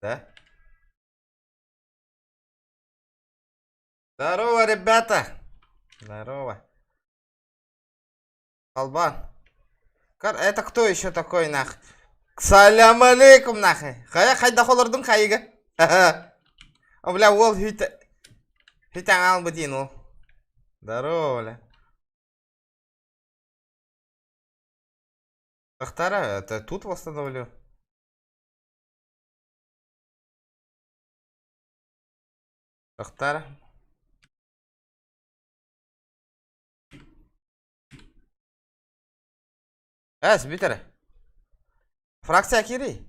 Да? Здорово, ребята! Здорово. Албан. Это кто еще такой, нах? Салям алейкум, нах. Хайда холордун хайга. Бля, ол хитан албадин ол. Здорово, бля. Ахтара, это тут восстановлю. Ахтара. Битер. Фракция кири.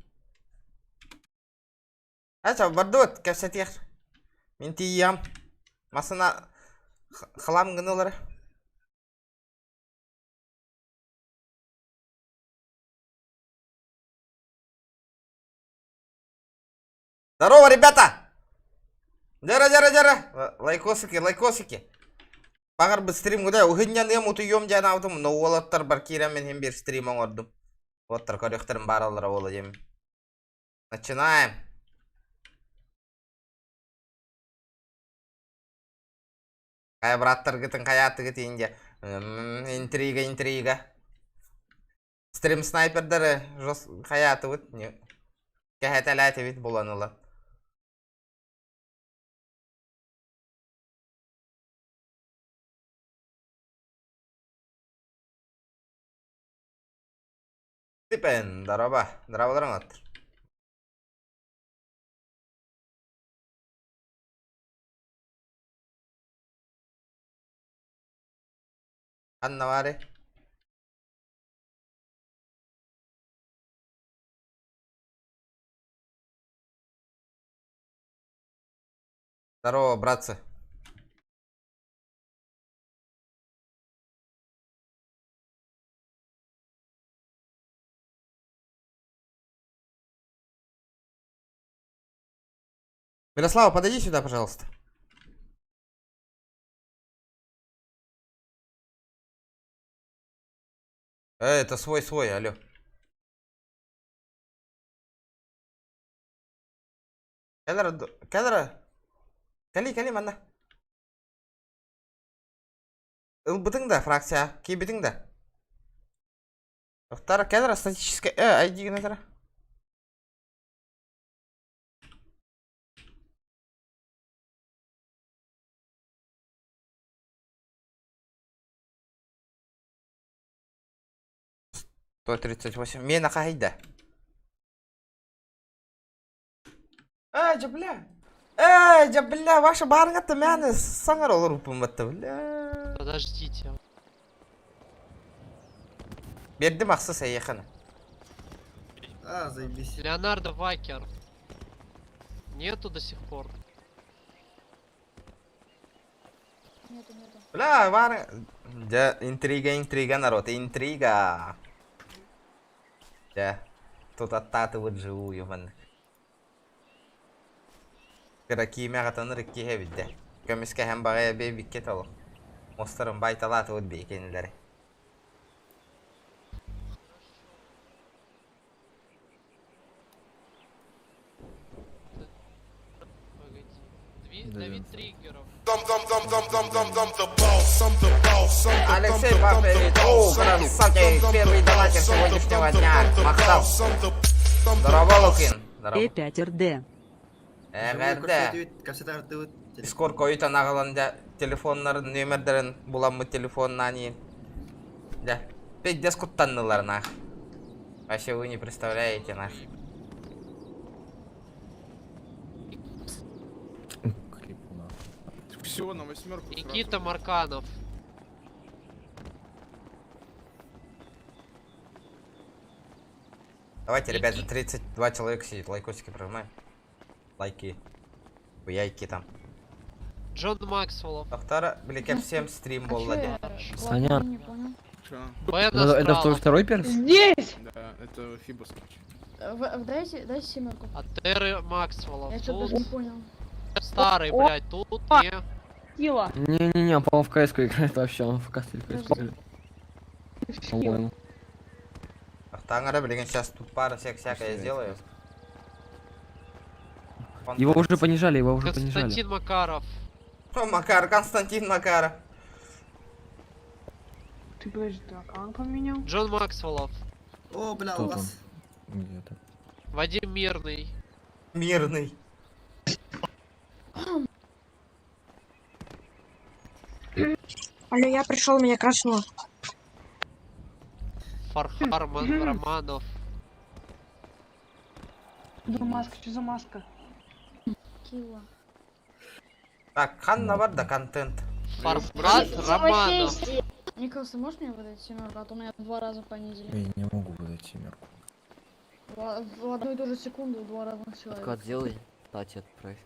Бардот, кәпсәтер. Мен тиям. Масына хылам гынулары. Здорово, ребята! Жара. Лайкосики. Пагар бы стрим гуда. Ухиннян ем утуем жана аутум. Но олаттар бар кирам мен бир стрим оңордум. Оттар корректорым бар алара ола жем. Начинаем. Кая браттар гытын каяты гытынже. Интрига. Стрим снайпердары каяты гыт. Кәһәтәләте бит буланыла. Типен, дарабаларың аттыр. Анна вари. Здорово, братцы. Мирослава, подойди сюда, пожалуйста. Это свой, алло. Кәли, мана. Бытың да, фракция. Кейбітің да. Вторая кәдір, статическая... айди генетара. $138. Мені қайда? Бля, ваша барыңатты мәні саңар олар ұпыматты, бля. Подождите. Бердім ақсы сәйеқіні. Заебись. Леонардо Вакер. Нету до сих пор. Нету. Бля, бар... Интрига, народ, интрига. Да, тут оттатывают живую, ман. Кыраки мягатаныр икки хебидде. Көміске хем бағая бей биккет алу. Мостарын байталаты өт бейкенілері. Давид триггеров. Алексей Бабелит, красавчик, первый донатер сегодняшнего дня. Махтал. Здорово, Лукин. E5RD. Гәрді. Дискорд койыта нағыланда телефонларын, нөмірдерін буламы телефоннан ең. Да. Пек дескуттаннылар нах. Вообще вы не представляете нах. Все, на восьмерку. Никита Марканов. Давайте, ребята, 32 человека сидит. Лайкосики прожимаем. Лайки. Яйки там. Джон Максвеллов. Доктора, блин, всем стрим был ладен. Саня. Не понял. Бен Это Астралов. второй перс? Здесь! Да, это Фибос. Дайте семерку. Атеры Максвеллов. Я что-то Тут даже не понял. старый, О, блядь, тут не. Сила. Не-не-не, по-моему, в КС играет вообще, он в КС играет. По-моему. Тангара, блин, сейчас тут пара всякое сделаю. Его уже понижали, его уже понижали. Константин Макаров. О, Макар, Константин Макаров. Ты подожди, так, а он поменял? Джон Максвеллов. О, бля, Кто у там? вас. Где-то. Вадим Мирный. Мирный. Алло, я пришел, меня краснуло. Фархар Романов. Да, маска, что за маска? Килла. Так, Ханна бар да контент. Фархад Романов. Николас, ты можешь мне выдать семерку? А то меня 2 раза понизили. Я не могу выдать семерку. В одну и ту же секунду 2 разных человека. Откат сделай, Тати отправь.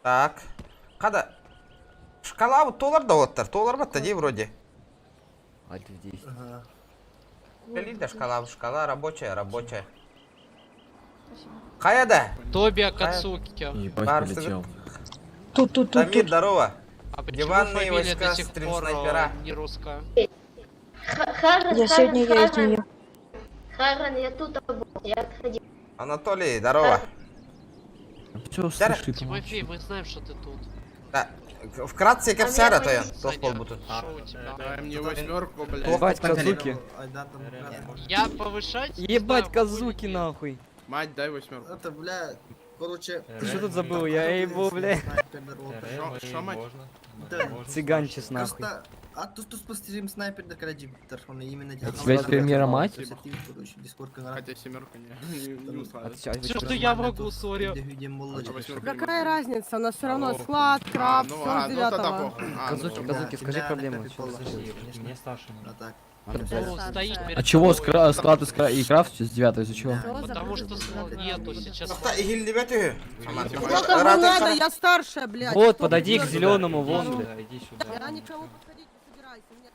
Так. Когда? Шкала вот толар да оттар. Толар бата дей вроде. Альт в 10. Ага. Лида шкала рабочая, рабочая. Спасибо. Каяда? Тоби Акацуки. Ебать, Барс, полетел. Тут. Дамир, здорово. А почему Диванные фамилия войска до сих стрим пор снайпера. не русская? Я сегодня я изменил. Харан, я тут работаю, я отходил. Анатолий, здорово. Все, Сяра? слыши, Тимофей, мы знаем, что ты тут. Да. Вкратце кепсяра то я. Саня, Тохпол бутун. что у тебя? Дай мне восьмерку, блядь. Ебать, Казуки. Айда там, бля. Я повышать? Не Ебать, знаю, Казуки могу ли я. нахуй. Мать, дай восьмерку. Это, бля, короче... Ты что тут забыл? Я его, бля. Шо, мать? Цыганчис нахуй. Просто... А тут пострим снайпер да крадибтер, он именно... тебя теперь мира мать? Короче, дискорд канал. Хотя семерка не устраивает. Все, что я могу, сори. А восьмерка Какая разница? У нас все равно Ну, склад, краб, ну, все с ну тогда 9-го. похуй. А, Казуки, ну, Казуки, скажи проблему. Мне старше. А так. Ну, стоит перед А чего тобой. склад и крафт с 9 из-за чего? Потому что слов нету сейчас. Тоқта игил дебеті. Что кому надо? Я старшая, блядь. Вот, Кто подойди к придёт? зеленому, вон, бля. Иди сюда. Я никого подходить не собираюсь. у меня-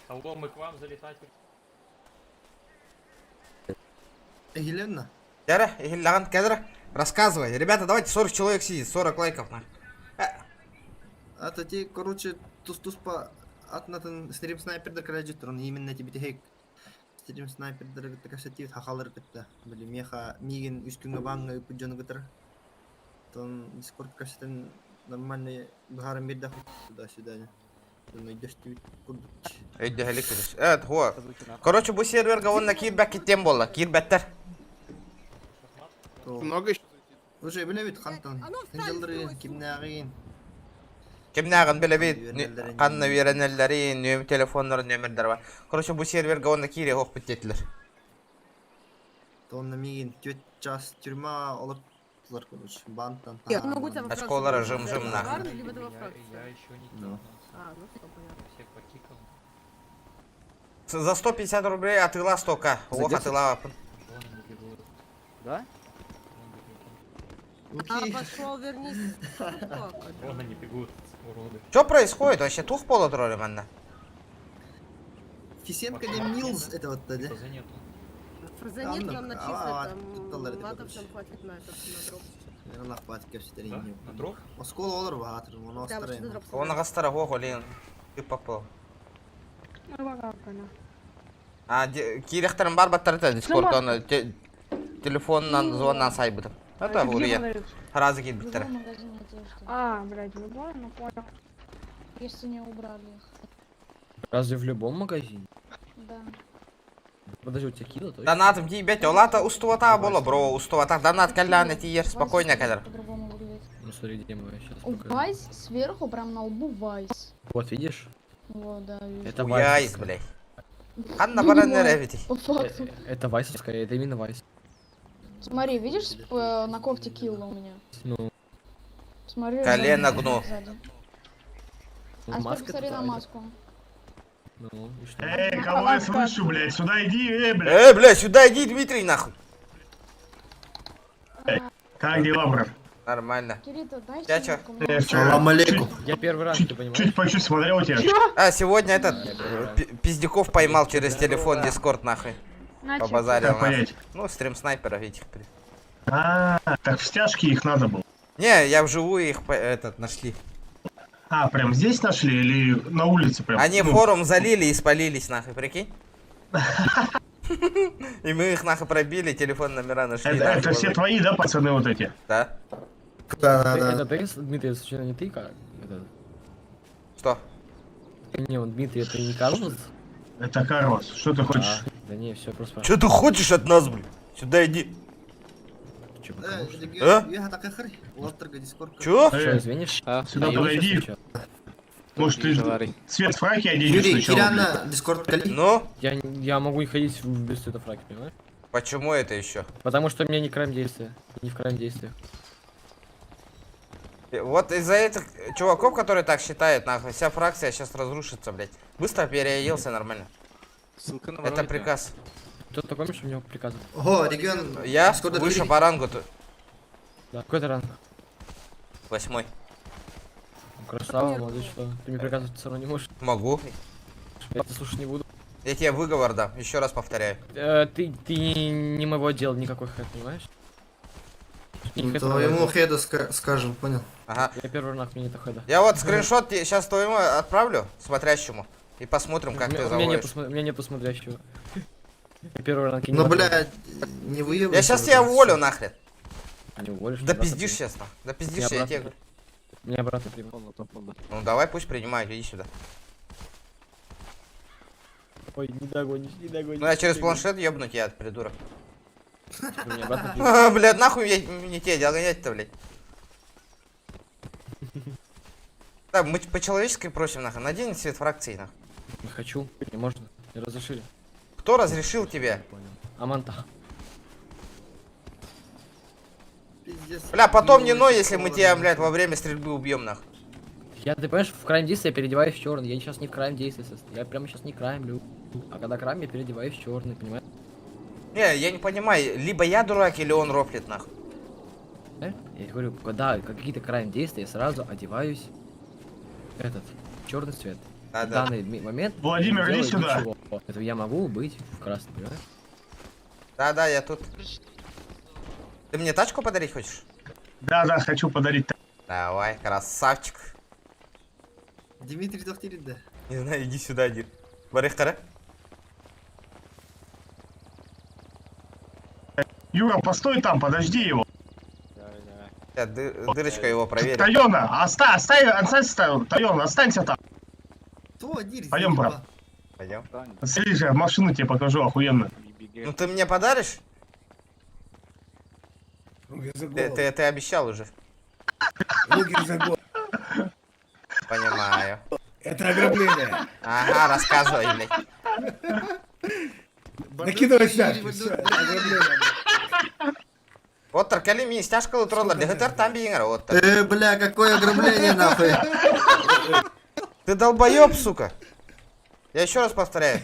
Алло, мы к вам залетать. Гелена? Яра, игил лаган кедра. Рассказывай. Ребята, давайте 40 человек сидит, 40 лайков. На. А то те, короче, тус по... Атнатын стрим снайпер да крадибтер, он именно тебе тек. Стрим снайпер да касатив хахалар кытта. Били меха миген үскүнгө баңга үпүджөн гытыр. Тон дискорд касатын нормальный бхарам бирда туда-сюда. Ну, идешь ты курдуч. Өйді әлік көріш. Хуа. Короче, бұл серверға онына кирбәк кеттен болла. Кирбәттер. Много еще? Уже білебет қантан. Хынжалдырын, кимнағын. Кемнағын білебет. Қанны веренелері, нөмір телефонлары, нөмірдер бар. Короче, бұл серверға онына кире хоқ біттетілер. Тонна миген 4 час тюрьма олып тұлар, короче, бантан. Я могу тебя во Францию Очколары послать. жым-жым нахуй. Ладно, либо ты во Францию. Я еще не Ну. А, ну всё, понятно. всех покикал. За 150 рублей атыла стока. Ох, атыла. Вон они бегут. Да? А, пошел, вернись. Вон они бегут, уроды. Что происходит? Вообще тух пола тролли, манна. Фисенко де Милз, это вот, да? Фаза нету. Фразонет нам начислят, доллары там матов такой. нам хватит на это, на дроп. Allah хватит все Да? На дров? Оскол олар баатыр, оны Да, вот что остарайын. дроп Оны қастара хоқ олейін. Киппақ бол. Кирехтерін бар баттарыта дискорд, оны телефоннан, звоннан сай бұдым. Это ұрия. Разы кет В біттері. любом магазине одежды. А, блядь, любой, ну понял. Если не убрали их. Разве в любом магазине? Да. Подожди, у тебя кило, то есть? Донатым тейбет, олата устувата бола, бро, устувата. Донат кәлляны тиер, спокойно кәдір. По-другому выглядит. Ну смотри, где мы сейчас У покажу. Вайс сверху прям на лбу Вайс. Вот видишь? Вот, да, вижу. Это Уяйс, Вайс. блядь. Ханна Ну, бараннер не эвити. По факту. Это Вайс, скорее, это именно Вайс. Смотри, видишь, на когте килла у меня? Ну, Смотри. Колено сзади, гну. сзади. ну, А теперь маска посмотри на такая. маску. Ну, и что? Кого я слышу, блядь? Сюда иди, блядь. Блядь, сюда иди, Дмитрий, нахуй. Как дела, брат? Нормально. Кирита, дай Я чё? семерку мне. Салам алейкум. Я первый раз, ты понимаешь? Чуть по чуть смотрел тебя. Сегодня этот пиздяков поймал через телефон Дискорд, нахуй. Побазарил, Как нахуй. понять? Ну, стрим снайперов этих. Так в стяжке их надо было. Не, я вживую их нашли. А, прям здесь нашли или на улице прям? Они Ну, форум залили и спалились, нахуй, прикинь? И мы их нахуй пробили, телефон номера нашли. Это, нахуй, все вот. твои, да, пацаны вот эти? Да? Это ты, Дмитрий, случайно не ты, как? Что? Не, он Дмитрий, это не Карлос? Это Карлос. Что ты хочешь? Да не, все просто. Что ты хочешь от нас, блин? Сюда иди. Чё, Я так хры. Острого дискорд. Чё? Что, извинишь? Сюда подойди. Может, ты цвет фраки оденешь Юрий, сначала? Киряна, дискорд кали. Ну? Я могу не ходить без цвета фраки, понимаешь? Почему это еще? Потому что у меня не крайм действия. Не в крайм действиях. Вот из-за этих чуваков, которые так считают, нахуй, вся фракция сейчас разрушится, блядь. Быстро переоделся нормально. Ссылка на Это ролик. приказ. Кто такой, что мне приказывает? Ого, регион. Я Дискорд выше открыли. по рангу. Да, какой-то ранг. 8. Красава, молодец, что ты мне приказывать все равно не можешь. Могу. Я это слушать не буду. Я тебе выговор дам, еще раз повторяю. Ты не моего дела никакой хэт, понимаешь? Не хэт моего Твоему дела. хеду скажем, понял? Ага. Я первый ранг, мне не хэда. Я вот скриншот сейчас твоему отправлю, смотрящему. И посмотрим, как ты У меня заводишь. нету смотрящего. Я первый ранг не Ну, могу. блядь, не выебывайся. Я сейчас тебя уволю нахрен. А не уволишь? Да обратно пиздишь приму. сейчас, нахуй. Да пиздишь, Не я тебе обратно. говорю. Меня обратно приму. Ну давай, пусть принимает, иди сюда. Ой, не догонишь, не догонишь. Ну я через планшет ебну тебя, придурок. Меня обратно приму. Блядь, нахуй мне тебя догонять-то, блядь. Да, мы по-человечески просим, нахуй. Надень цвет фракции, нахуй. Не хочу, не можно. Не разрешили. Кто разрешил тебе? Понял. Аманта. Пиздец. Бля, потом не ной, если мы тебя, блядь, во время стрельбы убьем, нахуй. Я, ты понимаешь, в крайм действии я переодеваюсь в черный. Я сейчас не в крайм действии состою. Я прямо сейчас не краймлю. А когда крайм, я переодеваюсь в черный, понимаешь? Не, я не понимаю, либо я дурак, или он рофлит, нахуй. Я говорю, когда какие-то крайм действия, я сразу одеваюсь этот черный цвет. Да, В да. данный момент Владимир, не иди делаю сюда. ничего. Это я могу быть в красном, понимаешь? Да, да, я тут. Ты мне тачку подарить хочешь? Да, хочу подарить. Давай, красавчик. Дмитрий Тохтирит, да. Не знаю, иди сюда, иди. Барыхтара. Юра, постой там, подожди его. Я дырочка его проверю. Тайона, оставь, Тайона, останься там. Пойдем, брат. Пойдем. Смотри же, машину тебе покажу, охуенно. Ну ты мне подаришь? Ты обещал уже. Понимаю. Это ограбление. Ага, рассказывай, блядь. Накидывай стяжки, все. Ограбление. Вот торкали мне стяжка лутроллар. Дегатер там бингер, вот. Бля, какое ограбление, нахуй. Ты долбоеб, сука. Я еще раз повторяю.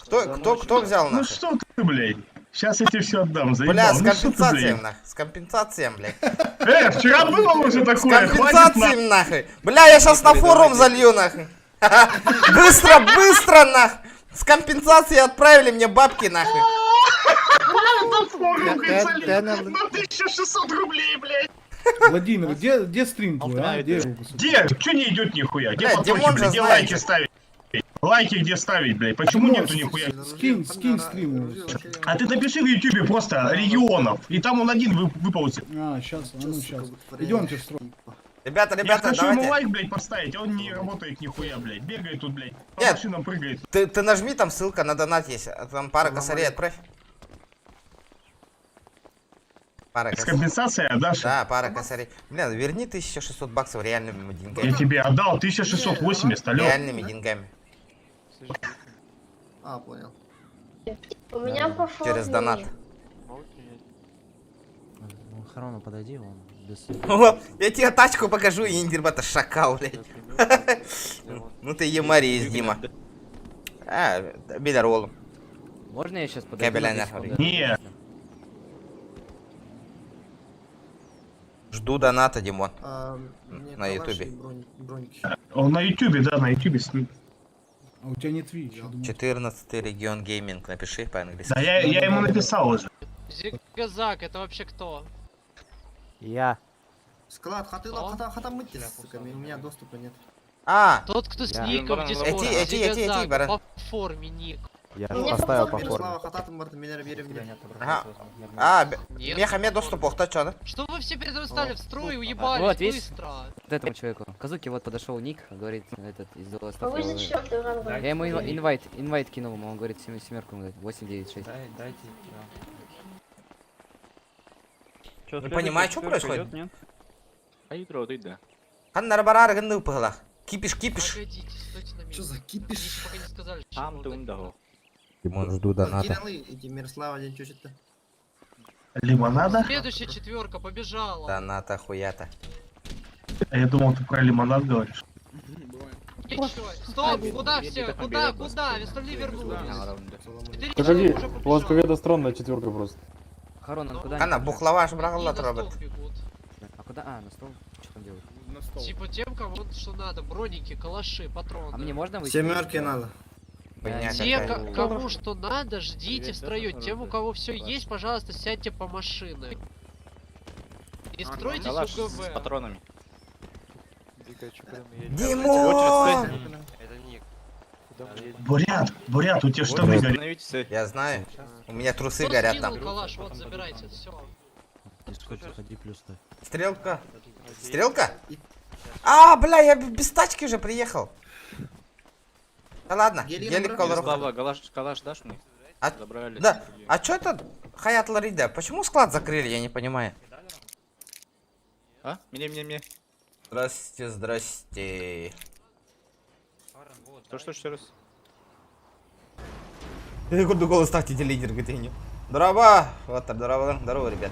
Кто взял Ну нахуй? что ты, блядь? Сейчас я тебе все отдам, заебал. Бля, с Ну что ты, компенсацией, блядь? нахуй. С компенсацией, блядь. Вчера было уже С такое, хватит компенсацией, нахуй. Бля, я сейчас на форум залью, нахуй. Быстро, нахуй. С компенсацией отправили мне бабки, нахуй. на 1600 рублей, блядь. Владимир, где стрим твой, а? Где? Где? Че не идет нихуя? Где Блядь, потоки, Димон же блядь? Где знает. лайки ставить? Лайки где ставить, блядь? Почему Димон, нету нихуя? Скинь стрим. А ты напиши в ютубе просто регионов, и там он один выползет. А, сейчас, сейчас. Идемте в строй. Ребята, Я хочу ему давайте. лайк, блядь, поставить, а он не работает нихуя, блядь. Бегает тут, блядь, по Нет. машинам прыгает. Ты нажми, там ссылка на донат есть. А там пара косарей отправь. Пара С косарей. компенсацией отдашь? Да, пара косарей. Блин, верни 1600 баксов реальными Я деньгами. тебе отдал 1680, алло. Реальными деньгами. А, понял. У меня по форме. Через донат. Ну, Харону подойди, он без... О, я тебе тачку покажу, Индербата, шакал, блядь. Ну ты емарис, Дима. А, Билерол. Можно я сейчас подойду? Кабеля на нахуй. 10 секунд? Не, Жду доната, Димон. Мне На калаш ютубе. и броники. он на ютубе, да, на ютубе. А у тебя нет Twitch, я думаю. 14 регион гейминг, напиши по-английски. Да, я ему написал уже. Зигазаг, это вообще кто? Я. Склад, хата мыттис, сука, у меня доступа нет. А, Тот, кто с Я. ником в Discord. Эти, Зигазаг, баран. по форме ник. Я Мне поставил показалось, по форме. Мирослава хататын барды менер берем. Ага. Нет. Меха мне доступ охта, чё, да? Что вы все передо мной стали в строй, уебались Вот, видишь? быстро? Вот этому человеку. Казуки вот подошел Ник, говорит, этот из Повыше Золоста. 4 ранга. Я ему инвайт кинул ему, он говорит семерку, 8, 9, 6. Дайте, да. Не понимаю, что происходит. Да. Ханнар барар гынды пыгла. Кипиш. Погодите, стойте на Что месте. за Они кипиш? же пока не сказали, что Димон, жду доната. Киналы, эти Мирослава один чуть-то. Лимонада? Следующая четверка побежала. Доната хуята. А я думал, ты про лимонад говоришь. И чё? Стоп, куда все? Куда? Остальные вернулись. Четыре Погоди, человека уже у вас побежало. какая-то странная четверка просто. Харон, он куда? Ханна, бухлава аж И брагала на робот. стол бегут. А куда? А, на стол? Что там делать? Типа тем, кому что надо, броники, калаши, патроны. А мне можно выйти? Семерки надо. Хуйня Те, какая. кому что надо, ждите в строю. Тем, у кого все есть, пожалуйста, сядьте по машинам. И стройтесь УГВ. патронами. Димон! Бурят, у тебя штаны горят. Я знаю. У меня трусы Кто горят скинул там. калаш? Вот, забирайте, все. Ходи плюс ставь. Стрелка. Стрелка? А, бля, я без тачки уже приехал. Да ладно, гелик колоров. Калаш дашь мне? А- Забрали. Да, а чё это Хаят Ларида? Почему склад закрыли, я не понимаю. А? Мне. Здрасте. Что еще раз? Я гордо голос ставьте лидер, говорит, я не. Здорово, вот так, здорово, ребят.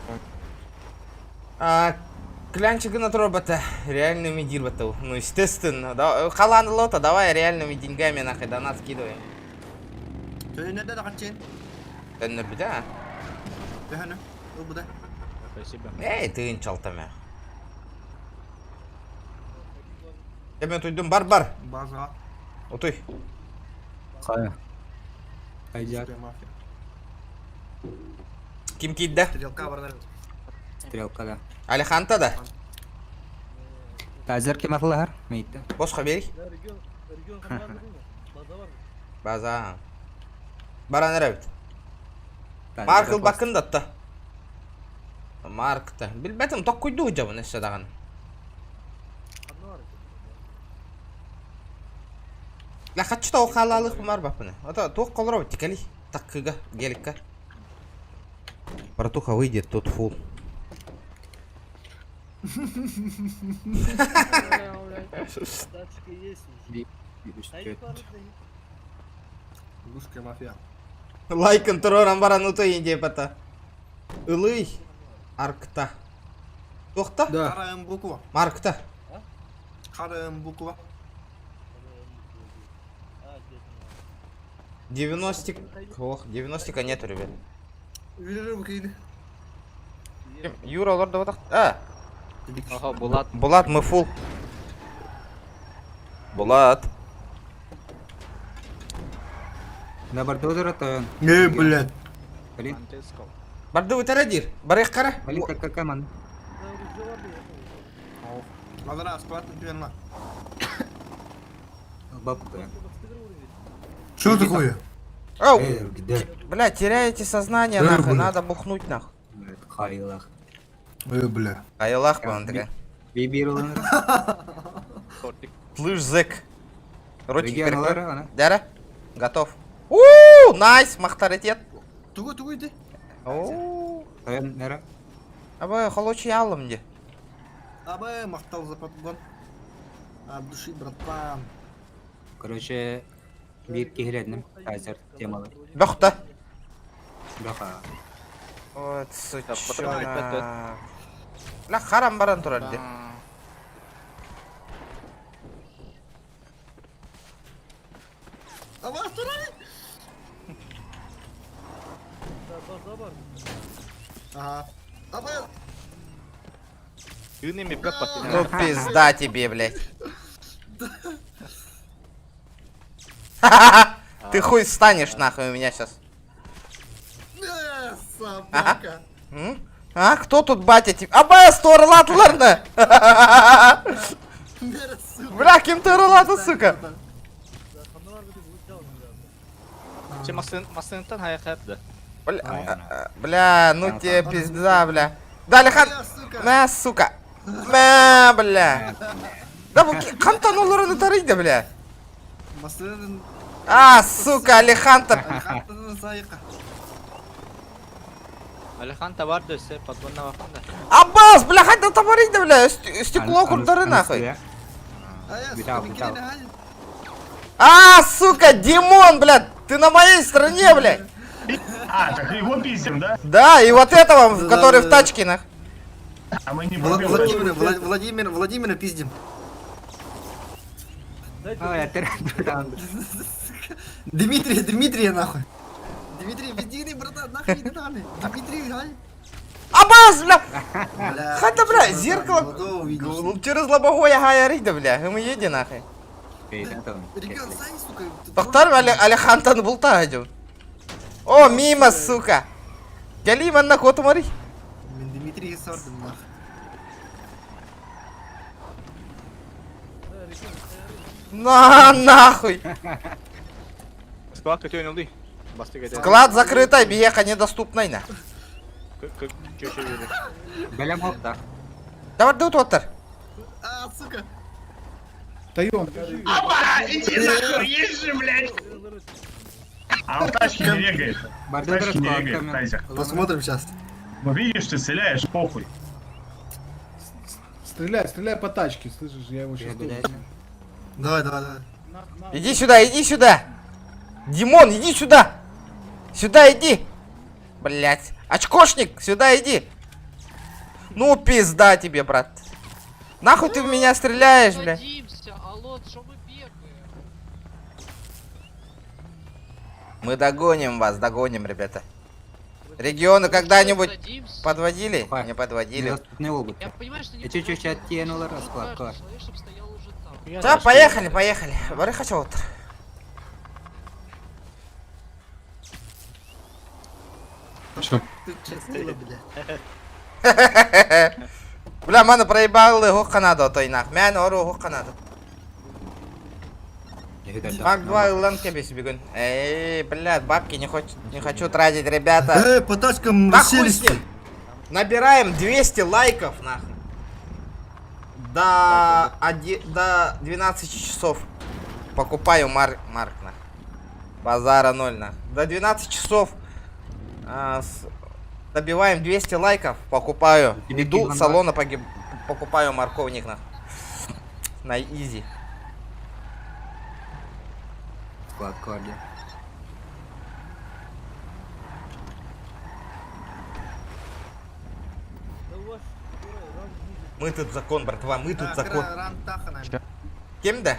Клянчик на робота, реальными дирботов. Ну, естественно, да, халан лота, давай реальными деньгами нахуй донат скидываем. Ты не надо хотеть. Да не беда. Ты хана. Убуда. Спасибо. Эй, ты инчалтами. Я мен туйдум бар. База. Утуй. Хайдяк. Мафия. Ким кидді? Стрелка бар. Стрелка, Алиханта да? Қазір кем атылар? Мейтті. Босқа берейік? База. Баран әрәбіт. Маркл бакын датты. Маркты. Білбәтім тоқ көйді ұжабын әші даған. Ла қатшы тауы қалалық бұмар бапыны. Ата тоқ қолыр ау текәлі. Таққыға, гелікка. Братуха выйдет, тут фул. Русская мафия. Лайкын тұроран баран ұтой енде бата. Үлүй. Аркта. Тоқта? Да. Қараем буква. Маркта. Қараем буква. 90. Ох, 90-ка нету, ребят. Вижу кейді. Юра оларды отақ. А! Ага, Булат. Булат, мы фул. Булат. Да, бардозыр атайын. Блядь. Барды өтәрәдір. Барайық қара. Как команда. Алара, складно дверна. Бабка. Что такое? Ау! Где? Бля, теряете сознание, нахуй. Надо бухнуть, нахуй. Хайлах. Бля. Айлах, по-моему, такая. Бибирлан. Слышь, зэк. Ротик перекрой. Регионалар, Дәрі? Готов. Ууу, найс, мақтаритет. Тугой иди. Ооо. Таян, нера. Абай, холочи алым де. Абе, мақтал за подгон. От души, братан. Короче, bir kehrednim. Hazır temalı. Бөхті. Баха. Вот, сучона. Ла, харам баран тұрар де. Аба, турали. Ага. Абе. Ну, пизда тебе, блядь. Ты хуй станешь, нахуй, у меня сейчас. Собака. А, кто тут батя тебе? Абай, сторлатларны! Бля, кем ты ролата, сука? Че Масынтан хаякапты. Бля, ну тебе пизда, бля. Да, Алихан, мә, сука. Мә, бля. Да, бұл қантан оларыны тарайды, бля. Масын... А, сука, Алихантар. Алихантын сайқа. Алихан табарды все патронна вақында. Аббас, бля, қайда табарайды, бля. Стекло құрдары, нахуй. А, сука, Димон, блядь, ты на моей стороне, блядь. А, так его пиздим, да? Да, и вот этого, который в тачке, нахуй. А мы не Владимира пиздим. Дмитрия нахуй. Дмитрий, веди, братан, нахуй не надо. Дмитрий, галь. Аббас, бля. Хотя, бля, зеркало через лобовое гайарыйды, бля. Мы едем, нахуй. Ребят, сай, сука. Тоқтар Алихантан бұлта әдеу. О, мимо, сука. Гәли манна коту мари. Мен Дмитрийге сардым, нахуй. На, нахуй. Склад көте ойналды. Басты көте. Склад закрытай, биеха недоступнай, на. Көше бері. Бәлем олда. Давай, дут оттар. А, сука. Тайон. Опа, иди нахуй, есть же, блядь. А в тачке не регает. В тачке не регает, Тайзер. Посмотрим сейчас. Ну видишь, ты стреляешь, похуй. Стреляй по тачке, слышишь, я его сейчас... Давай. Иди сюда. Димон, иди сюда. Сюда иди. Блять. Очкошник, сюда иди. Ну, пизда тебе, брат. Нахуй ты в меня стреляешь, бля. Садимся, алло, что мы бегаем? Мы догоним вас, ребята. Регионы когда-нибудь Садимся. подводили? Не подводили. Я понимаю, что не Я чуть-чуть похож, но оттянула каждый расклад, человек, чтоб стоял уже там. Да, поехали. Бары хочу вот. Ты честила, бля. Бля, мана проебал его канаду, той нах. Мен ору его канаду. Мак 2 лан кебес бегун. Эй, блядь, бабки не хочу тратить, ребята. По тачкам Да хуй расселись. с ним. Набираем 200 лайков, нахуй. До 12 часов. Покупаю марк, нахуй. Базара 0, нахуй. До 12 часов. Добиваем 200 лайков, покупаю. Иду с салона, покупаю морковник, нахуй. На изи. Склад корди. Мы тут закон, братва, мы тут закон. Кем да?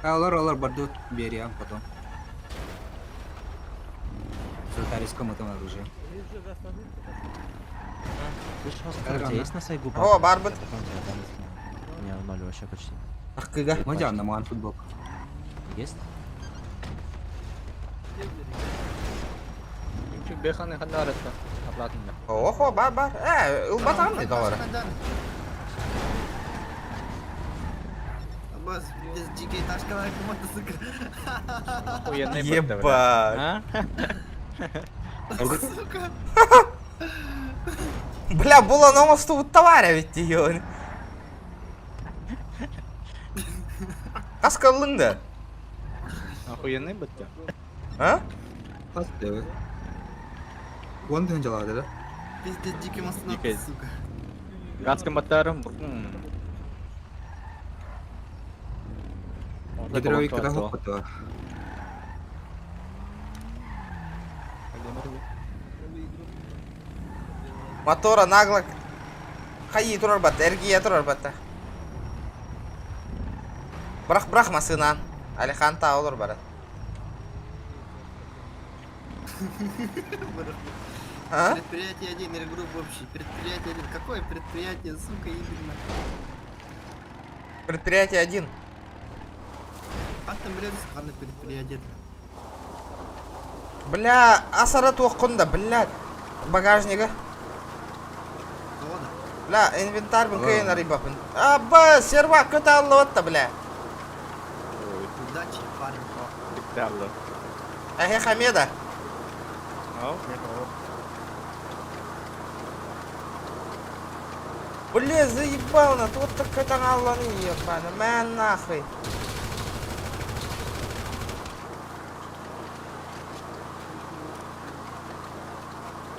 Олар бардут берем потом. Сатариском это оружие. Есть на сайгу? О, барбет. Не, ноль вообще почти. Ах, кыга. Мадян на ман футбол. Есть? Беханы хандар это оплатно. Охо, бар. Илбатам не доллара. Аббас, без дикой тачка лайк, сука. Охуенный Ебать. Сука. Бля, було на мосту товаря від тієї. Каска линда. Охуенный бытта. А? Поставь. Вон ты начала, да? Пиздец, дикий мастер, Дикий. сука. Гадским батаром. Гидровик когда опыта. Мотора нагло. Хайи турар бат, эргия турар бат. Брах масынан. Алихан таулар барат. А? Предприятие 1 или группа общий. Предприятие 1. Какое предприятие, сука, именно? Предприятие 1. А там рядом сахарное предприятие. Бля, асарат оқында, блядь. Багажнига. Завода. Бля, инвентарь бін кайын арибапын. Аба, сервак көті алып отта, бля. Алло. Ахе Хамеда. Ау. Бля, заебал на вот так это галланы ебаный, мэн нахуй.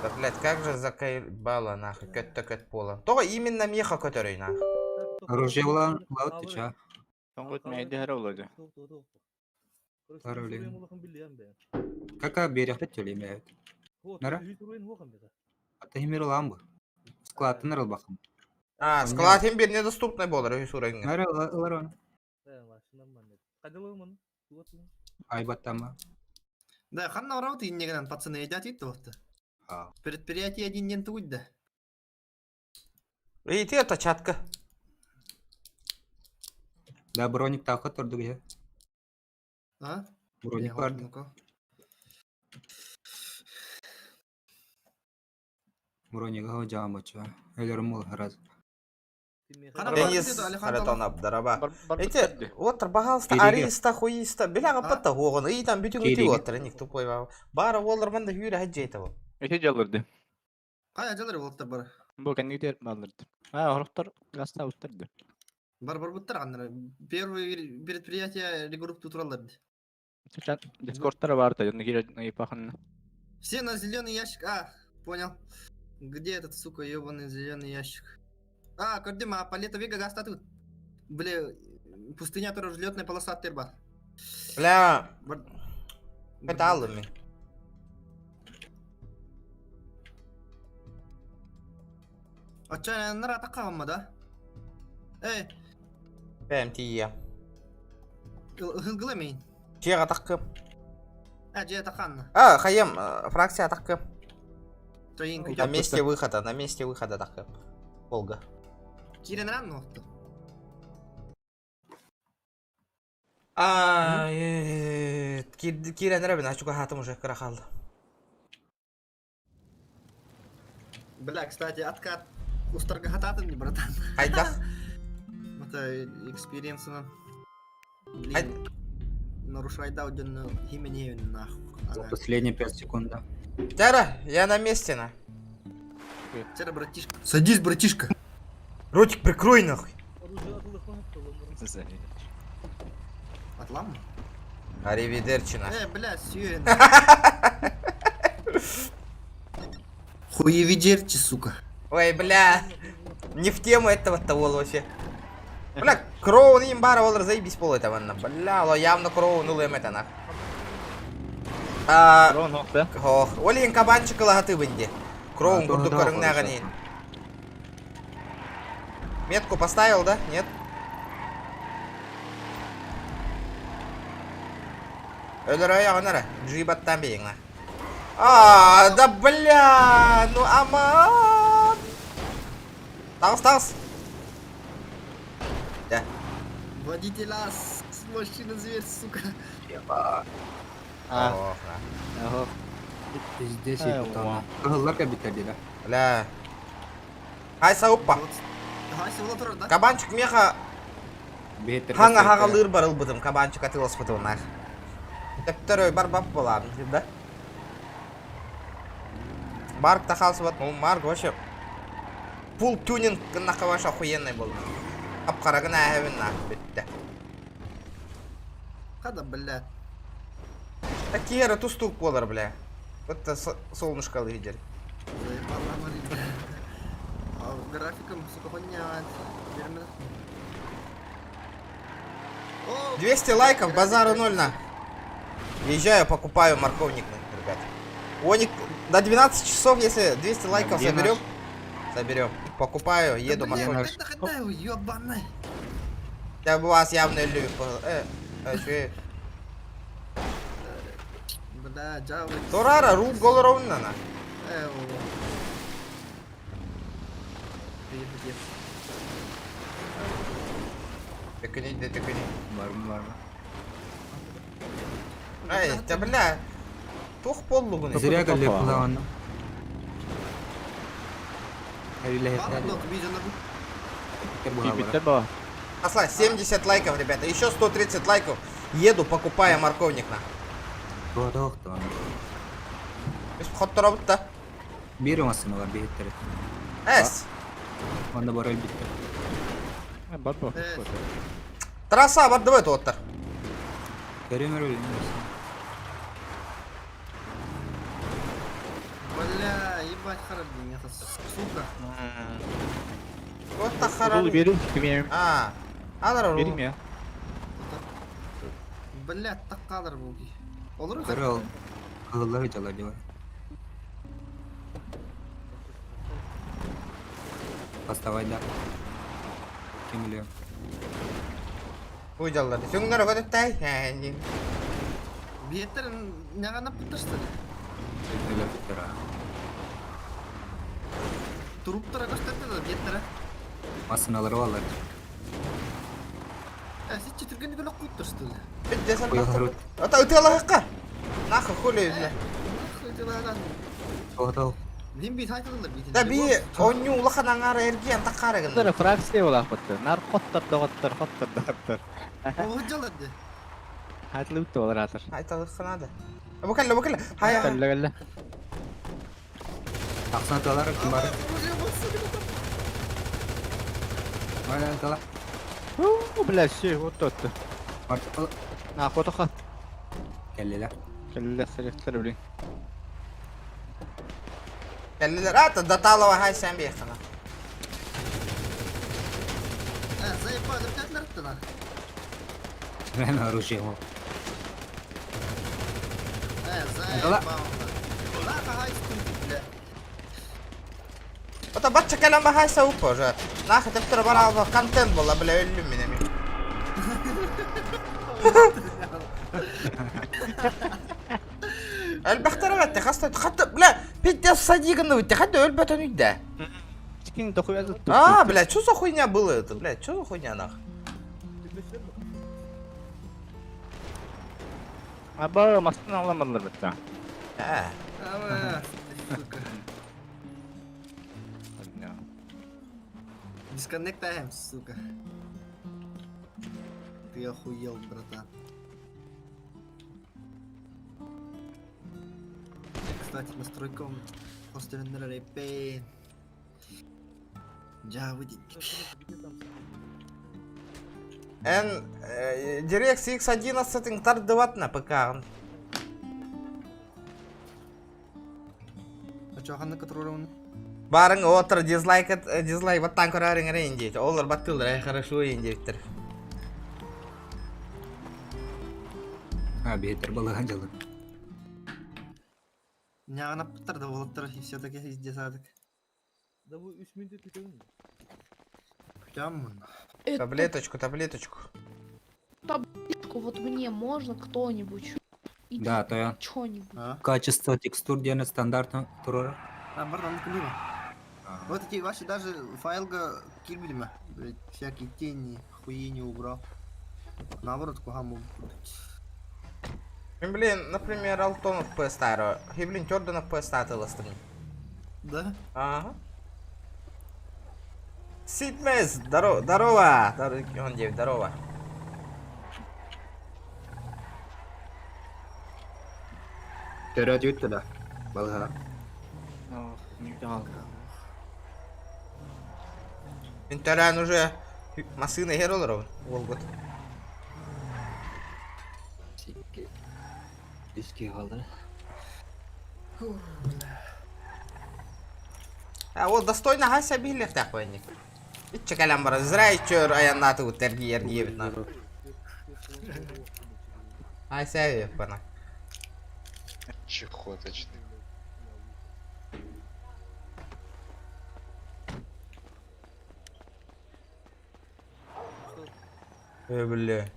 Да, блядь, как же закаебало нахуй, көт пола. То именно меха, который нахуй. Оружие лаут ты ча? Тонгот мэйдэ хэрэ улады. Какая берег төлемейт? Нара? Атахимир ламбы. Склад нырыл бакым. А, склад им бир недоступный был, ресурсing. Нара ларон. Айбаттама. Да, ханна урау тииннегенен пацаны едят итті болты. Предприятие единнен тугуйда. Видите, это чатка. Да, броник тақы тұрдық е. А? Броник барды. Броник ау жаам бача. Элер мул хараз. Денис Харатон Абдараба. Эти, вот, пожалуйста, Переге. ариста, хуиста, бляга пата хуган, и там бютюн Переге. идиот, ник тупой вау. Бара Воллер манда хюре хаджейтава. Эти жалырды. Кая жалыр болттар бар. Бу кэннигдер балырды. Хорохтор гаста уттарды. Бар буттар ганнар. Первый предприятие регрупп тураларды. Сейчас дискордтары бар да, нигер найпахын. Все на зеленый ящик. А, понял. Где этот, сука, ебаный зеленый ящик? А, көрдім, а палета вега гаста тут. Бля, пустыня тоже взлетная полоса терба. Бля, это аллами. А чё, нара такава, да? Эй, ПМТия. гылымейн. Чега таккы. А, же таканна. А, хаем, фракция таккы. Троинка. На месте выхода таккы. Волга. Кирен рано. Кирен Рабин, а чука хатам уже крахал. Бля, кстати, откат. Устарга хататын не, братан. Хайдах. Это экспириенс на. Ай. Нарушай дауден химене нахуй. Последние 5 секунд. Тяра, я на месте на. Тера, братишка. Садись, братишка. Ротик прикрой нахуй. Атлам? Аривидерчина. Бля, сюен. Хуевидерчи, сука. Ой, бля. Не в тему этого-то вообще. Бля, Кроун им бара волр заебись пол этого на. Бля, ло явно Кроун улем это на. Рон хохта. Ох, олин кабанчик лагаты вынди. Кроун гурду корынгнагани. Метку поставил, да? Нет? Өлөр аяғынара, джибаттан бейін на. Да бля, ну аман. Тағыз. Да. Водитель с машины зверь, сука. Ох, Ого. Здесь и потом. Кыгыллар кабиттер дейді. бля. Ай сауппа. Гайсы ула тұрар, да? Кабанчик меха хаңа хағалыр барыл бұдым. Кабанчик атылыс бұдым нах. Второй барбап болады, да? Марк тахалсы бат, ну Марк вообще фул тюнинг нахуй вообще охуенный был. Апқарагын әйвін нах бітті. Қада, бля. Такие ры тустук болар, бля. Вот солнышкалы видели. Заебала, Марина. А графиком, сука, понять. 200 лайков, базару 0 на. Езжаю, покупаю морковник, ребят. Оник до 12 часов, если 200 лайков соберем. Соберем. Покупаю, еду морковник. Ёбаный. Я бы вас явно любит. Че? Бля, джавы. Турара, рул гол ровно на. Тыкни, да тыкни. Барм. Ай, да бля. Тух поллугуны. Зря галле кулауанна. Биттер ба. Посла, 70 лайков, ребята. Еще 130 лайков. Еду, покупаю морковник на. Тоқтан. Biz xottara bitti. Bir masını var bir hitleri. Es. Onda barel bitti. Barbo. Trassa var давай отtar. Görüyor öyle. Бля, ебать, харабин, это сука. Отта Bunu xarab. verin kimiyim? Ha. Alır Verim oğlum. ya. Бля, так кадр был. Olur mu? Görüyor. Kılları çalar diyor. Поставай да. Kim biliyor? Uydallar. Süngler ödetті. Yani. Беттерин не ғана пытты что ли? Öyle bitti ha. Туруптара көстөрдү да беттері. Masınaları varlar. Сен четіргенді көлік қойып тұр что ли? Bitti sen Koyalım. baktın. Ota öte Allah'a. Nahı kulü yüzle. Toğdal. Мен бет айтылдыр бетінде. Da bir onyu ulaqanan ara ergiyen taqqara gındı. Bunları fraksiya olaq batı. Nar qottar doqattar qottar doqattar. Оғы жалады. Hatlı bitti olur atır. Aytalı qınadı. Bu kelle. Hay. Galla galla. Aksana talar kim var? Aynen talar. Bla şey ottu. Artık al. Na foto qat. Kelleler. Galla selektor bilin. Kelliler atı datala hay sen bir yaxına. Заебали, как нартына. Ben оружие var. Заебал. Нахуй хайскун, бля. Ota batça kelem hay savuk hoca. Nahı teptire bana aldı content bolla bile öllüm minemi. البختر ولا تخصت خط لا بدي الصديق انه بدي حد يقول بتني ده Çikin toxu yazdı. блядь, что за хуйня было это, блядь, что за хуйня нах? Aba masını alamadılar bitti. Ама, сука. Дисконнектаем, сука. Ты охуел, братан. Кстати, настройком построенный репейн. Джавыдик. En DirectX X11 тардыват на ПК. А чё, ханна который Барың отыр дизлайк баттан көрәрің рейндейді. Олар баттылар, хорошо рейндейдіктір. Ha bir hitler balığın çalır. Не, она повторила, вот и все-таки везде садок. Da bu 3 minut bitiyor. Прям. Таблеточку. Таблетку вот мне можно кто-нибудь? Да, то я. Чё-нибудь. А? Качество текстур диye стандартно турар. Братан, ну вот эти ваши даже файлга кильбили, блядь, всякие тени, хуйни убрал. Наоборот, кугаму. Блин, например, Алтонов PS-тару. Блин, Тёрденов PS-таты ластырын. Да? Ага. Ситмес, здорово. Он девять, здорово. Töröt yuttu da. Balığa. Интарян уже масыны херолоров. Волгот. Diski kaldı. А вот достойно гася билет такой ник. Итче калям бар, зря ичер аянаты у тергиер гибет на. Ася пана. Чехоточный. Бля.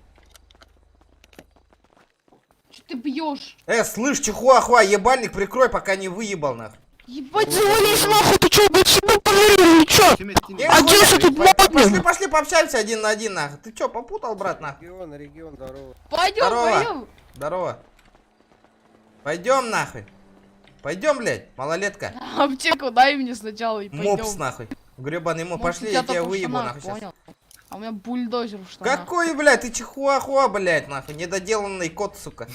Чё ты бьешь? Слышь, чихуахуа, ебальник прикрой, пока не выебал нах. Ебать, завались нахуй, ты чё, блядь, себе поверил или чё? Пошли пообщаемся один на один нах. Ты чё, попутал, брат нах? Регион, здорово. Пойдем. Здорово. Пойдем нахуй. Пойдем, блядь, малолетка. Аптеку дай мне сначала и пойдем. Мопс нахуй. Гребаный моп. Пошли, я тебя выебу нахуй сейчас. Понял. А у меня бульдозер в штанах. Какой, блядь, ты чихуахуа, блядь, нахуй. Недоделанный кот, сука.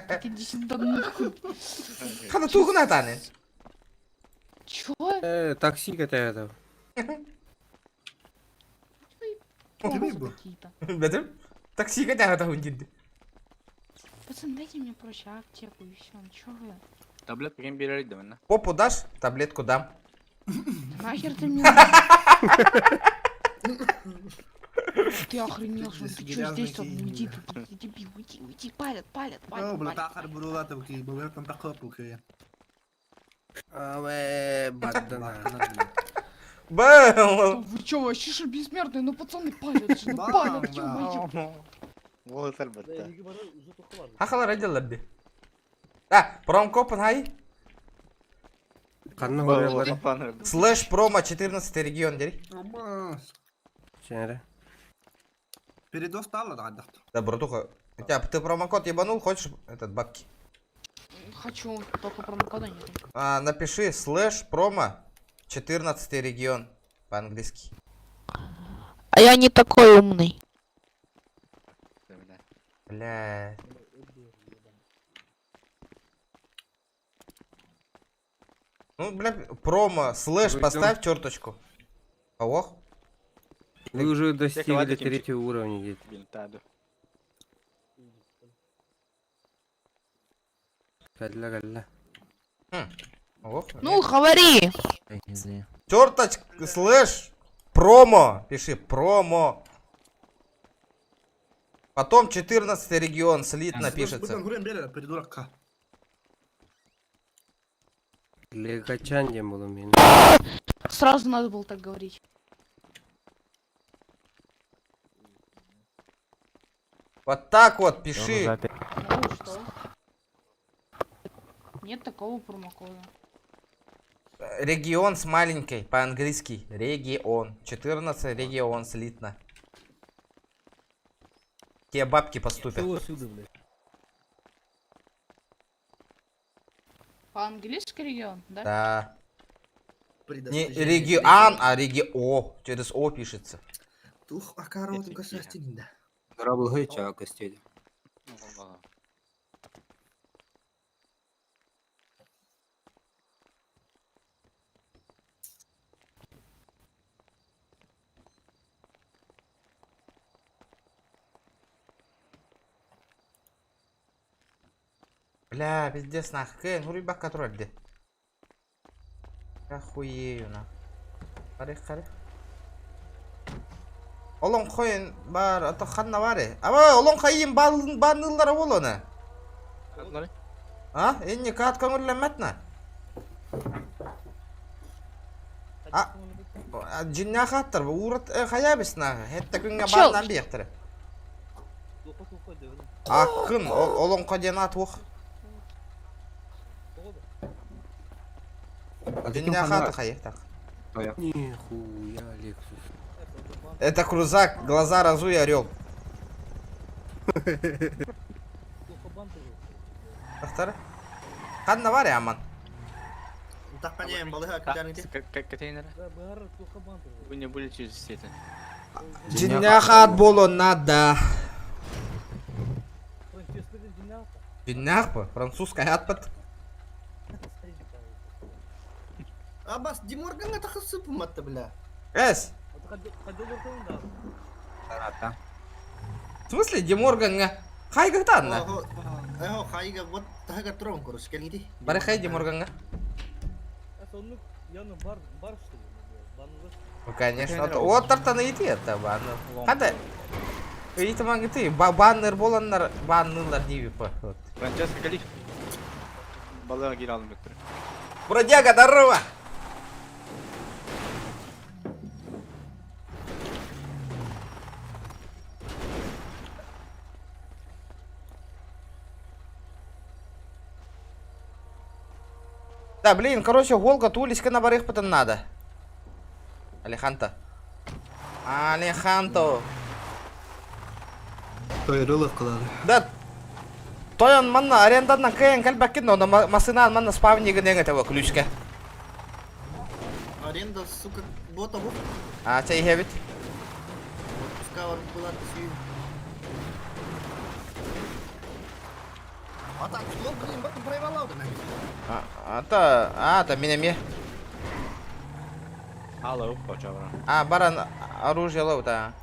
Так иди сюда нахуй. Хана тугна таны. Чё? Такси катается. Промахи какие-то. Бедем? Таксиге тагы хундинди. Пацан, дайте мне проще аптеку и все. Чё вы? Таблет кем берет, да, Попу дашь, таблетку дам. Нахер ты мне? Ты охренел, что ты чё здесь там? Уйди, ты дебил, уйди, палят. О, бля, тахар бурулата буки, бля, там такой буки. Багдана. Бэм! Вы чё, вообще что бессмертные? Ну пацаны палят же, ну палят, ё-моё. Вот албетте. Хахалар айдалар ди. Да, промкопын хай. Канны горелар. Слэш промо 14 регион дери. Ченре. Передос стало, да, да. Да, братуха. У тебя ты промокод ебанул, хочешь этот бабки? Хочу, только промокода нет. Напиши слэш промо 14 регион по-английски. А я не такой умный. Бля. Ну, бля, промо, слэш, поставь черточку. Ого. Вы уже достигли 3 уровня, дети. Галля. Ого. Ну, говори. Черточка, слэш, промо. Пиши, промо. Потом 14 регион, слитно пишется. Придурка. Легачан не был у меня. Сразу надо было так говорить. Вот так вот пиши. Ну что? Нет такого промокода. Регион с маленькой, по-английски. Регион. 14 регион, слитно. Те бабки поступят. По-английски регион, да? Да. Не регион, а регио. Через О пишется. Тух, а корот государственный. Рабл гайча костей. Бля, пиздец нахуй. Кен, хури бак контрольде. Охуею на. Қари. Олон қойын бар, ата қанна баре. Аба, олон қайын банылары бол оны. А? Энне кат көңілләмәтна. Жинна қаттыр, урат қаябыс нағы. Хетті күнге барынан бейқтірі. Ақын, олон қаден ат оқ. Жинна қаты қайықтақ. Нихуя, Лексус. Это крузак, глаза разуй, орел. Ақтары? Қанна бар аман? Таққанайын балыға кітәріңде. Контейнер. Вы не были через сети. Жиннахат болу надо. Жиннах бы? Французская атпад. Абас, Диморганға тақысы пыматты, бля. Эс? В смысле, Деморганға? Қайғы танна? Эхо, қайға, вот тағыға тұрауын көріс, келіңді. Бары қай Деморганға? Ну, конечно. Вот тартаны ити это, баннер. Қандай? Ити маңгыты, баннер боланнар, баннылар дейбі па. Франческо Галиф. Балыға кел алым бектір. Бродяга, здорово! Да, блин, короче, Волга тулиска на барых потом надо. Алеханто. Алеханто. Тойрылық қылады. Да. Тоян манна арендадан кайын калбакин, но масынан манна спавнигін еңі тәуі ключка. Аренда, сука, бота бұл. Чай хебит. Пускай бар бұлар түсейін. Ата, слов, блин, батын проебалауды, нәбі. Ата, менеме. Алло, почавра. Баран оружие лов, да.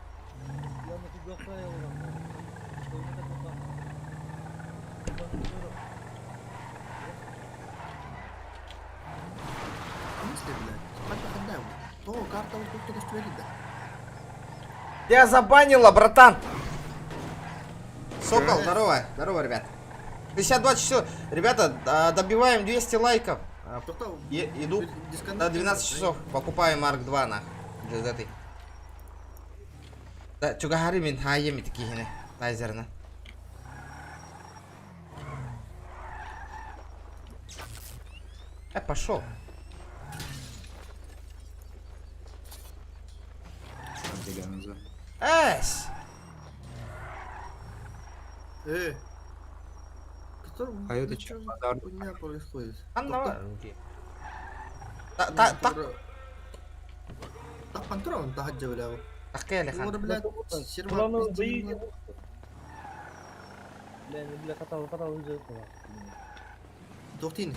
Мысли, блядь. Сколько отдаем? То, карта вот тут что да. Я забанила, братан. Сокол, здорово. Здорово, ребят. 52 часов. Ребята, добиваем 200 лайков. Иду до 12 часов. Покупаем Марк 2 на. Без этой. Да, чугахари мин хайеми такие хине. Лазерно. Пошел. Эс! Который... А это чё, базар? У меня происходит. Так пантура он так делал. кели Ну, хан. блядь, сервак пиздец. Дохтин.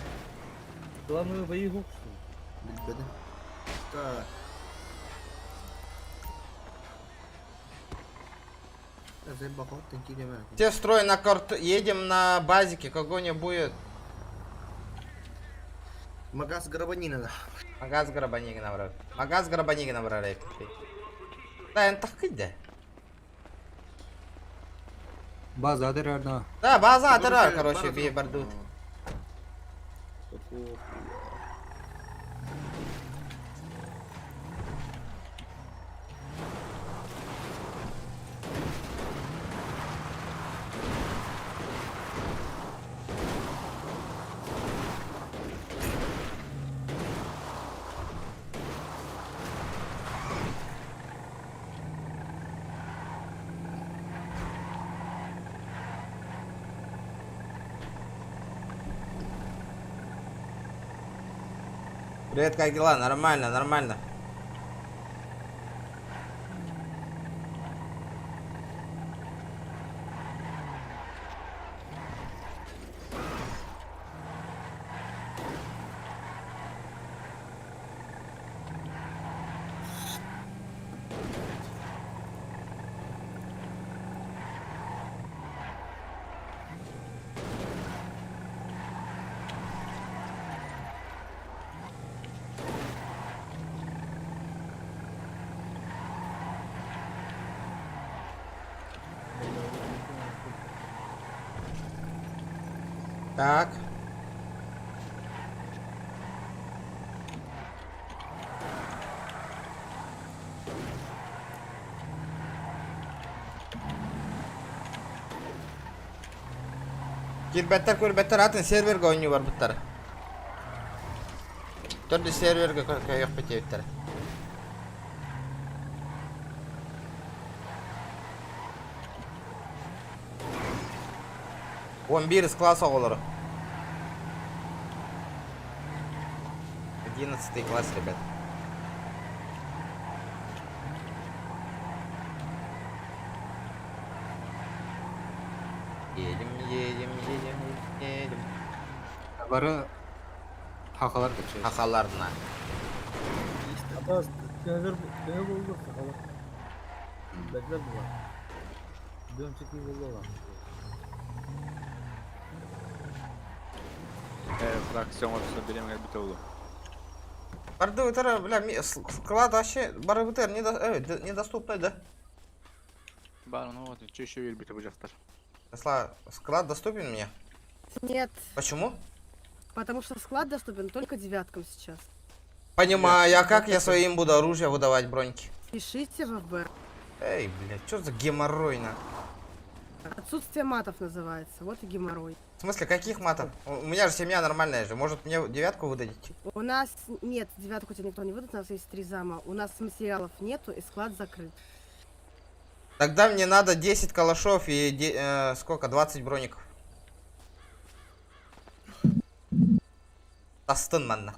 Главную боевку. Беда. Так. Я заебал, танки не знаю. Те строй на карту. Едем на базике, кого-нибудь будет. Магаз Гарабанина. Магаз Гарабанигина брат. Магаз Гарабанигина брат. Да, он так иде. База адырарна. Да, база атырар, короче, бей бардут. Привет, как дела? Нормально, нормально. Так. Кирбеттер көрбеттер атын серверге ойны бар бұттары. Төрді серверге көйек бітеуіттері. Он бир из класса олары. 11 класс, ребят. Едем. Бары хакалар кече. Хахаларына. Фракцион отсюда берем как будто углу. Барды вытара, бля, склад вообще, бары вытар недоступный, да? Бар, ну вот, что еще верь, бита будет Склад доступен мне? Нет, Почему? потому что склад доступен только девяткам сейчас. Понимаю, а как я своим буду оружие выдавать броньки? Пишите в ФБ. Эй, блядь, что за геморрой на? Отсутствие матов называется. Вот и геморрой. В смысле, каких матов? У меня же семья нормальная же. Может мне девятку выдадите? У нас нет, девятку тебе никто не выдаст, у нас есть 3 зама. У нас материалов нету и склад закрыт. Тогда мне надо 10 калашов и сколько? 20 броников. Тастын манна.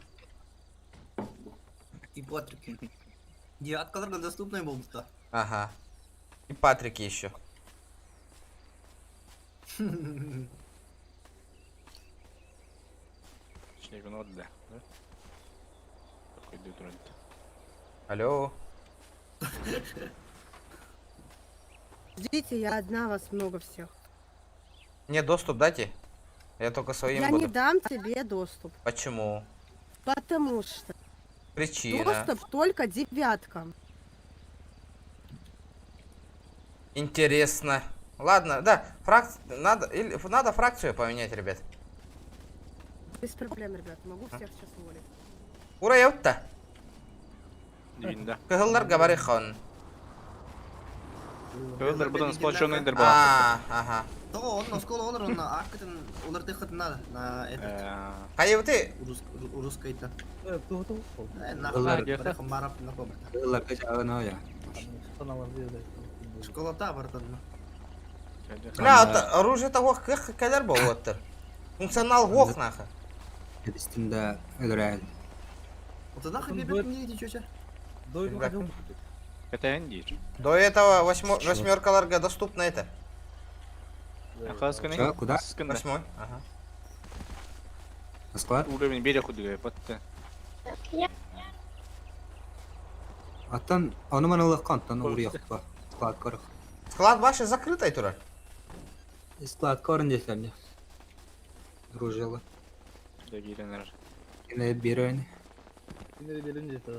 И Патрики. Девяткаларға доступный болдыста. Ага. И Патрики еще. Егон отда. Такой дютрон. Алло. Ждите, я одна, вас много всех. Мне доступ дайте. Я только своим Я буду. не дам тебе доступ. Почему? Потому что Причина. доступ только девяткам. Интересно. Ладно, да, надо фракцию поменять, ребят. Без проблем, ребят. Могу всех сейчас уволить. Ура ёпта. Дивинда. Кыгылларга барыхон. Кылдар будан сплоченный дер бар. Ага. То он на школу он на акытын улар тыхыт на этот Кайыты. русскайта. Кыллар Барап на кобрта. кылларга жагына я. Школата бартан. Бля, оружие того кадер был вот. Функционал гох нахуй. Эдистинда элрал. Вот нахуй бебек не иди чё. Это Анди. До этого восьмеркаларга доступно это. Ахасканы. Чё, куда? Восьмой. Ага. На склад? Уровень берега худой, потом. Аттан аны мана лаккантан урыякпа. Склад корых. Склад ваши закрытый тура. Склад корын десемде. Ружела. Дагиленер. Ине бирен.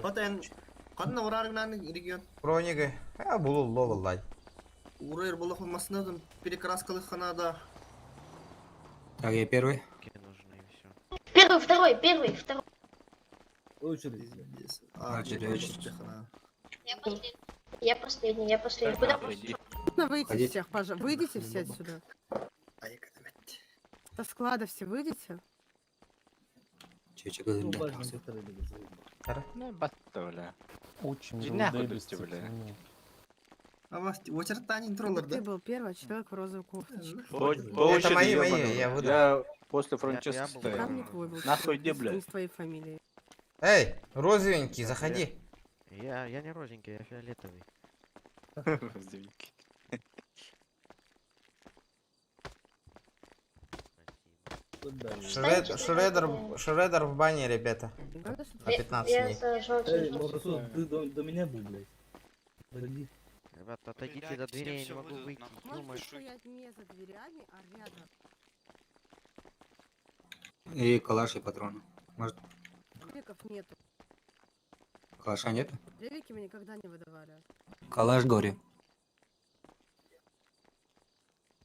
Потен кадна ураргнан регион. Бронига. Булул ловылай. Урыр булах маснадан перекраскалых ханада. Так, я первый. Первый, второй, первый, второй. Очередь. Я последний, я последний. Куда пошел? Можно выйти Ходите. всех, пожалуйста. Выйдите все отсюда. Со склада все выйдите. Чечек изинде. Ну, батовля. Жина худости, бля. А вас очертание троллер, Ты да? был первый человек в розовой кофточке. Это мои, я выйду. Я после Франческа Там не стоял. твой был. Нахуй человек, где, бля? Не с твоей фамилией. Эй, розовенький, заходи. Я не розовенький, я фиолетовый. Шредер в бане, ребята. Надо, чтобы На 15 Я дней. за желтый. Ребята, отойдите до двери, я не могу выйти. Можете стоять не за дверями, а рядом. И калаш и патроны. Может, Веков нету. калаша нет? Ревики мы никогда не выдавали. Калаш говорю.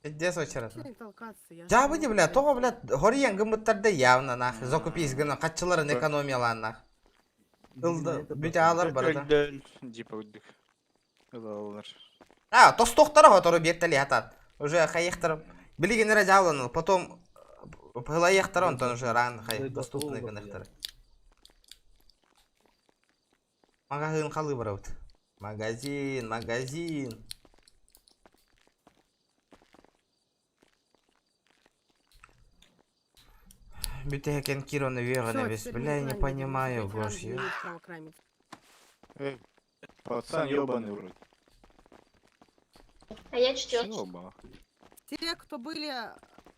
Где сочера? Вообще не толкаться. Я Ja же bu не bile знаю. toğa bile horiyen gımıtlarda yavna nah. Zokup izgina kaççıların ekonomiyalan nah. Ildı büte alır barada. Типа отдых. Кылалар. А, тостоқтара хотору бертели хатат. Уже хайехтар билигенера жавланыл. Потом пылаехтар онтон уже ран хай доступный гынехтар. Магазин халы бараут. Магазин. Бюте кен Кироны веганы Всё, весь. теперь Бля, я не мы понимаю, знаем, гош. не имеет права крамить. Пацан ёбаный вроде. А я четвертый. Ёба. Те, кто были...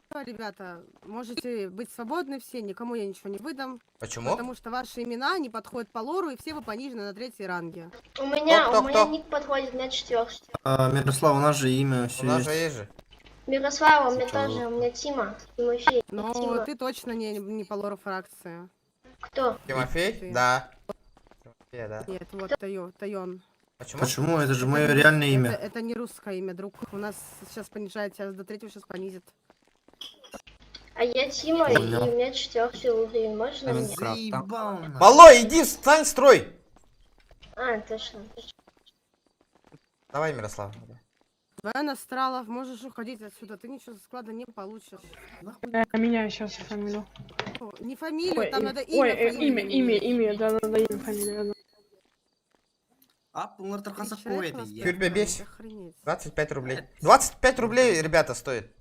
Всё, ребята, можете быть свободны все, никому я ничего не выдам. Почему? Потому что ваши имена не подходят по лору, и все вы понижены на 3-й ранге. У меня Кто? ник подходит на четвертый. Мирослав, у нас же имя У нас же есть же. Мирослава, у меня тоже, у меня Тима. Тимофей. Но Тима. ты точно не по лору фракции. Кто? Тимофей? Ты. Да. Тимофей, да. Нет, вот Тайон. Почему? Почему? Это же мое реальное имя. Это не русское имя, друг. У нас сейчас понижает, сейчас до 3-го сейчас понизит. А я Тима, и у Понял. меня четвертый уровень. Можно мне? Заебал. Малой, иди, встань, строй! А, точно. Давай, Мирослав. Двоен астралов, можешь уходить отсюда, ты ничего со склада не получишь. Меняю сейчас фамилию. О, не фамилию, Ой, там надо ой, имя. имя, да, имя, фамилия. А, bunlar tarkasa Человек koydu вас ya. Кюрбе бесь. охренеть. 25 рублей. 25 рублей, ребята, стоит.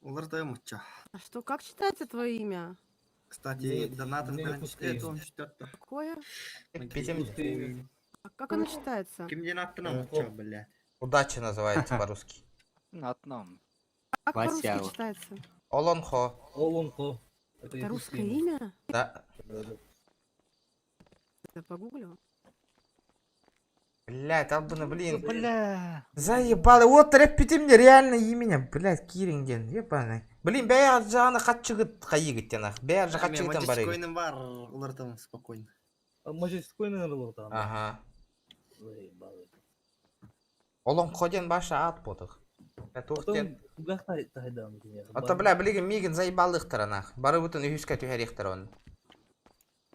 Bunlar da mutça. А что, как читается твое имя? Кстати, донатом это он читает. Какое? Пятим- А как оно читается? Kimden attın mutça, блядь. Удача называется по-русски. На одном. Как по-русски Васяо. читается? Олонхо. Это русское имя? Да. Я погуглю. Блять, Албана, блин. Бля. Заебало. Вот рэппите мне реально имя. Блять, Киринген. Ебаный. Блин, бәяр жағына қатшығыт қайығыт янақ. Бәяр жа қатшығыттан бар еді. Матчкойным бар, олар там спокойно. Ага. Олон қоден баша ат ботық. Ата бля, білеген меген заебалдықтыр анақ. Бары бұтын үйіске түйеректір оны.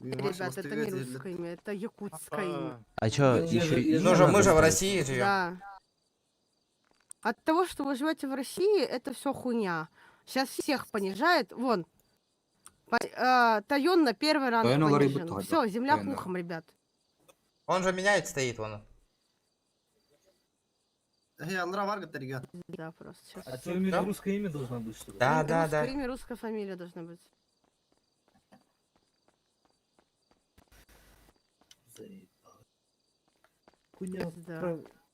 Ребят, это не русское имя, это якутское имя. А чё, еще... Ну, мы же в России живем. Да. От того, что вы живете в России, это все хуйня. Сейчас всех понижает. Вон. Тайон на первый ранг Тайон говорит, понижен. да. Все, земля Тайон, да. пухом, ребят. Он же меняет, стоит вон. Алра бар ребят. Да, просто сейчас. А что, именно русское имя должно быть, что ли? Да, да, Русское да. имя, русская фамилия должна быть. Да.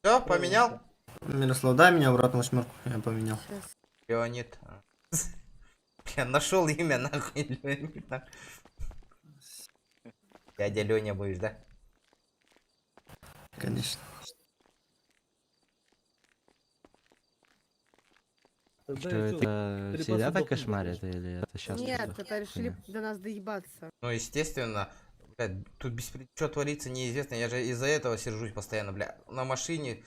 Все, поменял? Мирослав, дай меня обратно 8, я поменял. Сейчас. Леонид. Я нашел имя, нахуй, Леонид. Дядя Леня будешь, да? Конечно. Что, это всегда так кошмарит или это сейчас? Нет, это решили до нас доебаться. Ну, естественно. Блядь, тут что творится неизвестно. Я же из-за этого сержусь постоянно, бля. На машине,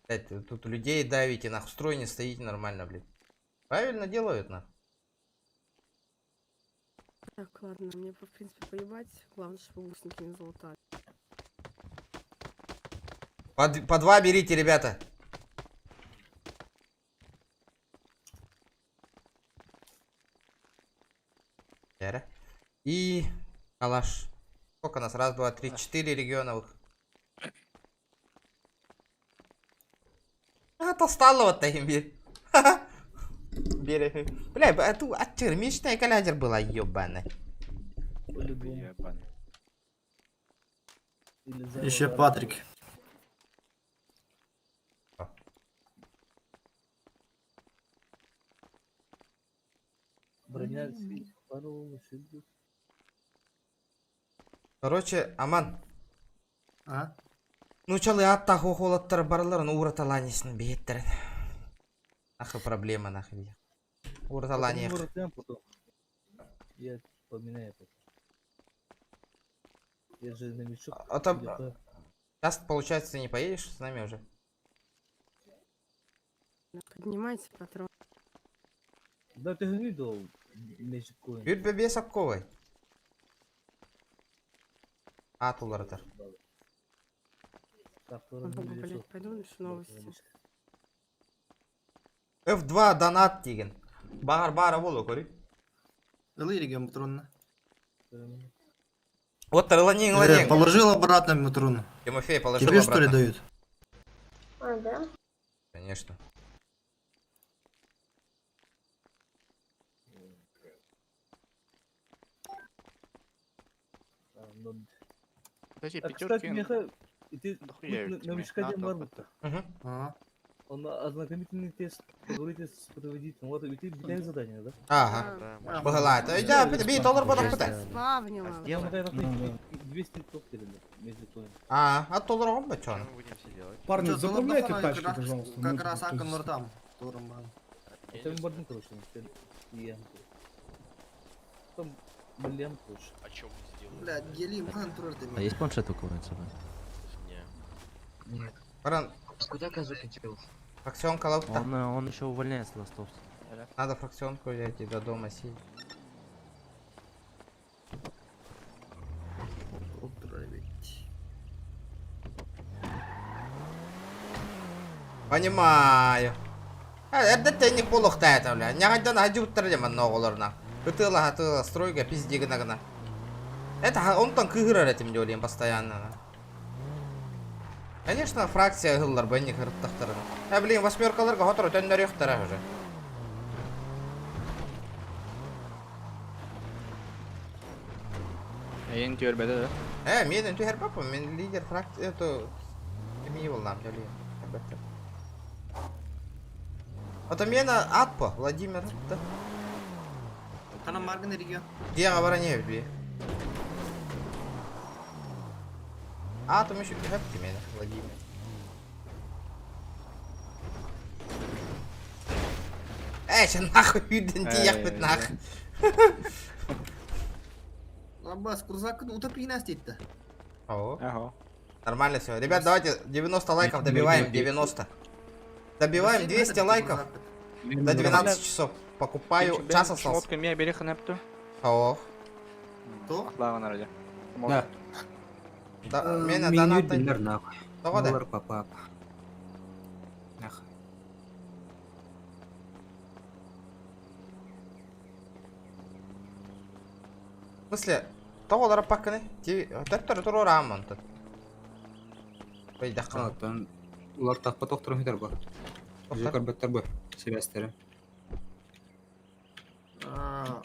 блядь, тут людей давите, нахуй, в строй не стоите нормально, блядь. Правильно делают, нахуй. Так, ладно, мне, в принципе, поебать. Главное, чтобы бусинки не залутали. По 2 берите, ребята. И калаш. Сколько у нас? Раз, два, три, 4 регионовых. А то стало вот таким бери. Бери. Бля, а ту отчермичная калядер была, ёбаная. Еще Патрик. Короче, Аман. А? Ну, чалы атта хохолаттар барларын ураталаниясын бейеттерін. Нахы проблема, нахы бейет. Ураталания. Я поменяю это. Я же новичок. А там... Сейчас, получается, ты не поедешь с нами уже? Поднимайте патрон. Да ты не дал мечку. Юрбе без окковой. Атуларатар. Блять, пойду лишь новости. F2 донат деген. Бара болу көрі. Дали регион патронна. Вот ланин. Положил обратно патрон. Тимофей положил Тебе обратно. что ли дают? А, да? Конечно. Подожди, Кстати, пятерки. Меха, ты Нахуя ведь новичка тебе? где Надо. Марбута? Ага. Он ознакомительный тест, поговорите с предводителем. Вот и ты выполняешь задание, да? Ага. А, Быгылайт. Иди, бей доллар потом пытай. спавнила. Я ему дай 200 топ-то между твоим. А доллар он бы чё? Что мы будем все делать? Парни, Чё, заправляйте Золотоха тачки, как раз- пожалуйста. Как Ну, раз то Акон есть- там. Туром, да. Это бомбардин, короче, я. Там, блин, короче. О чем мы сделали? Блядь, Гелим, контроль ты. А есть планшет у кого-нибудь с собой? Не. Баран, Куда казуки делал? фракционка лаута. Он еще увольняется ластовца. Надо фракционку взять и до дома сидеть. Понимаю. Это ты не полухта это, бля. Не гадя на гадюттер демон ноголорна. Ты стройка пиздига гана. Это он там кыграр этим делаем постоянно. Конечно, фракция гыллар бенни хырттахтарына. Блин, 8-каларга хотор өтөндөр юктара уже. Эйн көрбеді, да? Мен өнту хер папа, мен лидер фракция, это... Кеми болнам, жали. Это мена Атпа, Владимир, да? Tanam margın eriyor. Diye kabara niye bir? Атом еще бегать тебе, Владимир. Что нахуй виден ехать нахуй? Abbas kurzakkın utopik nas deydi. Ага. Нормально все. Ребят, давайте 90 лайков добиваем, 90. Добиваем 200 лайков до 12 часов. Покупаю, час остался. Шмотка меня береха непту. Ох. То? Лава на ради. Да. Да, меня Меню донат. дилер нахуй. Давай. Доллар папа. Нахуй. В смысле, тоголар пакканы? Төттөр туру рамон тут. Пойдакка. Аттан улар тақпа тоқтырым хитер бар. Жүкер беттер бар. Себестері.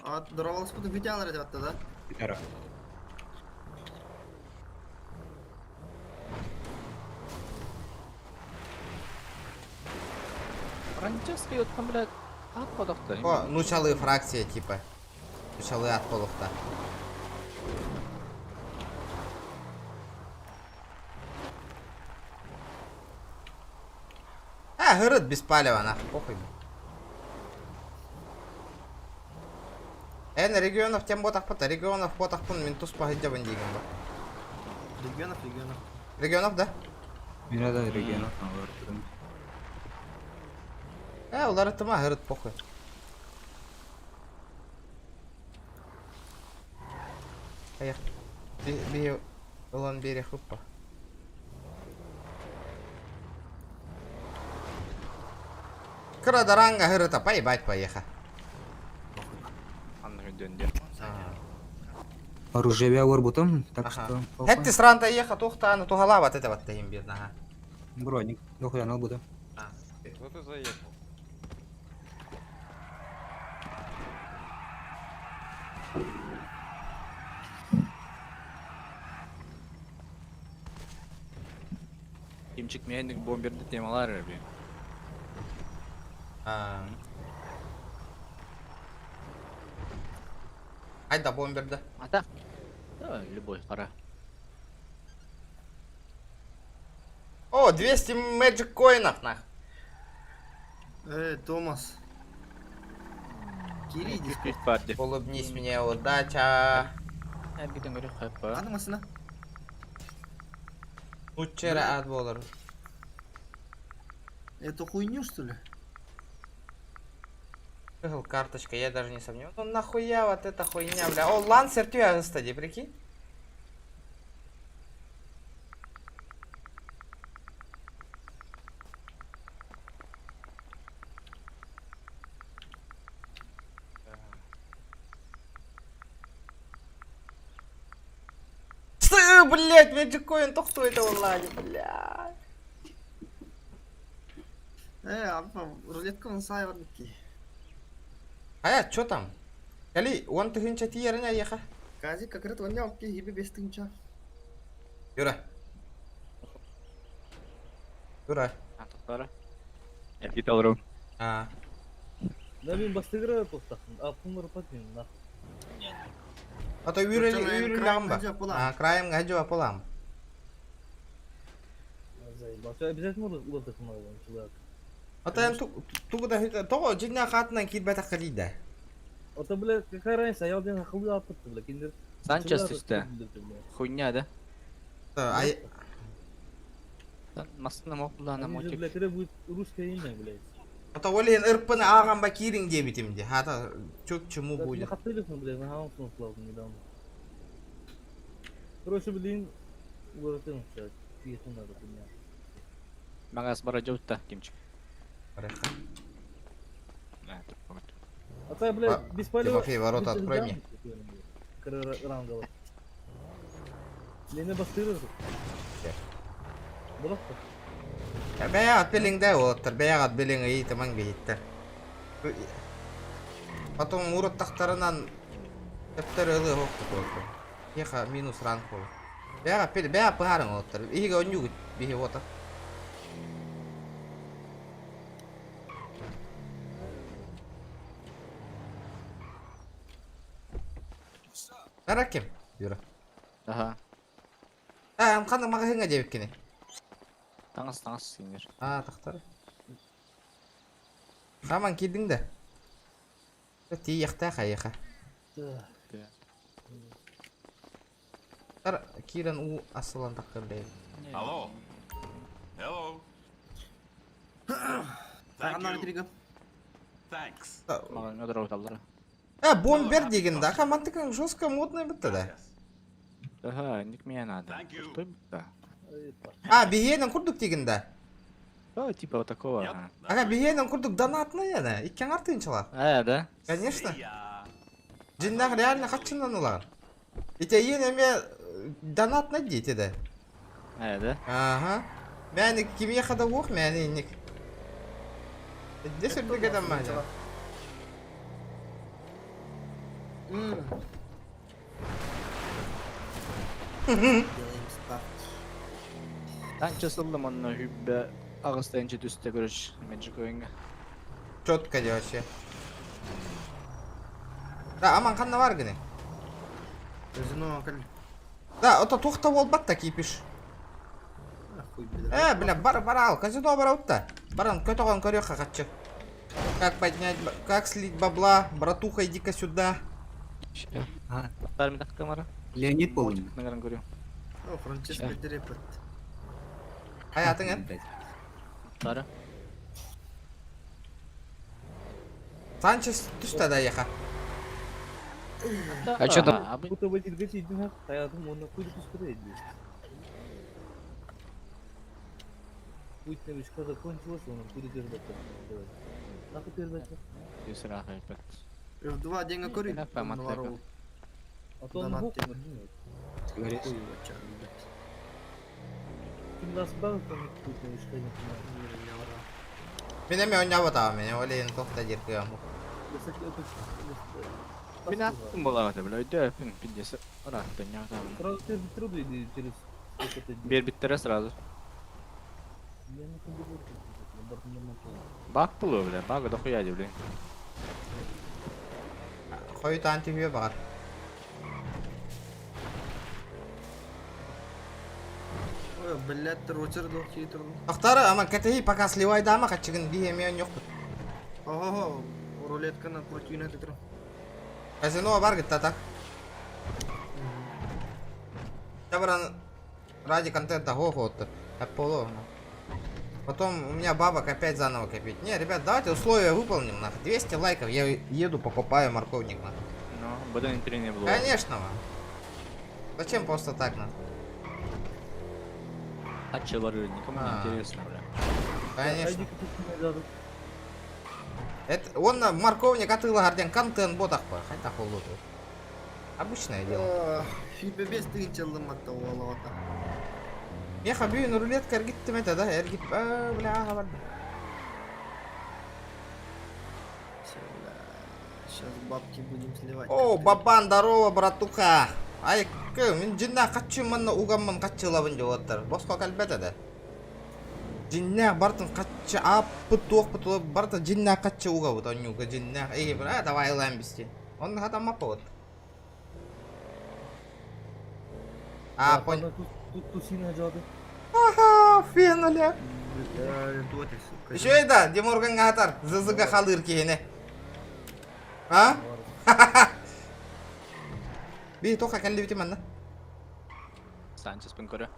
At duravalыс budu videolar edip attı da. Хитер. Франчески өткөн билет. Ат подокта. О, нучалы фракция типа. Нучалы от полухта. Гырыт без палева, нахуй, похуй. Регионов тем ботах пота, регионов ботах пун ментус пахидя бандиган ба. Регионов. Регионов, да? Мене да регионов алар турым. Улар тыма гырыт похуй. Аяк. Би улан берег хуппа. Крадаранга гырыта, поебать поеха. Анны дөнде. Оружие бар бутым, так что... Хетти сранта еха тухтаны тухалава вот это вот тейм бедна. Броник. Дохуя нал буду. Вот и заехал. Kimçik mühendislik bomberde temalar abi. Айда бомберді. Да, любой, пора. О, 200 мэджик коинов, нах. Томас. Кири иди. Парди. Улыбнись мне, удача. Я гидем говорю хэпа. Анымасына. Учера от долларов. Это хуйню что ли? Карточка, я даже не сомневаюсь. Ну нахуя вот эта хуйня, бля. О, лансер тюя, кстати, прикинь. Что, блять, Мэджикоин, то кто это онлайн, блядь. Абба, рулетка он сайварники. Аят, чё там? Кали, он ты гынча тиерня еха. Кази, как это он ялки, хиби без тынча. Юра. Юра. Тохтара. Я гит алырым. А. Да мен бастыгыра тостахын. Апунлар патин нах. А то Юра краем лямба. гаджа полам. А, краем гаджа полам. Обязательно улыбаться надо, человек. А то я тугу да то жигна хатнан кит бата калида. Это, бля, какая разница, я один хуйня опыт, бля, киндер. Санчес üstte. Хуйня, да? Ай. Масына мокулана Они же, мотик. бля, когда будет русское имя, блядь. А то олен ырпын аган бакирин дебитимди. Хата чөк чему Мы будет. хотели, бля, на Хаунсом славу недавно. Короче, блин, угоротым сейчас, пьесу надо хуйня. Магаз бара жауытта кимчик. А то, бля, бесполезно. Тимофей, ворота открой мне. Рангово. Лена бастырыр. Булакта. Бая от белингде оттыр. Бая от белинг ий таман бейттер. Потом урот тахтарынан тептер ылы хокты койды. Еха минус ранг бол. Бая пыгарың оттыр. Иге онюг бихи ота. Merak kim? Yürü. Aha. Kanka magazin acayip kini. Tаңыз сендер. Тақтар. Хаман келдің де. Тияқта қайыға. Киран у асылан таққан бәйім. Алло. Hello. Тағаннан триган. Thanks. Маған өдір ауталдыр. Бомбер деген да. Хамантыкан жестко модный бітті да. Aha, ник меня надо. Thank you. Что это? Бигейнен құрдық деген да. О, типа вот такого. Бигейнен құрдық донатны еді. Иккен артыншылар. Да? Конечно. Жиннақ реально қатшыннан олар. Ите ең әме донатны дейті да. Да? Ага. Мәні кеме қада оқ, мәні енек. Де сүрдік адам мәні. Танча сылдым онна хүббе ағыстайынчы түсті көріш. Мәджі көйінгі. Четко де вообще. Да, аман қанна бар гіне. Казино кәл. Да, ото тоқта бол батта кейпіш. Бля, бар ал, казино бар аутта. Баран, көтоған көрек қақатшы. Как поднять, как слить бабла, братуха, иди-ка сюда. Тарым так камера. Леонид болуң. Нагаран көрем. О, Франческо Дерепет. Аятың ән? Тары. Санчес түсті да еқа. А чё там? Юсырақ айпет. Два деньга кори. Как паматлека. Донат Мен әме ойнап отағым, мен олейін тоқта жеркі ғаму. Мен аттым болағаты білі, өйді өпін піндесі ұраттын яғдамын. Бер біттері сразу. Бақ бұлы білі, бағы да құяды білі. Қойыт антифия бағар. Білеттір өтірді кейтірді. Тоқтары, ама кәтейі пока сливайды ама қатшығын бейеме өң жоқ бұд. Ого, рулетканы противіне тетірі. Казино бар гітті так. Табыран ради контента хохо отты. Апполо. Потом у меня бабок опять заново копить. Не, ребят, давайте условия выполним, нахуй. 200 лайков, я еду, покупаю морковник, нахуй. Ну, буде інтересне було. Конечно, вам. Зачем просто так, нахуй? Ачылары никому не интересно, бля. Конечно. Это, он на морковник отыла гарден контент ботах по. Хотя холодно. Обычное дело. Фибе без тынчылым атты олавата. Я хабию на рулетка эргиттим это, да? Эргит, бля, хабар. Сейчас бабки будем сливать. О, бабан, здорово, братуха. Ай, мен жинна каччы манна угамман каччылабын деп отыр. Боско калбет эде. Жинна бартын каччы аппыт тоқпыт барта жинна каччы угабыт онюга жинна. Эй, бра, давай лайм бисти. Он хатам маппа вот. Понял. Ага, феноля. Еще это, Деморган гатар, зызыга халыр кейне. А? Би тоқа кәлі бітем анна? Санчес пен көрі.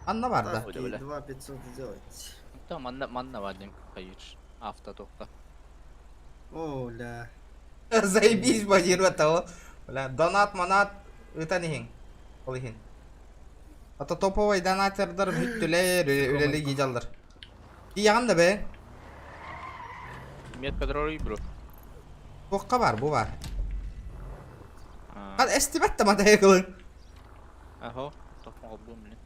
Анна бар да. 2500 сделать. Там манна var дейм, hayır. Авто тоқта. О, ля. Заебись, бадир бата. Бля, донат, манат, это нехин. Олихин. Ата топовый донатердер бүттілер, өлелі гейдалдар. Ияған да бе? Мет кадрорый, бро. Тоққа бар, бұл бар. Қад әстібәтті мата екілі. Ахо, тоқма қолдым білін.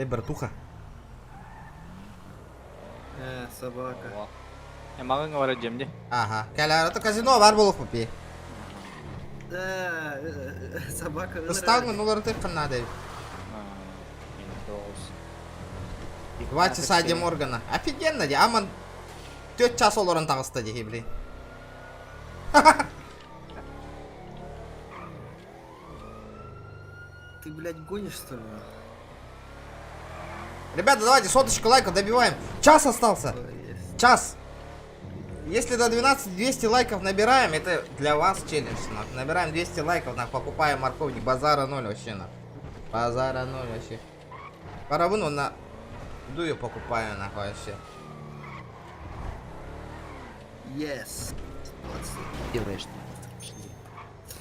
Братуха. Собака. Маған var Cem'de. Ага, кәлі казино бар болып пе. Да, собака. Ұстағын олар тек қынна дейіп. 2 часа Деморгана. Офигенно де, аман 4 час оларын тағысты деге, блин. Ты, блядь, гонишь, что ли? Ребята, давайте соточку лайков добиваем. Час остался. Час. Если до 12 200 лайков набираем, это для вас челлендж. Набираем 200 лайков, покупаем морковник. Базара 0 вообще, Базара 0 вообще. Парабуну на дую покупаю, вообще. Yes. Делаешь.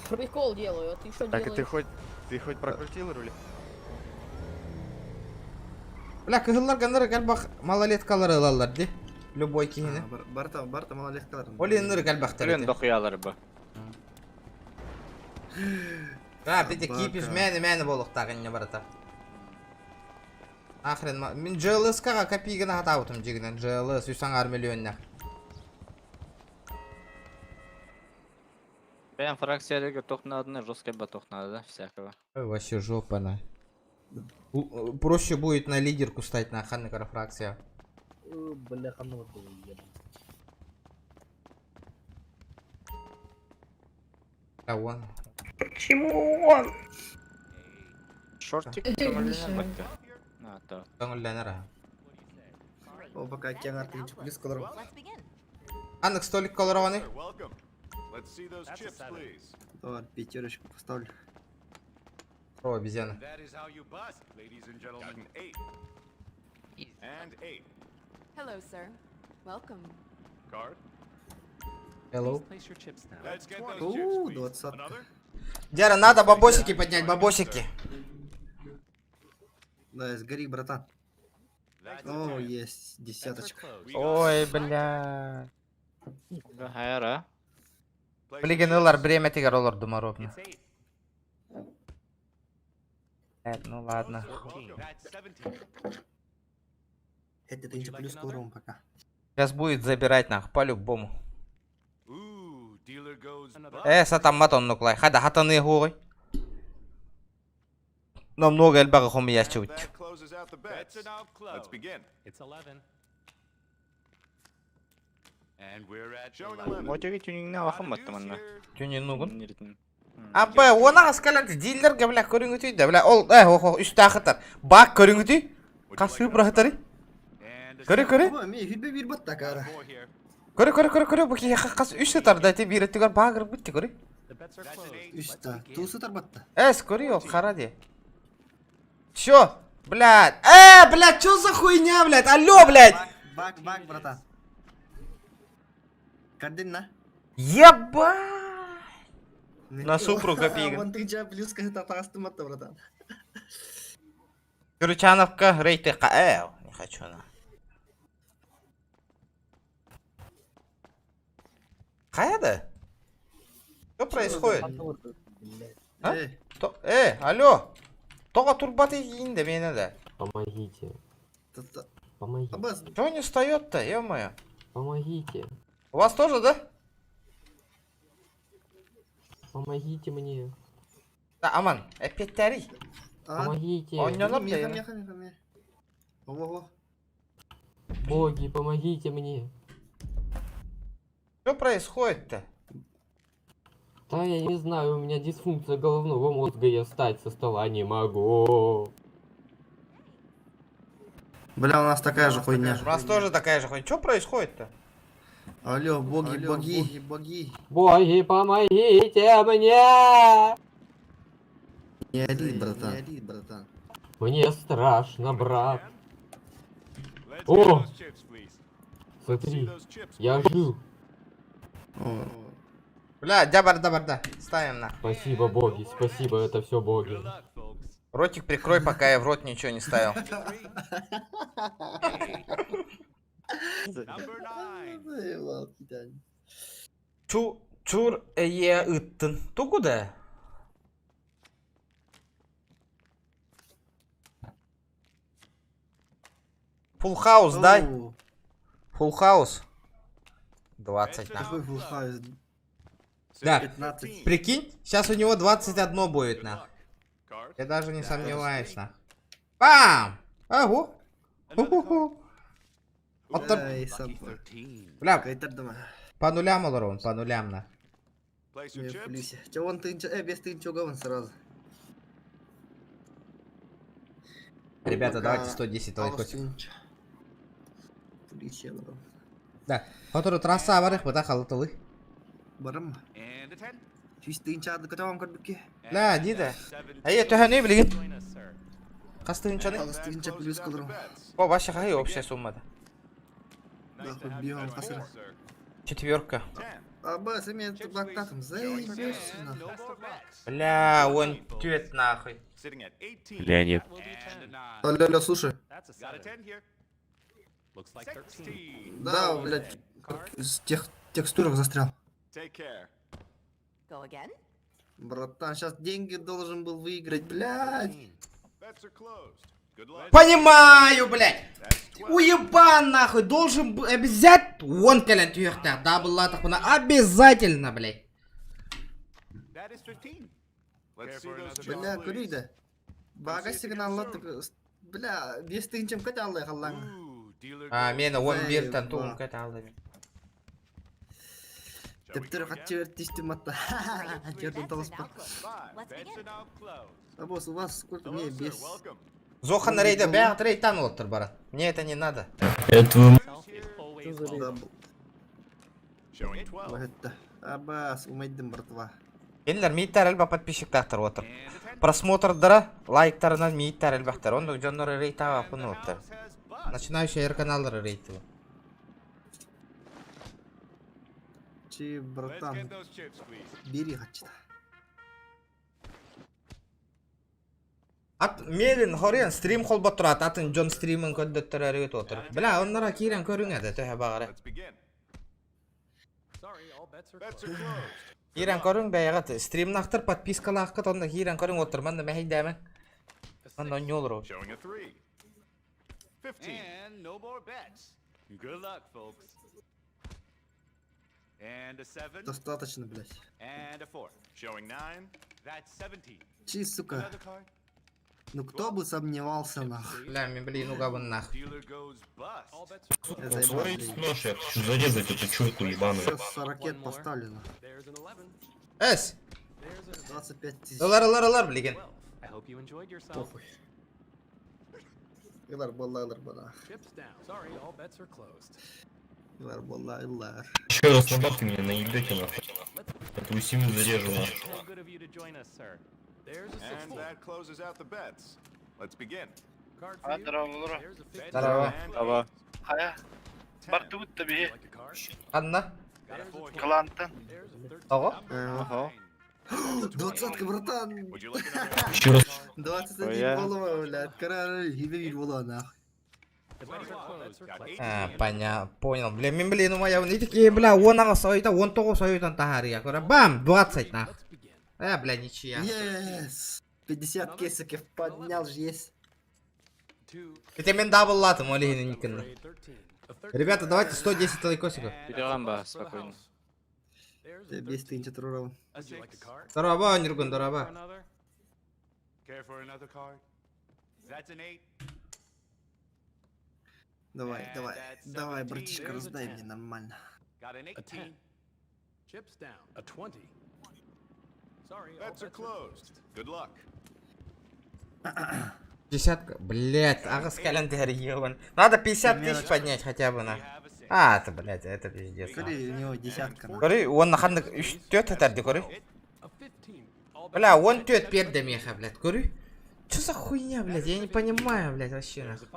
Прикол делаю, а ты что Так, делаешь? ты хоть прокрутил рули? Бля, кыгыллар гандыр галбах малолеткалар алалар, де. Любой кигини. Барта малолеткалар. Оленнер галбахтар. Блин, дохуялар бы. Бите кипиш мәні болуq тағынне барата. Ахрен, мен JLS-қа копейгіні хатаутым жегінен. JLS 100 миллионнақ. Прям фракциялерге тоқнадыны, жестко бы тоқнады, да, всякого. Вообще жопа, на. Проще будет на лидерку стать на ханнекара фракция. Бля, ханну ты. А вон. Почему он? Шортик, а, то. Көңілденер. О, пока тяңар тыгынчы плюс колору. Анық столик колорованы. Давай, пятерочку поставлю. О, обезьяна. Hello, sir. Welcome. Hello. О, 20. Дяра, надо бабосики поднять, бабосики. Да, сгори, братан. О, есть, десяточка. Ой, бля. Хайра. Блигенылар бремя тигар олар думаровна. Ну ладно. Это тыгынчы плюс колору пока. Сейчас будет забирать нах, по-любому. Сатам матон нуклай. Хада хатаны хуй. Но много эльбага хуми я чуть. Мотиги тюнингне вахымматтым анна. Тюнин нугун. Неритин. Абба, она аскаланты дилерге бля көрүнгүтүй да бля ол охо үстө ахытар. Бак көрүнгүтүй. Касып брахатары. Көрө. О, мен хүлбе бир бат такара. Көрө. Баки хакас үстө тарда те биретигер багыр битти көрө. Үстө, тусы тарбатта. Көрө ол кара де. Всё, блядь. Блядь, что за хуйня, блядь? Алло, блядь. Бак, братан. Кардин на. Еба. На супруга пига. Вон ты же плюс как-то тастыматта, братан. Крючановка, рейты не хочу на. Каяда? Что происходит? А? Алло. Только турбаты инде меня да. Помогите. Та-та. Помогите. Абаз, Чего не встает-то, ё-моё? Помогите. У вас тоже, да? Помогите мне. Да, Аман, опять тари. Помогите. Он не надо, Меха. Ого. Боги, помогите мне. Что происходит-то? Да я не знаю, у меня дисфункция головного мозга, я встать со стола не могу. Бля, у нас такая же хуйня. У нас тоже такая же хуйня. Что происходит-то? Алло, боги. Боги, помогите мне! Не ори, братан. Мне страшно, брат. О! Смотри, я жив. О, Бля, дабар-да. Ставим на. Спасибо, боги, спасибо, это все боги. Ротик прикрой, пока я в рот ничего не ставил. заебал, Титян. Чур эе ыттын. Тугуда? Фулл хаус дай. Оу, Фулл хаус. 20 на. какой full house? Да. 15. Прикинь, сейчас у него 21 будет на. Я даже не сомневаюсь на. Бам! Ого! Ху-ху-ху. Оттар. Ай, сам. Бля, Кайтардым. по нулям олар он, по нулям на. Плюсе. Че он тынча, без тынчога он сразу. Ребята, давайте 110 лайкосик. Плюсе, бро. Да. Отыр трасса барых, бұта қалытылы. Барым. Чист тынча ады катавам кардыке. Ля, дейді. Әйе, төһәне білген. Қасты үнчаны? Алыс тынча плюс калырым. О, башы қай общая суммада. Да, хоть бьем касыр. 4. Аба, мен бактатым, заебешься нахуй. Бля, он тюет нахуй. Леонид. Алло, слушай. Да, блядь, с тех текстурок застрял. Братан, сейчас деньги должен был выиграть, блядь. Понимаю, блядь. Уебан нахуй, должен взять вон кален тюрта, да была так обязательно, блядь. Бля, көрүй да. Бага сигналлатты, бля, 5 тыгынчам кат аллай қаллаң. А, мені 11 тан туым кат алды. Тептер қатчы өрттістім атта. Жерден таласпа. А босс, у вас сколько? Мне 5. Зохан рейда бәғыт рейдтан олыптыр барат. Мне это не надо. Абас, умайдым, братва. Елдер мейттер әлбә подписчиктақтыр отыр. Просмотрдыра, лайктарынан мейттер әлбәқтір. Онды жонлары рейд аға құны отыр. Начинающий каналдары рейді. Чи, братан, бери қатчыда. Ат мелин хорен стрим қолба тұрат, атын Джон стримін көддеттір әрігет отыр. Біля, онлара кейрен көрің әді төһе бағары. Кейрен көрің бәйіғат, стримін ақтыр подпискалы аққыт, онда кейрен көрің отыр, манда мәхей дәмін. Манда он не olur о. Достаточно, блядь. Чи, сука. Ну кто бы сомневался, нахуй. Бля, ми, блин, угабан нахуй. Хочу зарезать эту чурку ебаную. Сейчас 40 поставлено. Эс! 25 тысяч. Лар, блиген. Похуй. Илар болла, бана. Илар болла, илар. Еще раз на бабки меня наебете нахуй. Эту семью зарежу нахуй. Здорово. Анна? Клантон. Ого? 20-ка, братан. Еще раз. 21 голова, блядь. Король, ебевиль вола, нахуй. Понял. Бля, мен, блин, умая, не такие, бля, он ага союта, он того союта тахари. Я говорю, бам, 20 нахуй. Бля, ничья. Yes! 50 кейсиков поднял же есть. Это мен дабл латом, олени никогда. Ребята, давайте 110 лайкосиков. Переламба, спокойно. Без тынча туруров. Здорово, Ниргун, здорово. Давай, братишка, раздай мне нормально. Десятка, блять, ага, скалендер ебан. Надо 50 тысяч поднять хотя бы на. А, это, блять, это пиздец. Смотри, у него десятка. Говори, он наханды 3 атарды, говори. Бля, он 3 перді меха, блять, говори. Что за хуйня, блять, я не понимаю, блять, вообще нахуй.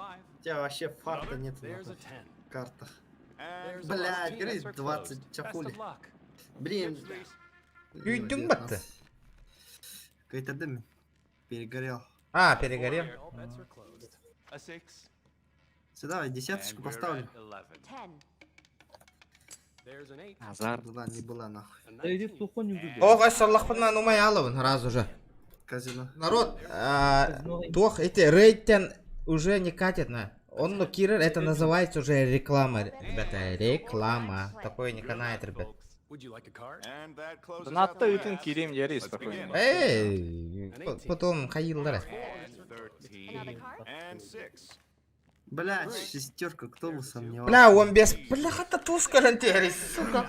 У тебя вообще фарта нет в картах. Блять, говори, 20 чапули. Блин. Юйдюн батты. Какой-то дым перегорел. А, перегорел. Сюда десяточку поставлю. Азар. Да, не была нахуй. Ох, Аллах пана нумай алавын, раз уже. Казино. Народ, тох, эти рейтен уже не катят на. Он, ну, Кирер, это называется уже реклама, ребята, реклама. Такое не канает, ребят. Донатта үтін керем дері, спокойно. Эй, потом хаилдары. Блядь, шестерка, кто бы сомневался. Бля, 15. Бля, хата туз кален тегерис, сука.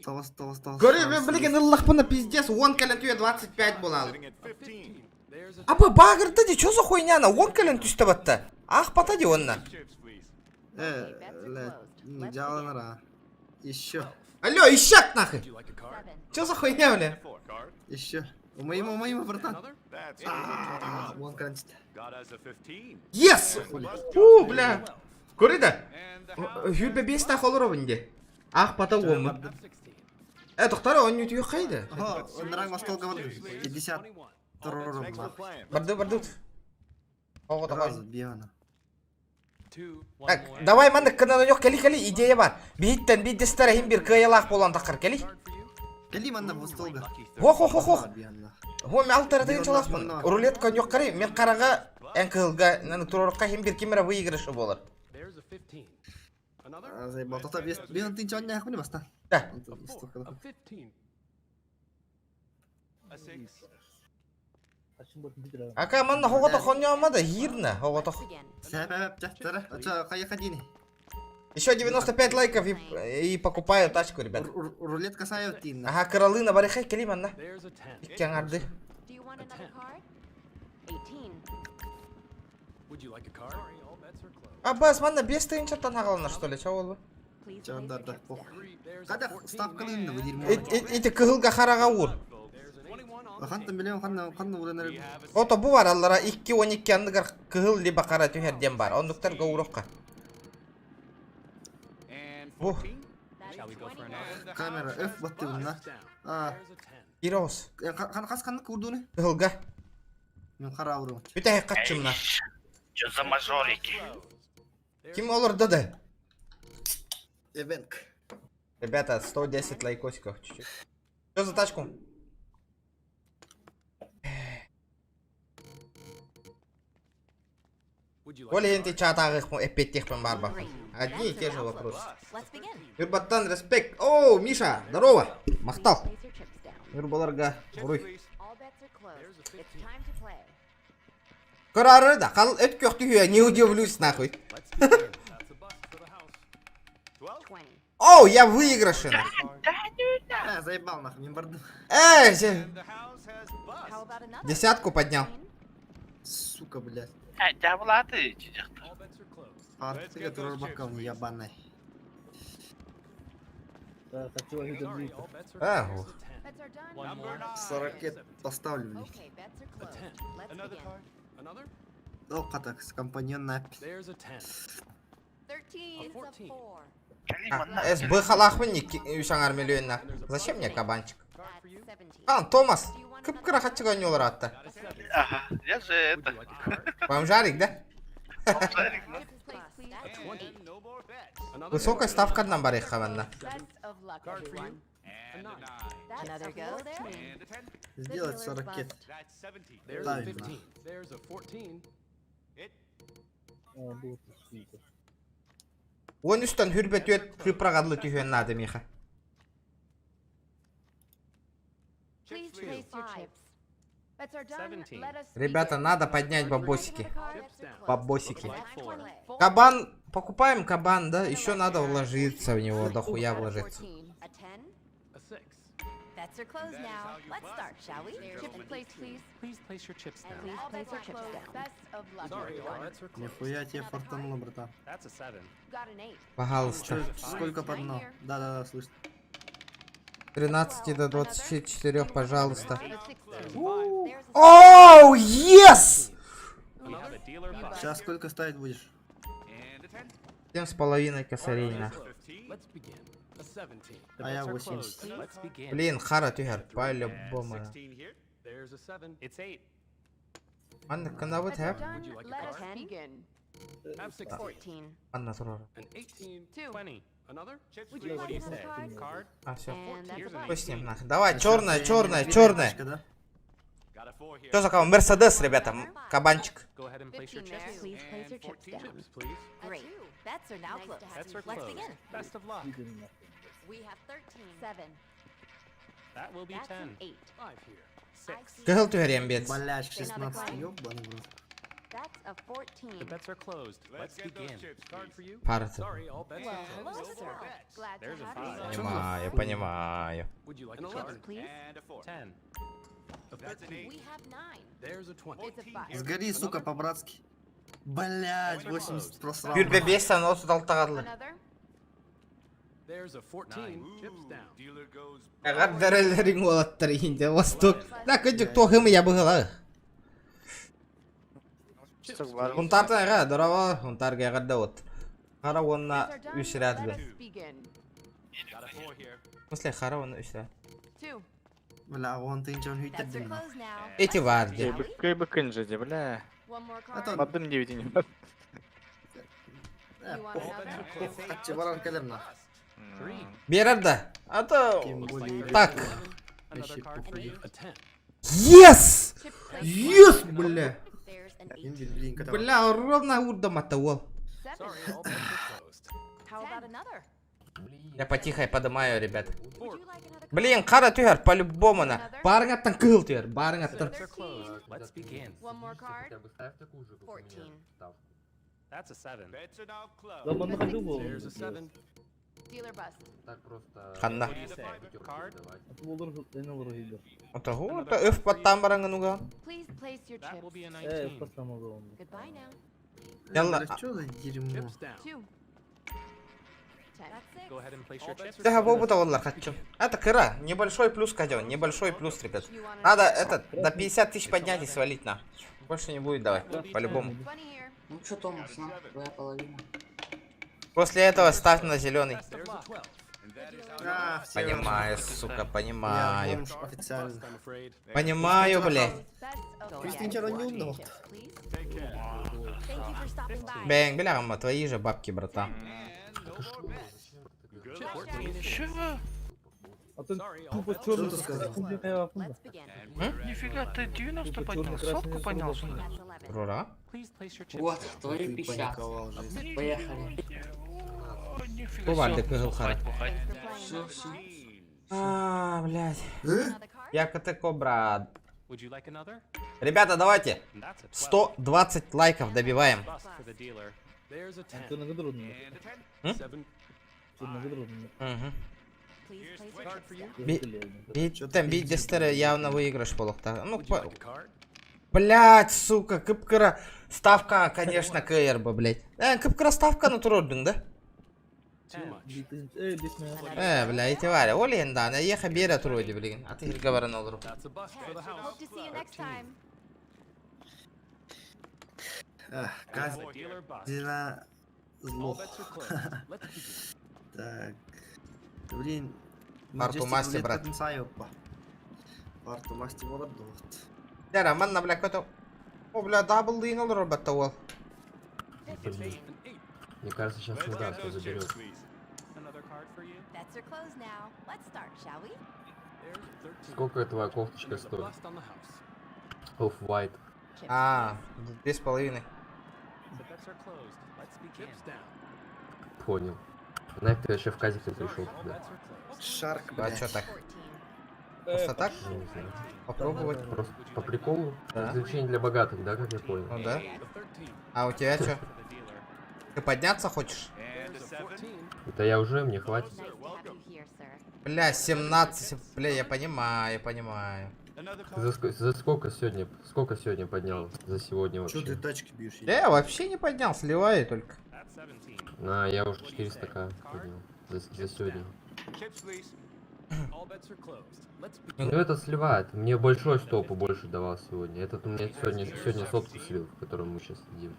Тоғыз. Көрі, білген ыллах бұны пиздец, 10 кален түйе 25 болал. Абы бағырды де, чё за хуйняна, 10 кален түсті бітті. Ақ бата де онна. Жаланара. Еще. Алло, ищак нахуй. Чё за хуйня, бля? Еще. Умоим, братан. Вон кранчит. Yes! Бля. Көрі да? Хүрбе 5 тақ олыр обынде. Ақ бата 10. Тоқтары, он не түйе қайды? Нраң бастолға барды. 50. Тұрырым. Барды. Оғы Разы, бияна. Так, давай мандық кінаны жоқ, кәли, идея бар. Бейттен бейдестері хем бір күйелақ болан тақыр, кәли. Кәли манда бастолға. Хоқ. Мен алтары тайын чалақпын. Рулетка жоқ қарай, мен қараға ән кығылға, тұрорыққа хем бір кемера выигрышы болыр. Балтата биян тин чан яқ міне баста. Да. Ака, манда хоғыта қоnya алмады, ерні хоғыта. Сәбәп жақтары, қаяқа дейіне. Еще 95 лайков и покупаю тачку, ребят. Рулетка сайып дейін. Ага, кралына барихай келей манна. Иккен арды. Бас, манна 5 тайын чаттан ағалына, что ли, чау олы? Чауындарды, пох. Қада ставкалығында бұдейірім. Иті кығылға қараға ұр. Қанты білем, қанны ұлан әрі. Ото бұ бар аллара 2-12 андығыр кығыл либо қара түйерден бар. Ондықтарға ұроққа. Бұ. Камера F батты бұнна. Ироз. Қас қанны көрдуіне? Кығылға. Мен қара ұрым. Бүтәй қатшымна. Чё за мажорики? Ким олар дады? Эвенк. Ребята, 110 лайкосиков чуть-чуть. Что за тачку? Коли енти чатағық эппеттехпен бар бақы. Одни и те же вопросы. Юрбаттан респект. Оу, Миша, здорово. Мақтал. Юрбаларға ұруй. Көрары да, қал өт көқті хүйе, не удивлюсь нахуй. Оу, я выигрышен. Заебал нахуй, мен бардым. Десятку поднял. Сука, блядь. Да влады, чижақты. Артыға тұрар баққалын, ябанай. Ау. 40 поставлю, блядь. О, қатақ, компаньон напи. СБ халахмын не шаңар миллионна. Зачем мне кабанчик? Томас, кіп-кіра қатчыға не олар атты? Ага, я же это... Бомжарик, да? Высокая ставка одна бариха ванна. Сделать 40 кет. Правильно. Он үстен хүрбет өт күпрағадлы түйен нады меха. Ребята, надо поднять бабосики. Бабосики. Кабан, покупаем кабан, да? Еще надо вложиться в него, дохуя вложиться. Нихуя тебе фартануло, братан. Пожалуйста. Сколько по дну? Да, слышно. 13 до 24, пожалуйста. Оу, yes! Сейчас сколько ставить будешь? 7,5 косарей, нахуй. А я 80. Блин, хара тюхер, по-любому. Анна, канавы тэп? Анна, турара. А, все. Пусть с ним нахуй. Давай, черная. Что за кого? Мерседес, ребята, кабанчик. Кыгыл тюхерем бед. Блядь, 16, ёбаный в рот. That's a 14. bets are closed. Let's begin. Card for you. Парты. Sorry, all bets are Hello, closed. sir. Glad There's to a have you. five. Понимаю, понимаю. Would you like An a 11, card? please. And a 4. 10. A 13. We have 9. There's a 20. It's a 5. Сгори, сука, по-братски. Блять, 80 просрал. Бир бебестен осы далтағарлы. Another. There's a 14. Chips down. Dealer goes. Ағар дәрелерің олаттыр енді, восток. Да, көтік тоқымы ябығыла. Ұнтартын әға, дұрава, ұнтарға әғарда от. Қара онына үшірәді бен. Let's begin. Got a 4 here. Мысле, қара оны үшірәді. 2. Бля, он ты ничего не Bets are видит. closed now. Эти варди. бля. One more А card. то- Подым 9 не You want another? Хатчи баран келем на. Берарда. А то... Тем более. Так. Another card for you. A 10. Yes! Chip placed. Yes, бля. There's an Блин, 18. блин, когда- Бля, ровно урдом это ол. 7. Sorry, all bets are closed. How about another? Я потихо подымаю, ребят. Would you like another? Блин, қара түйер, по-любому на. Барың аттан кығыл түйер, барың аттан. Bets are closed. Let's begin. One more card. Хотя бы ставь такую же, как у 14. меня. ставку. That's a 7. Bets are now closed. There's There's a 7. Dealer bust. Так просто... Ханна. What do you say? Card? Давай. Отого, это өф паттан бараңын уға. Please place your That will chips. be a 19. Goodbye now. Ялла. Бля, что за дерьмо? Chips down. 2. 10. That's Go ahead and place your chips. Да, опыта олар хочу. Это кыра, небольшой плюс каден, небольшой плюс, ребят. You want Надо another? этот, до 50 тысяч поднять и свалить на. Больше не будет давать, по-любому. 20 here. Ну что, Томас, на, твоя половина. После этого ставь на зеленый. There's a 12. А, все. Понимаю, сука, Я понимаю. бомж официально. I'm afraid. Понимаю, блядь. Best of Пусть luck. ничего не умного. Chips, please. Thank you for stopping by. Бэнг, бляма, твои же бабки, братан. Sorry, all bets Что ты сказал? Let's begin. Нифига, ты 90 поднял, сотку поднял, что ли? That's 11. Рура? Please place your chips. Вот, down. твои Ты 50. паниковал, жизнь. Поехали. Нифига Бувальды себе. кыгыл хара. Thanks for playing. Все, все. А, блядь. Another card? Я КТК, брат. Would you like another? Ребята, давайте. That's a 12. 120 лайков добиваем. Bust for the dealer. There's a 10. Ты нагодрудный. And a 10. Hmm? 7. Ты нагодрудный. Угу. Please place your Card chips for you. down. Биттен бидестері явно выигрыш болықта. Ну, Would you like a card? блядь, сука, кыпкыра. Ставка, конечно, кыйыр бы, блядь. Кыпкыра ставканы турдың, да? Too much. Бля, эти варя. Оли енді, ана еха бере туруди, блин. А ты говорен олыру. That's a bust for the house. Hope to see you next time. Эх, Каз- For dealer bust. Казина All зло. bets are closed. Let's begin. Так. Блин. Арту масти, брат. Арту масти болады вот. Яра, манна, бля, көтө. О, бля, дабл дейін олыр бәтті ол. Мне кажется, сейчас не даст, кто заберет. Another card for you. Bets are closed now. Let's start, shall we? There's 13. Сколько твоя кофточка Another стоит? bust on the house. Off-white. Chips. А, 2,5. The bets are closed. Let's begin. Chips down. Понял. Знаешь, ты вообще в казике пришел All туда. bets are closed. Шарк, А блядь. чё так? 14. Просто так? Я не знаю. Попробовать? Просто по приколу? Да. Развлечение для богатых, да, как я понял? Ну да. The 13. А у тебя чё? For the dealer. Ты подняться хочешь? There's a 14. Это я уже, мне хватит. Nice to have you here, sir. Бля, 17. Бля, я понимаю, понимаю. Ты за сколько сегодня поднял? За сегодня Чё ты вообще? тачки бьешь? Да я вообще не поднял, сливаю только. That's 17. Я уже 400к поднял. За сегодня. Chips, please. All bets are closed. Let's Ну begin. это сливает. Мне большой стопу больше давал сегодня. Этот у меня сегодня сотку слил, в котором мы сейчас сидим.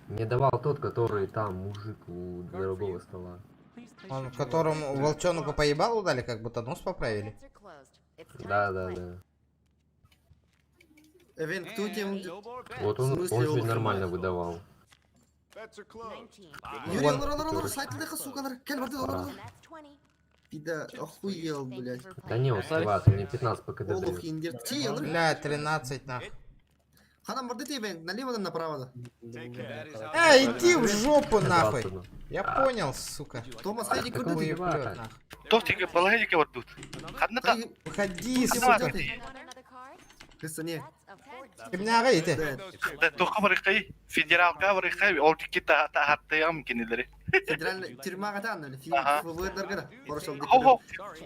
Мне давал тот, который там, мужик у другого стола. Please place Он, your chips которому волчонку поебалу дали, как будто нос поправили. Bets are closed. It's time Да, to да, play. да. Эвен, кто тебе... Вот В он смысле, же он нормально снимает? выдавал. 19. Юрий, Вон. он сайтылдыха, сука, кель барды, Пора. And that's 20. Пида, охуел, Thank you блядь. for Да не, он playing. сливает, он мне 15 по КД Олух дает. индер. Чи, он... Бля, 13 на. Ханам барды тебе, налево да направо да. Иди в жопу нахуй. Ладно. Я понял, сука. Томас, хайди куда Такой ты? плёт, нахуй. Тофтика, полагайте, вот тут. Хайди, Выходи, Томас, сука. куда ты? Want another card? Христа, не. That's a 14. Kimne aga iti? Toka barikayı. Federalka barikayı. Oltiki tahattayam kenileri. Federal türme katan öyle. Aha. Fıvırlar gara. Orası oldu. Ho.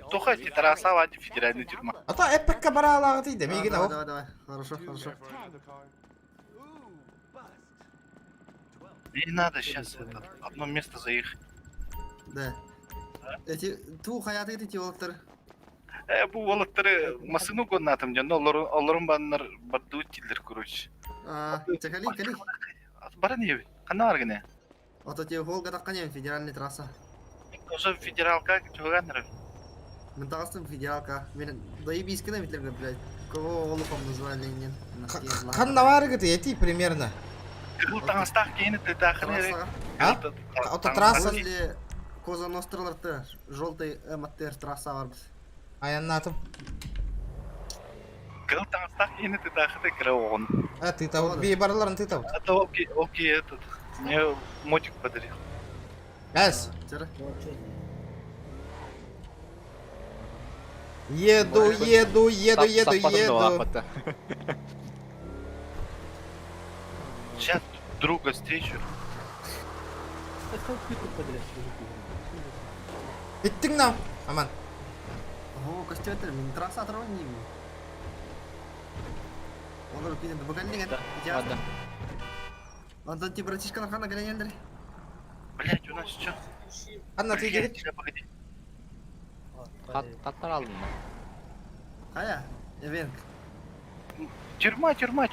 Toka titrasa var federalni türma. Ata epekka bara alağı değil de migine o. Давай, давай. Хорошо, хорошо. Не надо сейчас это. Одно место заехать. Да. Эти ту hayatı эти олаттар. Bu olatları masını konatım canım. Olurun banlar baddu tiller kuruç. Чакали, кали. Бара не ви. Кана аргане. Ото те Волга таккан федеральный трасса. Уже федералка чуганыр. Мен тагыстым федералка. Мен дайы 5 километрге, блядь. Кого олухом назвали нен. Kanna var gıtı yeti примерно. Кылтан стах кейни тахны. А? Autotrasса. После Коза Ностраларты желтый МТР трасса бар. Аяннатым. Кылтан стах кейни тахны кровон. А ты там бей барларын ты там. Это окей этот. Мне мотик подарил. Эс. Чара. Еду. Сейчас друга встречу. Bittің нам. Аман. О, костюмтер, мен трасса атырауын деймін. Олар өкейден бұғалден Ладно. Антон, те братишканы қана кәлеңелдер. Блять, у нас что? Анна ты келет. Хаттар алдым ба? Қая? Эвенк. Тюрьма. Тюрьма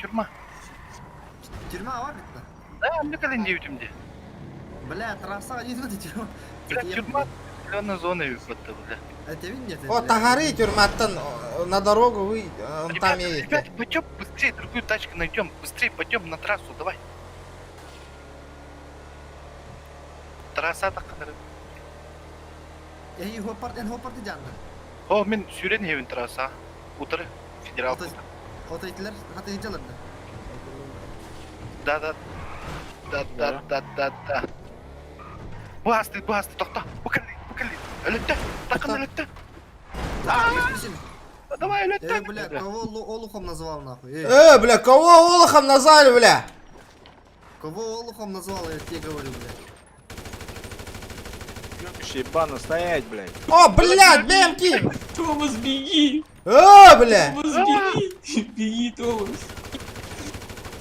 бар бітті? Да, мне когда не видим где. Бля, трасса не знаю, тюрьма. Блять, тюрьма. Зеленая зона выпадта, бля. Это видно? О, тагары тюрьматтан на дорогу вы там едете. Ребят, пойдем быстрее, другую тачку найдем. Быстрее пойдем на трассу, давай. Трасса так kadar. En hoppartı canlı. О, мен сүйрен евин трасса. Утыры. Федерал. Ото итилер хаты итилер. Да. Басты, токта. Букали. Өлөттө. Такын өлөттө. Давай өлөттө. Бля, кого олухом назвал нахуй? Бля, кого олухом назвали, бля? Кого олухом назвал, я тебе говорю, бля. Ебано стоять, блядь. О, блядь, бемки! Томас, беги! О, бля! Беги, Томас.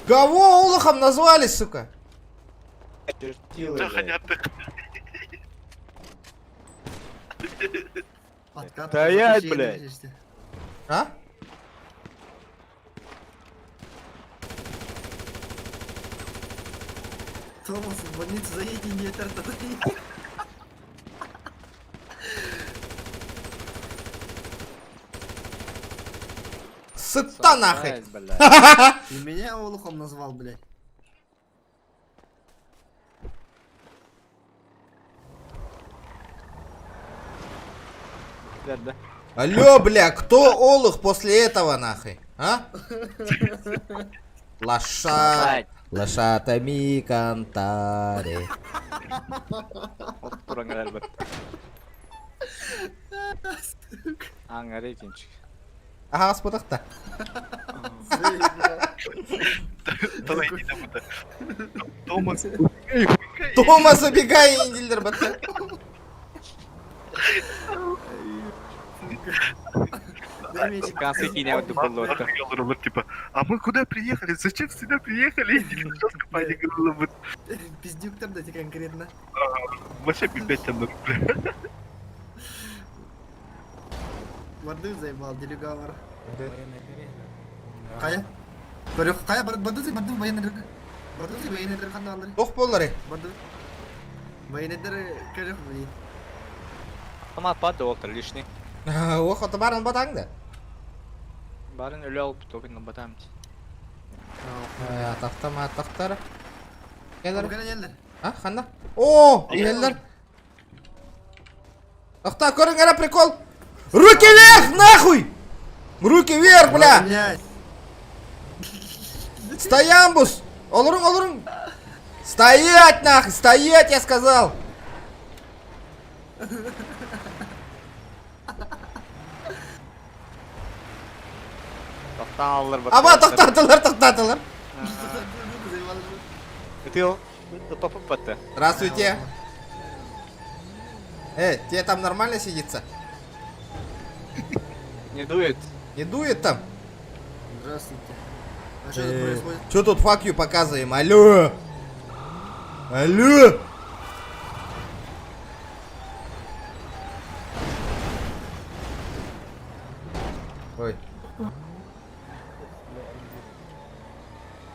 Кого олухом назвали, сука? Стоять, блядь. А? Томас, в больницу заедь и не торта. Сыта нахуй! И меня олухом назвал, блядь. Да. Алло, бля, кто олух после этого нахуй? А? Лошатами кантари. Туран гәрәл бер. Аңгары икенче. Ага, спутакта. Томас, убегай, индилдер, бата. Кансы киня дупулотта. Типа, а мы куда приехали? Зачем сюда приехали? Пиздюк там дайте конкретно. Вообще пипец там. Барды заебал, делегавар. Кая? Кая, барды военный дрыг. Барды военный дрыг ханна алды. Ох болары. Барды. Военный дрыг кажах бли. Томат падды олтыр лишний. Ох, оты барын батаңды. Барын өлі алып тоғын батамыз. Атақтар. Келер. Бugana geldi. А, ханна? О, келер. Ахта, көріңер прикол. Руки вверх, нахуй! Руки вверх, бля! Блядь. Стоямбус! Олурун! Стоять, нахуй! Стоять, я сказал! Тоқтаңалар бак. Аба тоқтатылар. Ты попап батты. Здравствуйте. Тебе там нормально сидится? Не дует. Не дует там? Здравствуйте. А что тут происходит? Что тут fuck you показываем? Алло! Алло! Ой.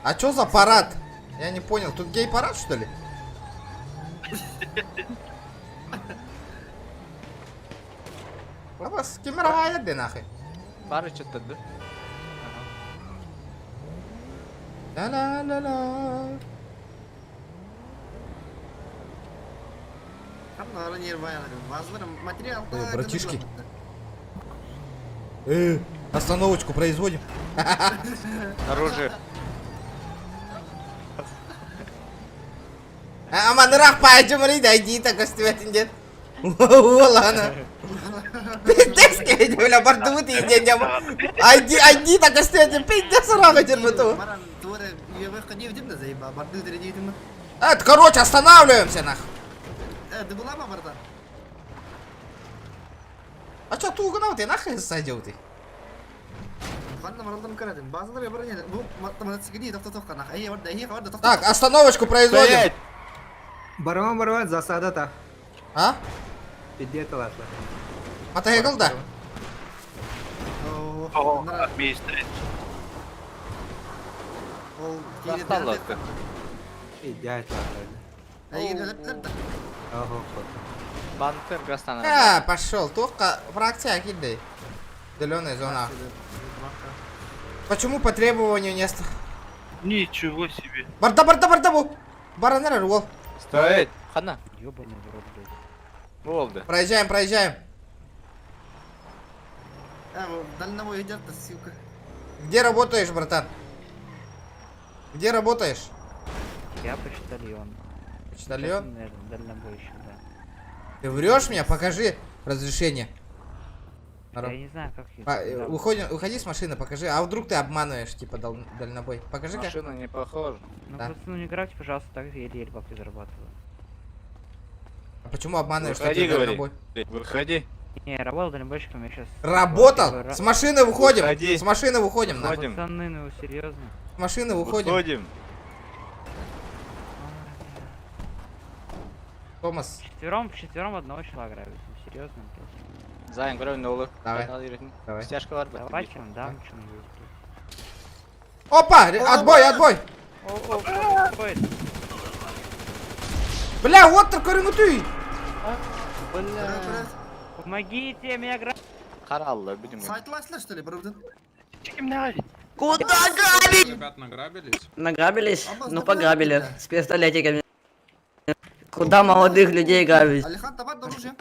А чё за парад? Я не понял, тут гей-парад, что ли? Лабас, кемеровая де нахуй. Пары что-то, да? Ла-ла-ла-ла. Там, наверное, нервная. Возможно, материал. Братишки. Остановочку производим. Оружие. Аманрах пойдем, дойди, так остается нет. Ладно. Пиздец, бля, бардовый ты день. Айди, так остается, пиздец, рага термиту. Это, короче, останавливаемся, нахуй. Ты была, братан? А чё ты угнал, ты нахуй садил ты? Так, остановочку производим. Барман, засада-то. А? Пиздец, ладно. Мотоцикл, да? Досталка. Пиздец, ладно. Ого, Бантер гастана. Пошел, только фракция кидай. Зеленая зона. Почему по требованию не оста... Ничего себе. Бардабу! Баранер рвал. Стоять. Хана. Ёбаный в рот, блядь. Волда. Проезжаем. Дальнобой идет, сука. Где работаешь, братан? Где работаешь? Я почтальон. Почтальон? Наверное, дальнобойщик, да. Ты врешь мне? Покажи разрешение. Я не знаю, как я... Уходи с машины, покажи. А вдруг ты обманываешь, типа, дальнобой? Покажи-ка. Машина не похожа. Ну Да. просто не грабьте, пожалуйста, так еле-еле бабки зарабатываю. А почему обманываешь, что Выходи, ты говори. дальнобой? Выходи. Не, я работал дальнобойщиком, я сейчас... Работал? С машины выходим. Выходи. С машины выходим. нахуй. Выходим. Пацаны, ну серьезно? С машины выходим. Выходим. Томас. Вчетвером одного числа грабить. Ну, серьезно, блядь. Займ, говорю, новых. Давай. Стяжка ладно. Давайте вам дам что-нибудь. Опа! Отбой! О, Бля, вот такой ты! Бля. помогите, меня грабят! Каралла, будем. Сайтлайслер, что ли, братан? Куда грабить? Ребят, награбились? Награбились? Аббас, Ну давай, пограбили. давай. С пистолетиками. Куда молодых людей грабить? Алихан, давай оружие.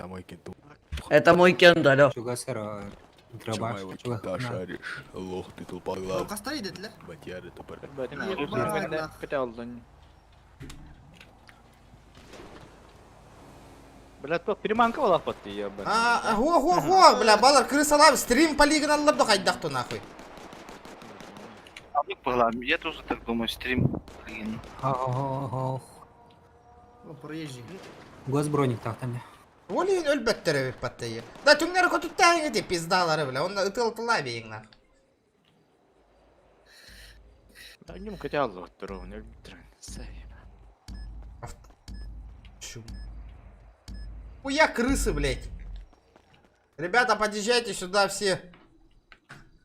Это мой кент, алё. Чугасера. Дробаш. Лох, ты Ну, тупоглав. кастори детлер. Батяры тупоры. Бля, топ переманка была под ты, ебать. Го, бля, балар крысалар, стрим полигоналларды қайдақты нахуй. Я тоже так думаю, стрим. Ого. Ну, проезжий. Госброник тақтан. Олин өлбәттері веп баттайы. Да түңнері көтіттәйіңі де пиздалары, бля, оны ұтыл-ұтыла бейің нахуй. Да не хотел вот ровно. Хуя крысы, блядь. Ребята, подъезжайте сюда все.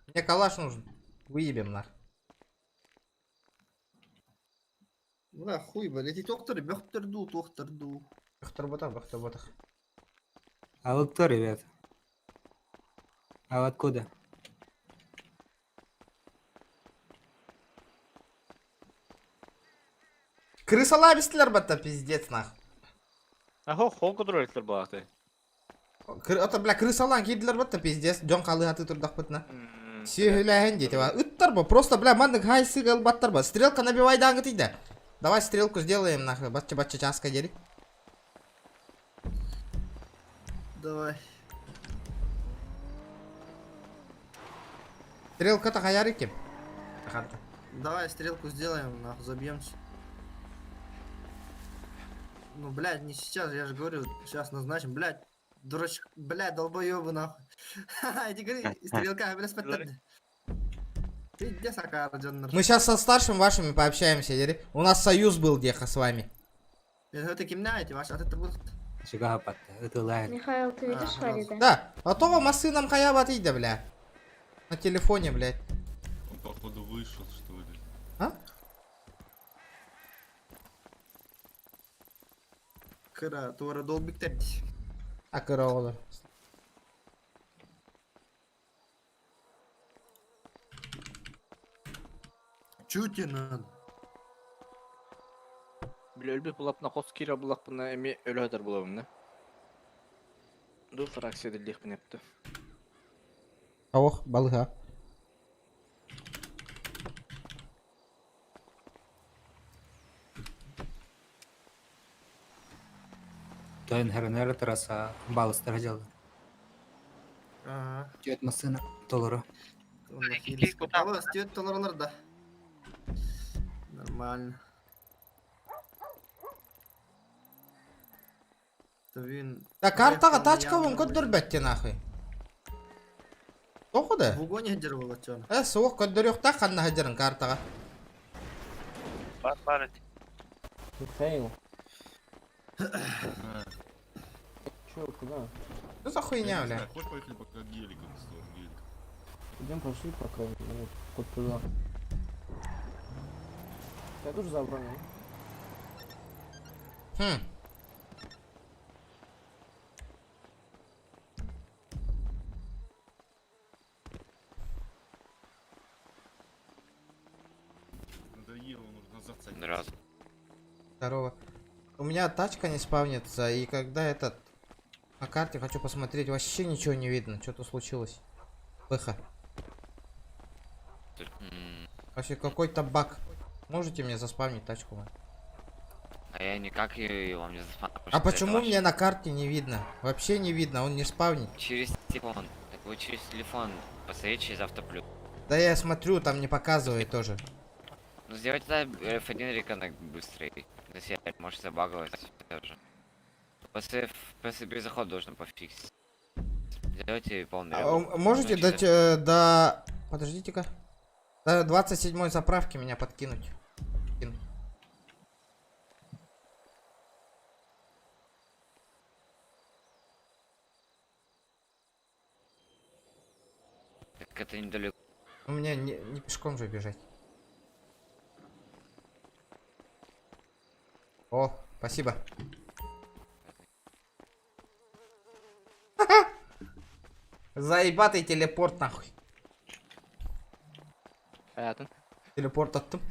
Мне калаш нужен. Выебем нахуй. Да, хуй, блядь, эти токторы, бёхтерду. Бахтар-ботах. А вы кто, ребят? А вы откуда? Крысалар бістілер батта, пиздец нахуй. Ага, холку дройтлер была ты. Это, бля, крысалар кейділер батта, пиздец. Джон қалы аты тұрдақ бітна. Сүйіләген дейді, ба. Үттар ба, просто, бля, мандық хайсы ғыл баттар ба. Стрелка набивай даңғы дейді. Давай стрелку сделаем, нахуй. Батча часка дери. Давай. Стрелка-то хаяр екен. Карта. Давай стрелку сделаем, нахуй, забьемся. Ну, блядь, не сейчас, я же говорю, сейчас назначим, блядь. Дурачок, блядь, долбоёбы, нахуй. Ха-ха, иди говори, стрелка, блядь, спать. Пиздец, Акарджаннер. Мы сейчас со старшим вашими пообщаемся, Дери. У нас союз был, Деха, с вами. Это кимнаете, ваш, а ты был... Шига хапат. Это лайн. Михаил, ты видишь Фарида? Да, а то вам сыном хаябат иди, бля. На телефоне, блядь. Он, походу, вышел, что ли. А? Кыра, туара долбиктер. А караулы. Чуть тебе надо. Бля, өлбек булапна қос кира булапна эми өлөдөр булабын да. Ду фракция делих пнепті. Ох, балыга. Тойн хернер тараса балыстар жалы. Ага. Жет масына толору. Алло, стет толорлар да. Нормально. Твин. Да картага тачка вон көддөрбөттү нахуй. Окуда? В угоне держал отчён. Соох көддөрөктө канна хажырын картага. Бар. Михаил. Чё, куда? Что за хуйня, бля? Хочешь поехали пока геликом сторону гелика? Идем пошли пока. Вот туда. Я тоже забронил. Хм. Надоело, нужно назад садиться. Здорово. У меня тачка не спавнится, и когда этот... На карте хочу посмотреть, вообще ничего не видно. Что-то случилось. Пыха. Вообще какой-то баг. Можете мне заспавнить тачку? А я никак ее вам не заспавню. А почему мне на карте не видно? Вообще не видно, он не спавнит. Через телефон. Так вы через телефон посмотрите через автоплюс. Да я смотрю, там не показывает тоже. Ну сделайте тогда F1 реконнект быстрый. Если может забаговать тоже. После перезахода должен пофиксить. Сделайте полный ребут. Можете дать до... Подождите-ка. До 27-й заправки меня подкинуть. Так это недалеко. У меня не пешком же бежать. О, спасибо. Заебатый телепорт нахуй. Понятно. Телепорт оттым.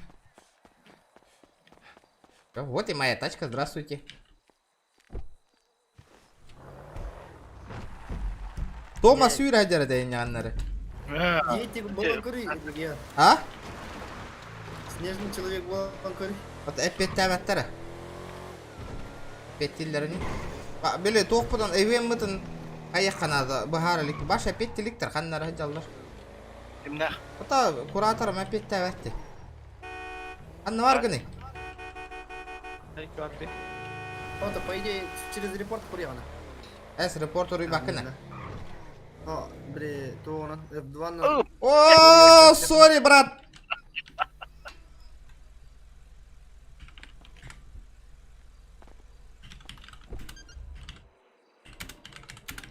Вот и моя тачка, здравствуйте. Томас Юрайдер дейін аннары. Едете было кури, А? Снежный человек был кури. Вот опять тәвәттәрі. Петтиллерini. Böyle toqpudan evem mıtın ayaqanada baharalik başa pettiliktir qanları jallar. Kimde? Ata kurator ma pettavatti. Anna var gani. Вот, по идее, через репорт курьяна. Es reporter bakına. О, бре, то он F2 на... О, sorry, брат.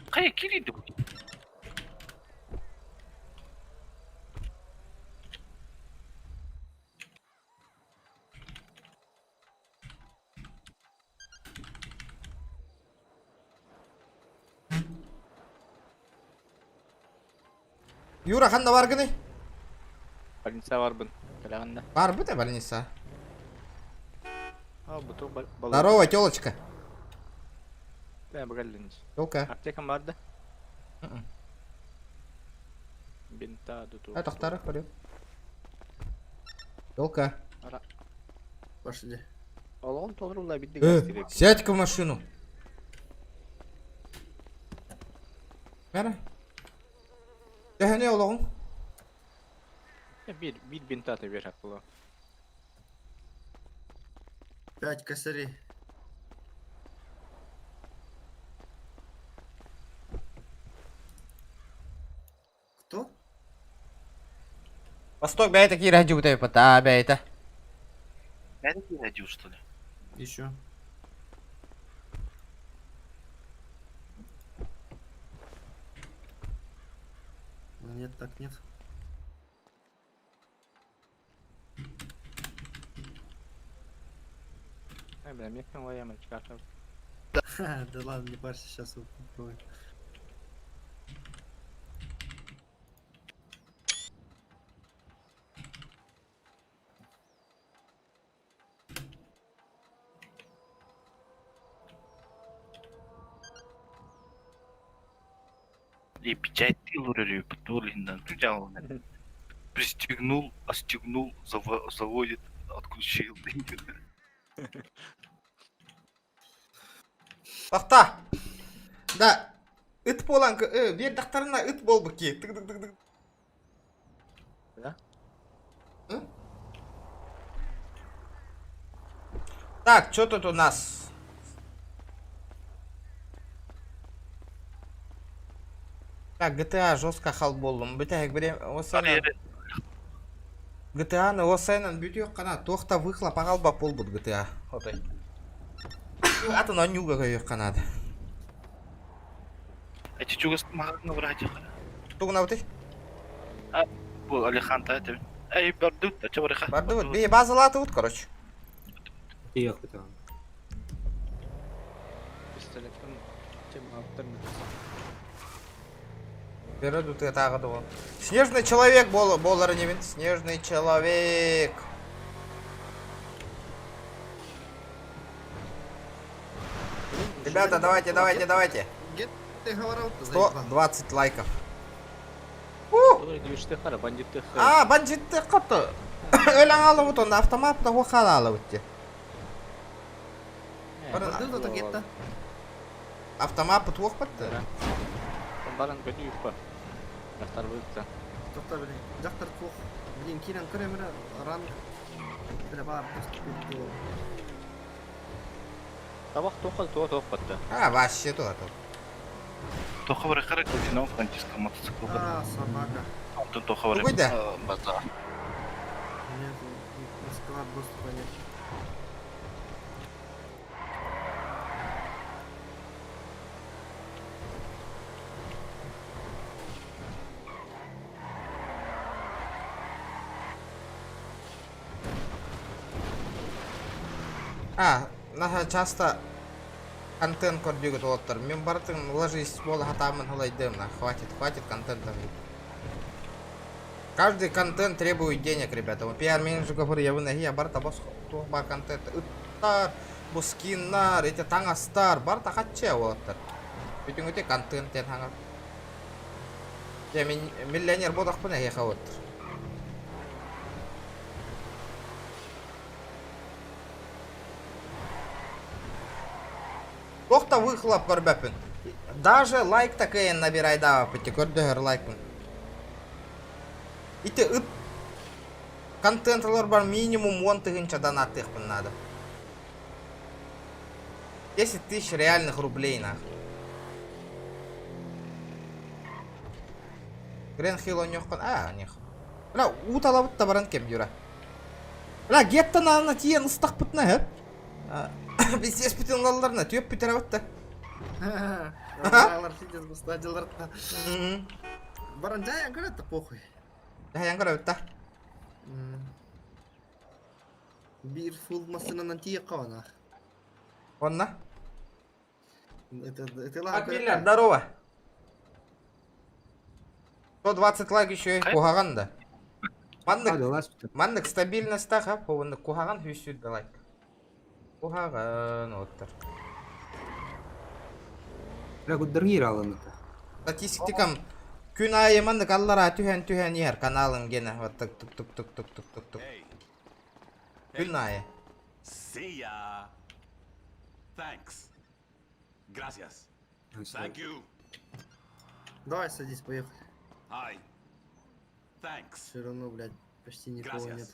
Кай кириду. Юра қанда бар гыны? Больница барбын. Калағанда. Бар бұ да больница? А, бұты бала. Здорово, тёлочка. Да, бгаллинч. Тёлка. Аптекам барды? Бинта дуту. А, тоқтары, көрем. Тёлка. Пошли. Олғын тоғырылда бидді газ керек. Сядь-ка в машину. Мәра. Дәхіне олығын. Bir бинтаты вверх было. 5 косарей. Кто? Восток бәйті кері әдеу тәй пата бәйті. Это ты радио, что ли? Еще. Нет, так нет. Бля, мне там ямочка. Да ладно, не парься, сейчас попробуем. И печать тылурю, потулин, взял. Пристегнул, остегнул, заводит, отключил. Бақта. Да. Үт болан, бердақтарына үт бол бұке. Тык-тык-тык-тык. Да? Так, что тут у нас? Так, GTA жестко хал болдым. Бітәк бірем, осайнан. GTA-ны осайнан бүті қана. Тоқта выхлап ағалба пол бұд GTA. Отай. Атын анюға көйек қанады. Эти чугас магазин враги. Тугна өте? Бұл Алихан-то это. Эй, бардут, а чё враха? Бардут, бей базалаты өт, короче. Тиях бітіған. Пистолеттен тем автомат. Бередут это агадуға. Снежный человек болары немен. Снежный человек. Ребята, давайте. Ты говорил, 120 лайков. Бандиты. А, бандитты қыты. Өлің алып ұтын, автоматты оқал алып өтті. Бардут, кетті. Автомат бұт оқ бітті. Баран көтейіп па. Жақтар бұлтты. Тоқта білейін. Жақтар тоқ. Білейін, кейлен көремірі, ран. Біле бар, көстіп. Табақ тоқ бітті. А, вообще то. Тоқа враха рекламировал Франциско мотоцикл. А, собака. Антон тоқа враха. Куда? База. Нет, на склад доступа нет. А, наша часто контент көрдегі толаттар. Мен бартың ложись бол хатамын хылайдым. Хватит контента. Каждый контент требует денег, ребята. Пиар-менеджер говорит, я вынахи, я барта бос туғба контент. Үттар, бұскиннар, эти таңастар, барта қатча олаттар. Бүтін өте контент тен хаңар. Я миллионер бодақ бұна еқа оттар. Тоқта выхлап көрбәпін. Даже лайк такайын набирай дава пөте көрдігір лайкын. Ити үт контентлар бар минимум 10 тысяча донат тықпын надо. 10 тысяч реальных рублей нахуй. Грен хил он нёхкан. А, нех. Бля, уталабыт та баран кем юра. Бля, геттан алына тиен ыстақ бұтна, хеп? Біз еспітін ғалыларына түйіп бітер ауытта. Алар сидес бұл стадияларда. Баран жаян көреді, похуй. Жаян көреді. Бір фул масынынан тие қауана. Онна? Это ладно. Акбилер, здорово. 120 лайк еще и кухаган да. Мандык стабильность так, а? Повынды кухаган хүсүйді лайк. Кухаган оттар. Бля, күддіргер алынықты. Статистикам күн айы мандык аллара түхен ер каналым гені. Вот тук. Күн айы. See ya. Thanks. Gracias. Thank you. Давай садись, поехали. Hi. Thanks. Все равно, блядь, Почти никого нет.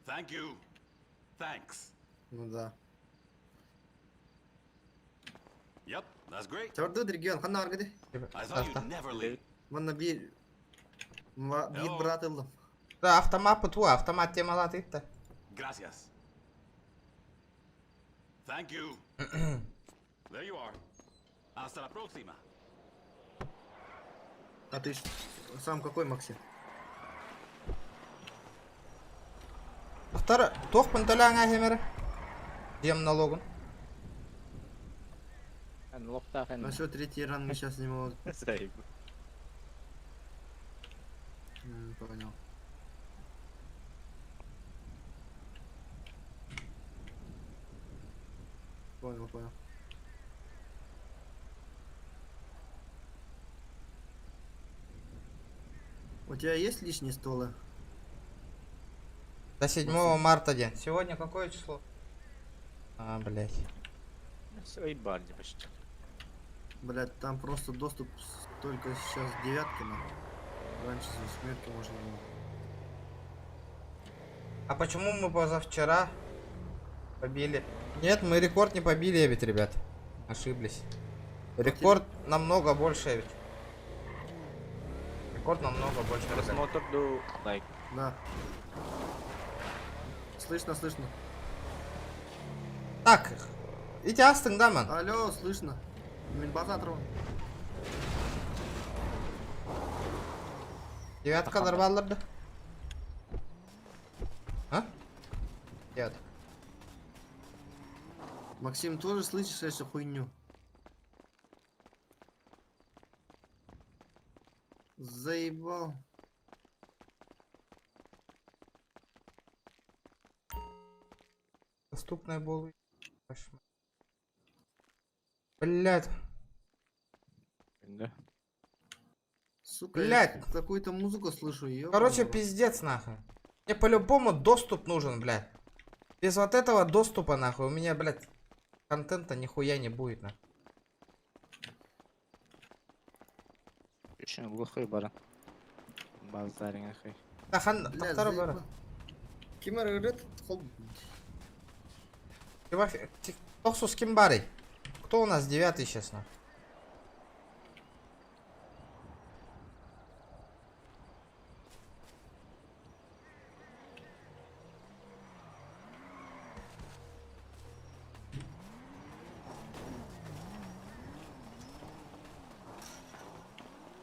Thank you. Thanks. Ну да. Yep, that's great. Твердый регион, ханна аргады. I thought you'd never leave. Ванна bir bırakıldım. Да, автомат по твой, автомат тебе молотит-то. Gracias. Thank you. There you are. Hasta la próxima. А ты сам какой, Максим? Второй, тох панталяга хемера. Дем налогом. А что третий ран мы сейчас не могут? Понял. Понял. У тебя есть лишние столы? До 7 марта день. Сегодня какое число? А, блядь. Заебали почти. Блять, там просто доступ только сейчас девятки на. Раньше за восьмерки можно было. А почему мы позавчера побили? Нет, мы рекорд не побили, ведь, ребят. Ошиблись. Рекорд намного больше, ведь. Рекорд намного больше. Просмотр до лайк. Да. Слышно. Так, иди астың да, ман. Алло, слышно. Минбазатрон. Девяткалар балларды. А? Нет. Максим, тоже слышишь эту хуйню? Заебал. Доступная болы. Блять. Да. Сука, Блядь. я какую-то музыку слышу. Короче, пиздец, нахуй. Мне по-любому доступ нужен, блядь. Без вот этого доступа, нахуй, у меня, блядь, контента нихуя не будет, нахуй. Еще глухой бара. Базарин, ахай. Да, второй бара. Кем играет? Тохсу с Кимбарой. Кто у нас 9-й сейчас, нахуй?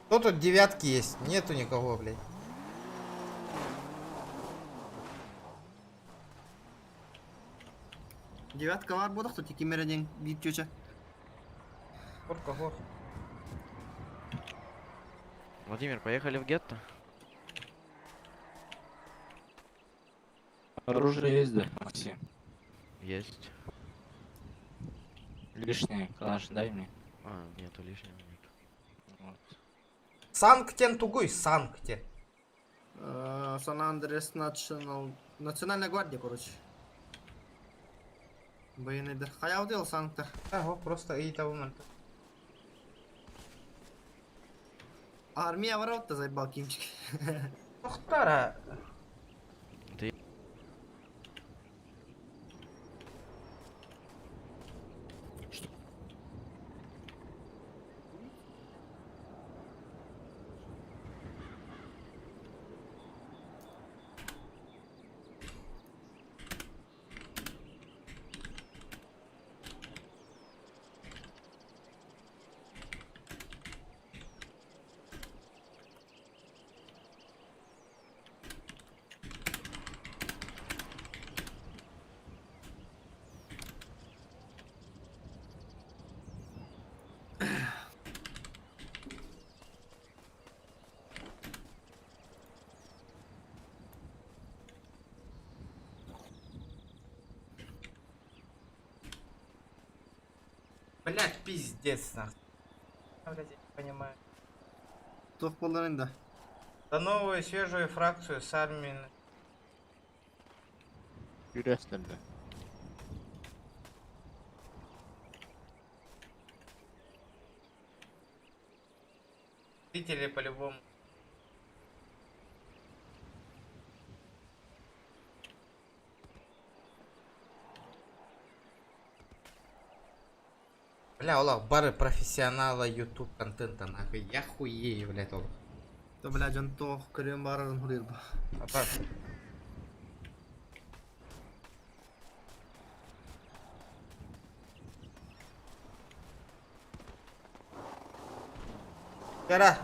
Кто тут девятки есть? Нету никого, блядь. Девятка var burada кто кемерден бит чуча. Кого? Владимир, поехали в гетто. Оружие есть, да, Максим? Есть. Лишнее, калаш, дай мне. А, нету лишнего, нету. Вот. Санктен тугуй, Санкте. Сан-Андрес Национальная гвардия, короче. Военный хаял дел Санкта. Ага, просто и того момента. Армия ворот-то заебал Кимчик. Мухтара. Блять, пиздец, нахуй. Блять, я не понимаю. Кто в половине? Да новую свежую фракцию с армией. Интересно, да. Зрители по-любому. Бля, Олег, бары профессионала YouTube контента, нахуй. Я хуею, блядь, Олег. То, блядь, он то крем баран хурил. А так. Кара.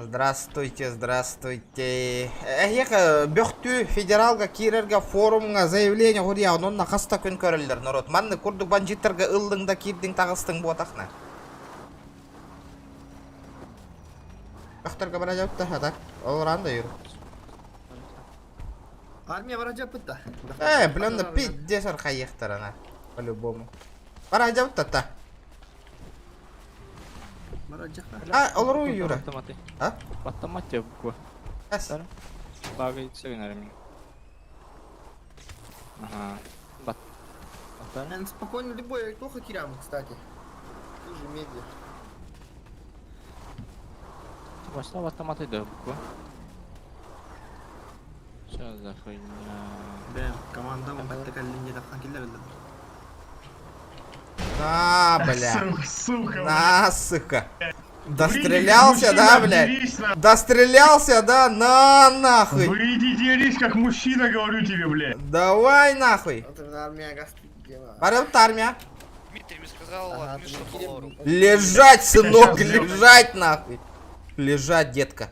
Здравствуйте, здравствуйте. Бөхтү федералга кирерге форумга заявление хурия, онна хаста күн көрөлдөр народ. Манны курдук банжиттерге ылдыңда кирдиң тагыстың ботакна. Бөхтерге бара жапты, так. Ол ранда юр. Армия бара жапты. Блин, да пиздец архаехтер она. По-любому. Бара жапты та. Олру юра. А? Автомате буква. Ас. Багает все, наверное. Ага. Спокойно любой, плохо терям, кстати. Ты же медиа. Başta автоматы да буква. Что за хуйня? Да, команда мы такая линия так хакилер. На, бля. Сука, На, сука. Дострелялся, да, блядь? Дострелялся, да? На, нахуй. Выйди, дерись, как мужчина, говорю тебе, блядь. Давай, нахуй. Бараб армия. Дмитрий мне сказал, Лежать, сынок, лежать, нахуй. Лежать, детка.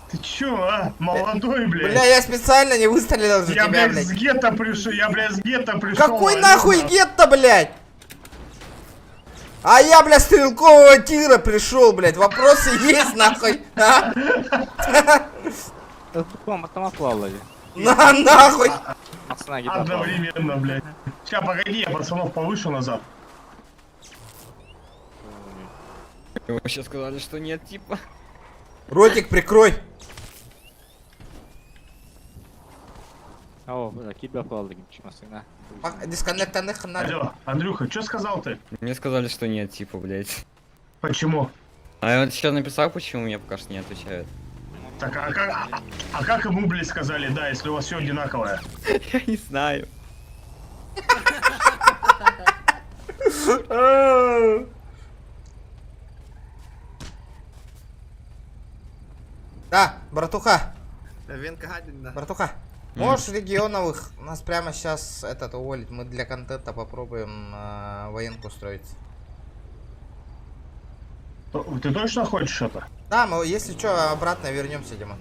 Ты чё, а? Молодой, блядь. Бля, я специально не выстрелил за Я, тебя, блядь, с блядь. гетто пришел, я, блядь, с гетто пришел. Какой нахуй гетто, блядь? А я, бля, стрелкового тира пришел, блядь. Вопросы есть, нахуй? А? Автомат плавали. На, нахуй. Одновременно, блядь. Сейчас, погоди, я пацанов повышу назад. Вы вообще сказали, что нет, типа. Ротик прикрой. О, кибер плавали, ничего себе. Дисконнектанных надо. Алло, Андрюха, что сказал ты? Мне сказали, что нет, типа, блядь. Почему? А я вот сейчас написал, почему мне пока что не отвечают. Так, а как ему, блядь, сказали, да, если у вас все одинаковое? Я не знаю. Да, братуха. Венка гадина. Братуха. Можешь регионовых нас прямо сейчас этот уволить? Мы для контента попробуем военку устроить. Ты точно хочешь это? Да, мы если что обратно вернемся, Дима.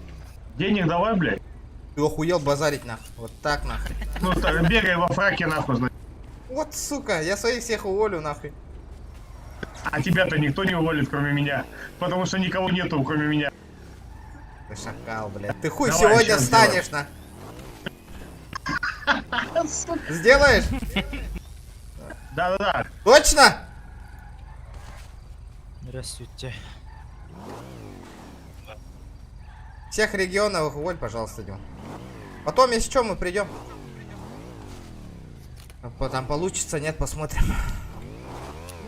Денег давай, блядь. Ты охуел базарить нахуй. Вот так нахуй. Ну так, бегай во фраке нахуй, значит. Вот сука, я своих всех уволю нахуй. А тебя-то никто не уволит, кроме меня. Потому что никого нету, кроме меня. Ты шакал, блядь. Ты хуй Давай, сегодня щас встанешь на. Сделаешь? Да-да-да. Точно? Здравствуйте. Всех регионовых уволь, пожалуйста, Дим. Потом, если что, мы придем. Там получится, нет, посмотрим.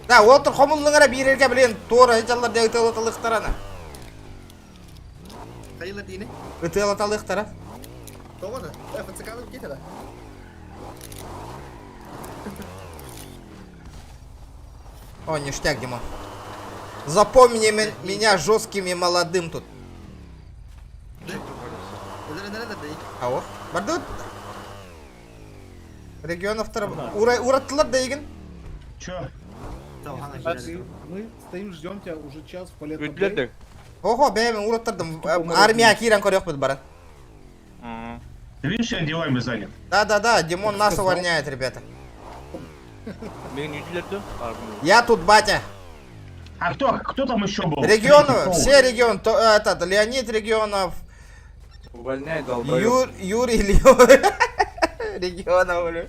Да, вот хомуллыңара бирерге, блин, тора жаллар да ытылытылыктарана. Кайла тине? Ытылытылыктара. Тоғаны? ФЦК-ны кетеді. О, ништяк, Дима. Запомни меня жестким и молодым тут. Ау. Бардут. Регионов ураттылар да егін. Чё? Мы стоим, ждем тебя уже час в полет. Өтлерді. Ого, бәймен ураттырдым. Армия кирен көрек бұд бара. Ты видишь, я делами занят? Да, Димон нас увольняет, ребята. Мен өтлерді. Я тут батя. А кто там еще был? Регионов, все регионы, этот, Леонид Регионов. Увольняй, долбоёб. Юрий Регионов, бля.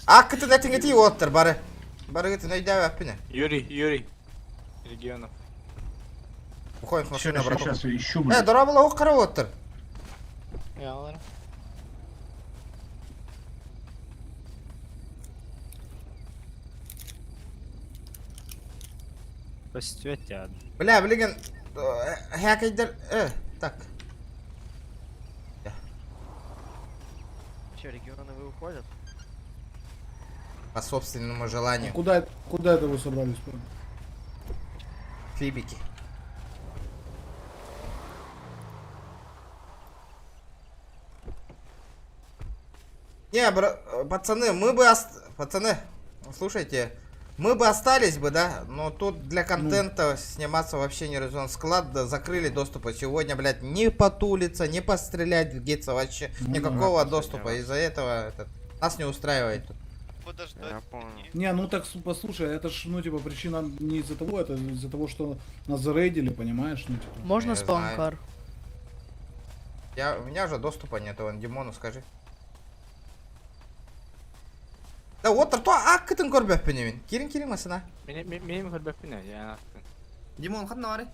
А ты на тингети оттыр, бары. Бары ты найдя ваппине. Юрий. Регионов. Уходим в машину, браток. Сейчас ищу, блядь. Дора была оқара оттыр. Я алар. Простите. Бля, блин, хакайдер, так. что, регионы вы уходят? По собственному желанию. Куда это вы собрались? Фибики. Не, пацаны, пацаны, слушайте, мы бы остались бы, да, но тут для контента сниматься вообще не резон. Склад закрыли доступа. Сегодня, блядь, не потулиться, не пострелять в гейца вообще. Никакого доступа. Из-за этого нас не устраивает тут. Не, ну так послушай, это ж, ну, типа, причина не из-за того, это из-за того, что нас зарейдили, понимаешь? Ну, типа. Можно Я спаункар? У меня же доступа нет, вон, Димону скажи. Да вот, то аккытын көрбөппүн мен. Кирин масына. Менің көрбеппін я. Димон, қандай бар?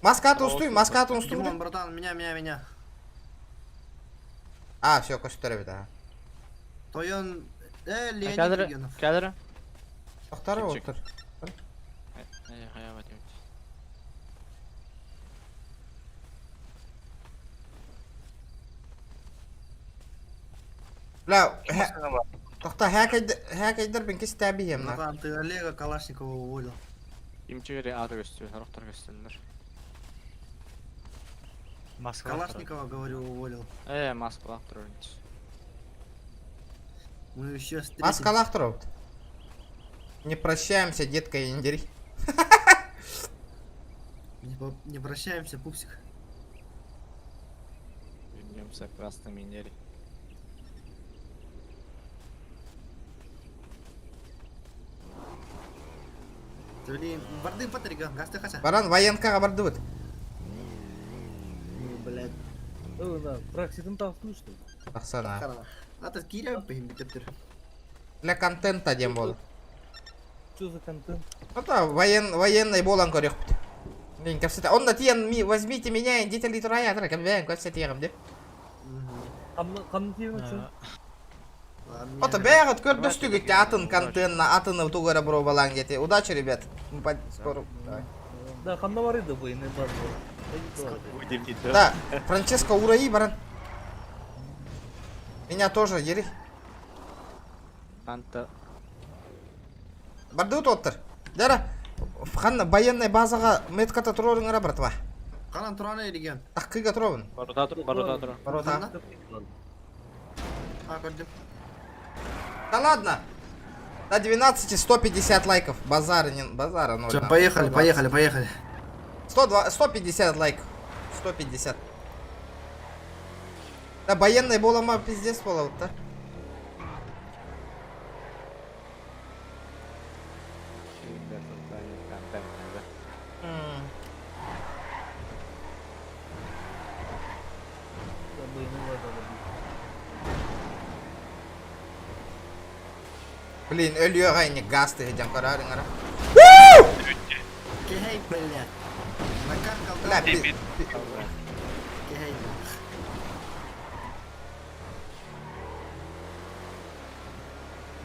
Маскатын устуй. Димон, братан, меня. А, все, көстөрөбүт, да. Тойон, Леонид Кәдірі? Регенов. Кәдірі? Тоқтары отыр. Бля, тоқта, хәкайдар бен кестәбием, на. Братан, ты Олега Калашникова уволил. Имчегері аты көстіп, нарықтар көстілдер. Калашникова, говорю, уволил. Маскалақ тұрыңыз. Мы еще встретимся. Маскалах тұрып. Не прощаемся, детка Индери. Не прощаемся, пупсик. Вернемся к красным Индери. Блин, барды Патрика, гасты хаша. Баран военкаға барды бұд. Блядь. Да, пракситын тақтың что ли? Ақсана. Аты Киря пеймбетептер. Для контента дем бол. Что за контент? Это военный болан көрек бұд. Мен көпсеті. Онда тиен, возьмите меня, идите литрая, атыра, кәмбәйін көпсеті еғім деп. Қамны тиен үшін? Ота бәғыт көрбөстүгітте атын контентна, атыны тугара бұру балаң деті. Удачи, ребят. Скоро. Да, қамна бар еді военный базы. Да, Франческо Ураи, баран. Меня тоже, ери. Анта. Барды ұт оттыр. Дәрі, қанна военный базаға метката тұрорыңыра, братва. Қанан тұраны ереген. Таққиға тұрауын. Баруда тұр. Баруда. Көрдім. Да ладно. До 12 150 лайков. Базара 0. Все, поехали. 150 лайков. 150. Да, военный болама пиздец болот, да? Блин, ölüyor aynı gaz tığacağım kararın ara. Кехей, блядь. Накаркал, Бля, Кехей.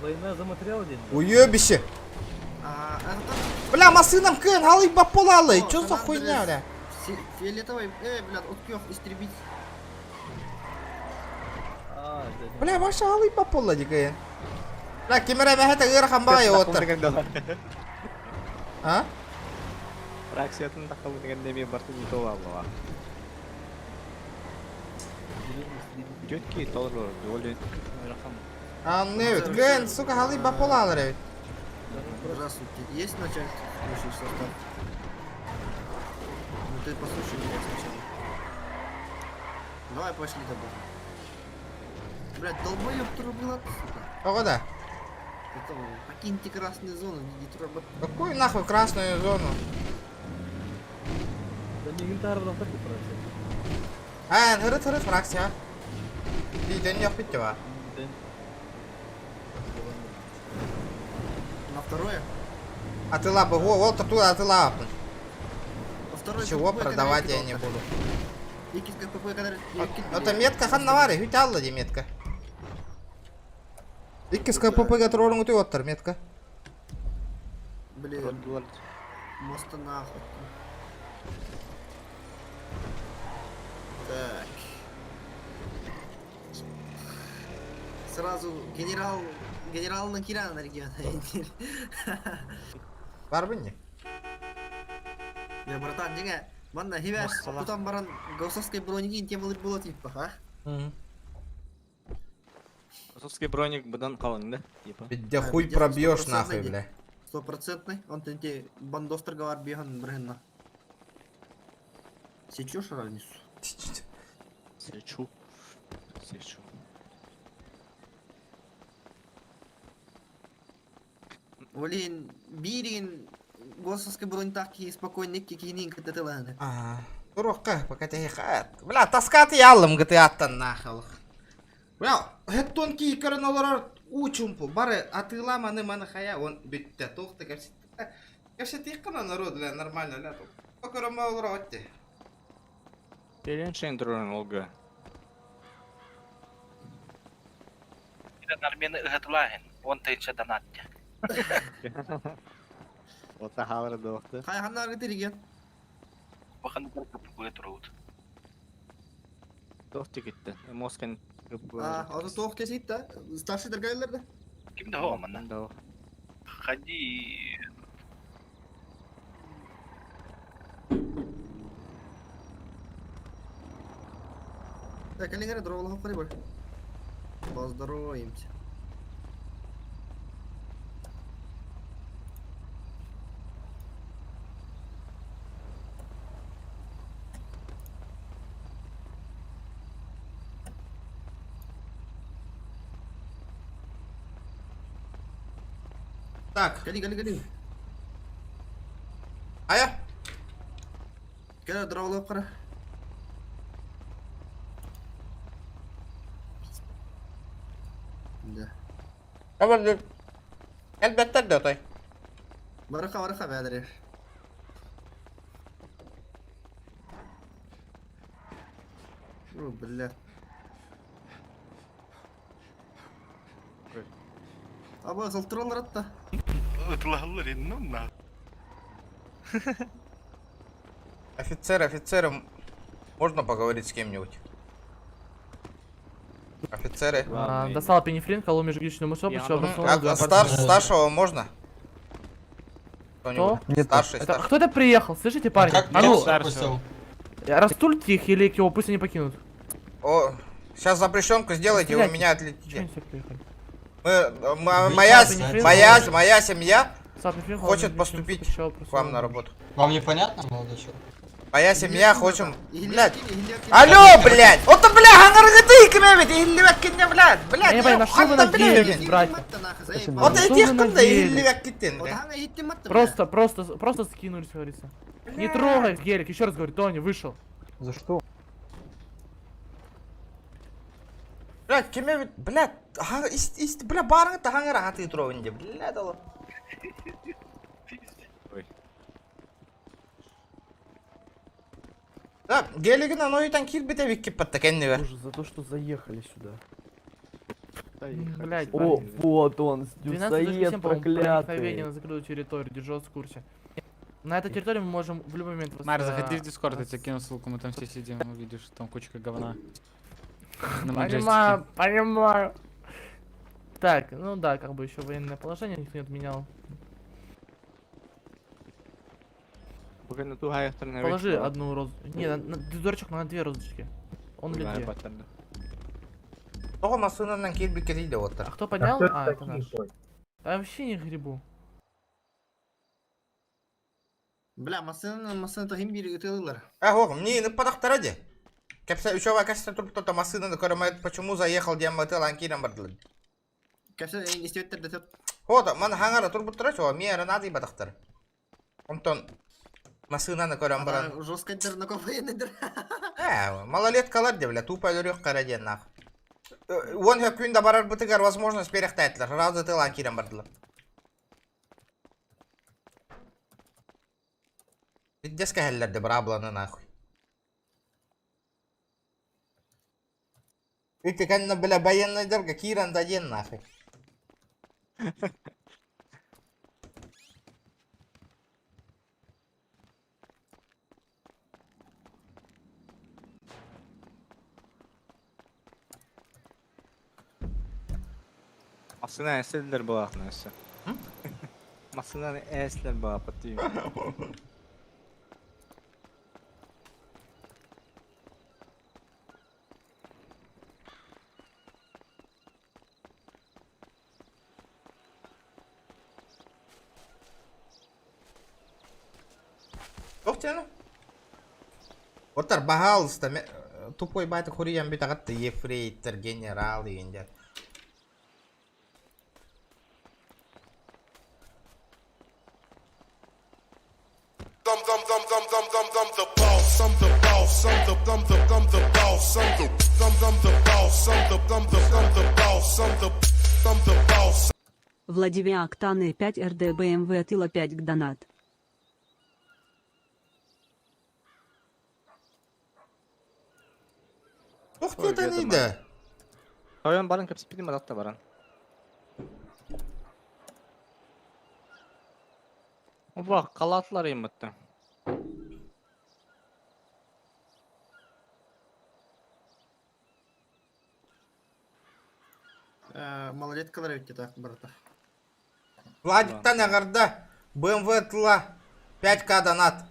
Война за материал день? Уебище. Бля, масынам кын, алый баполалы. Чё за хуйня, бля? Фиолетовый, блядь, уткёв истребить. Бля, ваша алый баполла дикая. Бля, кемере мехете гыр хамбай отыр. А? Фракциятын тақабы деген деме барды не тола алуға. Жөтки толыр, олен. А, не, гын, сука, алый баполалы, ребят. Здравствуйте. Есть начальник слушающий состав? Ну ты послушай меня сначала. Давай пошли тобой. Блядь, долбоёб трубила, сука. Погода. Это, покиньте красную зону, не труба. Какую нахуй красную зону? Да не гитару так Hırıt fraksiya. Diyden yok bitti va. На второе? Атыла бы, вот оттуда атыла. Во второе Чего КПП, продавать когда я не буду. Якис КПП, когда... Это метка ханнавари, хүйте алла де метка. Иккис КПП-га тұрорың өте оттыр метка. Блин, моста нахуй. Так. Сразу генералның киран региона. Бар бы не? Я, братан, жеңе, манда хебеш, тутан баран Госовской бронегин тем было типа, а? Госовский броник бұдан қалың, да? Типа. Где хуй пробьешь нахуй, бля. 100%, он тенте бандострга бар беган бренна. Сечешь разницу? Сечу. Олин, бирин, Госовской бронь таки спокойник кикинин катателаны. Турукка, пока ты хат. Бля, таскаты ялым гтаттан нахуй. Бля, хеттон кикерін олар учумпу. Бары атыла маны хая, он битте. Тоқты кәпсет иққана народ, бля, нормально, бля. Покырыма олар отте. Перен шейн тұрын олға. Армені ұғытылайын, 10 тайынша донатте. Ота халары доқты. Қай қандар кетерген? Бақын бір көпі көе тұрауыд. Доқты кетті. Москен көпі көе. Аты тоқ кесейт та, старший дәргайлерді? Кімді хоға мына? Хади... Так, алингары дровалы хоқ қарай бар. Поздороваемся. Так. Гали. Ая? Кәлі дровалы хоқ қара. Да. Абарды. Әлбәттер де отай. Барыха бәдірер. О, бля. Аба, зылтыралар атта. Ұтылағылар енді, на. Офицеры, можно поговорить с кем-нибудь? Офицеры. Достал пенифрин, колол межгречную мышцу, Старшего можно? Кто? Старший. Кто это приехал? Слышите, парни? А ну, растульте их или его, пусть они покинут. О, сейчас запрещенку сделайте, вы меня отлетите. Чего Моя семья Пенифрин, хочет поступить к вам на работу. Вам непонятно, молодой человек? Моя семья хочет... Блядь. Алло, блядь! Вот, бля, ганаргаты кмевит, илливеккинне, блядь! Блядь, я понимаю, что вы надеялись, братья? Вот этих кында илливеккитин, блядь. Просто скинулись, говорится. Не трогай гелик, еще раз говорю, Тони, вышел. За что? Блядь, кмевит, блядь, бля, барыңы тағаңыр ағаты тровынде, блядь, алып. Да, гелигин аноитан килбите виккиппатта кеннивер. За то, что заехали сюда. Блядь, о, вот он, 12 проникновение на закрытую территорию, держу вас в курсе. На этой территории мы можем в любой момент... Марь, заходи в Дискорд, я тебе кину ссылку, мы там все сидим, увидишь, там кучка говна. Понимаю. Так, ну да, как бы еще военное положение никто не отменял. Положи одну розу. Не, дурачок, на 2 розочки. Он для 2. Того машинанан килбикке дейді вот. А кто поднял? А, это наш. А вообще не грибу. Бля, машина тахим бири ütелылар. Оғым, не падақтар аде. Кәпсә үшеуа кәсті тұрып тота машинаны көрімайд, почему заехал дем өтел анкиран бардылын. Кәпсә институттар дәтеп. Вот, ман хаңара тұрып тұраш, о, мейрі нады бадақтар. Онтон машинаны көрім баран. Жесткайдыр, на кофейнайдыр. Малолеткалар де, бля, тупо лөрек қараден нах. Он хөкүнда барар бытыгар возможность перехтайтлар, разы тыл анкиран бардылын. Виддеске хәлләрді бір абланы нахуй. Үйтті кәнні біля баяннайдарға киран да ден нахуй. Масына эслер была нәсе. Масына эслер была потом. Ох тяну. Оттар пожалуйста, тупой байты хуриям битагатты ефрейтер генерал дегендер. Владимир Октаны 5 РД БМВ Тыла 5 к донат. Ух ты, это не да. Oyun barın kapısı pidim adatta baran. Bak kalatlar yımıttı. Малолеткалар өтті так, брата. Владиктан агарда БМВ тла 5К донат.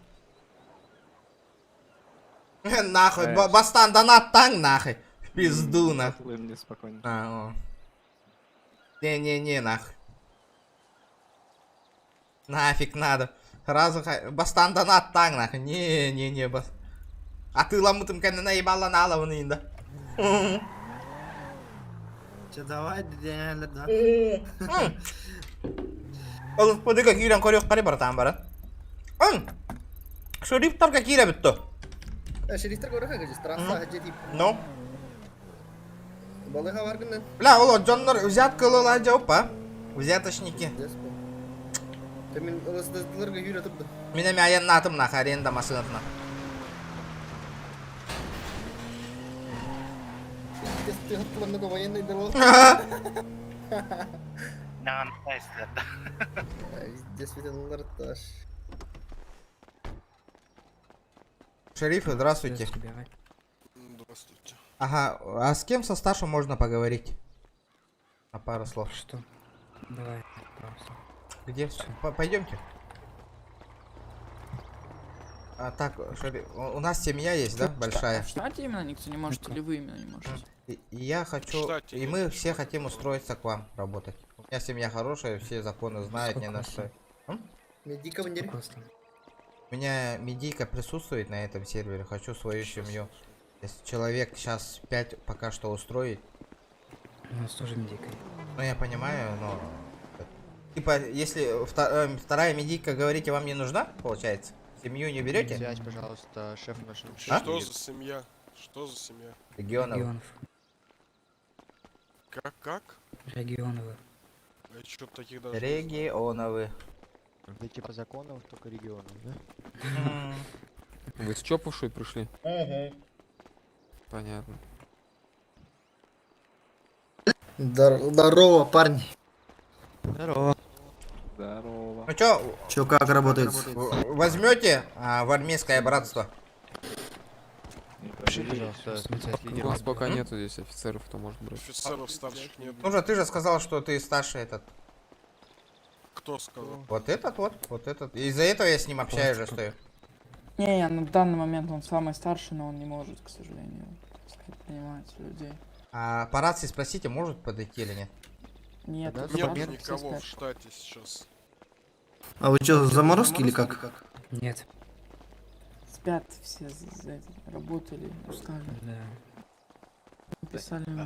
Нахуй, бастан донат тан нахуй. В пизду нахуй. Мне спокойно. Не, нахуй. Нафиг надо. Сразу бастан донат тан нахуй. Не, бас. А ты ламутым кәні наебала на алавыны инда. Че, давай, денелер, да? Олын подыга кирен корек қари баратан барат. Шерифтарға кире бітті. Шерифтер көрі қағыз, трасса хәджет еп. Ну? Балыға барғыннан. Бля, оло, джоннар взяткалыла жауапа. Взяточники. Мен ылысыздыларға үйре тұрды. Мене аян натым нах аренда масынатына. Ты хаттыларныға военный дырыл. Наған әйсілерді. Действительно, таш. Шерифы, здравствуйте. Здравствуйте. Ага, а с кем со старшим можно поговорить? На пару слов. Что? Давай, пожалуйста. Где? Пойдемте. А так, шериф, у нас семья есть, да, большая? В штате именно никто не может, или вы именно не можете? И я хочу, и мы все хотим устроиться к вам работать. У меня семья хорошая, все законы знают, не на что. Медика вандер. У меня медийка присутствует на этом сервере, хочу свою семью. Если человек сейчас 5 пока что устроить. У нас тоже медика. Ну я понимаю, но... Типа, если вторая медийка, говорите, вам не нужна, получается? Семью не берете? Взять, пожалуйста, шеф нашим. Что за семья? Что за семья? Регионов. Как? Регионовы. Я что-то таких даже... Регионовы. Вы типа законов, только регионов, да? Вы с Чопушей пришли? Угу. Понятно. Здорово, парни. Здорово. Здорово. Ну чё? Чё, как работает? Возьмете в армейское братство? Пиши, пожалуйста, У нас пока нету здесь офицеров, кто может брать. Офицеров старших нет. Ну же, ты же сказал, что ты старший этот. Кто сказал? Вот этот. Из-за этого я с ним общаюсь же стою. Не, на данный момент он самый старший, но он не может, к сожалению, так сказать, принимать людей. А по рации спросите, может подойти или нет? Нет, Нет никого в штате сейчас. А вы что, заморозки или как? Нет. спят все, работали, устали. Да.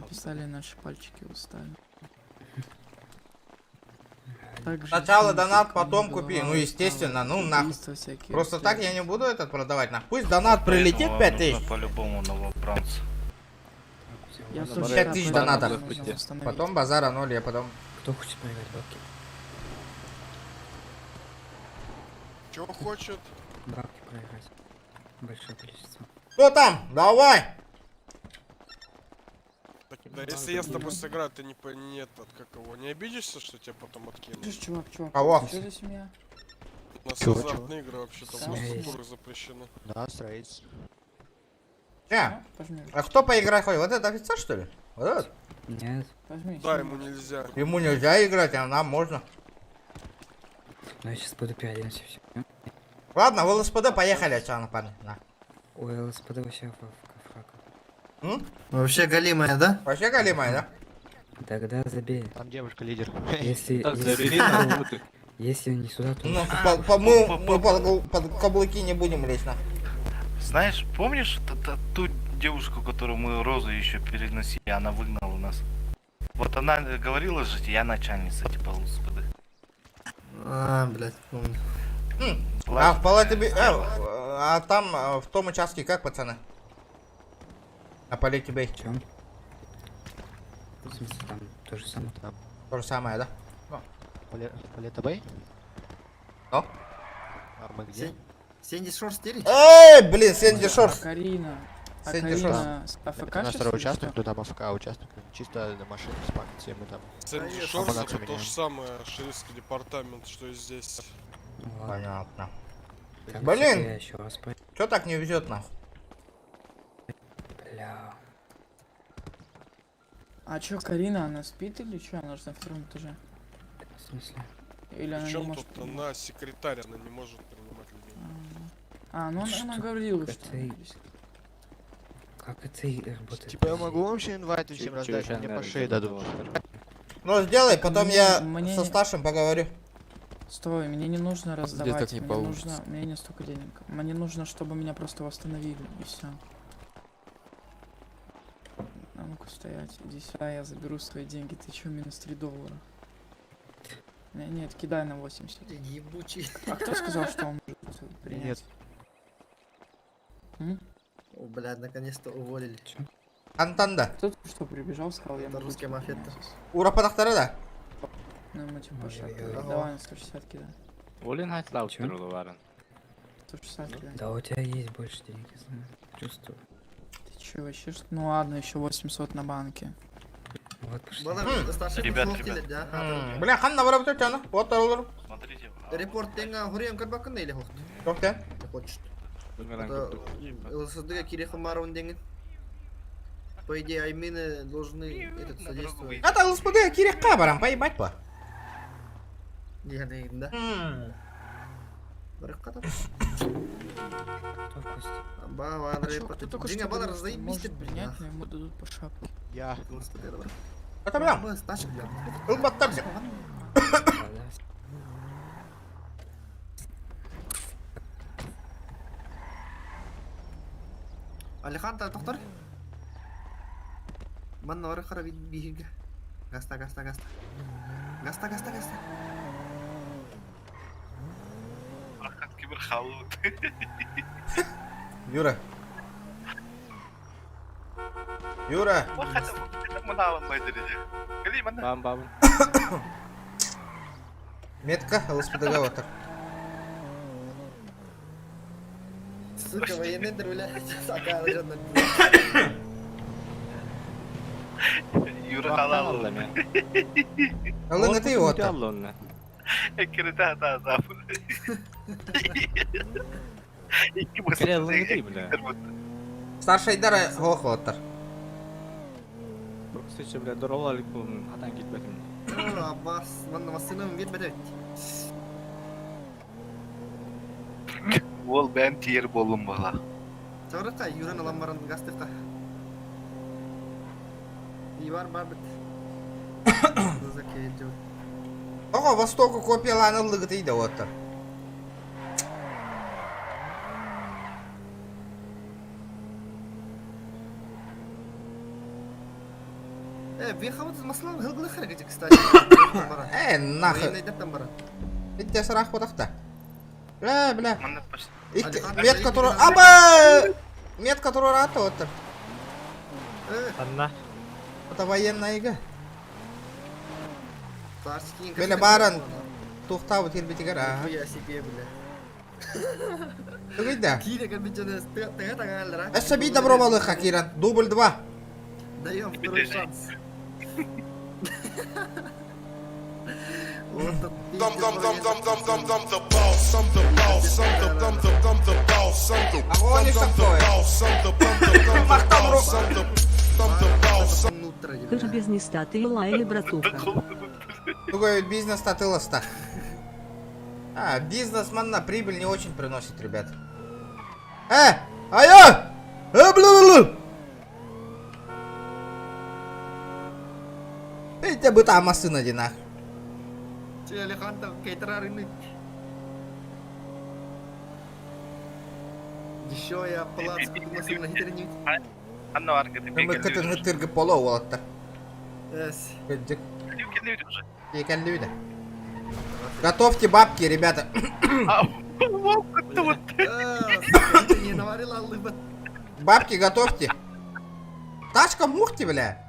Писали наши пальчики, устали. Также Сначала донат, потом купи. Ну, естественно, ну нахуй. Просто так я не буду этот продавать, нахуй. Пусть донат прилетит 5000. По-любому новобранцу. 5000 донатов. Потом базара 0, я потом... Кто хочет проиграть бабки? Чего хочет? Бабки проиграть. Большое количество. Кто там? Давай! Так, да, если я с тобой сыграю, ты не этот, как его, не обидишься, что тебя потом откинут? Чувак. Кого? Что за семья? У нас азартные игры вообще-то в куры запрещены. Да, строится. А кто поиграть хочет? Вот это офицер, что ли? Вот этот? Нет. Возьми. Да, ему нельзя. Ему нельзя играть, а нам можно. Ну я сейчас буду переоденуться все. Ладно, в ЛСПД поехали, чё, парни. На. Ой, ЛСПД вообще в фрак. Вообще галимая, да? Вообще галимая, да? Тогда забей. Там девушка лидер. Если, Так, если, забери на работу. если не сюда, то... Ну, мы под каблуки не будем лезть, на. Знаешь, помнишь ту девушку, которую мы Розу еще переносили, она выгнала нас? Вот она говорила же, я начальница, типа, ЛСПД. А, блядь, помню. А в палате... А там, в том участке, как, пацаны? На палете бей. Чем? В смысле, там то же самое. Там. То же самое, да? Палета Бэй? О? А мы где? Сенди Шор стереть? Эй, блин, Сенди Шор. Карина. А Сенди Карина с АФК Это наш сейчас второй или участок, что? но там АФК участок. Чисто на машине спамить, и мы там. Сэнди Шорс комбинацию это то меняем. же самое шерифский департамент, что и здесь. Понятно. Так, Блин, я еще раз чё так не везет нахуй? Бля. А чё, Карина, она спит или чё? Она же на втором этаже. В смысле? Или она не Причем может... тут она секретарь, она не может принимать людей. А, ну она Что? говорила, Как что... это Как это и работает? Типа я могу вообще инвайт всем раздать, мне по шее дадут. Ну сделай, потом я Мне- со старшим поговорю. Стой, мне не нужно раздавать, так не мне получится. нужно... Мне не столько денег. Мне нужно, чтобы меня просто восстановили, и все. А ну-ка стоять, иди сюда, я заберу свои деньги. Ты чё, минус $3? Нет, кидай на 80. Ебучий. А кто сказал, что он может принять? Нет. М? О, блядь, наконец-то уволили. Антанда. Кто тут что прибежал, сказал, я Это могу русский тебя мафия. принять. Ура подахтары, да? Ну, мы типа пошли. Ага. Давай на 160 кидай. Олин хайтлау Чё? турулу барын. 160 кидай. Да у тебя есть больше денег, я знаю. Чувствую. Ты чё, вообще? Ну ладно, еще 800 на банке. Вот пошли. Бана старший Ребят, мусор ребят. келет, да? Бля, хан набрал тебя, на? Вот ордер. Смотрите. Репорт тенга хурем кырбакын или хот? Окей. Не хочет. Бумеранг Это куртук. ЛСД Кириха Марон денег. По идее, Аймины должны этот содействовать. Это ЛСПД, Кирих Кабарам, поебать по. Я не да. Барык катап. Кто в гости? Баван Чё, репорт. кто только Деньги что балар говорил, что заебись. может принять, но ему дадут по шапке. Я. ЛСД, добро. Это прям. Стачек, блядь. Илбаттар, бля. Алихан, та тоқтар. Манна ары қара бейірге. Гаста. Гаста. Арқат кибір халут. Юра. Юра. Мына алынмай дереже. Кали мына. Бам бам. Метка ЛСПД отыр. Сука, военный блядь. Сакалы жандан. Юра халал. Алын это отыр. Аллонна. Эккерите та запыл. İki basın. Кале аллонна ти, бля. Старший Дара Хохо отыр. Кстати, бля, дорога аликум. Хатан кетпедим. Аббас, манна масыным кетпеді. Ол бән тиер болым бала. Çağırıqqa, Юран аламбарын гастыққа. Бар бит. Закей жау. Ого, Востоку копияланылығы дейді отыр. Бейхавыз маслам ғылғылы қарығы жек, кстати. Нахуй. Военный даттан бара. Видите, срах подахта. Бля. Мына почти. Метка туру... Аба! Метка туру раты отыр. Анна. Это военная ига. Тарский. Бля, барын. Тухтау тербетігер, а. Я себе, бля. Түгейді. Кире кірбетчені таңа алыра. Әсәби добро балы Хакиран. Дубль 2. Даем второй шанс. А он не такое. Махтал руку. Ты же бизнес статыла или братуха? Другой вид бизнес татылоста. А, бизнесмен на прибыль не очень приносит, ребят. Айо! Блу-блу-блу! Видите, бы там машина динах. Алехандро, кейтерарины. Еще я палац машина хитренить. Мы к тырга поло вот-то. Готовьте бабки, ребята. Не наварила лыба. Бабки готовьте. Тачка мухти, бля.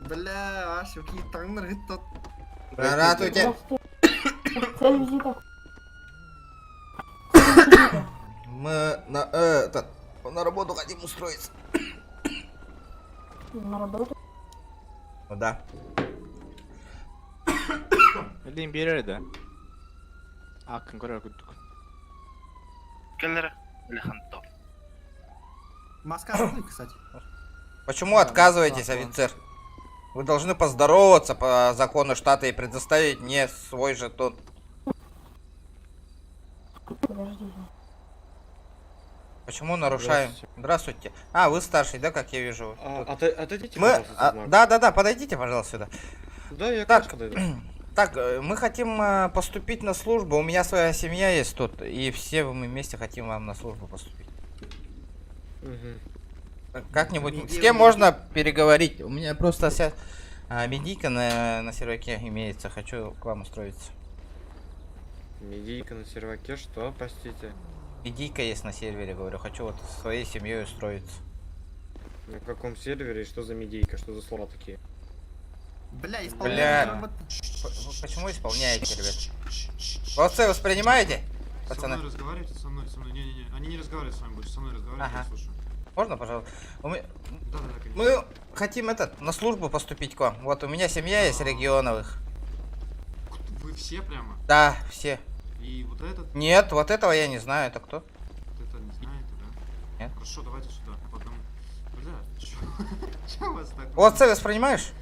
Бля, аж какие тангнеры тут. Здравствуйте. Цель визита. Мы на работу хотим устроиться. На работу? Ну да. Elin bir yere de. Akın korar kuttuk. Келлер Алехандро. Маска открыта, кстати. Почему отказываетесь, офицер? Вы должны поздороваться по закону штата и предоставить мне свой жетон. Подождите. Почему нарушаем? Здравствуйте. А, вы старший, да, как я вижу? Отойдите, Мы... пожалуйста, Да, подойдите, пожалуйста, сюда. Да, я Так, подойду. Так, мы хотим поступить на службу. У меня своя семья есть тут, и все мы вместе хотим вам на службу поступить. Как-нибудь с кем можно переговорить? У меня просто вся медийка на серваке имеется. Хочу к вам устроиться. Медийка на серваке, что, простите? Медийка есть на сервере, говорю. Хочу вот со своей семьей устроиться. На каком сервере? Что за медийка? Что за слова такие? Бля, исполняю. Бля, почему исполняете, ребят? Вы воспринимаете, пацаны? Со мной разговаривайте, со мной. Не-не-не, они не разговаривают с вами больше, со мной разговаривайте, я слушаю. Можно, пожалуйста? Да, конечно. Мы хотим на службу поступить к вам. Вот у меня семья есть регионовых. Вы все прямо? Да, все. И вот этот? Нет, вот этого я не знаю, это кто? Вот это не знаете, да? Нет. Хорошо, давайте сюда, по одному. Бля, чё у вас так? Вот ты воспринимаешь?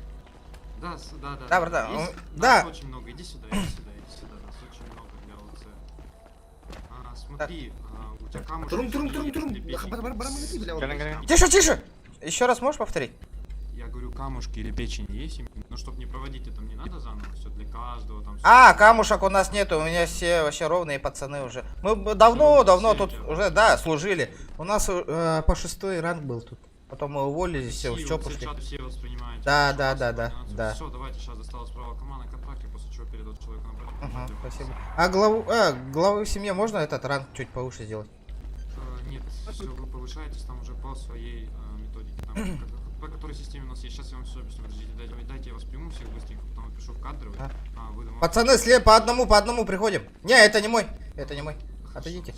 Да, Да, братан, Есть? да. Нас очень много, иди сюда, нас очень много для ОЦ. Смотри, у тебя камушки. Тише! Еще раз можешь повторить? Я говорю, камушки или печень есть, но чтобы не проводить это, не надо заново, все для каждого там. А, камушек у нас нету, у меня все вообще ровные пацаны уже. Мы давно тут уже, да, служили. У нас по 6-й ранг был тут. Потом мы уволились, все в ЧОП ушли. Все воспринимаете. Да. Все, давайте, сейчас досталось право команды контракте, после чего передал человеку на Ага, спасибо. А главы в семье можно этот ранг чуть повыше сделать? Нет, все, вы повышаетесь там уже по своей методике. Там, по которой системе у нас есть. Сейчас я вам все объясню. Подождите, дайте я вас приму всех быстренько, потом я пишу в кадровый. Пацаны, след по одному приходим. Не, это не мой. Отойдите.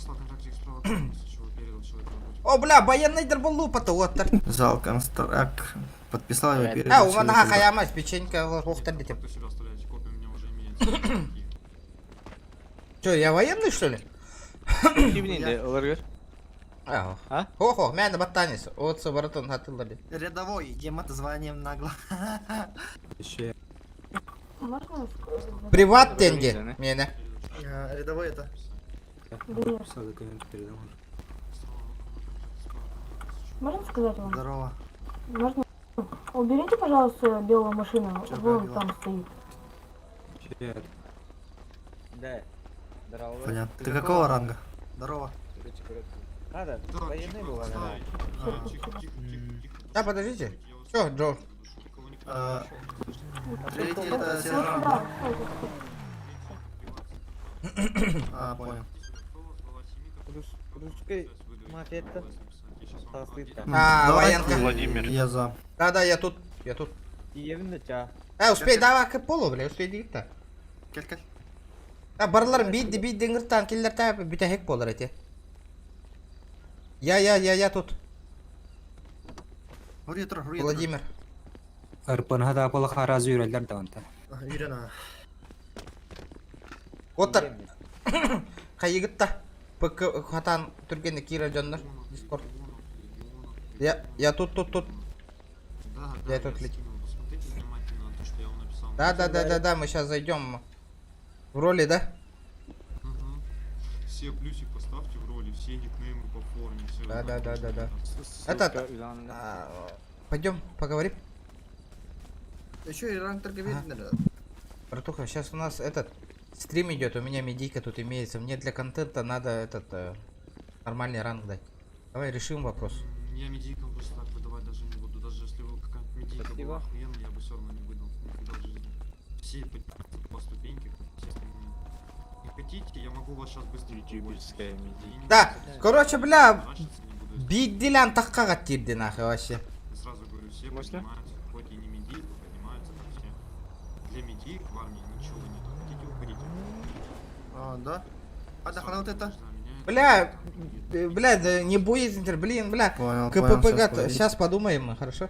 О, бля, военный дерболупа-то вот так. Зал констракт. Подписал его перед. А, у меня хаямась, печенька лохтарите. Че, я военный, что ли? Хо-хо, меня батанис. Вот собаратон хатылали. Рядовой, ема-то званием нагло. Приват тенге, меня. Рядовой это. Можно сказать вам? Здорово. Можно? Уберите, пожалуйста, белую машину. Вон там стоит. Да. Здорово. Понятно. Ты какого ранга? Здорово. Надо, военный был, Да, подождите. Чё, Джо? Третий это сержант. А, понял. Русской мафия-то. А, военка. Владимир. Я за. Да, я тут. Успей, давай к полу, бля, успей дейт-то. Кель. Барлар бит диңгиртан киллер та битәһек булыр әйтә. Я тут. Владимир. Арпан хада пола хараз йөрәләр таванта. Йөрәнә. Отыр. Кайгытта. ПК хатан түргенде кира жаннар. Дискорд. Я тут. Да, Я я тут летел. скинул. Посмотрите внимательно на то, что я вам написал. Да, мы сейчас зайдем в роли, да? Мгм. Все плюсик поставьте в роли, все никнеймы по форме, все. Да. Этот, пойдем поговорим. Еще и ранг торговец надо. Братуха, сейчас у нас этот стрим идет, у меня медийка тут имеется. Мне для контента надо этот нормальный ранг дать. Давай решим вопрос. Я медийкам просто так выдавать даже не буду. Даже если вы какая-нибудь медийка была охуенная, я бы все равно не выдал никогда в жизни. Все по ступеньке, как все остальные. Не хотите, я могу вас сейчас быстрее. Ютуберская медийка. Да, короче, бля, биддилян такка каттирди нахуй вообще. Я сразу говорю, все поднимаются, хоть и не медийку, поднимаются там все. Для медийк в армии ничего нет. Хотите, уходите. А, да? Отдохнул вот это? Бля, да не бойтесь, блин, бля. Понял, КПП, сейчас подумаем мы, хорошо?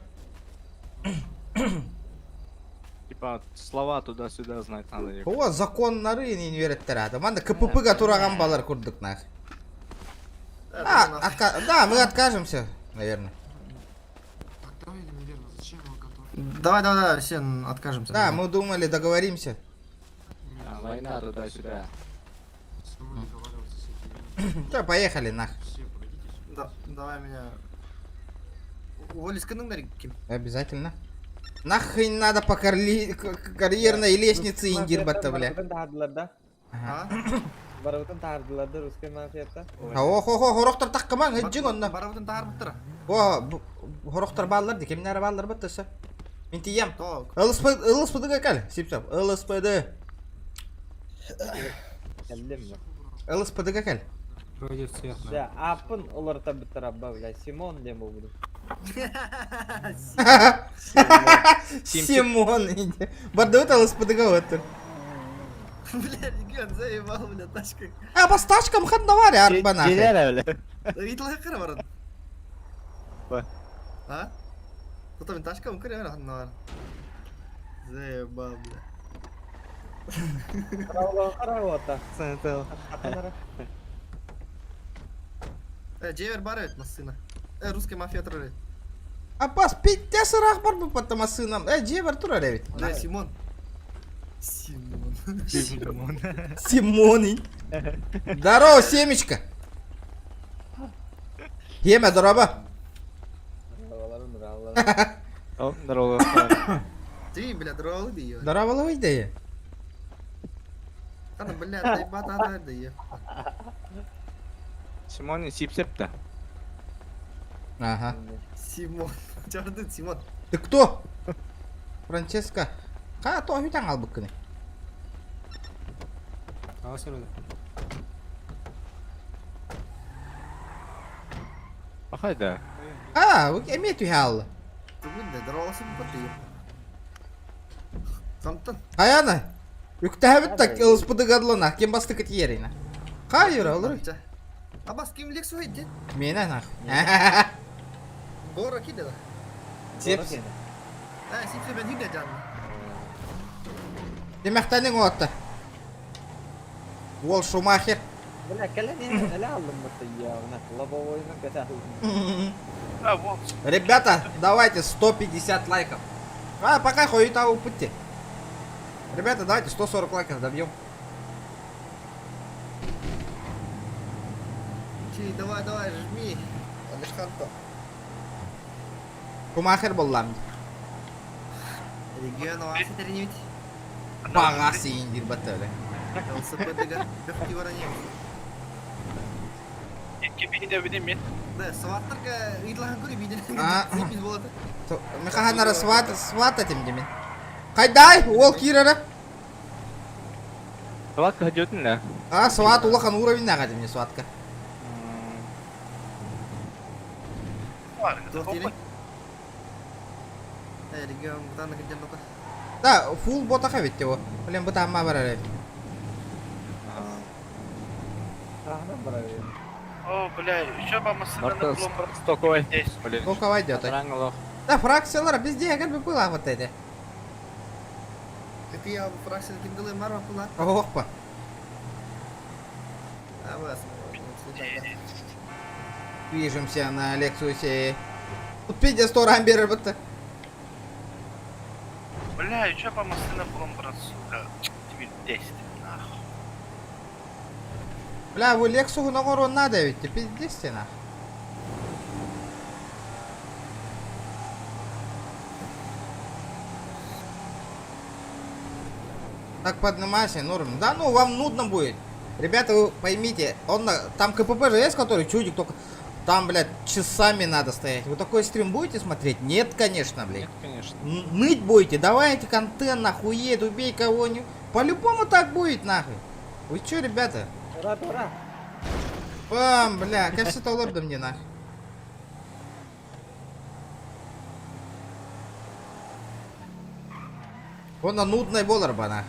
Типа слова туда-сюда знать надо. О, закон нары не верит рада. Манда КПП тураган балар курдык нах. Да, мы откажемся, наверное. Давай, наверное, зачем его готовить? Давай, все откажемся. Да, мы думали, договоримся. Война туда-сюда. Все, поехали, нах. Да, давай меня... Уволить кем? Обязательно. Нахрен надо по карьерной лестнице индирбатта, бля. О, хорохтар таккаман, хеджин онна. Барабытын тағар бұттыра. Хорохтар баллар ди, кемнәрі баллар бұттысы. Мен тием. ЛСПД кәл, сипсап. ЛСПД. ЛСПД кәл. Вроде всех. Да, апын оларта бітірабба, бля, Симон дем буду. Симон иди. Бардавыт ЛСПД-га өттір. Бля, регион заебал, бля, тачка. Бас тачкам ханда var ya arba нахуй. Итылға қыры барын. А? Тота мен тачкам қыры барын ханда бар. Заебал, бля. Қарауата. Джевер бар өт масына. Русский мафия тұрар өт. Бас питте сырақ бар бұл патта масынам. Джевер тұрар өт. Да, Симон. Симон. Здорово, семечка. Еме, дороба. Здорово. Ты, бля, здорово, да. Здорово, да. Ана, бля, дай бата, да. Симон сип-сеп-то. Ага. Симон. Чёрт, Симон. Ты кто? Франческа. То хютан ал быккыны. Қайда? Эме түйаллы. Бүгінде дұраласы бұқыты. Қамтын. Қаяна? Үктәбіттік ЛСПД гадлына. Кем басты кіт ерейна? Қай юра олар? Абас кемлік сөйді? Мені нах. Гора киді да? Сепс. Сепсі бен хиді жаным. Демектәнің оғатты. Ол Шумахер. Бля, кәләне алдым я лобовойны кәтәл. Ребята, давайте 150 лайков. Пока ходит того пути. Ребята, давайте 140 лайков добьем. Давай, жми. Алишханто. Шумахер боллам. Регион васы тернет. Бағасы индир баттылы. ЛСПД-га бөхті баранем. Видео видим мен. Да, сваттырға ыйдылған көрі бейден. Зепіз болады. Механары сват этим демен. Қайдай, ол кирары. Сватка ходетін да? Сват улахан уровень наға демен сватка. Регион бұтаны кәден бұта. Да, фул ботаға бет его. Блин, бұта амма бар әрі. О, бля, еще по машинам стоковой. Стоковой идет. Да, фракциялар везде как бы было вот это. Это я фракция кимдылы марва пула. Опа. А вас. Движемся на Лексусе Тут пиздец сторон берер бітті. Бля, и чё по машинам будем брать, сука? Тебе 10, нахуй. Бля, вы Лексу на гору надавите, пиздец нах. Так поднимайся, норм. Да ну, вам нудно будет. Ребята, вы поймите, там КПП же есть, который чудик, только там, блядь, часами надо стоять. Вы такой стрим будете смотреть? Нет, конечно, блядь. Нет, конечно. Ныть будете, давайте контент, нахует, убей кого-нибудь. По-любому так будет, нахуй. Вы чё, ребята? Бам, бля, кажется, это лорда мне, нахуй. Ona nudный болар бана.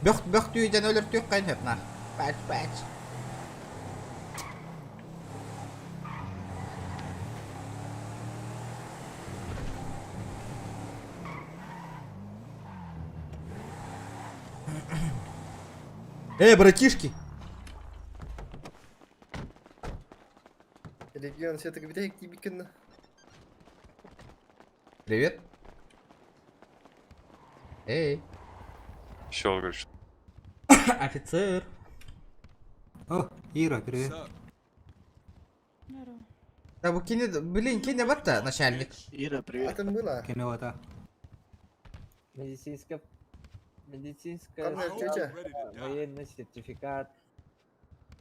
Бёх түйден өлір түйк қайнет, нах. Бәч. Братишки! Регион, все таки битейк тибикенно. Привет. Эй. Чё говоришь? Офицер. О, Ира, привет. Да вы кине бата, начальник. Ира, привет. Это было. Киновата. Медицинская Корнель, тетя. военный сертификат.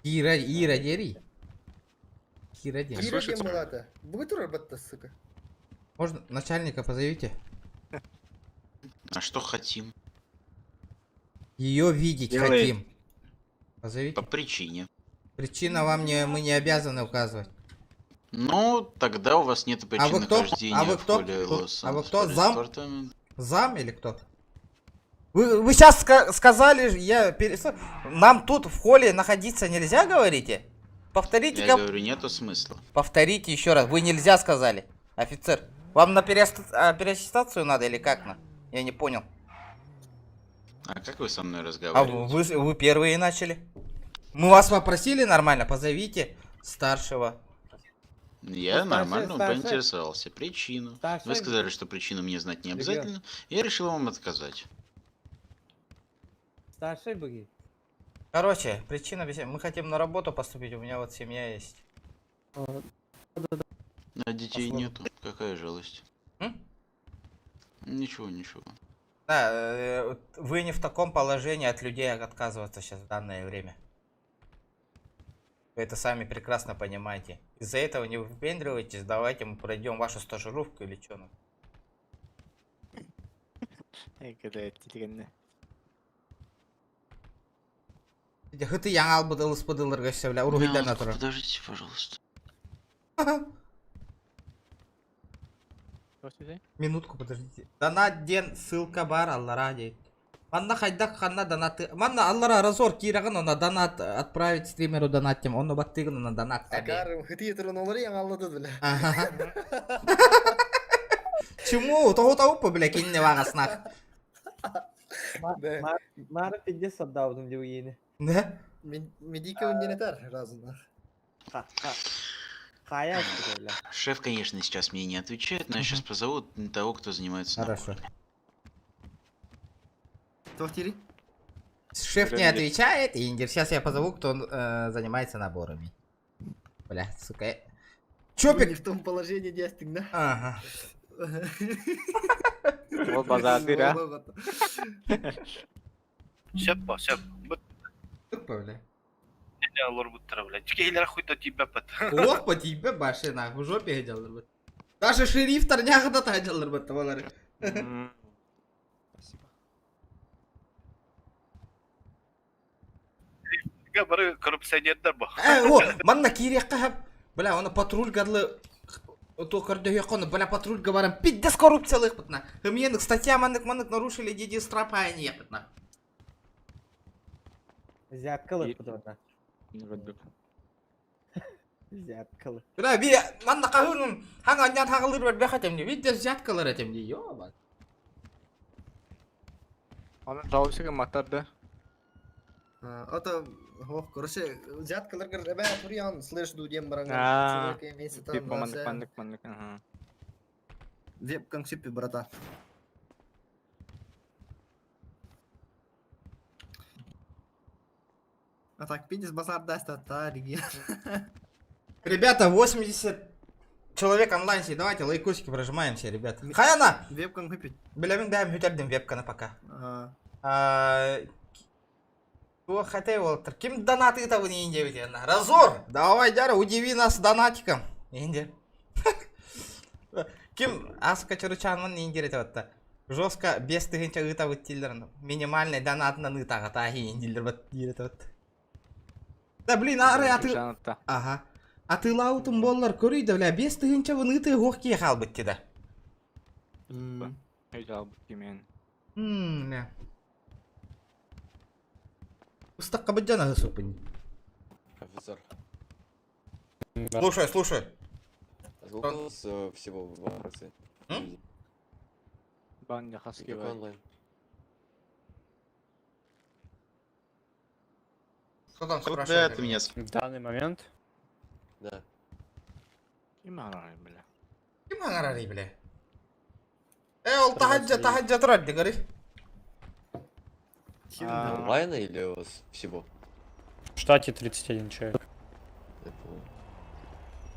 Ира дери. Ира дери. Ира где была-то? Будет работать, сука? Можно начальника позовите? А что хотим? Ее видеть Делай. хотим. Позовите. По причине. Причина мы не обязаны указывать. Ну, тогда у вас нет причин нахождения в поле А вы кто? Зам? Департамент. Зам или кто? Вы сейчас сказали, нам тут в холле находиться нельзя, говорите? Повторите. Я говорю, нету смысла. Повторите еще раз. Вы нельзя сказали, офицер. Вам на переаттестацию надо или как на? Я не понял. А как вы со мной А разговариваете? вы первые начали. Мы вас попросили нормально, позовите старшего. Я Ну, нормально старший. поинтересовался. Причину. Старший. Вы сказали, что причину мне знать не обязательно. Я решил вам отказать. Старший буги. Короче, причина беседы. Мы хотим на работу поступить, у меня вот семья есть. А детей нету. Какая жалость. М? Ничего. Да, вы не в таком положении от людей отказываться сейчас в данное время. Вы это сами прекрасно понимаете. Из-за этого не выпендривайтесь, давайте мы пройдем вашу стажировку или что нам. Ты яңал быдылыс быдылырга шевля уругайдан атыра. Подождите, пожалуйста. Минутку, подождите. Донат ден ссылка бар, Аллара дейт. Манна хайдак ханна донаты. Манна Аллара разор кираган она донат отправить стримеру донатим. Он баттыгын на донат табе. Акарым, хыты етерін олары яң аллады білі. Чему? Тау-тау бля, кинне вагаснах. Мара 50 отдавдым деп ені. Да? Медика он не нетар, разумно. Шеф, конечно, сейчас мне не отвечает, но я сейчас позову того, кто занимается Хорошо. наборами. Кто в Шеф не отвечает, Индир. Сейчас я позову, кто занимается наборами. Бля, сука. Чопик! Не в том положении, Дястик, да? Ага. Вот базар, а? Сеппа. Бля. Не, лор буттара, блядь. Кейлер хуй до тебя пот. Ох, по тебе баши нахуй, в жопе гадялар бит. Даже шериф торняхада гадялар бит тавалар. Бары коррупционердер бу. О, манна кирек кахап. Бля, оны патруль гадлы. То көрдө яконы, бля, патрульга барам. Пиздец коррупциялык битна. Хымьендик статья маннык нарушили деди страпаяние битна. Взяткалык бутона. Взяткалык. Бля, би манна кахын хаңаньян хагылыр бит бехатем ди. Видде взяткалар этем ди. Ёба. Оны жауапсызга матарды. Это, короче, взяткалар ребят, туриан, слышь, дудем баранга. Мандык. Вебкам сипи, брата. А так, пидис базар даст, регион. Ребята, 80 человек онлайн, давайте лайкосики прожимаемся, ребята. Хаяна! Вебкам выпить. Білемін бәм хүтердім вебканы пока. Хотя вот, кем донаты-то вы не индивите? Разор, давай, Дяра, удиви нас донатиком. Инди. Ким Аска Чаручанман не индирет. Жестко, без тыгынча ыта выттилдерін. Минимальный донат на нытаға тағы индилдер вот. Да блин, ары, а ты... Ага. А ты лаутым боллар көрейді, бля, без тыгынча выты гоқки қал бітті да. Өйдал бітті бля. Устаққа бұджана ғысыпын. Офицер. Слушай. Сколько у вас всего в акции? Баня хаскивает. Онлайн. Кто там Куда спрашивает? ты меня В данный момент? Да. Имарай, бля. Имарай, бля. Он тахаджа тролли, говори. Онлайна или у вас всего? В штате 31 человек.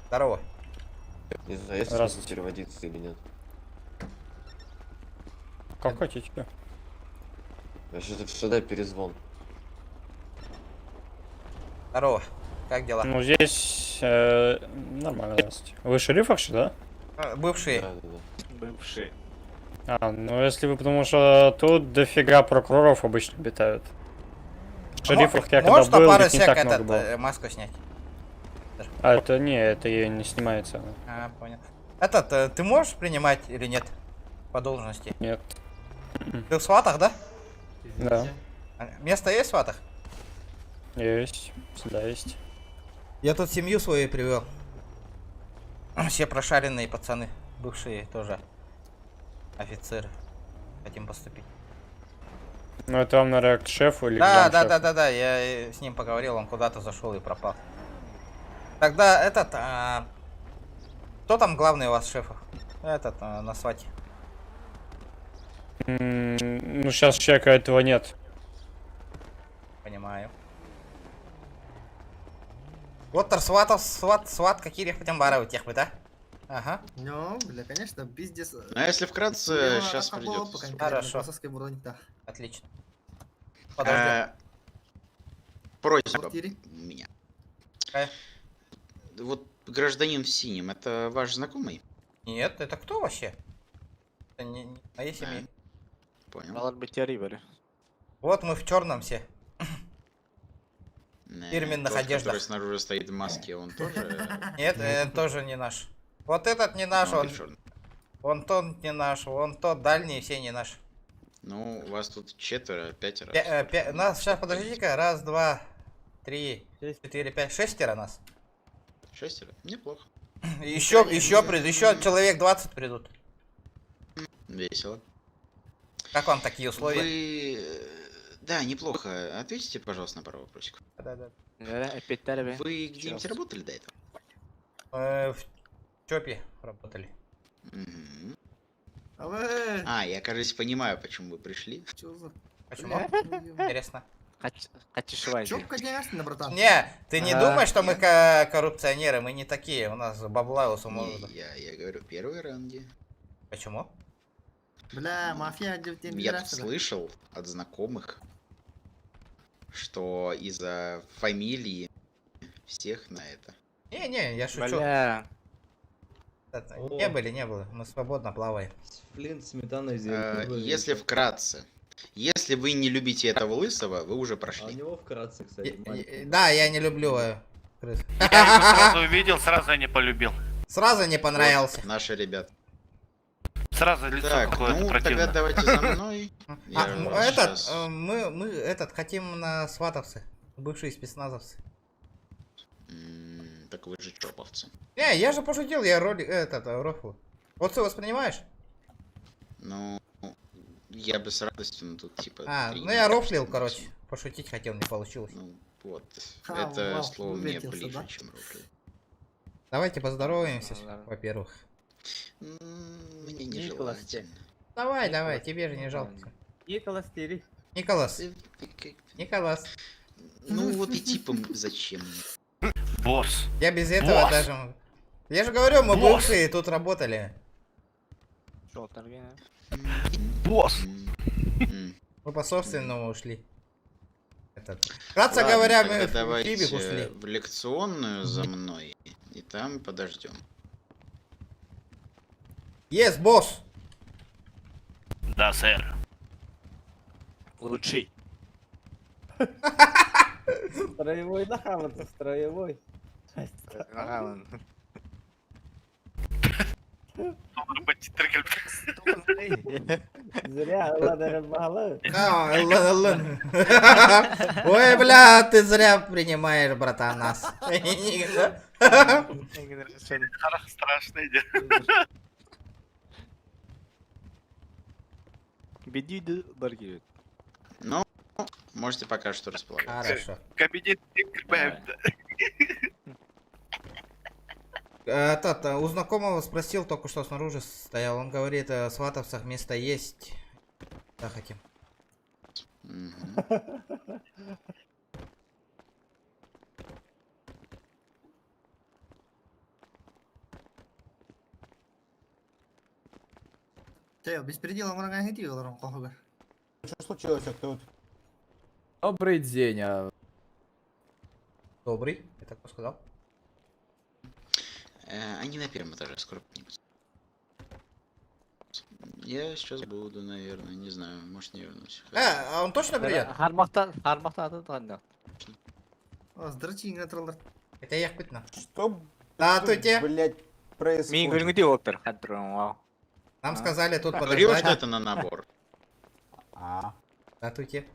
Здорово. Не знаю, если можно переводиться или нет. Как хотите. Я сейчас сюда перезвон. Здорово. Как дела? Ну здесь нормально, здравствуйте. Вы шериф вообще, да? Бывшие. Да. Бывшие. Ну если вы, потому что тут дофига прокуроров обычно обитают. Шерифов я когда можно был, пару их не сек так много этот, было. маску снять? А это не, это и не снимается. А, понял. Этот, ты можешь принимать или нет? По должности? Нет. Ты в сватах, да? Да. Место есть в сватах? Есть, всегда есть. Я тут семью свою привел. Все прошаренные пацаны, бывшие тоже офицеры. Хотим поступить. Ну это вам, наверное, к шефу или Да, к замшефу? да, я с ним поговорил, он куда-то зашел и пропал. Тогда этот, кто там главный у вас шеф? Этот, на свате. Ну сейчас человека этого нет. Понимаю. Вот сватов, сват какие хотим баровы тех бы, да? Ага. Ну, бля, конечно, пиздец. А если вкратце, сейчас придет. Хорошо. Отлично. Просьба у меня. Вот гражданин в синем, это ваш знакомый? Нет, это кто вообще? Это не моей семьи. Понял. Может быть, я ривали. Вот мы в черном все. В фирменных Тот, одеждах. который снаружи стоит в маске, он тоже... Нет, тоже не наш. Вот этот не наш, он тот не наш, вон тот дальний, все не наш. Ну, у вас тут 4, 5. Нас сейчас, подождите-ка, 1, 2, 3, 4, 5, 6 нас. 6? Неплохо. Еще человек 20 придут. Весело. Как вам такие условия? Вы... Да, неплохо. Ответьте, пожалуйста, на пару вопросиков. Да. Вы где-нибудь работали до этого? В ЧОПе работали. Я, кажется, понимаю, почему вы пришли. Почему? Интересно. Чопка не ясно, братан. Не, ты не думай, что мы коррупционеры, мы не такие, у нас бабла у самого. Я говорю, первые ранги. Почему? Бля, мафия... Я тут слышал от знакомых, что из-за фамилии всех на это. Не, я шучу. Бля. Не было, мы свободно плаваем. Блин, сметана Если вкратце, если вы не любите этого лысого, вы уже прошли. А у него вкратце, кстати. Да, я не люблю крыс. Я его сразу увидел, сразу не полюбил. Сразу не понравился. Вот, наши ребята. Сразу лицо какое-то ну противное. тогда давайте за мной. Мы хотим на сватовцы, бывшие спецназовцы. Так вы же чоповцы. Не, я же пошутил, я рофлу. Вот ты воспринимаешь? Ну, я бы с радостью, но тут типа... ну я рофлил, короче. Пошутить хотел, не получилось. Ну, вот. Это слово мне ближе, чем рофлил. Давайте поздороваемся, во-первых. Мне Нежелательно. Давай, давай, тебе же не жалко. Николас Тири. Николас. Николас. Ну вот и типом зачем? Босс. Я без этого Босс. даже могу. Я же говорю, мы Босс. бывшие тут работали. Босс. Мы по собственному ушли. Вкратце Ладно, говоря, тогда мы в давайте Кибик ушли. в лекционную за мной, и там подождем. Yes, босс! Да, сэр. Лучший. Строевой нахаваться, строевой. Зря, ладно, мало. Ой, бля, ты зря принимаешь, братан, нас. Страшное дело. Бедиды баргиют. Ну, можете пока что располагаться. Хорошо. Кабинет У знакомого спросил, только что снаружи стоял. Он говорит, в Сватовцах место есть. Да, хотим. Тео, беспределом врага иди, Лорон Кохога. Что случилось, а кто? Добрый день, Добрый, я так сказал. Они на первом этаже, скоро поднимутся. Я сейчас буду, наверное, не знаю, может не вернусь. А он точно придет? Хармахта атады. Здравствуйте, Троллер. Это я пытна. Что? Здравствуйте. Блять, происходит. Мин гүрүнгүдү оптер хаддрон. Нам сказали тут Говорил, подождать. что это на набор. Здравствуйте.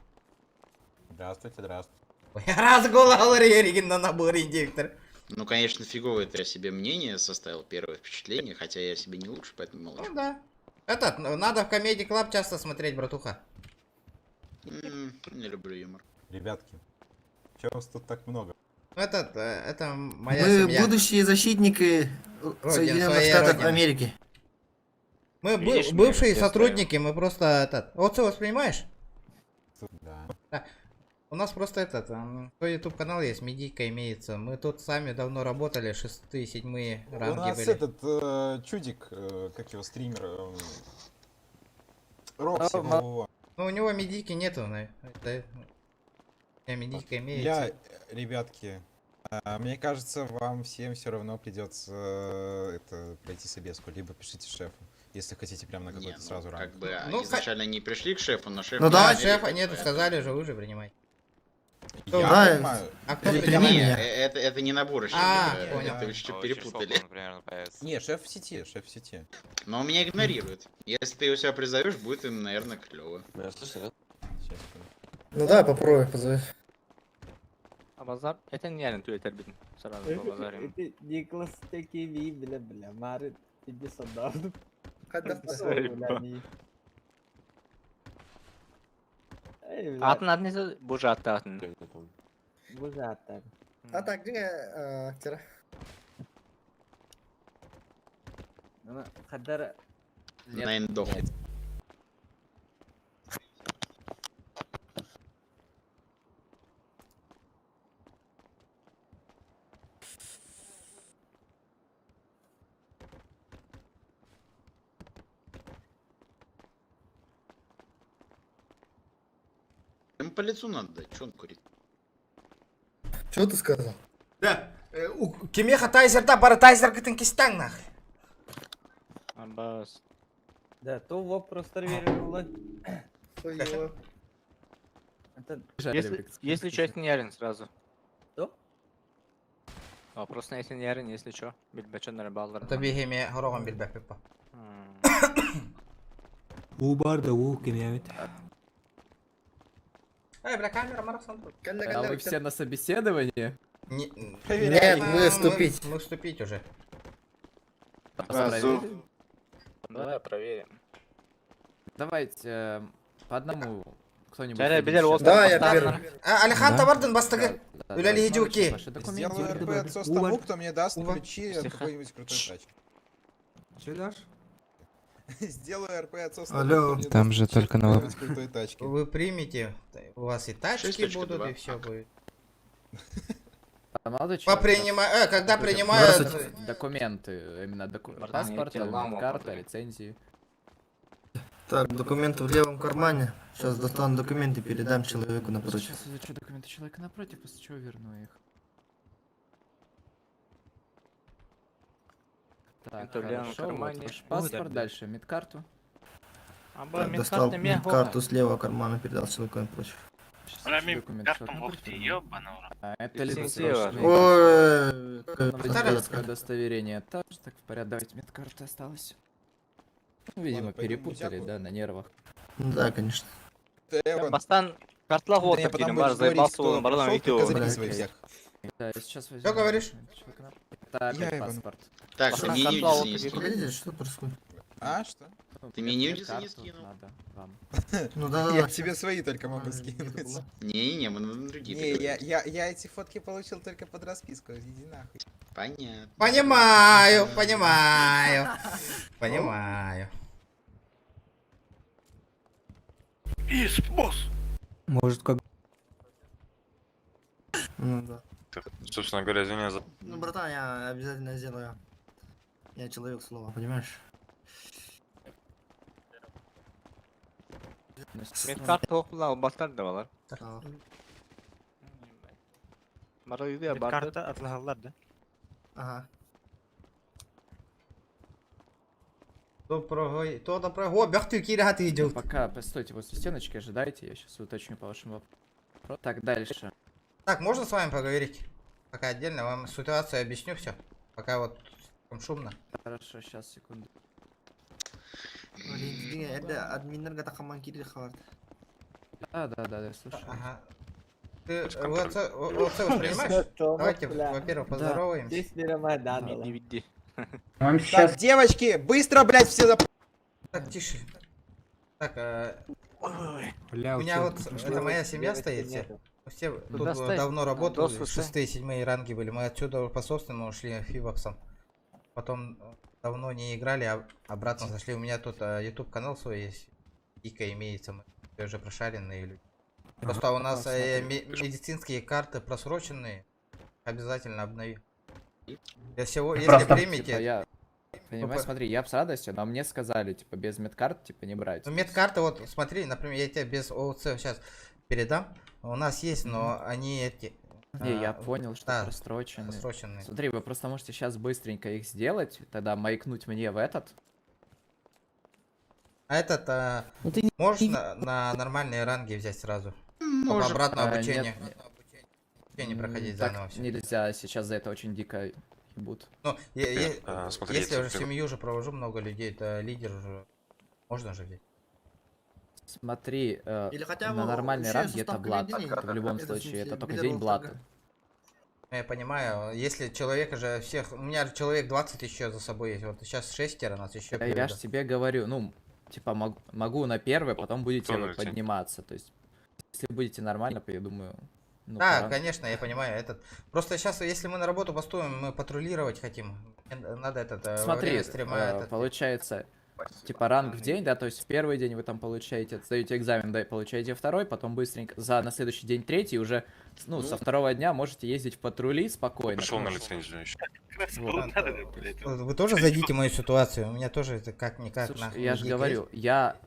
Здравствуйте, здравствуйте. Раз говорили на наборе диктор. Ну, конечно, фиговое ты о себе мнение составил, первое впечатление, хотя я себе не лучше, поэтому молчу. Ну да. Этот, надо в Comedy Club часто смотреть, братуха. Не люблю юмор. Ребятки, чего вас тут так много? Это моя Мы семья. будущие защитники Соединенных своей Штатов родины. Америки. Мы Видишь, мы бывшие все сотрудники, мы просто этот. Вот ты воспринимаешь? Да. У нас просто свой YouTube канал есть, медийка имеется. Мы тут сами давно работали, 6-7 У ранги нас были. этот чудик, как его стример, Рокси, во-во-во. Ну у него медийки нету, у меня медийка имеется. Ребятки, мне кажется, вам всем все равно придется это пройти собеску, либо пишите шефу, если хотите прям на какой-то сразу ранг. Как бы Ну, изначально не пришли к шефу, но шеф... Ну да, не шефа верит, нету, поэтому- сказали же, вы же принимаете. Я Да, понимаю. А кто Не, принимает? это не набор еще. понял. Это вы что перепутали. Не, шеф в сети. Но он меня игнорирует. Если ты его себя призовешь, будет им, наверное, клево. Ну да, попробуй позови. А базар? Это не реально туетер битн. Сразу по базарим. Николас такие бля, Марит, иди сюда. Атын аднесі бұжа атты атын. Бужата. А так, где актера? Хаддар. На индох. Ему по лицу надо дать, что он курит? Что ты сказал? Да. Кемеха тайзерда бары тайзер кытын кистен нах. Амбас. Да, то вопрос проверил. Если что, если не ярен сразу. Что? Вопрос на если не ярен, если что. Бильбачон на рыбал. Tabii hemi horogam bilbek peppa. У барда, у кемиавит. Эй, бля, камера, марафон. А вы все на собеседовании? Нет, мы вступить. Мы вступить уже. Давай проверим. Давайте по одному кто-нибудь. Да, я первый. Алихан Табардын бастығы. Үләлі хидюки. Сделаю РП отсос тому, кто мне даст ключи от какой-нибудь крутой тачки. Че дашь? Сделаю РП отцовства. Алло. Там же только на крутой тачки. Вы примете, у вас и тачки 6.2. будут, и все будет. Молодой человек, Когда вот принимают... документы, именно Братан, паспорт, я тебе ламу карта, подарю. лицензии. Так, документы в левом кармане. Сейчас достану документы, передам человеку напротив. Сейчас изучу документы человека напротив, после чего верну их. Так, Это в левом хорошо, кармане. вот ваш паспорт, дальше медкарту. Так, достал карту с левого кармана, передал человеку напротив. Документ человека напротив. Это Лицензия. водительское удостоверение также, так в порядке. Давайте медкарта осталось. Ну, видимо, Ладно, пойдем перепутали, музяку. да, на нервах. Да, конечно. Бастан картла вот Я так потом бар будешь говорить, заебался, кто он бардан прошел, только видео. записывай всех. Да, я сейчас возьму. Что говоришь? человека напротив. Это опять Я паспорт. Так, Пацан, ты мне картла нюдисы вот не такие. скинул. Погодите, что происходит? А, что? Ну, Ты мне нюдисы не медкарту скинул? надо вам. Ну да, Я тебе свои только могу скинуть. Не-не-не, мы на другие Не, переговорим. я эти фотки получил только под расписку, иди нахуй. Понятно. Понимаю. Ис, босс! Может, как... Ну да. Собственно говоря, извиняюсь за... Ну, братан, я обязательно сделаю. Я человек слова, понимаешь? Медкарту оқылау бастан да балар. Так. Мара үйде я барды. атлагалар, да? Ага. Доброго... О, бяхту кирихаты идет. Пока постойте возле стеночки, ожидайте, я сейчас уточню по вашим вопросам. Так, дальше. Так, можно с вами поговорить? Пока отдельно, вам ситуацию объясню все. Пока вот там шумно. Хорошо, сейчас, секунду. Это админнерга тахаман кири хавард. Да, слушаю. Ага. Ты ОЦ воспринимаешь? Давайте, во-первых, поздороваемся. Не види. Так, девочки, быстро, блядь, все за... Так, тише. Так, Бля, у меня вот, это моя семья стоит, все тут давно работают, 6-7 ранги были, мы отсюда по собственному ушли фибоксом. Потом давно не играли, а обратно зашли. У меня тут YouTube канал свой есть, Ика имеется, мы уже прошаренные люди. Просто у нас медицинские карты просроченные, обязательно обнови. Если примете... Понимаешь, смотри, я с радостью, но мне сказали, типа, без медкарт, типа, не брать. Ну, медкарты, вот, смотри, например, я тебе без ООЦ сейчас передам. У нас есть, но они эти... Не, я понял, что просроченные. Смотри, вы просто можете сейчас быстренько их сделать, тогда маякнуть мне в этот. А этот можешь на нормальные ранги взять сразу? Только обратно обучение. Обучение проходить заново. Нельзя, сейчас за это очень дико ебут. Ну, если уже семью уже провожу много людей, это лидер уже можно же взять. Смотри, Или хотя бы на нормальной вообще ранге это состав блат. поведения, Это в любом это в случае, смысле это только бедового день блата. торга. Я понимаю, если человека же всех... У меня человек 20 еще за собой есть, вот сейчас 6 нас еще... Я ж тебе говорю, ну, типа, могу на первый, потом будете подниматься. То есть, если будете нормально, я думаю... Ну, да, пора. конечно, я понимаю. Просто сейчас, если мы на работу поступим, мы патрулировать хотим. Надо этот... Смотри, стрима, получается... Типа ранг в день, да, то есть в первый день вы там получаете, сдаете экзамен, да, и получаете второй, потом быстренько на следующий день третий, уже, ну, со второго дня можете ездить в патрули спокойно. Пошел на лицензию еще. Вы тоже зайдите в мою ситуацию, у меня тоже это как-никак. Слушай, я же говорю, я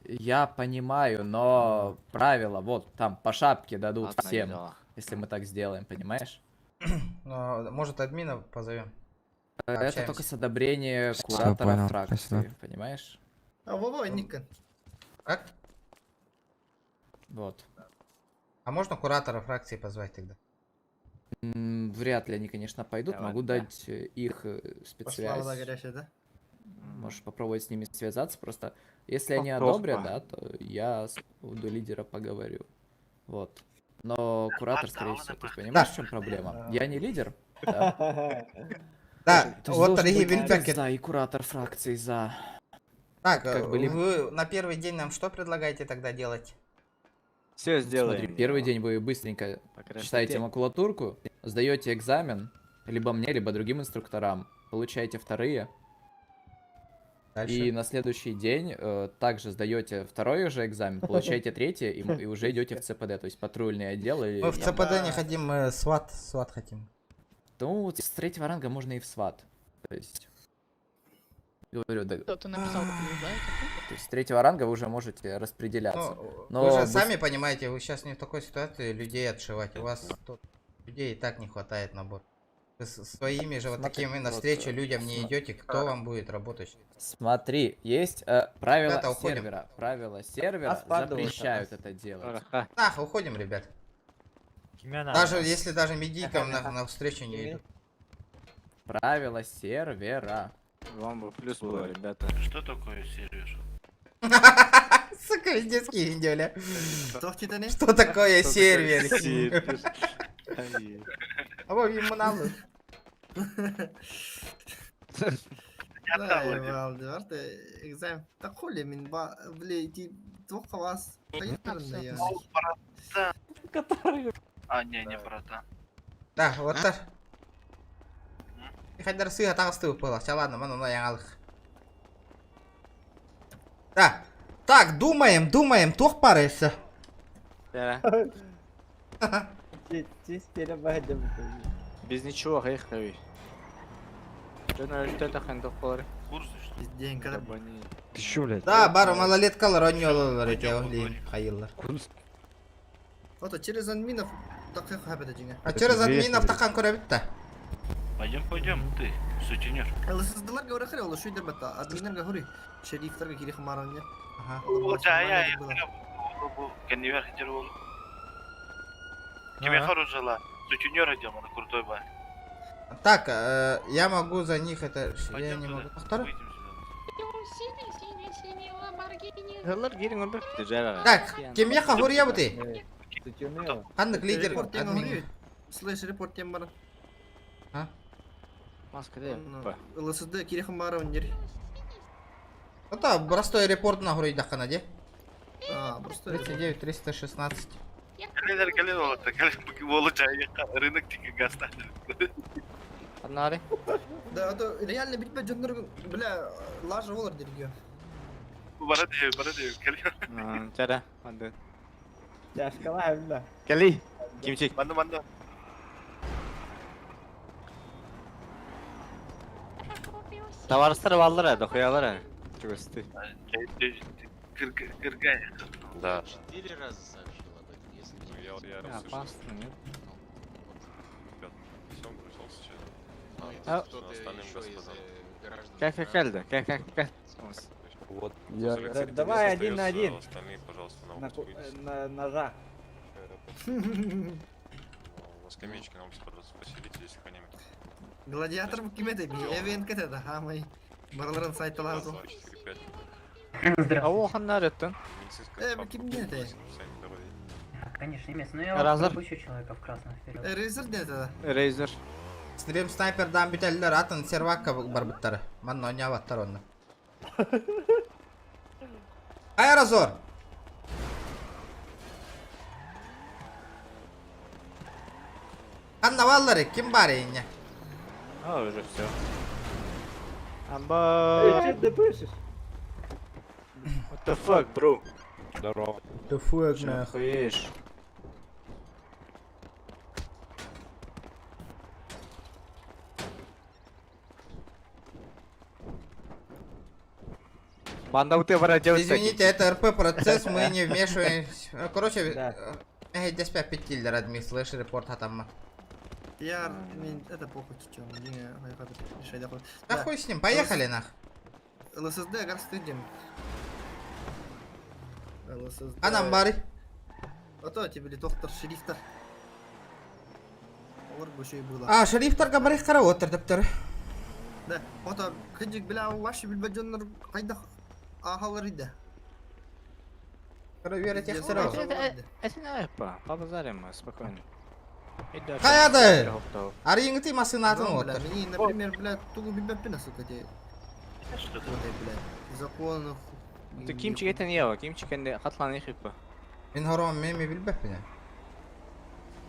понимаю, но правила, вот, там по шапке дадут всем, если мы так сделаем, понимаешь? Может, админа позовем? Это только с одобрения куратора фракции, понимаешь? А Вова, Ника. Как? Вот. А можно куратора фракции позвать тогда? Вряд ли они, конечно, пойдут. Могу дать их спецсвязь. Горячая, да? Можешь попробовать с ними связаться. Просто если они одобрят, да, то я у лидера поговорю. Вот. Но куратор, скорее всего, ты понимаешь, в чем проблема? Я не лидер. Да, вот да, и куратор фракции за. Так, вы на первый день нам что предлагаете тогда делать? Все сделаем. Смотри, первый день вы быстренько читаете макулатурку, сдаете экзамен, либо мне, либо другим инструкторам, получаете вторые. И на следующий день также сдаете второй же экзамен, получаете третий и уже идете в ЦПД, то есть патрульный отдел. И, Мы в ЦПД не хотим, мы СВАТ хотим. Ну, с третьего ранга можно и в СВАТ. То есть, говорю, да. Кто-то написал, То есть с третьего ранга вы уже можете распределяться. Но вы же сами понимаете, вы сейчас не в такой ситуации людей отшивать. У вас тут людей и так не хватает набор. Вы своими же вот такими навстречу людям не идете, кто вам будет работать? Смотри, есть правила Ребята, уходим. сервера. Правила сервера запрещают это делать. Да, уходим, ребят. Даже если даже медикам на встречу не идут. Правила сервера. Вам бы плюс было, ребята. Что такое сервер? Сука, детский видео, ля. Что такое сервер? А вот ему надо. Экзамен. Так хули, мен блядь, только вас. А, не, брата. Да, вот так. Хоть дарсы атакасты было. Все, ладно, мы на янгалых. Да. Так, думаем, тух парыся. Без ничего, хай. Что на это хендов полы? День, когда Ты шо, блядь? Да, бары малолеткалар ойнололар эти оглин хайыллар. Вот через админов так как хабета жиңе. А через админов такан көрөбүт-та. Пойдем, ты, сутенер. Лысыздыларга урахыр ол шуйдер бата. Админлерге хури. Шерифтарга кири хмаранне. Я, кеннивер хитер бол. Тебе хорошала. Сутенер идем, на крутой бай. Так, я могу за них это... Я не могу. Повтори. Так, кемьяха хурия бути. Хандык лидер админ. Слэш репорт тем бар. А? Маска де. Лысызды кири хмаранне. Это простой репорт на хури дахана де. А, простой. 39 316. Калер олатта, болу жайы рынок тике гаста. Однари. Да, это реально бить баджондар, бля, лажа олар дерге. Бара де, калер. Чара, манды. Яшкала бля. Кали. Кимчик. Манды. Товарыстар балдыр, дохуялар. Чугасты. Кыргай. Да. 4 раза сообщил об этом, если не опасно, нет? Как Эльда? Как? Вот. Давай один на один. Остальные, пожалуйста, на ножах. На скамеечке нам поселите, если кто-нибудь. Гладиатор кимете би, эвен кетеда, хамай. Барларын сайтталазу. А о ханнареттен. Кимете? Конечно, имеется, но я пропущу человека в красном вперед. Рейзер где-то? Рейзер. Стрим снайпердан бителлер атын сервакка барбыттары. Ман ойнаваттар онны. Аэрозор! Каннаваллары, ким бар eyinне? А, уже все. Амба. Ты пышешь? What the fuck, bro? Здорово. The fuck, нахуй. Банда у тебя делать. Извините, это РП процесс, мы не вмешиваемся. Короче, десь 5 тиллер админ, слэш репорт хатамма. Я, это похуй, чё, мне решай доход. Да хуй с ним, поехали нах. ЛССД, гарстыдим. ЛССД. Анам бары. А то тебе ли доктор шерифтар. Олар бөшөй было. А, шерифтарга барих кара отыр дептер. Да, ото кыжык била ваши билбажоннор кайда ахалар иде. Проверить их сразу. Это не эпа, побазарим, спокойно. Каяды! Арьингти масынатын Бля, отыр. мне, например, блядь, тугу билбеппина, сука, те. Что ты, блядь, законов. Ты кимчик это не его, кимчик это хатлан их эпа. Мен хором меми билбеппина.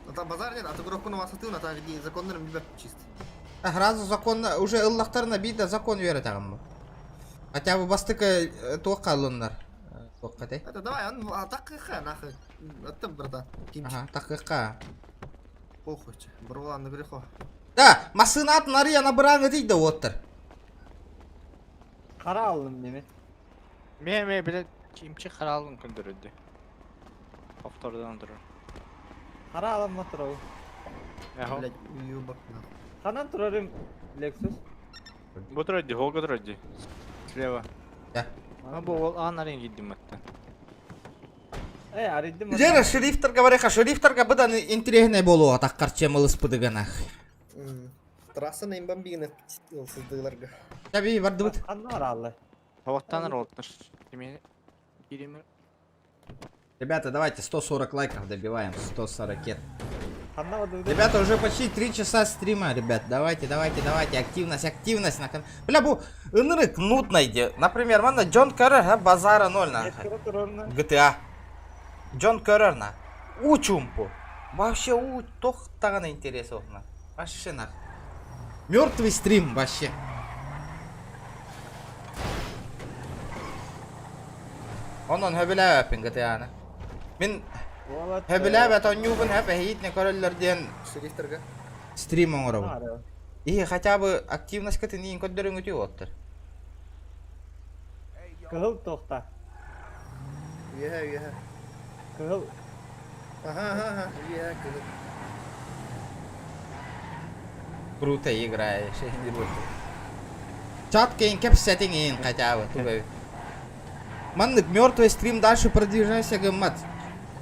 Ну там базар нет, а ты грохку на васаты, на там где законный билбеп чист. Разу закон уже ыллактарына бийде закон берет агам. Хотя бы бастыка тоққа алындар. Тоққа дей. Это давай, он атаққа нахуй. Это братан. Ага, таққа. Похуй. Барланы грехо. Да, масына атын арияна бұраңы дейді оттыр. Қара алдым мені. Мен біле кимчи қара алдым күндірді. Повтордан тұрыр. Қара алам ма тұрау? Блядь, уебок нахуй. Қанан тұрарым Lexus? Бұл тұрады, холға тұрады. Слева. Да. Бұл анарын гиддім әтті. Ариддім. Жері шерифтарға бареқа, шерифтарға бұдан интересный болуға таққар чемылыс бұдығына. Трасса на имбомбигных сыздыларға. Таби, барды бұд. Қанна аралы? Поваттаныр олтыр. Демені керемір. Ребята, давайте 140 лайков добиваем, 140. Қанна бады? Ребята, уже почти 3 часа стрима, ребят. Давайте, активность на канале. Бля, бұл ынырык нуднайды. Например, манда Джон Керрер, базара 0 на. GTA. Джон Керрер на. Учумпу. Вообще тоқтағана интерес оқна. Вообще нах. Мертвый стрим вообще. Онон höbülä öpin GTA'ны. Мен höbülä öp онюбын höp ehitne köröllerden Шерифтарға. стрим оңырау. И хотя бы активность каты нейін көддерің өте оттыр. Кығыл тоқта. Үйе. Кығыл. Ага, үйе, кығыл. Круто играешь. Чат кейін кеп сеттингін хотя бы. Тупо. Маннык мертвый стрим дальше продвижайся гаммат.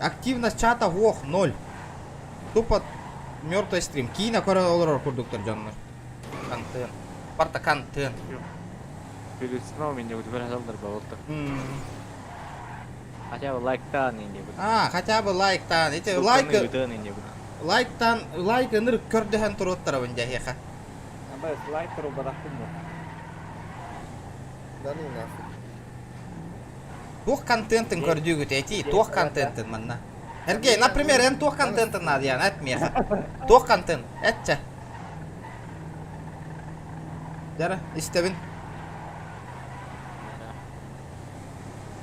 Активность чата ох 0. Тупо мертвый стрим. Кина кора олар продуктор жанны. Контент. Парта контент. Переснал меня удивлял болото. Хотя бы лайктан не будет. Хотя бы лайктан. Эти лайк ныр көрдіген тұруттар вынде хеха. Абай лайкеру барақым му. Да ну нахуй. Тух контентын көрдігіт әти, тух контентын манна. Эргей, например, эн тух контентын надиян, әт меха. Тух контент, әтчә. Жара, истебін.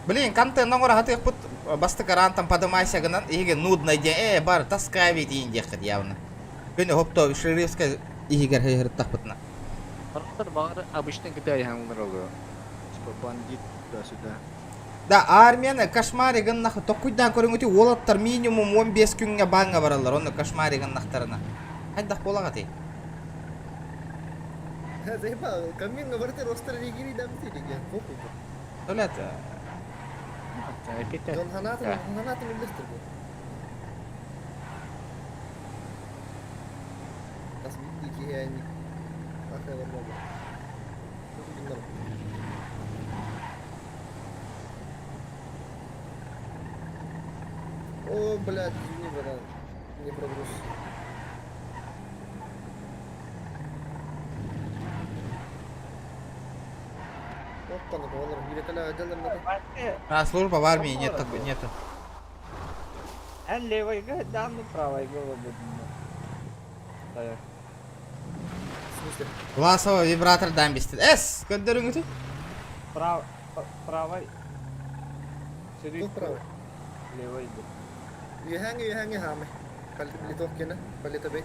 Блин, контент оңыр хатық бұд басты карантан подымайся гынан, еге нудный ден, бар, таскай бейт ең декіт явны. Күні хопто, шерифска егер хейхірттақ бұтына. Барықтар бағары обычный GTA яңылыр олығы. Типа бандит да-сюда. Да, армияны кошмариган нахы тоқуйдан көріңіті олаттар минимум 15 күнге баңға баралар, оны кошмариган нақтарына. Қайдақ болаға дей? Заебал, камин на варте ростер регири дам тилиген. Похуй. Олет. Дон ханатын үлдістір бұл. Нас битті кейәні. Ақай бар болды. О, блядь, извини, братан. Не прогруз. Опа, олар великолепно отделаны. Служба в армии нет такой, нету. Эн левайга, да, ну правайга будет. В смысле? Гласовой вибратор дам бестед. Көддерің өте? Правай. Тут правай. Левайга. Юханги хаме. Литовкина, политобей.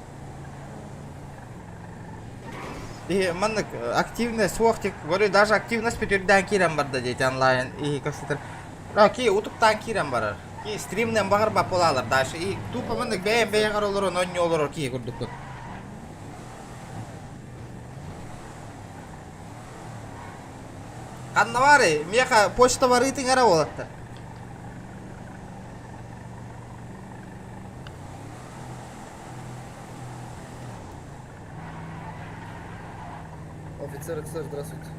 И маннык активность уақытик, говорю, даже активность петерден кирен барды дейді онлайн. И көстетір. Ки утуптан кирен барар. Ки стримнен бағыр бап болалар дальше. И тупо маннык бәйен олар, нонне олар ки күрдік көт. Қанна бары, меха почта бар итің ара олатты. Офицер, здравствуйте.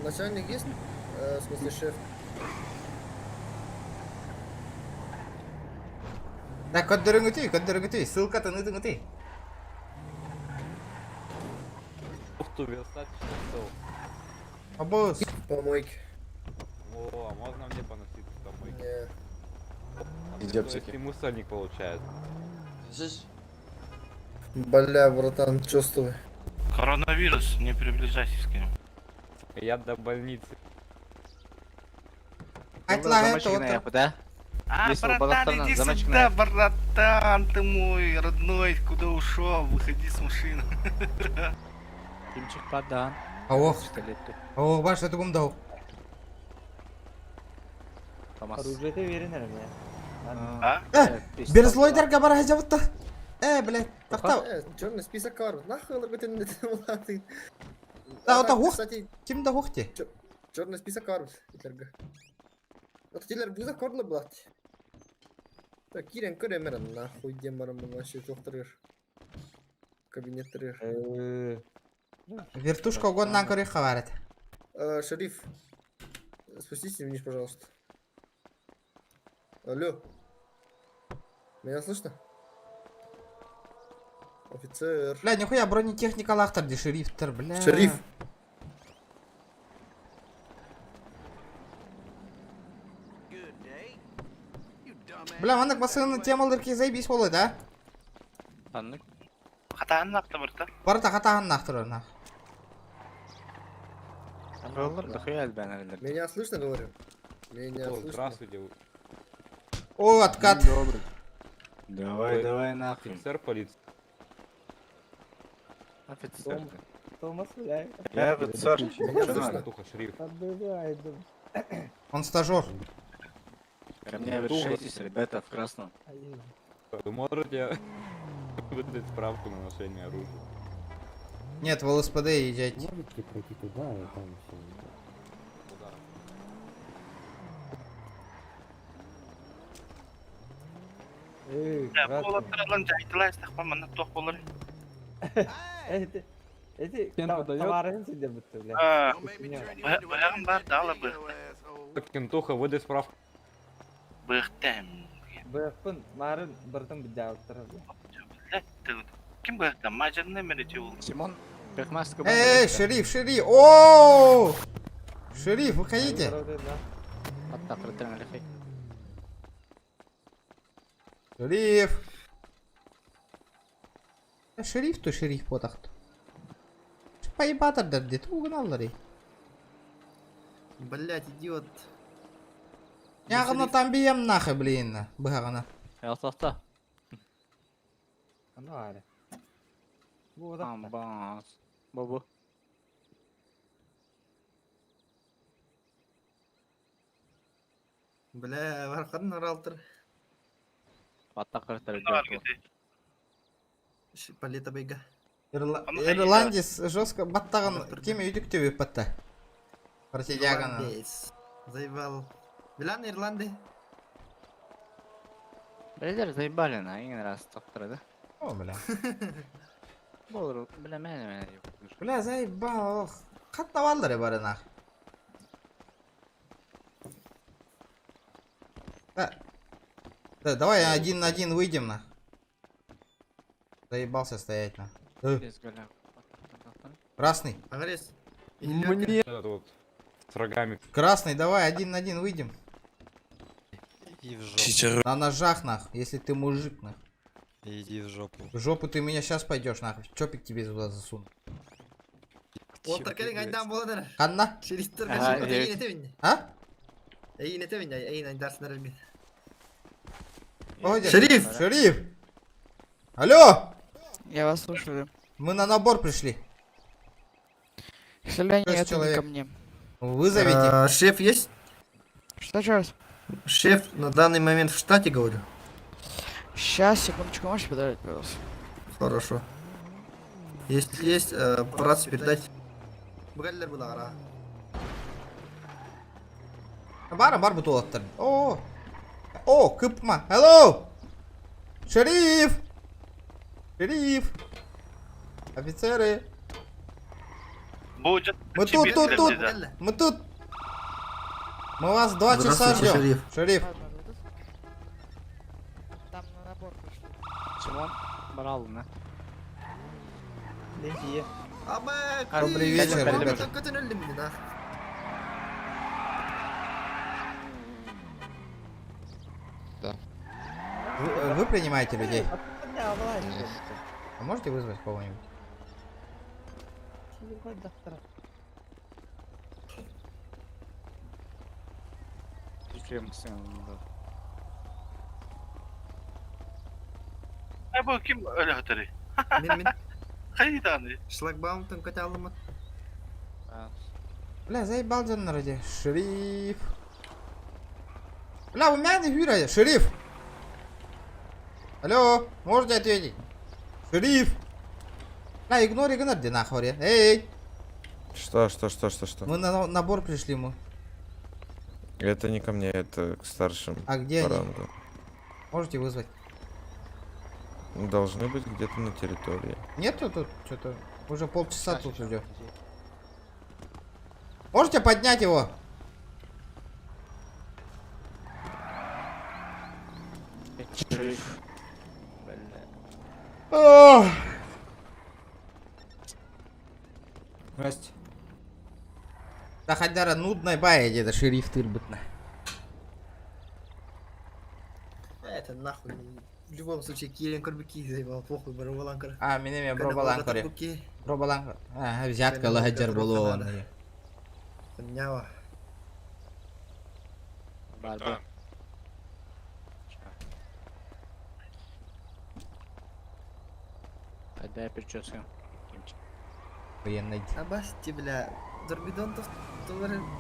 Начальник есть? В смысле шеф? Да, көддерің өте, ссылка-то нытың өте. Ухту, Версач, что? Обоз. Помойки. О, а можно мне поносить с помойки? Не. Если мусорник получается. Бля, братан, чувствую. Коронавирус, не приближайтесь к нему. Я до больницы. да? А, Если у братан, Балахтана иди замочек сюда, на- братан, ты мой родной, куда ушел? Выходи с машины. Кимчик подан. Ого. Ого, баш, это гумдау. Оружие-то верен әлі. А? Берзлойдерге бара жабытты. Блядь, тақта. Черный список кар. Нахуй олар көтен. Да, ота хух. Ким да хухте? Черный список кар. Тилер буза корлы блат. Так, кирен көремерін, нахуй демарым вообще жоқтырыр. Кабинеттер. Вертушка угодно кори хаварит. Шериф, спуститесь вниз, пожалуйста. Алло. Меня слышно? Офицер. Бля, нихуя бронетехника лахтарди, шерифтер, бля. Шериф. Бля, мандак басыгынын темалдырки заебись болой, да? Аннык. Хатаан нақты бірті. Барыта хатаган нахтыры нах. Меня слышно, говорю? Меня слышно? Здравствуйте. О, откат. Давай нахуй. Офицер полиции. Офицер. Томас, блядь. Я офицер. Туха, шериф. Отбывает. Он стажер. Ко мне обращайтесь, ребята, в красном. Вы можете выдать справку на ношение оружия. Нет, в ЛСПД езжайте. Можете пройти туда, и там все. Бұл отырған жайтылай сақпа мұны тоқ болыр. Эти Кен подает? товары сидят, блядь. Бұяғын бар, далы бұяқ. Кентуха, выдай справку. Бұяқтам. Быяқпын, марын бірдің біде алып Кім бұяқтам? Мажарны мерете ол. Симон, бекмастка. Шериф, шериф. О! Шериф, выходите. Шериф. Шериф то шериф потахты. Поебатыр дерди, тугыналар. Блять, идиот. Яғына там бием нахы, блин, бұғана. Ялсақта. Аны әрі. Амбас. Бабу. Бля, варқарын оралтыр. Аттақыртыр. Палета бейга. Ирландис жестко баттаган кеме үйдіктеу еппатта. Протидягана. Заебал. Белан Ирланды. Бәлер заебали на един раз тоқтыры да? О, бля. Болыр, бля, мәне. Бля, заебал. Қатна балдары бары нах. Да, давай один на один выйдем на. Заебался стоять на. Красный. Агресс. Мне этот вот с рогами. Красный, давай один на один выйдем. Иди в жопу. На ножах нах, если ты мужик нах. Иди в жопу. В жопу ты меня сейчас пойдешь нах. Чопик тебе туда засуну. Вот так айдан боладыр. Ханна? Шерифтер кашын әйін етевін. А? Әйін етевін, әйін айдарсынар әлбет. Шериф! Шериф! Алло! Я вас слушаю. Мы на набор пришли. К сожалению, это не человек. ко мне. Вызовите. Шеф есть? Что сейчас? Шеф на данный момент в штате, говорю. Сейчас, секундочку, можете подождать, пожалуйста. Хорошо. Если есть, по рации передать. Бухгалтер была ара. Бар бутылаттар. О, кыпма. Hello! Шериф! Шериф! Офицеры! Будет. Мы тут. Мы тут. Мы вас 2 часа ждем. Шериф. Там на набор пришли. Симон, брал, на. Добрый вечер, ребята. Да. Вы принимаете людей? Да, власть. А можете вызвать кого-нибудь? Ебать, доктора. Або ким электри? Мен Хайданы. шлагбаумтан көтө алдым. Бля, заебал ден народе. Шериф. Бля, у меня не вира. Шериф. Алло, можете ответить? Шериф. Бля, игнори, где нахуй. Эй. Что? Мы на набор пришли, мы. Это не ко мне, это к старшим. А где по они? рангу. Можете вызвать? Должны быть где-то на территории. Нету тут что-то. Уже полчаса тут идет. Можете поднять его? Ох. Здрасте. Да хотя нудной баеди, это шериф тырбытна. Это нахуй. В любом случае, Кирин Корбики заебал, похуй, Барабаланкар. А, меня Бробаланкаре. Бробаланкар. А, взятка лагаджар было он. Нява. Барба. Отдай прическу. Военный. Абасти, бля. Зорбидон то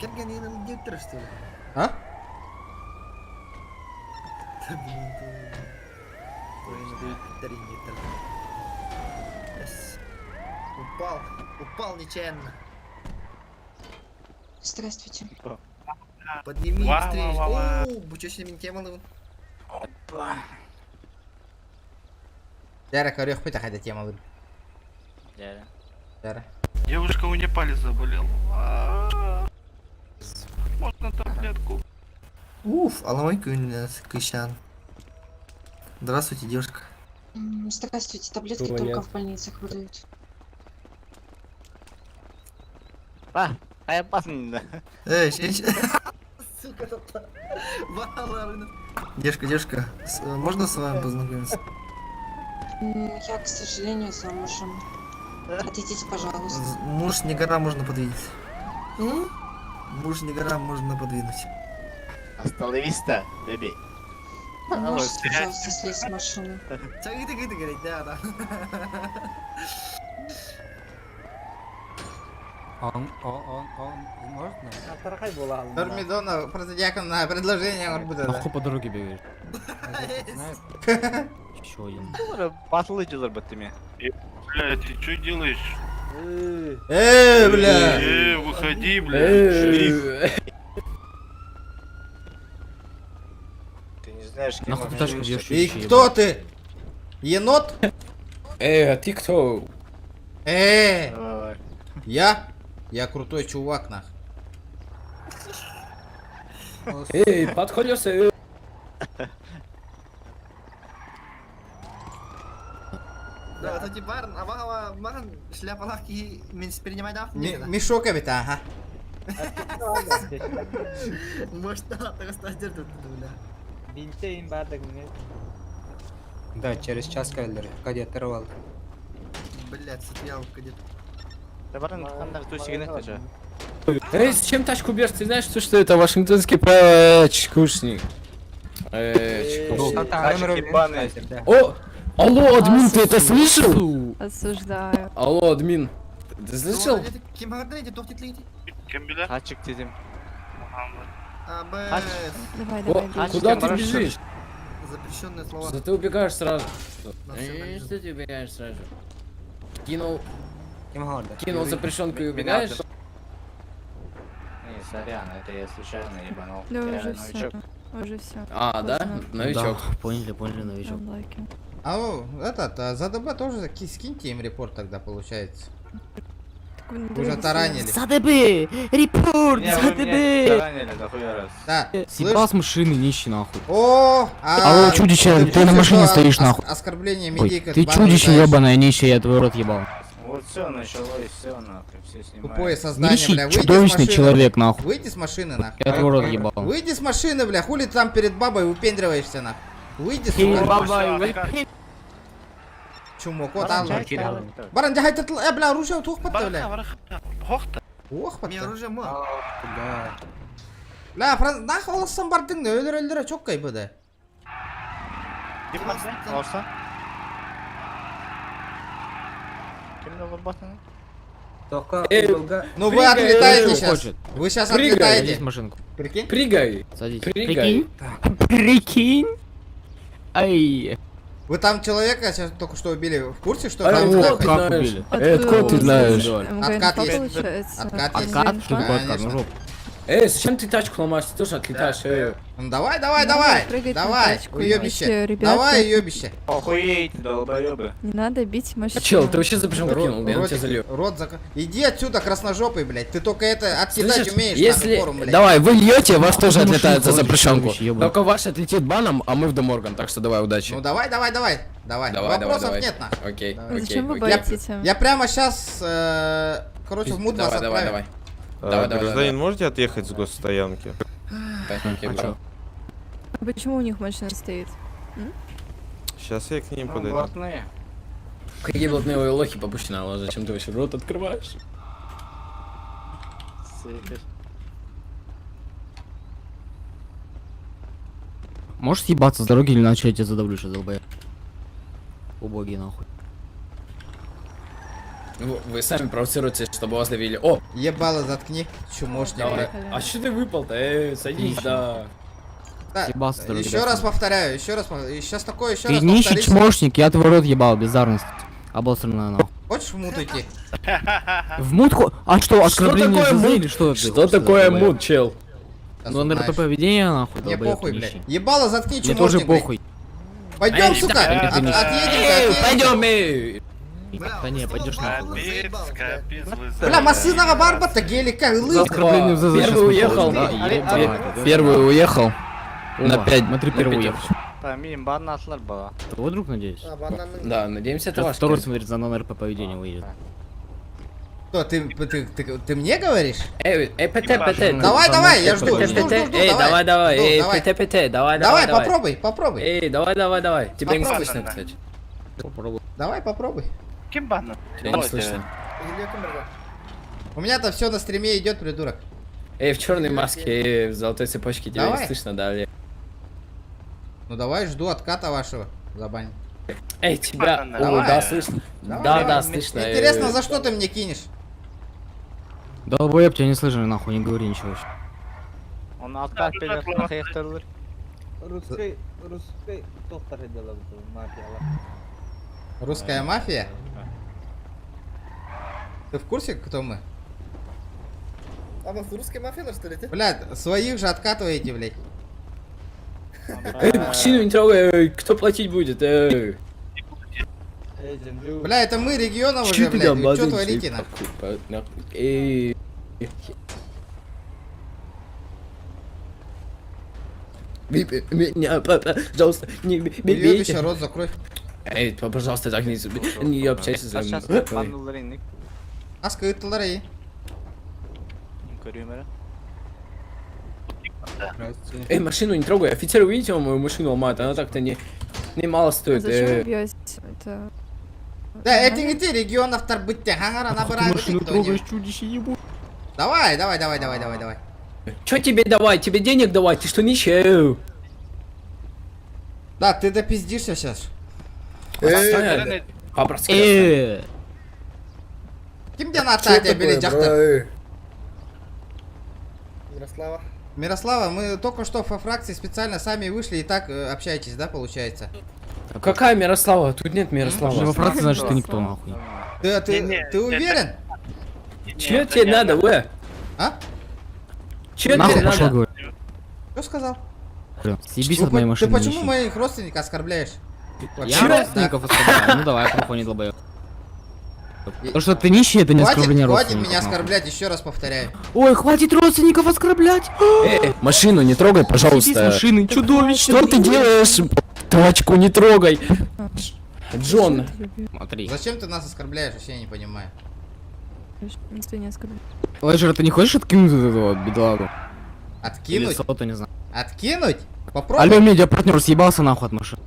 керген енил геттер, что ли? А? Упал нечаянно. Здравствуйте. Подними Ва, быстрее. ва, ва, ва. Оу, бучочный минтемал. Дара, корёх, пыта хотя тема вы. Дара. Девушка у нее палец заболел. Можно таблетку? Уф, аламай Кыщан. Здравствуйте, девушка. Здравствуйте. Таблетки только в больницах выдают. А я пасна. Эй, сука, девушка, можно с вами познакомиться? Я, к сожалению, замужем. Отойдите, пожалуйста. Муж не гора можно подвинуть. Муж не гора можно подвинуть. Остановись-то, беби. Можете, пожалуйста, слезть с машины. Ты говоришь, да. Он можно? Тарахай была. Дормидона, протодиаконное предложение, может быть, да. по дороге бегаешь? Еще один. Паслы зарбатыми. Бля, ты что делаешь? Бля. Выходи, бля. Шериф. Ты не знаешь, кем Нахуй ты тачку держишь? И кто ты? Енот? А ты кто? Я? Я крутой чувак, нах. Подходишься. Да, вот эти барн, а маған шляпалаки принимай да? Мешок это, ага. Может, так стадер тут, бля. Бинтейн бардак мне. Да, через час кайлер. Кадеттер алды. Блять, сотрял кадет. Да барн хандар ту сигарет же. Эй, зачем тачку берешь? Ты знаешь, что это вашингтонский пачкушник? О! Алло, админ, ты это слышал? Осуждаю. Алло, админ. Ты слышал? Кем Хачик дедим. Давай. Куда ты бежишь? Запрещенные слова. Да ты убегаешь сразу. Что ты убегаешь сразу? Кинул запрещенку и убегаешь? Не, сорян, это я случайно ебанул. Да, Я уже новичок. все. Уже все. А, да? Новичок. Поняли, новичок. А этот, за ДБ тоже скиньте им репорт тогда, получается. Уже таранили. За ДБ! Репорт! Не, За вы меня ДБ! таранили, да хуя раз. Да, Съебал с машины, нищий нахуй. О, Алло, чудище, ты на машине стоишь нахуй. Оскорбление Ой, медика. ты чудище ебаное, нищий, я твой рот ебал. Вот все началось, все нахуй, все снимают. Тупое создание, Нищий, бля. Выйди с чудовищный машины. человек, нахуй. Выйди с машины, нахуй. Я твой рот ебал. Выйди с машины, бля. Хули ты там перед бабой выпендриваешься, нахуй. Выйди, сука. Чумок, вот алла. Баран, жахай тытыл, бля, оружие тух батты, бля. Ох, Мен батты. оружие ма? Бля, нах олыстан бардың, өлір чок кай бұды. Алса. Кімді вырбатың? Ну вы отлетаете сейчас. Вы сейчас отлетаете. машинку. Прикинь? Прыгай. Садитесь. Прыгай. Прикинь? Ай. Вы там человека сейчас только что убили. В курсе, что А там? вот как убили? Откуда ты знаешь? Откат есть. Откат есть. Откат? Что такое откат? Ну, Конечно. жоп. Зачем ты тачку ломаешь? Ты тоже отлетаешь, Ну давай. Давай, уебище. Давай, уебище. Охуеть, долбоёбы. Не надо бить машину. Чел, ты вообще запрещен кинул, я на тебя залью. Рот закрой. Иди отсюда, красножопый, блядь. Ты только это откидать Слышишь, умеешь, если... нахуй, форум, блядь. Давай, вы льете, вас тоже Ну, отлетает за машину запрещенку. хочешь, ебать. Только ваш отлетит баном, а мы в Деморган, так что давай, удачи. Ну давай. Вопросов давай. нет, нахуй. Окей, А окей. зачем вы окей. боитесь? Я прямо сейчас, короче, в мут вас Давай. отправим. Давай. Гражданин, можете отъехать с госстоянки? Окей, бро. А почему у них машина стоит? Сейчас я к ним подойду. Блатные. Какие блатные лохи попущена, зачем ты вообще рот открываешь? Можешь съебаться с дороги или иначе я тебя задавлю, что долбоеб. Убогий нахуй. Вы сами провоцируете, чтобы вас давили. О! Ебало заткни, чумошник, Давай. блядь. А что ты выпал-то? Садись, да. Да, Съебался с дороги, еще да. раз повторяю, сейчас такое, еще Ты раз нищий повторишь. чмошник, я твой рот ебал, бездарность. Обосранная нахуй. Хочешь в мут идти? В мутку? А что, оскорбление такое языка мут? или что? Что такое мут, чел? Ну, на РП поведение нахуй, Мне долбоеб, похуй, ты блядь. нищий. Ебало заткни, Мне чумошник, тоже блядь. похуй. Пойдем, сука, отъедем. Пойдем, Да не, пойдешь нахуй. Капец, Бля, масынаға бар бата, гелика, За лык. оскорбление в ЗЗ Первый сейчас уехал. выходит. Первый уехал. На Оба, 5. смотри, первый уехал. Та мен барын атылар бала. Твой друг, надеюсь? Да, надеемся, это Сейчас ваш. второй смотрит, за РП поведение выйдет. Что, ты мне говоришь? ПТ. Давай, я жду. Давай. ПТ, давай. Давай, попробуй. Эй, давай. Тебя не Попробуй. слышно, кстати. Давай, попробуй. Кем банно? Тебя не слышно. У меня-то все на стриме идет, придурок. В черной маске, в золотой цепочке тебя Давай. не слышно, да? Ну давай, жду отката вашего. Забань. Тебя. Давай. Да, слышно. Да, слышно. Интересно, за что ты мне кинешь? Долбоеб, тебя не слышно, нахуй, не говори ничего вообще. Он откат берет, нахуй ехтерлер. Русской доктор делал мафия. Русская мафия? Ты в курсе, кто мы? А мы в русской мафии, что ли? Блядь, своих же откатываете, блядь. Машину не трогай, кто платить будет? Бля, это мы регионов уже, блядь. Вы что творите, нахуй? Меня, пожалуйста, не Уебище, бейте. рот закрой. Пожалуйста, так не общайся со Сейчас мной. баннулар инник. Аскыттылар ей. Көрüyorum Машину не трогай, офицер, увидите, он мою машину ломает, она так-то не мало А стоит. зачем вы бьете? Это... Да, это не ты, регионов торбытте, хангара набирай. Машину трогаешь, чудище ебу. Давай. Чё тебе давай? Тебе денег давай, ты что нищий? Да, ты допиздишься сейчас. По-братски. Ким где на тате, блядь, жахты? Ярослава. Мирослава, мы только что во фракции специально сами вышли и так общаетесь, да, получается? Какая Мирослава? Тут нет Мирослава. Во фракции, значит, ты никто, нахуй. Ты уверен? Чё тебе надо, вэ? А? Чё тебе Нахуй пошел, надо? говорю. Что сказал? Съебись от моей машины. Ты почему нищий. моих родственников оскорбляешь? Я родственников оскорбляю? Ну давай, похуй, не долбоеб. То, что ты нищий, это не оскорбление Хватит родственников. меня нахуй. оскорблять, еще раз повторяю. Ой, хватит родственников оскорблять! Машину не трогай, Съебись с пожалуйста. машины, чудовище! Что ты делаешь? Тачку не трогай. Джон. Смотри. Зачем ты нас оскорбляешь, вообще я не понимаю. Ты не оскорбляй. Лэджер, ты не хочешь откинуть вот этого бедолагу? Откинуть? Или соту, не знаю. Откинуть? Попробуй. Алло, медиапартнер, съебался нахуй от машины.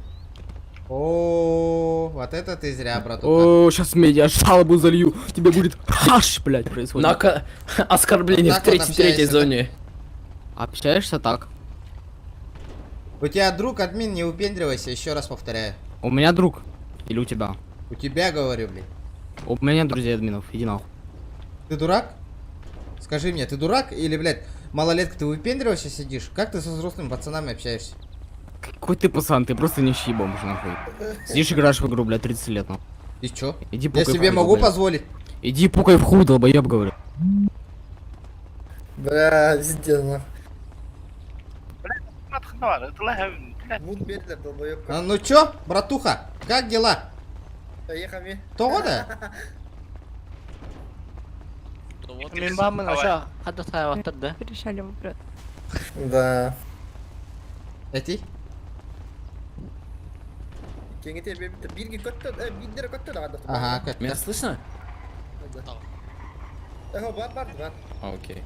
О, вот это ты зря, братуха. О, сейчас медиа жалобу залью. Тебе будет хаш, блядь, происходит. Оскорбление Вот в так вот третьей общаешься, зоне. Общаешься так. У тебя друг админ, не выпендривайся, еще раз повторяю. У меня друг. Или у тебя? У тебя говорю, блин. У меня нет друзей админов, иди нахуй. Ты дурак? Скажи мне, ты дурак или, блядь, малолетка, ты выпендриваешься сидишь? Как ты со взрослыми пацанами общаешься? Какой ты пацан, ты просто нищий бомж, нахуй. Сидишь, играешь в игру, блядь, 30 лет, нахуй. И чё? Иди Я пукай в себе хуй, могу блядь. позволить. Иди пукай в хуй, долбоёб, говорю. Бля, пиздец, нахуй. Мут бердер, долбоёб. А, ну чё, братуха, как дела? Поехали. Тоғода? Мен бамын аша хадда саябаттыр да. Решали вопрос. Да. Эти? Кеңете бебитер. Бирги көттөр, биддер көттөр ада. Ага, как Меня слышно? Бар. Окей.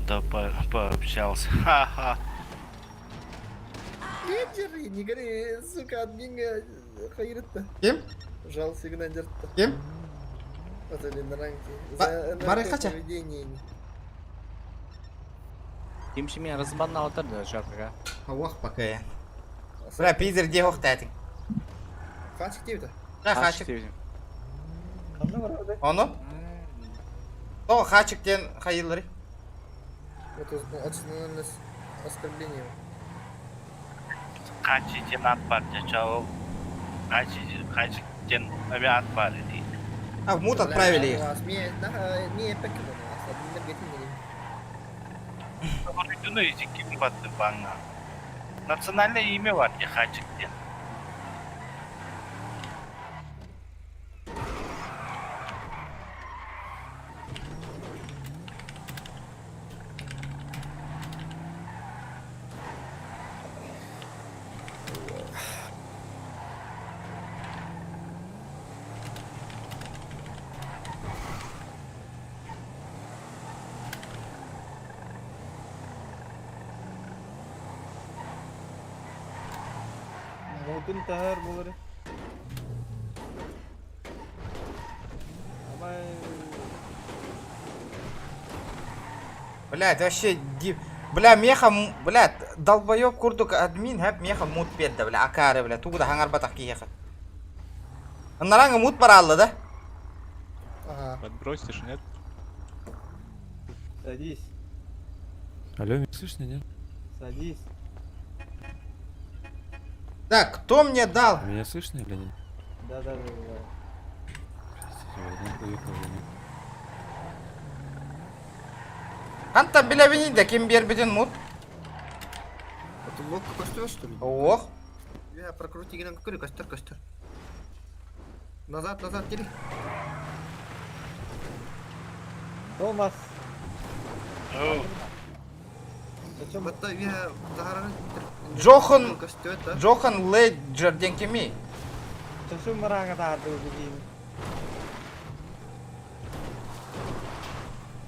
Да, пообщался. Ха-ха. Лидер, не говори, сука, админга хайрытта. Кем? Жал сигнандерта. Кем? Вот или на ранке. Барай хача. Кимши меня разбанал да, шапка. Ох, пока я. Бля, пиздер, где охтатик? Хачик тебе-то? Да, хачик. Оно? О, хачик тен хайылыры. Это национальное оскорбление. Хачитен отпарте, чау. Хачитен отпарте. А, в мут отправили их. Не покинули нас, админер Национальное имя варте Хачиктен. Мутын тахар болар. Блядь, вообще Бля, меха, блядь, долбоёб курдук админ, хэп меха мут перді, бля, акары, бля, тугуда хангар батақ киеха. Нарanga мут параллы, да? Ага. Подбросишь, нет? Садись. Алло, меня слышно, нет? Садись. Так, кто мне дал? Меня слышно или нет? Да. Анта билевини да ким бербеден мут? Это лодка костер, что ли? Ох. Я прокрути геном какой костер. Назад, тери. Томас. Это я загараны. Джохан Леджер денкими. Чашу маранга таду begini.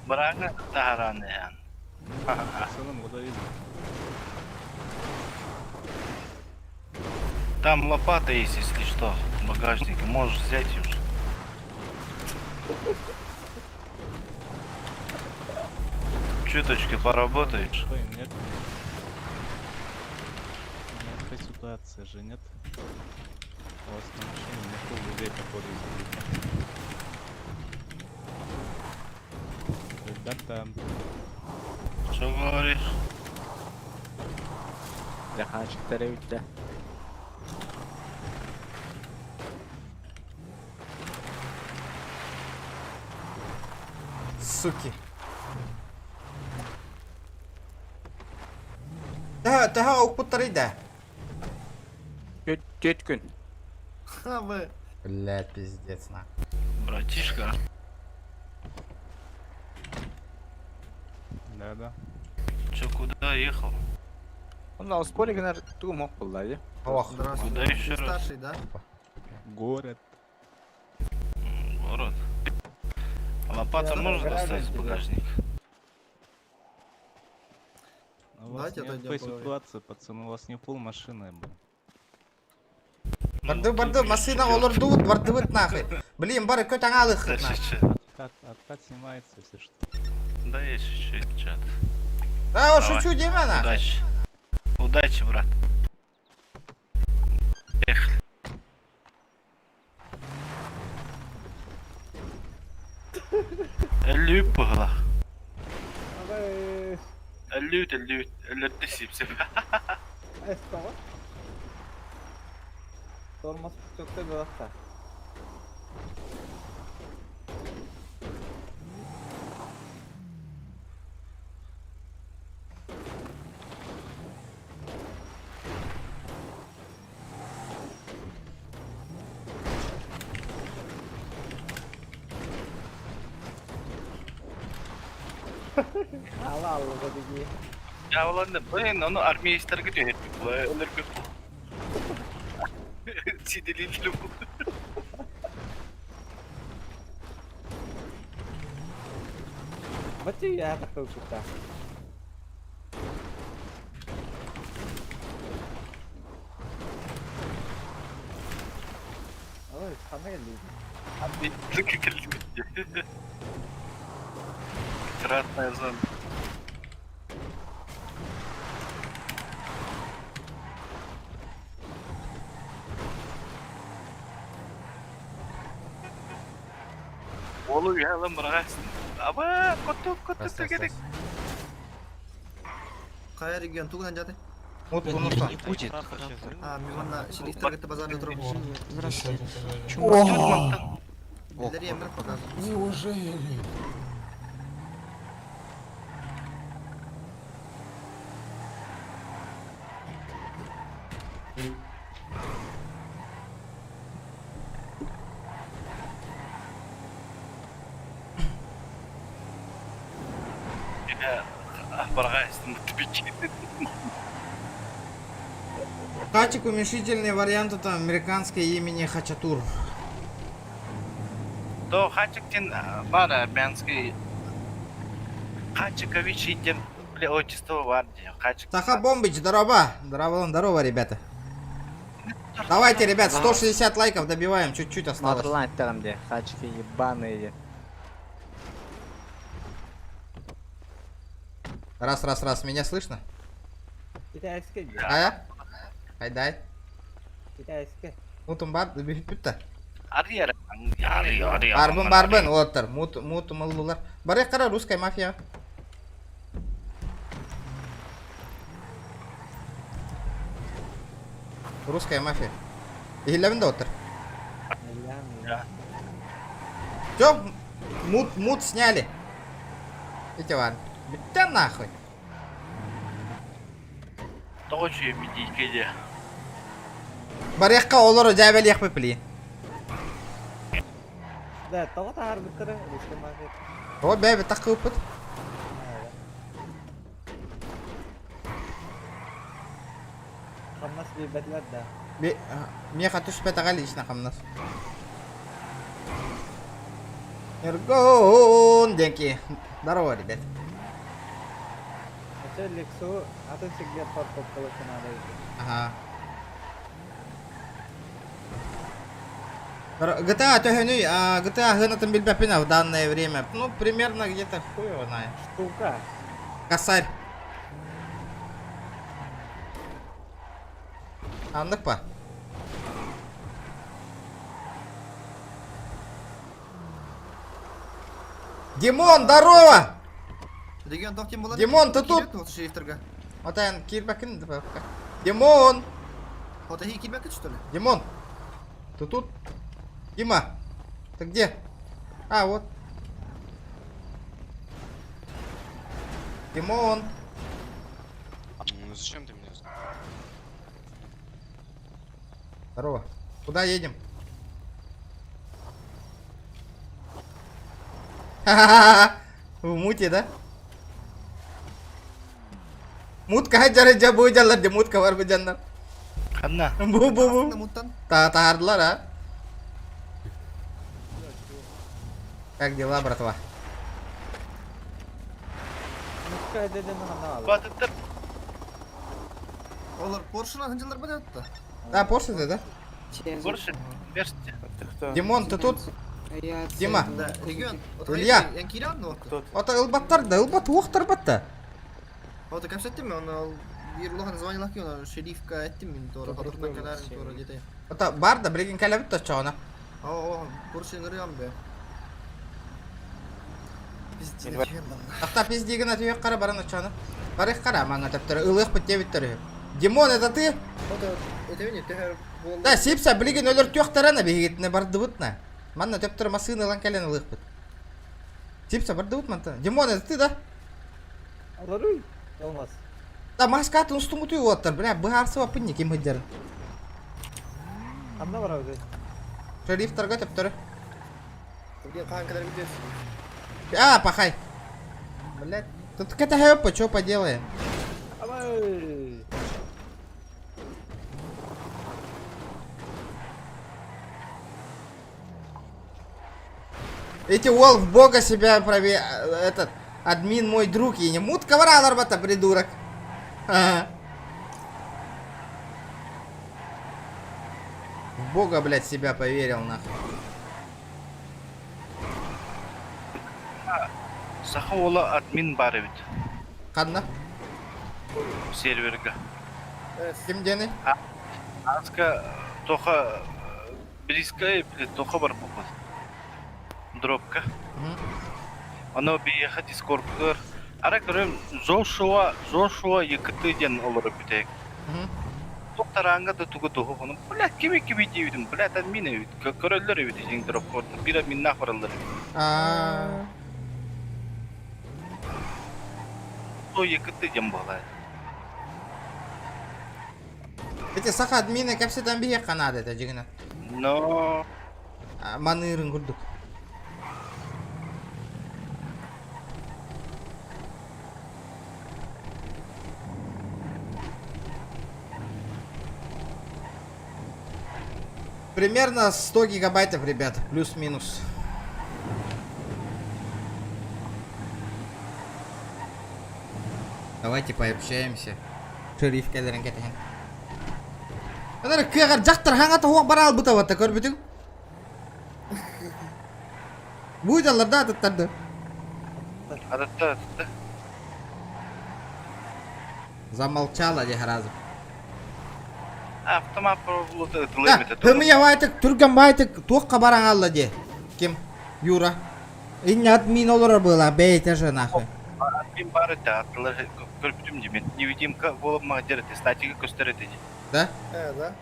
Барага таранеян. Там лопата есть, если что, в багажнике. Можешь взять ее уже. Чуточки поработаешь. Нет. Такая ситуация же, нет? У вас на машине на круг людей походу Ребята. Что говоришь? Я хочу тарелить. Суки. Да, укпуттары да. Кеткін. А вы. Блядь, пиздец, на. Братишка. Да. Че, куда ехал? Он на успоре гнар ту мог полдали. Ох, куда еще раз? Старший, да? Город. Город. Лопату можно достать из багажника? У вас Давайте не отойдем такой поговорим. ситуации, пацаны, у вас не пол машины был. Барды, машина олырдуут, бардыбыт нахуй. Блин, бары көт аңалық. Откат снимается, если что. Да, я чуть-чуть, чат. Да, Давай. шучу, деме нахуй. Удачи. Удачи, брат. Поехали. Әллүп бұғыла. Әллүтті сепсеп. Тормоз чөкте болақта. Allah Allah dedi. Ya ulan ben onu armiyistler gidiyor hep. Ölür bir bu. Sideliğiyle bu. Baca ya takut kita. Oh, sana geldi. Abi tıkı geldi. Красная зона. Олу ya lan bırak. Ama kutu gerek. Қай регион тугынан жаты? Вот бунуса. Не будет. А, мен мына шерифтерге базарда тұрып. Билдер емір показывает. Неужели? Хачик уменьшительный вариант это американское имени Хачатур. То Хачиктин бар армянский. Хачикович идем для отчества бар. Саха Бомбич, здорово. Здорово, ребята. Давайте, ребят, 160 лайков добиваем, чуть-чуть осталось. там где хачки ебаные. Раз, меня слышно? Китайский. Ая? Хайдай. Китайский. Мутум бар, битті. Арьер. Барбын, отыр. Мут мыллылар. Барек қара русская мафия. Русская мафия. Игілевінде отыр. Все, мут сняли. Видите, ладно. Бітті нахуй. Точно медийкеде. Барекқа олар жабел яқпы пілі. Да, того тағар біттірі. Русский мафия. О, бәбі тақы өпіт. Қамнас бейбәтлер да. Меха түспет ағали ішіне қамнас. Эргон, деньки. Здорово, ребят. Ача лексу, атын сигдер фаркоп кылышын алайын. Ага. GTA төхөнүй, GTA гынатын билбәппина в данное время. Ну, примерно где-то хуй его знает. Штука. Косарь. Андық па? Димон, здорово! Регион тоқтен болады. Димон, ты тут? Осы шерифтерге. Отаян, кирбәкін. Димон! Отахи кирбәкін, что ли? Димон! Ты тут? Дима! Ты где? А, вот. Димон! Ну зачем ты меня знаешь? Здорово. Куда едем? Ха-ха-ха! В муте, да? Мутка hajar jauh jalan di mut kawar bejanna. Karena. Bu. Tahardlar, ha? Как дела, братва? Мускай деден хана. Батыттар. Олар Поршена ханжалар ба жатты? Да, Порше ты, да? Больше берште. Димон, ты тут? Дима. Да, регион. Илья. Янкирян ну. Ота ылбаттар да, ылбат уақтар батта. Вот как сеттим, он Вирлоха название лаки, он шерифка еттим мен тора, хатыртан канарын тора дете. Ота бар да, білген кәлі бітті чоғына. О, Поршен ұрыям бе. Ақта пиздигін атуек қара баран чоғына. Барық қара маңа тәптірі, ылық бітте біттірі. Димон, это ты? Да, сипса, білген өлір түйіқтарана бейгетіне барды бұтна. Манна тәптірі масыны лан кәлен ылық бұт. Сипса, барды бұт манта. Димон, это ты, да? Аларуй. Olmaz. Да, маскатын ұстың ұтуы оттар, бля, бұғарсы бапын не кем хүддерін. Анда бар ауды. Шерифтарға тәптірі. Где қан кадар бітесің? А, пахай. Блядь, тут какая-то хэппа, что поделаем? Авай. Эти Волк бога себя этот админ мой друг и не мут ковра ларбата придурок. Ага. В бога, блядь, себя поверил нахуй. Саха ола админ бар бит. Қанна? Серверге. Ким дені? Аска тоха близко тоха бар попад. Дропка. Аны биеха дискордтар. Ара көрем Зошуа екітіден олар бітек. Тоқтаранға да туғы тоғы қоным. Блядь, кеме дейбідім. Блядь, админ өйт. Көрелер өйт ең дроп қорды. Бира минна қоралар. Со екітіден бағлай. Эти саха админы кәпсетен бие қанады это жігіні. Но... Манырын күрдік. Примерно 100 гигабайтов, ребят, плюс-минус. Давайте пообщаемся. Шериф кәдерін кетеген. Анар көгер жақтар хаңаты хуақ бара албыта ватта көрбітің? Бұйдалар да атыттарды. Атытта. Замолчала де разу. Автомат проволоты тылымет. Хымия вайтык, түрген байтык, туаққа баран алла де. Кем? Юра. Инне админ олар была, бейте же нахуй. Админ бары да, атылы көрбітім демен. Невидимка болып мағдерді, статиға көстереді. Да? Да.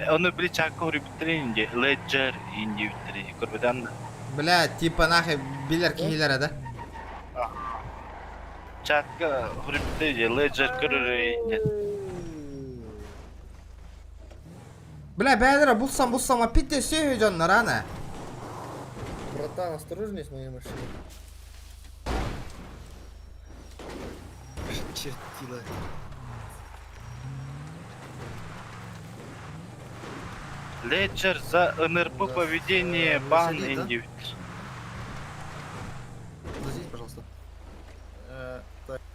Оны білі чакқа хүрбіттерінде, Ledger инде біттереді, көрбідан. Бля, типа нахуй билер кигилер, да? Чакқа хүрбіттерінде, Ledger көрірінде. Бля, бәдірі бұлсам, апитте сөйі жонлар, ана. Братан, осторожней с моей машиной. Чертила. Ledger за НРП поведение бан инде бітер. Подождите, пожалуйста.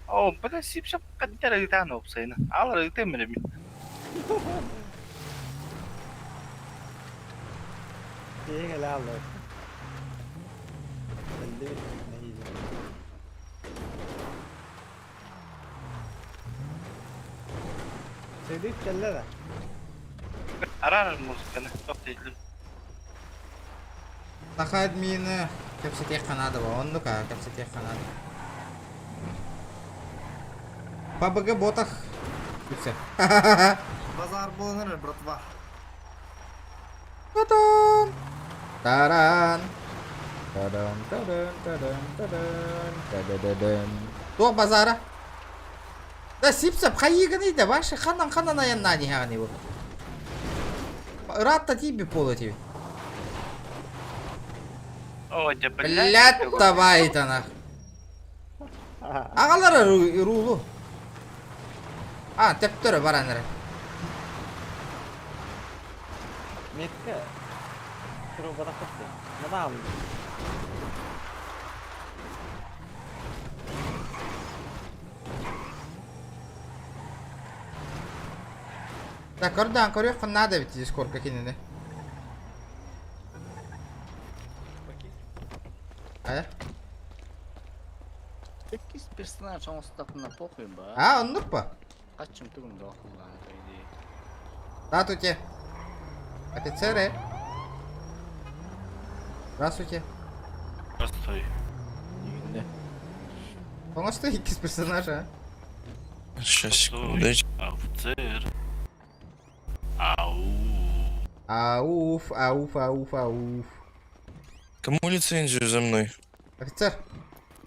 О, бля, сипшап қаддер айтан опсайны. Алар айтан меремін. Keyin helal olsun. Belli ne yiyeceğim. Sevdik kelle de. Arar muzikаны, тоқтайдым. Саха админы кәпсетек қанады ба, онды-ка кәпсетек қанады. ПБГ ботах. Все. Базар болғаны, братва. Та-дан! Таран! Туақ базара. Да сипсап қайығын еді, башы қанан аянна дегені бұл. Ратта тебе полы тебе. О, да блядь, табайта нах. Ағалары рулу. А, тептөрі бараныры. Метка. Так, oradan koruyor falan da bitti Discord kendini. А? Какие персонаж, он так на похуй, ба. А, он нупа? А чем ты он дохнул, по идее? Здравствуйте. Офицеры. Здравствуйте. Здравствуй. Полностью из персонажа. Сейчас, дайте. Офицер. Ау. Ауф, ауф, ауф, ауф. Кому лицензию за мной? Офицер.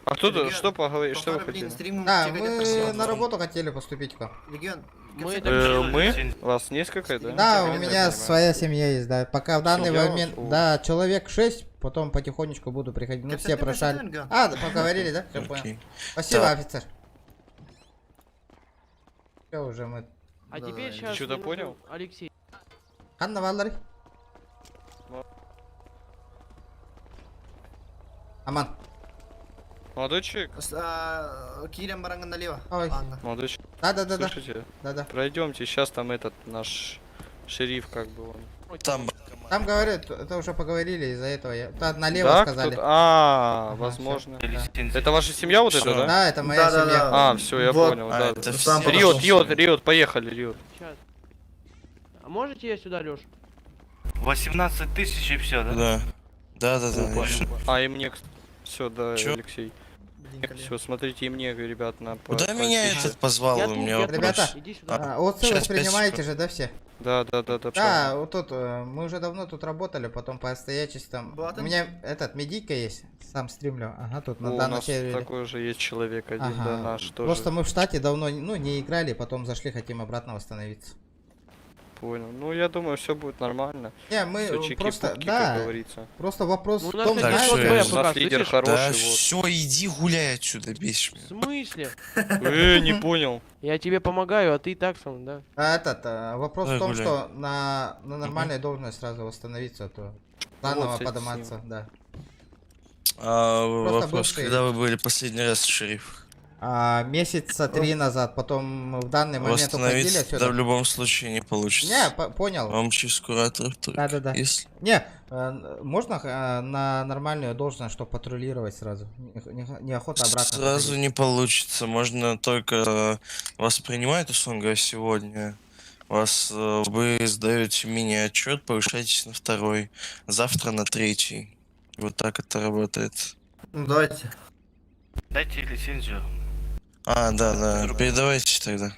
А тут что поговорить, что вы хотели? Да, мы на работу хотели поступить к вам. Мы? У вас несколько, да? Да, у меня своя семья есть, да. Пока в данный Семья? момент, О. да, человек 6, потом потихонечку буду приходить. Ну, все прошали. А, да, поговорили, да? Всё, понял. Окей. Спасибо, Так. офицер. Все, уже мы... А теперь сейчас... Что-то понял? Алексей. Анна Валлари. Аман. Молодой человек. Кирям Баранган налево. Ой. Анна. Молодой человек. Да. Слышите? Да. Пройдемте, сейчас там этот наш шериф как бы он. Там. Там говорят, это уже поговорили, из-за этого я... Да, налево Да, сказали. кто-то- Ага, возможно. всё, Это ваша семья вот эта, да? Да, это моя семья. А, все, я Вот. понял, А, да. это все. Риот, поехали, Риот. Сейчас. А можете я сюда, Лёш? 18 тысяч и все, да? Да. А, и мне, все, да, Чё? Алексей. Все, смотрите, и мне, ребят, на... Куда меня этот позвал? Я У тут, меня я вопрос. Ребята, Иди сюда. вот вы Щас, воспринимаете 5 же, да, все? Да. Да, вот тут, мы уже давно тут работали, потом по обстоятельствам. Блатен? У меня этот, медийка есть, сам стримлю. Ага, тут О, на у данном нас сервере. такой же есть человек один, Ага. да, наш тоже. Просто мы в штате давно не играли, потом зашли, хотим обратно восстановиться. Понял. Ну, я думаю, все будет нормально. Не, мы Всё просто, чики-пуки, да, как говорится. просто вопрос Ну, в у нас том, хотя бы Так, знаешь, всё, я ФБ У нас пока, лидер слышишь? хороший, Да, вот. все, иди гуляй отсюда, бесишь В меня. смысле? Не понял. Я тебе помогаю, а ты и так сам, да? вопрос Давай в том, гуляй. что на нормальной должность сразу восстановиться, то заново Вот с этим подниматься, да. Вопрос, бывший. когда вы были последний раз шериф? Месяца 3 назад, потом мы в данный момент уходили Восстановиться отсюда. да, в любом случае не получится. Не, понял. Вам через кураторов только. Да. Если... Не, можно на нормальную должность, чтобы патрулировать сразу? Неохота обратно. Сразу ходить. не получится. Можно только вас принимают, условно говоря, сегодня. Вы сдаете мини-отчет, повышаетесь на 2-й, завтра на 3-й. Вот так это работает. Ну, давайте. Дайте лицензию. Да. Передавайте тогда.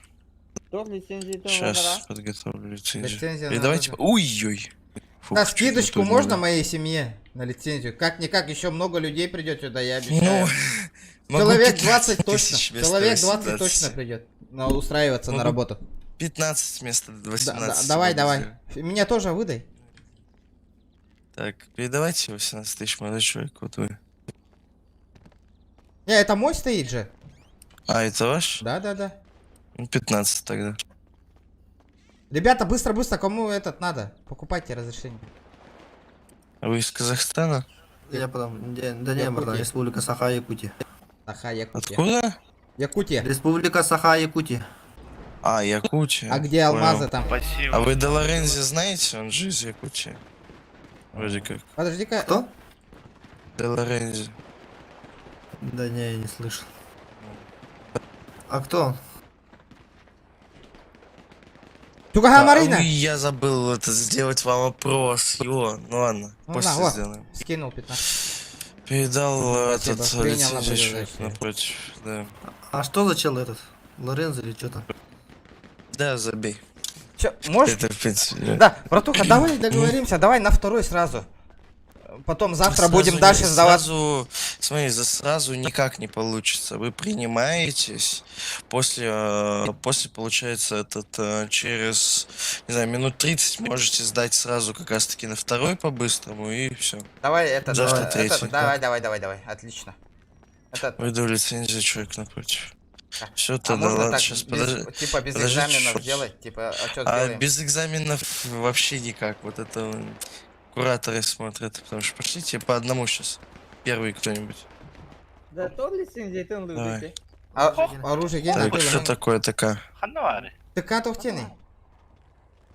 Кто в лицензии этого Сейчас подготовлю лицензию. Лицензия Передавайте. надо. Ой-ой. Фух, Да, чуть скидочку не то можно не моей семье на лицензию? Как-никак, еще много людей придет сюда, я Ну, обещаю. могу Человек 15 20 точно. тысяч вместо Человек 20 18. точно придет. Устраиваться на Могу работу. 15 вместо 18. Давай. могу сделать. Меня тоже выдай. Так, передавайте 18 тысяч, молодой человек, вот вы. Не, это мой стоит же. А, это ваш? Да. Ну, 15 тогда. Ребята, быстро, кому этот надо? Покупайте разрешение. А вы из Казахстана? Я потом. Да не, братан, Республика Саха-Якутия. Саха-Якутия. Откуда? Якутия. Республика Саха-Якутия. А, Якутия. А где алмазы Понял. там? Спасибо. А вы Де Лорензи знаете? Он же из Якутии. Вроде как. Подожди-ка. Кто? Де Лорензи. Да не, я не слышал. А кто? Тугага Марина! Ой, я забыл это сделать вам вопрос. Его, ну ладно, Ну, после на, вот. сделаем. Скинул 15. Передал Спасибо, этот принял лицензию наблюдать, человек да. напротив, да. А что за чел этот? Лорензо или что там? Да, забей. Чё, можешь? Это, в принципе, Да, братуха, давай договоримся, давай на 2-й сразу. Потом завтра Сразу будем не- дальше сдавать. Смотри, сразу никак не получится. Вы принимаетесь, после получается, через, не знаю, минут 30 можете сдать сразу как раз таки на 2-й по-быстрому, и все. Давай это, Завтра давай, 3-й. давай, отлично. Выдал лицензию человек напротив. Все, А тогда можно ладно, так, сейчас типа без подождите, экзаменов чтоб- сделать, типа отчет А сделаем. без экзаменов вообще никак. Вот это кураторы смотрят, потому что пошлите по одному сейчас. Первый кто-нибудь. Да то ли синдейтен Давай. лыбите. Оружие ген Так, что такое ТК? ТК тухтени.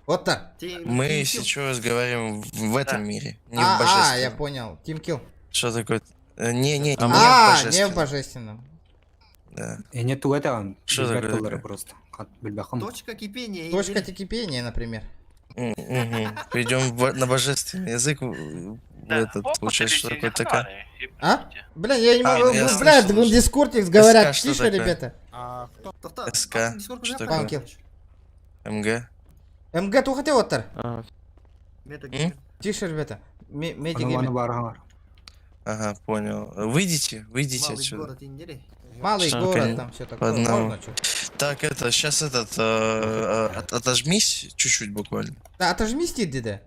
Вот так. Мы сейчас разговариваем в этом мире, не в я божественном. понял. Тимкил. Что такое? Не не в в божественном. Да. И нету этого. Что Бильбек такое? доллара просто. От Бильбеха. Точка кипения. Точка кипения, например. Перейдем на божественный язык. Этот, получается, что такое ТК? А? Бля, я не А, могу. ну я Блядь, слышал. в Дискорде говорят. что Тише, такое? ребята. СК. Что такое? Панкил. МГ. МГ тухате оттар. Метагейминг. Тише, ребята. Аны Метагейминг. бар. Ага, понял. Выйдите Малый отсюда. город Индери. Малый Что, город, конечно, там все по такое. одному. Можно чё? Так, это, сейчас отожмись чуть-чуть буквально. Да, отожмись ты, деда.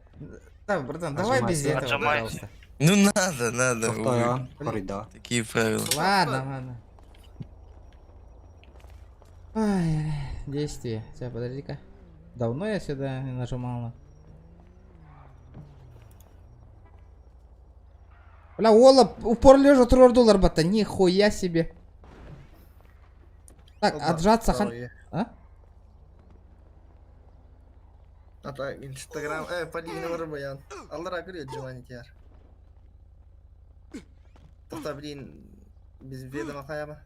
Да, братан, давай без этого, пожалуйста. Ну надо. Тоқтая, Ой, Фарида. такие правила. Ладно. Ай, действие. Сейчас, подожди-ка. Давно я сюда не нажимал. Бля, Ола, упор лежа $3, бата, нихуя себе. Так, отжаться хан... А? Ата Инстаграм, полигина бар баян. Аллара көреді желание тияр. Тоқта, блин, без ведома қаяма.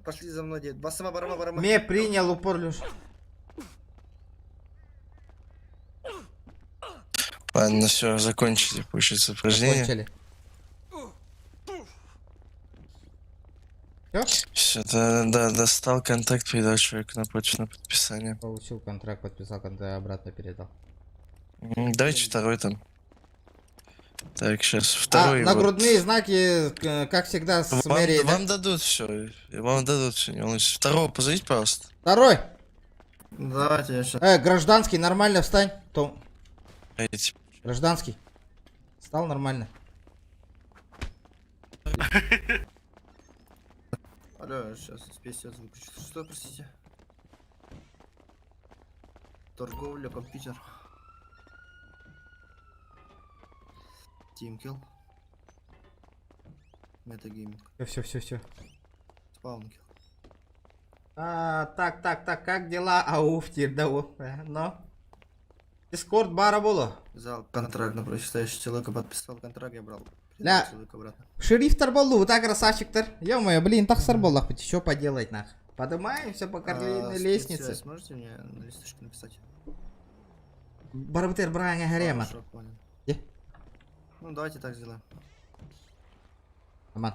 Пошли за мной, дед. Басыма барама. Me принял упор лежа. Ладно, все, закончили, получается, упражнение. Закончили. Все, да, достал контакт, передал человеку напротив на подписание. Получил контракт, подписал контракт, обратно передал. Давайте второй там. Так, сейчас второй. Нагрудные знаки, как всегда, с мэрией, да? Вам дадут все, не волнуйтесь. Второго позовите, пожалуйста. Второй. Давайте я сейчас. Гражданский, нормально встань. Том. Эти. Гражданский. Встал нормально. Алло, сейчас спесь выключу. Что, простите? Торговля, компьютер. Тимкил. Метагейминг. Все. Спаункил. Так, как дела? Ауфтир, да, но. Дискорд бара было. Зал контракт напротив стоящего человека, подписал контракт, я брал. Ля. Шерифтер был, так красавчик-то. Ё-моё, блин, так сарболах, что поделать нах. Поднимаемся по карьерной лестнице. Сможете мне на листочке написать? Барбитер Брайан Гарема. Хорошо, понял. Где? Ну, давайте так сделаем. Аман.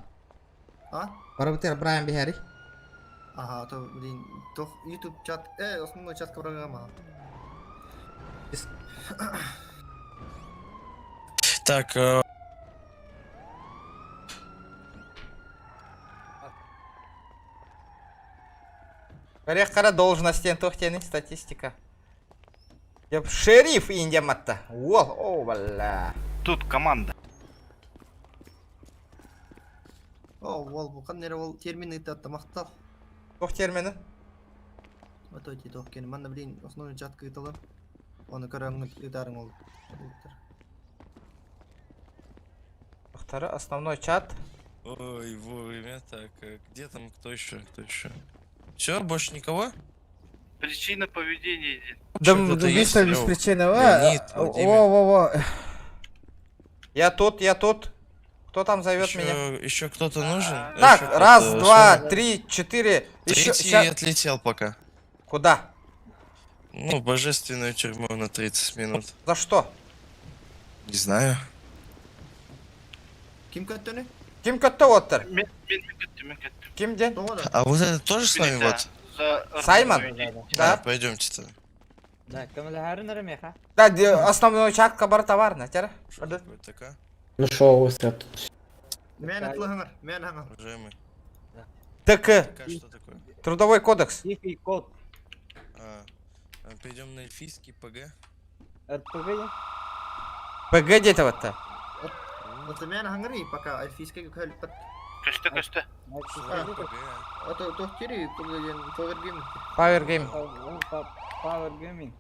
А? Барбитер Брайан Бихари. Ага, то, блин, то YouTube чат, основной чат программа. Так, Корректора должности, тухтени, статистика. Шериф Индия матта. О, бля. Тут команда. О, бұл қандай ол термины тәтті мақтал. Тух термины? Вот эти тух кен. Манда, блин, основной чат кытылы. Оны көрәңі кытарың ол. Второй основной чат. ой, вовремя, так, где там, кто еще? Все, больше никого? Причина поведения. Да, кто-то есть, убийство без Лёв? причины. Леонид, Владимир. Во. Я тут. Кто там зовет меня? Еще кто-то нужен? Так, Еще раз, кто-то? два, Всё? 3, 4. Еще. Третий отлетел пока. Куда? Ну, божественную тюрьму на 30 минут. За что? Не знаю. Ким көттіні? Ким көтті оттыр? Мен көттім. Ким ден? А вот это тоже с вами вот? Саймон? Да, пойдемте тогда. Да, кімлі меха. Да, основной чат кабар товарна. Тера? ТК. Ну шо вы тут? Мен әтлігіңір, мен әңір. Уважаемый. ТК. ТК что такое? Трудовой кодекс. Тихий код. Перейдем на эльфийский ПГ. РПГ? ПГ где-то вот-то. Вот мен әңір и пока альфийский көліп бәт. Көшті. Ото тоқ кері, бұл Power Game. Power Gaming.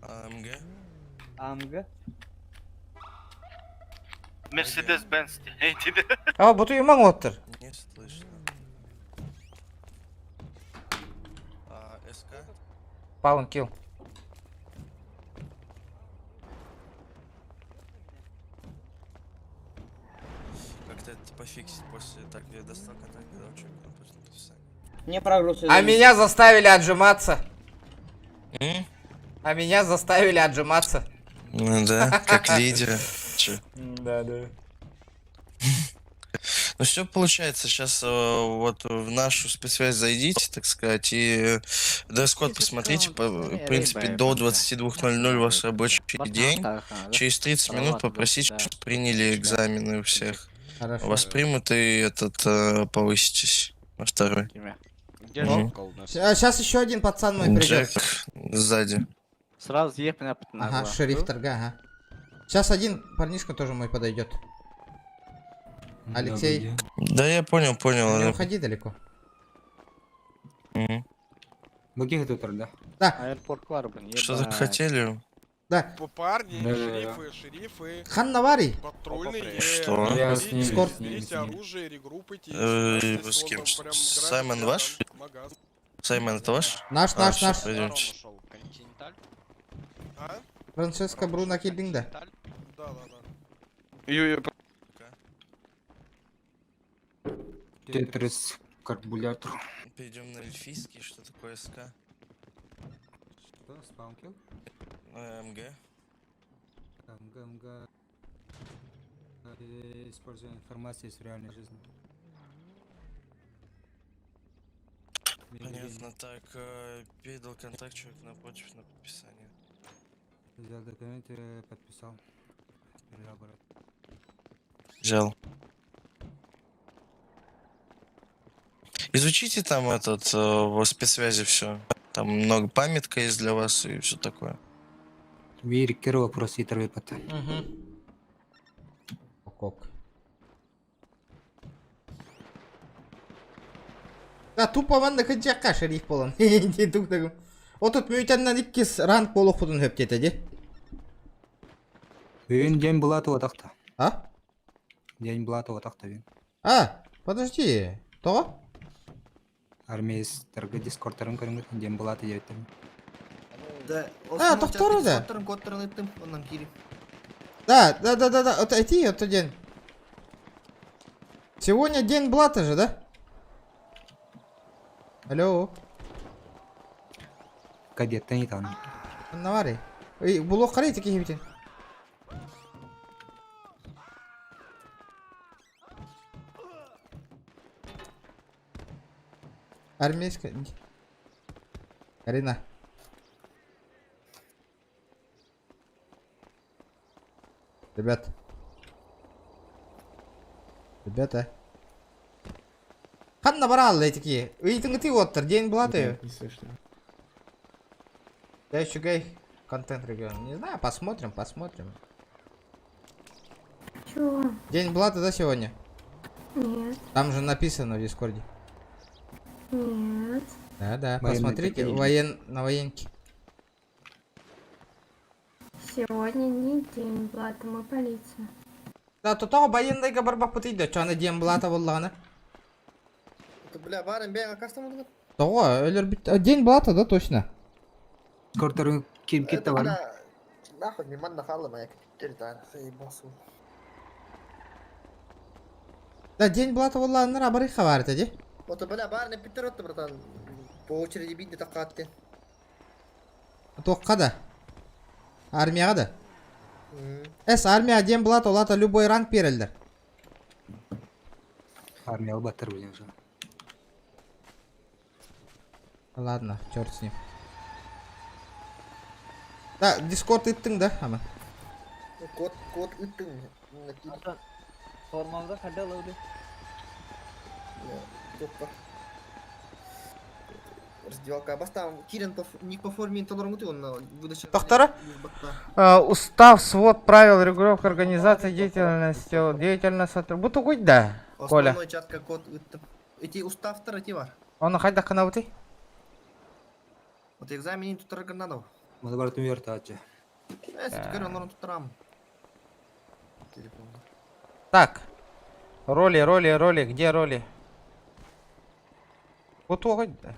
АМГ. АМГ. Mercedes-Benz дейді. А, бұты үймаң оттыр. Не слышно. СК? Паун, кил. Как-то это пофиксить после так доставка, так когда учебного после написания. Не прогрузил. А меня заставили отжиматься. А меня заставили отжиматься. Ну да, как лидера. Чё? Да. Ну все получается, сейчас вот в нашу спецсвязь зайдите, так сказать, и дресс-код посмотрите, в принципе, до 22:00 ваш рабочий день. Через 30 минут попросите, чтобы приняли экзамены у всех. Хорошо. Вас примут и повыситесь на второй. Сейчас еще один пацан мой Джек придет. сзади. Сразу съехать на Ага, шериф торга, ага. Сейчас один парнишка тоже мой подойдет. Алексей. Да, я понял. Не уходи далеко. Баги тут, да? Да. Аэропорт Кларбен. Что захотели? Да. Парни, Да. шерифы, Ханнавари. патрульные, Что? Я с ним- Эскорт. берите оружие, регруппайте. Вы с кем? Саймон ваш? Саймон это ваш? Наш. Всё, пойдемте. Франциско Бруно Киллинг, да? Тетрис, карбулятор. Перейдем на эльфийский, что такое СК? Что, спаункил? МГ. МГ. Использование информации из реальной жизни. Понятно, так, передал контакт человек напротив на подписание. Взял документы, подписал. Взял. Изучите там во спецсвязи все. Там много памятка есть для вас и все такое. Вирикер вопрос и травепата. Кок. Да, тупо ванна кыджакка шериф болон. Туктагым. Отут мөйтеннен 2 ранг болук будун хөптете, де? Вин день была то тахта. А? День была то тахта вин. А, подожди. То? Армейс дискордтарын көрүнгөт день была то еттим. Да. Тохтору да. Кодтарын айттым, ондан кирип. Да. Вот эти, это день. Сегодня день Блата же, да? Алло. Кадетта не там. Навари. Ой, блок қарай теке хебетен. Армейская. Арина. Ребята. Ханна барал этики. Уйдың ты оттыр, день Блата. Не слышно. Я еще гей. Контент регион. Не знаю, посмотрим. Чего? День Блата, да, сегодня? Нет. Там же написано в Дискорде. Нет. Да, Военный посмотрите такой. на военке. Сегодня не день Блата, мы полиция. Да, тутағы военныйға барбақ бұтыйды. Чаны день Блата болғаны. Бля, барым, бега кастом. Тоға, өлір бит. День Блата, да, точно. Дискордтарын кирип кетті бар. Нахуй, не манда халы моя капитан. Заебался. Да, день Блата болғаны рабары хабарыты, де? Вот, бля, бар не питер отты, братан. По очереди бить не тақатты. Тоққа да. Армияға да. Армия день Блата олата любой ранг берілді. Армия албаттар білген же. Ладно, черт с ним. Да, Дискорд иттің да, ама. Код иттің. Формамда қада лауды. Раздевалка. Бастам, Кирен не по форме интонормуты, он на выдаче. Доктора? Устав, свод правил, регулировка организации деятельности. Бұты қойды да, Коля. Основной чатка код иттім. Эти уставтар эти бар. Оны қайда қана бұты? Вот экзаменин туттарга надо. Мада бар түмер таачы. Түкер онларын туттарам. Так. Роли, где роли? Вот огонь, да.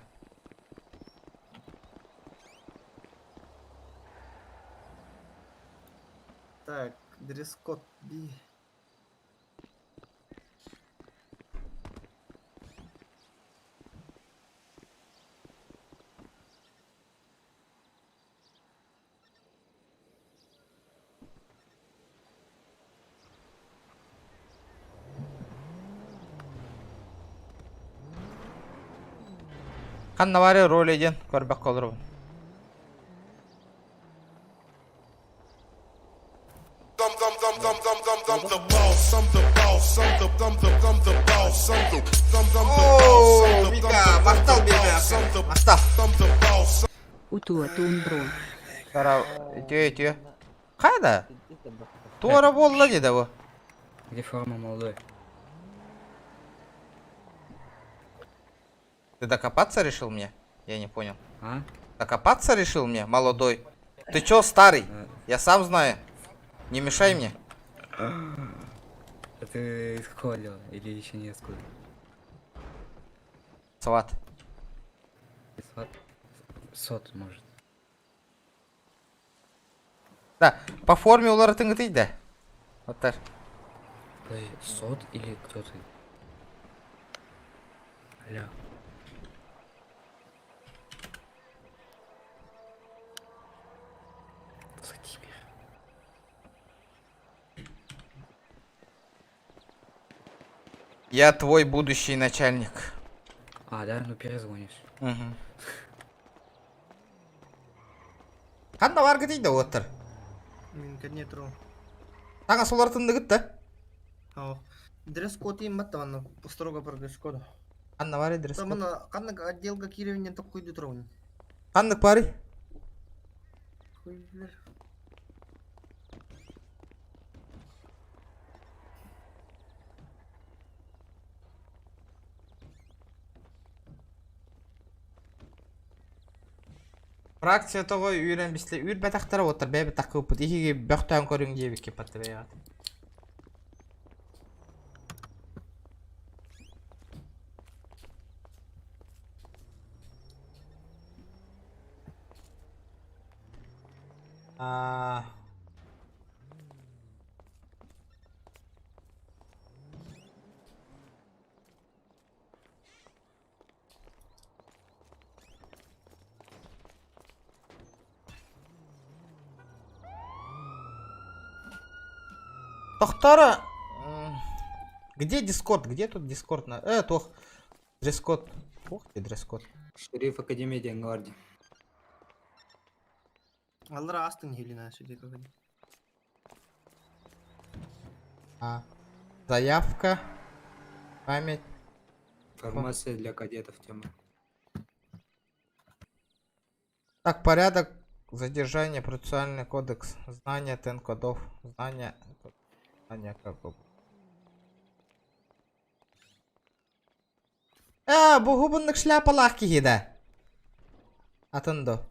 Так, дресс-код би. Қанна бары роль еден, көрбек қолырым. Ооо, Мика, мақтал берме, мақтал. Тарау, түйе. Қайда? Туара болды деді бұл. Реформа молодой. Ты докопаться решил мне? Я не понял. А? Докопаться решил мне, молодой? Ты чё, старый? Я сам знаю. Не мешай мне. А ты из Холлио или еще не откуда? Сват. Сот, может. Да, по форме улары тыңгытый да. Вот так. Ты сот или кто ты? Алло. Владимир. Я твой будущий начальник. А, да? Ну перезвонишь. Угу. Қанда бар дейді отыр. Мен кәдіне тұру. Таңа солар тыңдығыт да. Дресс-код им бата, ванна строго про дресс-коду. Қанда бар дресс-код? Там ана қандық отделға киревінен тоқ қойды тұрауын. Қандық бары? Фракция того үйрен бисле үйр бәтақтары отыр бәбі тақы ұпыт. Егеге бөқтен көрің дейбі кепатты бәйғат. Тохтара, где Дискорд? Где тут Дискорд? Тох, дресс-код. Ух ты, дресс-код. Шериф Академии Денгварди. Аллара астын хелина сюда как. Заявка. Память. Информация для кадетов тема. Так, порядок задержания, процессуальный кодекс, знание ТН-кодов, знание как. Бугубынных шляпалах кихида. Атындо.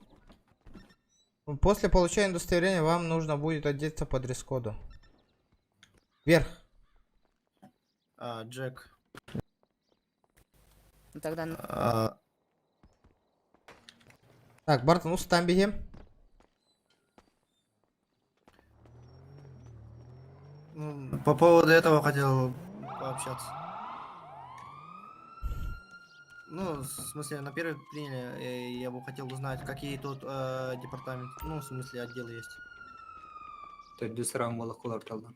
После получения удостоверения вам нужно будет одеться по дресс-коду. Вверх. Джек. Тогда... Так, Бартон, устам бегем. По поводу этого хотел пообщаться. Ну, в смысле, на первый приняли, я бы хотел узнать, какие тут департамент, ну, в смысле, отделы есть. То дюсрам молоколар талдан.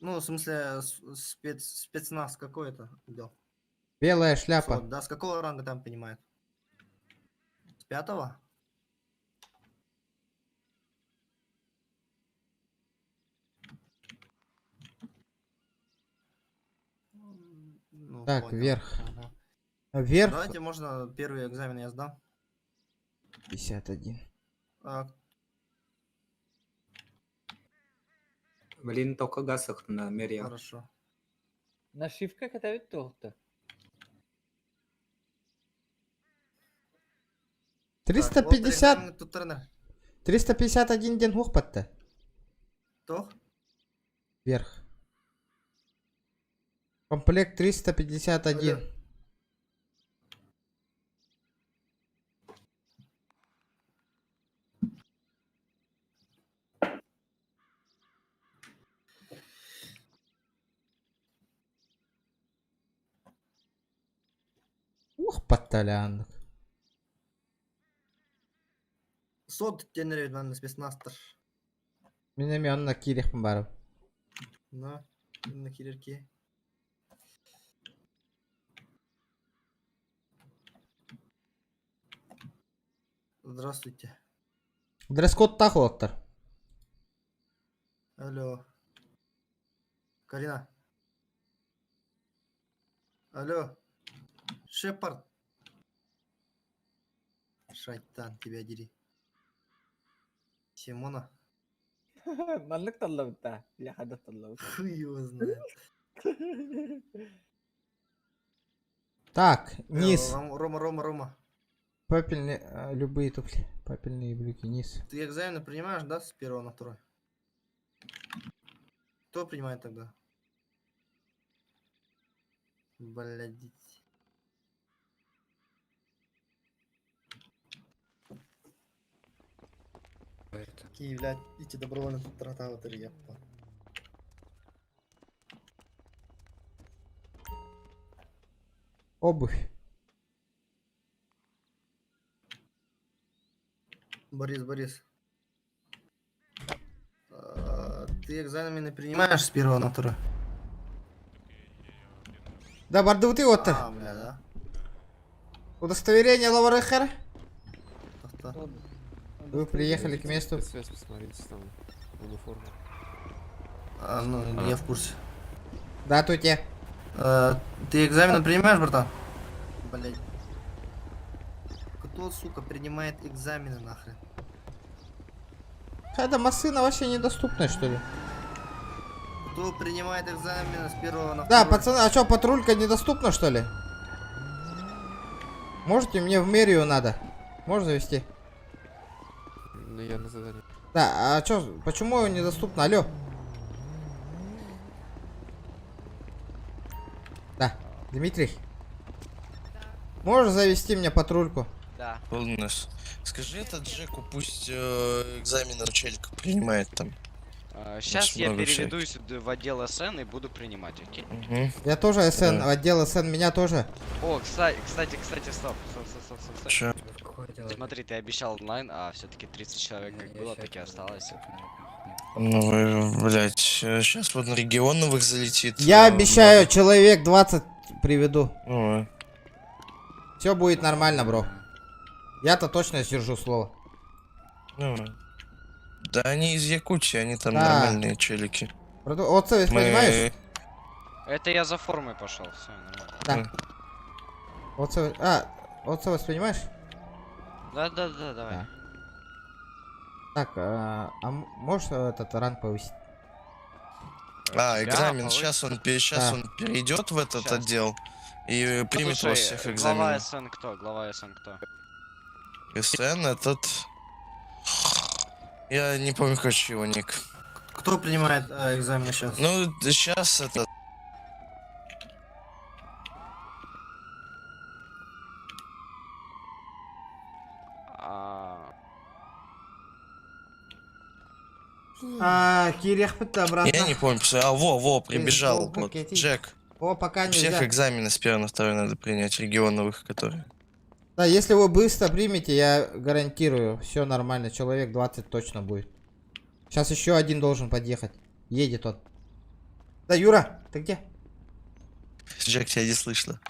Ну, в смысле, спецназ какой это отдел? Белая шляпа. Да, с какого ранга там понимают? С 5-го? Ну, так, понял. вверх. Ага. Вверх. Давайте, можно первый экзамен я сдам. 51. Блин, только гасах на мере. Хорошо. Нашивка катавит торта. 350. 351 ден хуқпатты. Тох? Вверх. Комплект 351. Ух, подталянок. Сот тенерет мен спецнастыр. Менің янына керекпін барып. На кирерке. Здравствуйте. Дресс-код тақылықтыр. Алло. Карина. Алло. Шепард. Шайтан, тебя дери. Симона. Марлык таллабыта. Я хада таллабыта. Хуй его знает. Так, низ. Рома. Папельные, любые туфли. Папельные брюки, низ. Ты экзамены принимаешь, да, с 1 на 2? Кто принимает тогда? Блядь. Какие, блядь, эти добровольно тратаутеры, епта. Обувь. Борис. Ты экзамены принимаешь с 1 на 2? Да, барды вот и вот. Бля, да. Удостоверение Лаварехера. Кто? Вы приехали к месту. Посмотрите, там униформа. Ну, я в курсе. Да, тут я. Ты экзамены принимаешь, братан? Блять. Кто, сука, принимает экзамены нахрен? Эта машина вообще недоступная, что ли? Кто принимает экзамены с 1 на 2? Да, пацаны, а что, патрулька недоступна, что ли? Можете, мне в мэрию надо. Можно завести? Ну, я на задании. Да, а что, почему недоступно? Алло. Да, Дмитрий. Можешь завести мне патрульку? Да. Полнос. Скажи это Джеку, пусть экзамены начальник принимает там. Сейчас я много переведусь в отдел СН и буду принимать, окей? Я тоже СН, отдел СН, меня тоже. О, кстати, стоп. Чё? Смотри, ты обещал онлайн, а все-таки 30 человек как было, так и осталось. Ну, блять, сейчас вот на регион новых залетит. Я обещаю, человек 20 приведу. Ой. Все будет нормально, бро. Я-то точно сдержу слово. Ну, да они из Якутии, они там Да. нормальные челики. Вот совесть, понимаешь? Это я за формой пошел, все нормально. Да. Вот совесть, вот совесть, понимаешь? Да, давай. Да. Так, можешь этот ранг повысить? Экзамен, сейчас он перейдет в этот отдел и примет Слушай, вас всех глава экзаменов. СН кто? Глава СН кто? СН этот... Я не помню, короче, его ник. Кто принимает экзамены сейчас? Ну, сейчас это... Кирехпыт обратно. Я не помню, во, прибежал. Долго Вот, катить. Джек. О, пока нельзя. Всех экзамены с 1 на 2 надо принять, регионовых, которые. Да, если вы быстро примете, я гарантирую, все нормально, человек 20 точно будет. Сейчас еще один должен подъехать. Едет он. Да, Юра, ты где? Джек, тебя не слышно.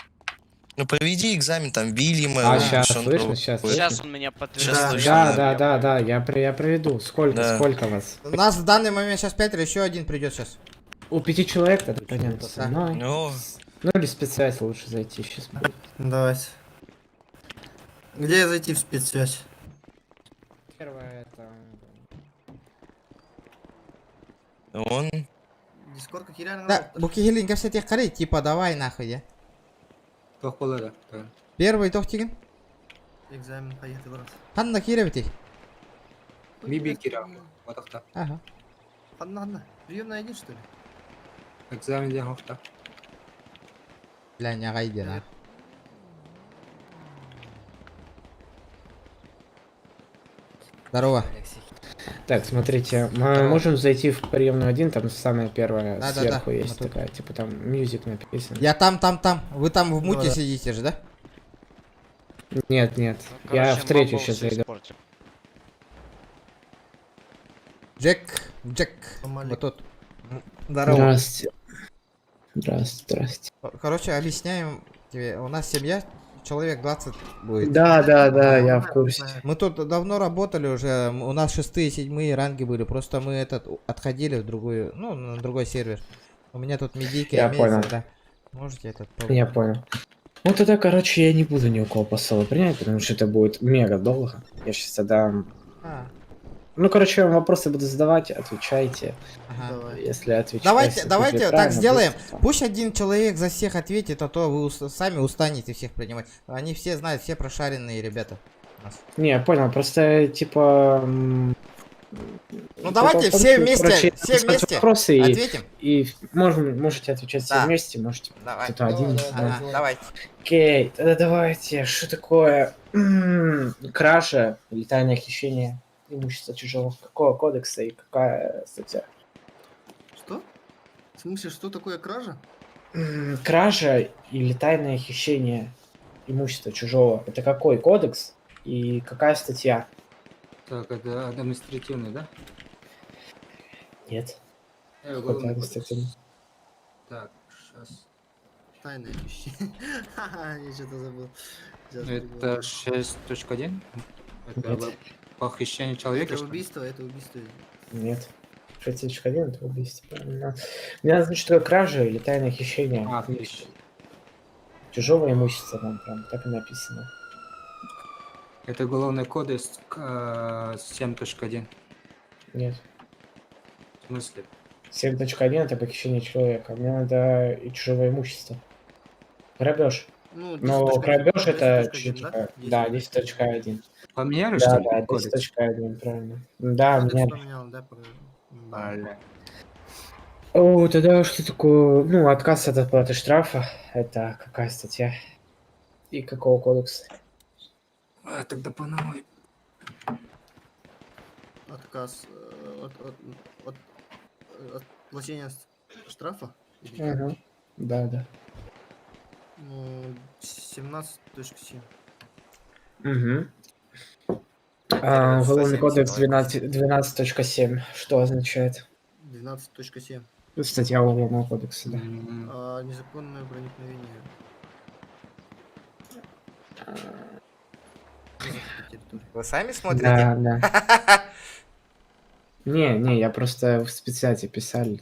Ну, проведи экзамен, там, Вильяма. сейчас что он слышно, там сейчас будет. Сейчас он меня Сейчас подтвердит. слышно, Да, я проведу. Сколько вас? У нас в данный момент сейчас 5, еще один придет сейчас. У 5 человек тогда понятно. Да. Ну, или спецсвязь лучше зайти сейчас. Давайте. Где зайти в спецсвязь? Первое это... он... Дискорд как реально. Да, Букигелинка все тех корей, типа давай нахуй, я. Первый тохтиген. Экзамен, поехали, брат. Ханна киребити. Биби Кира. Ага. Ладно. Прием найди, что ли? Экзаменден хокта. Бля, не гайди, на. Здорово. Так, смотрите, мы Здорово. можем зайти в приемную 1, там самая первая Да, да, сверху да, есть мы тут. такая, типа там music написано. Я там. Вы там в муте Да-да. сидите же, да? Нет, нет, Ну, я короче, в третью мобов сейчас всё зайду. испортил. Джек. Вот тут. Здорово. Здрасте. Здрасте. Короче, объясняем тебе. У нас семья, человек 20 будет. Да, я в курсе. Мы тут давно работали уже. У нас 6-е, 7-е ранги были. Просто мы отходили в другую, ну, на другой сервер. У меня тут медийка Я имеется, понял. да. Можете этот... Я понял. Ну тогда, короче, я не буду ни у кого посылы принять, потому что это будет мега долго. Я сейчас тогда... Ну, короче, я вам вопросы буду задавать, отвечайте. Ага. Если отвечаете... Давайте так сделаем. Пусть один человек за всех ответит, а то вы сами устанете всех принимать. Они все знают, все прошаренные ребята. у нас. Не, я понял, просто, типа... Ну давайте все вместе, вопросы ответим. И можете отвечать все вместе, можете Давай. кто-то один. Ага, давайте. Окей, тогда давайте, что такое кража или тайное хищение имущества чужого? Какого кодекса и какая статья? Что? В смысле, что такое кража? Кража или тайное хищение имущества чужого. Это какой кодекс и какая статья? Так, это административный, да? Нет. Уголовный Какой кодекс. административный? Так, сейчас. Тайное хищение. Ха-ха, я что-то забыл. Сейчас Это 6.1? Это Нет. похищение человека, Это что ли? убийство, это убийство. Нет. 6.1 это убийство, правильно. Мне надо знать, что такое кража или тайное хищение. Отлично. Чужого имущества там прям так и написано. Это уголовный кодекс 7.1. Нет. В смысле? 7.1 это похищение человека. Мне надо и чужого имущества. Грабеж. Ну, Но 10.1, грабеж это 10.1, чуть да? да, 10.1. Поменяли, Да, что ли, да, кодекс? 10.1, правильно. Да, Кодекс мне. поменял, да, Бля. О, тогда что такое? Ну, отказ от оплаты штрафа. Это какая статья? И какого кодекса? Тогда по новой. Отказ от платения штрафа? Или как? Ага. Да, да. Ну, 17.7. Угу. Уголовный кодекс 12.7. Что означает? 12.7. Статья Уголовного кодекса, да. Незаконное проникновение. Вы сами смотрите? Да, да. Не, я просто в спецате писали.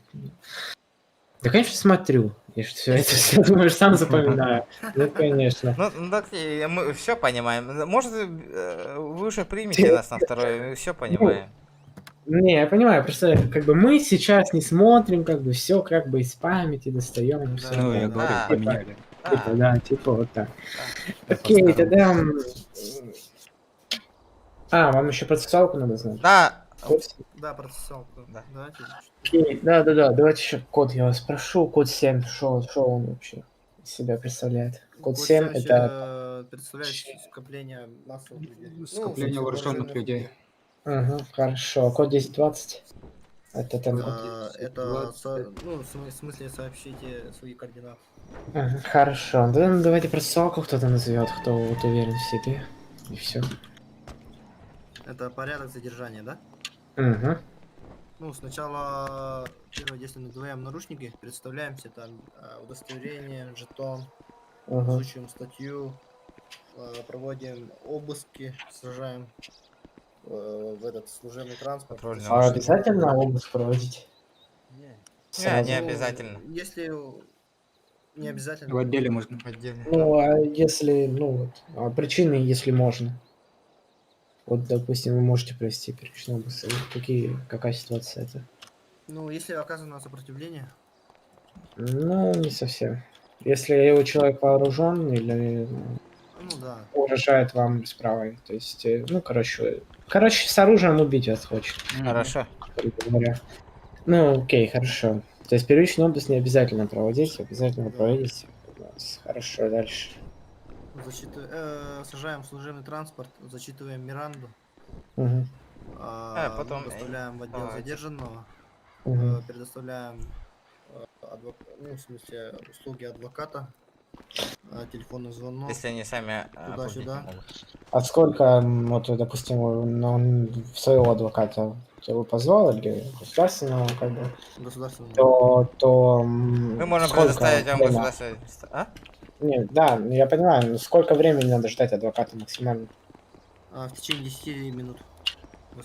Да, конечно, смотрю. Я же все это думаешь, сам запоминаю. Ну, конечно. Ну так мы все понимаем. Может, вы уже примете нас на второй, мы все понимаем. Не, я понимаю, просто как бы мы сейчас не смотрим, как бы все как бы из памяти достаем. Да, ну, я говорю, типа, поменяли. Типа, да, типа вот так. Окей, тогда... вам еще процессуалку надо знать? Да. Да, процессуалку. Да. Давайте. Окей, да, давайте еще код я вас прошу. Код 7, что он вообще из себя представляет? Код 7 это... Представляет скопление массовых людей. Скопление вооруженных людей. Ага, хорошо. Код 1020? Это там... Это, ну, в смысле, сообщите свои координаты. Ага, хорошо. Да, ну, давайте процессуалку кто-то назовет, кто вот уверен в себе. И все. Это порядок задержания, да? Угу. Ну, сначала первое действие надеваем наручники, представляемся там удостоверение, жетон, озвучиваем статью, проводим обыски, сажаем в этот служебный транспорт. А обязательно обыск проводить? Не обязательно. Если не обязательно. В отделе можно. В отделе. Ну, а если, ну вот, причины, если можно. Вот, допустим, вы можете провести первичный обыск. Какая ситуация это? Ну, если оказано сопротивление. Ну, не совсем. Если у человека вооружен или угрожает вам расправой. То есть, ну, короче, с оружием убить вас хочет. Хорошо. Говоря. Ну, окей, хорошо. То есть первичный обыск не обязательно проводить, обязательно проводить. Хорошо, дальше. Сажаем служебный транспорт, зачитываем Миранду. Угу. Потом доставляем в отдел давайте. задержанного. Мгм. Предоставляем ну, в смысле, услуги адвоката. Телефонный звонок. Если они сами туда-сюда. А сколько, вот, допустим, он своего адвоката его позвал, или государственного, как бы, Государственного. то Мы можем сколько предоставить вам время? государственное... А? Нет, да, я понимаю, но сколько времени надо ждать адвоката максимально? В течение 10 минут.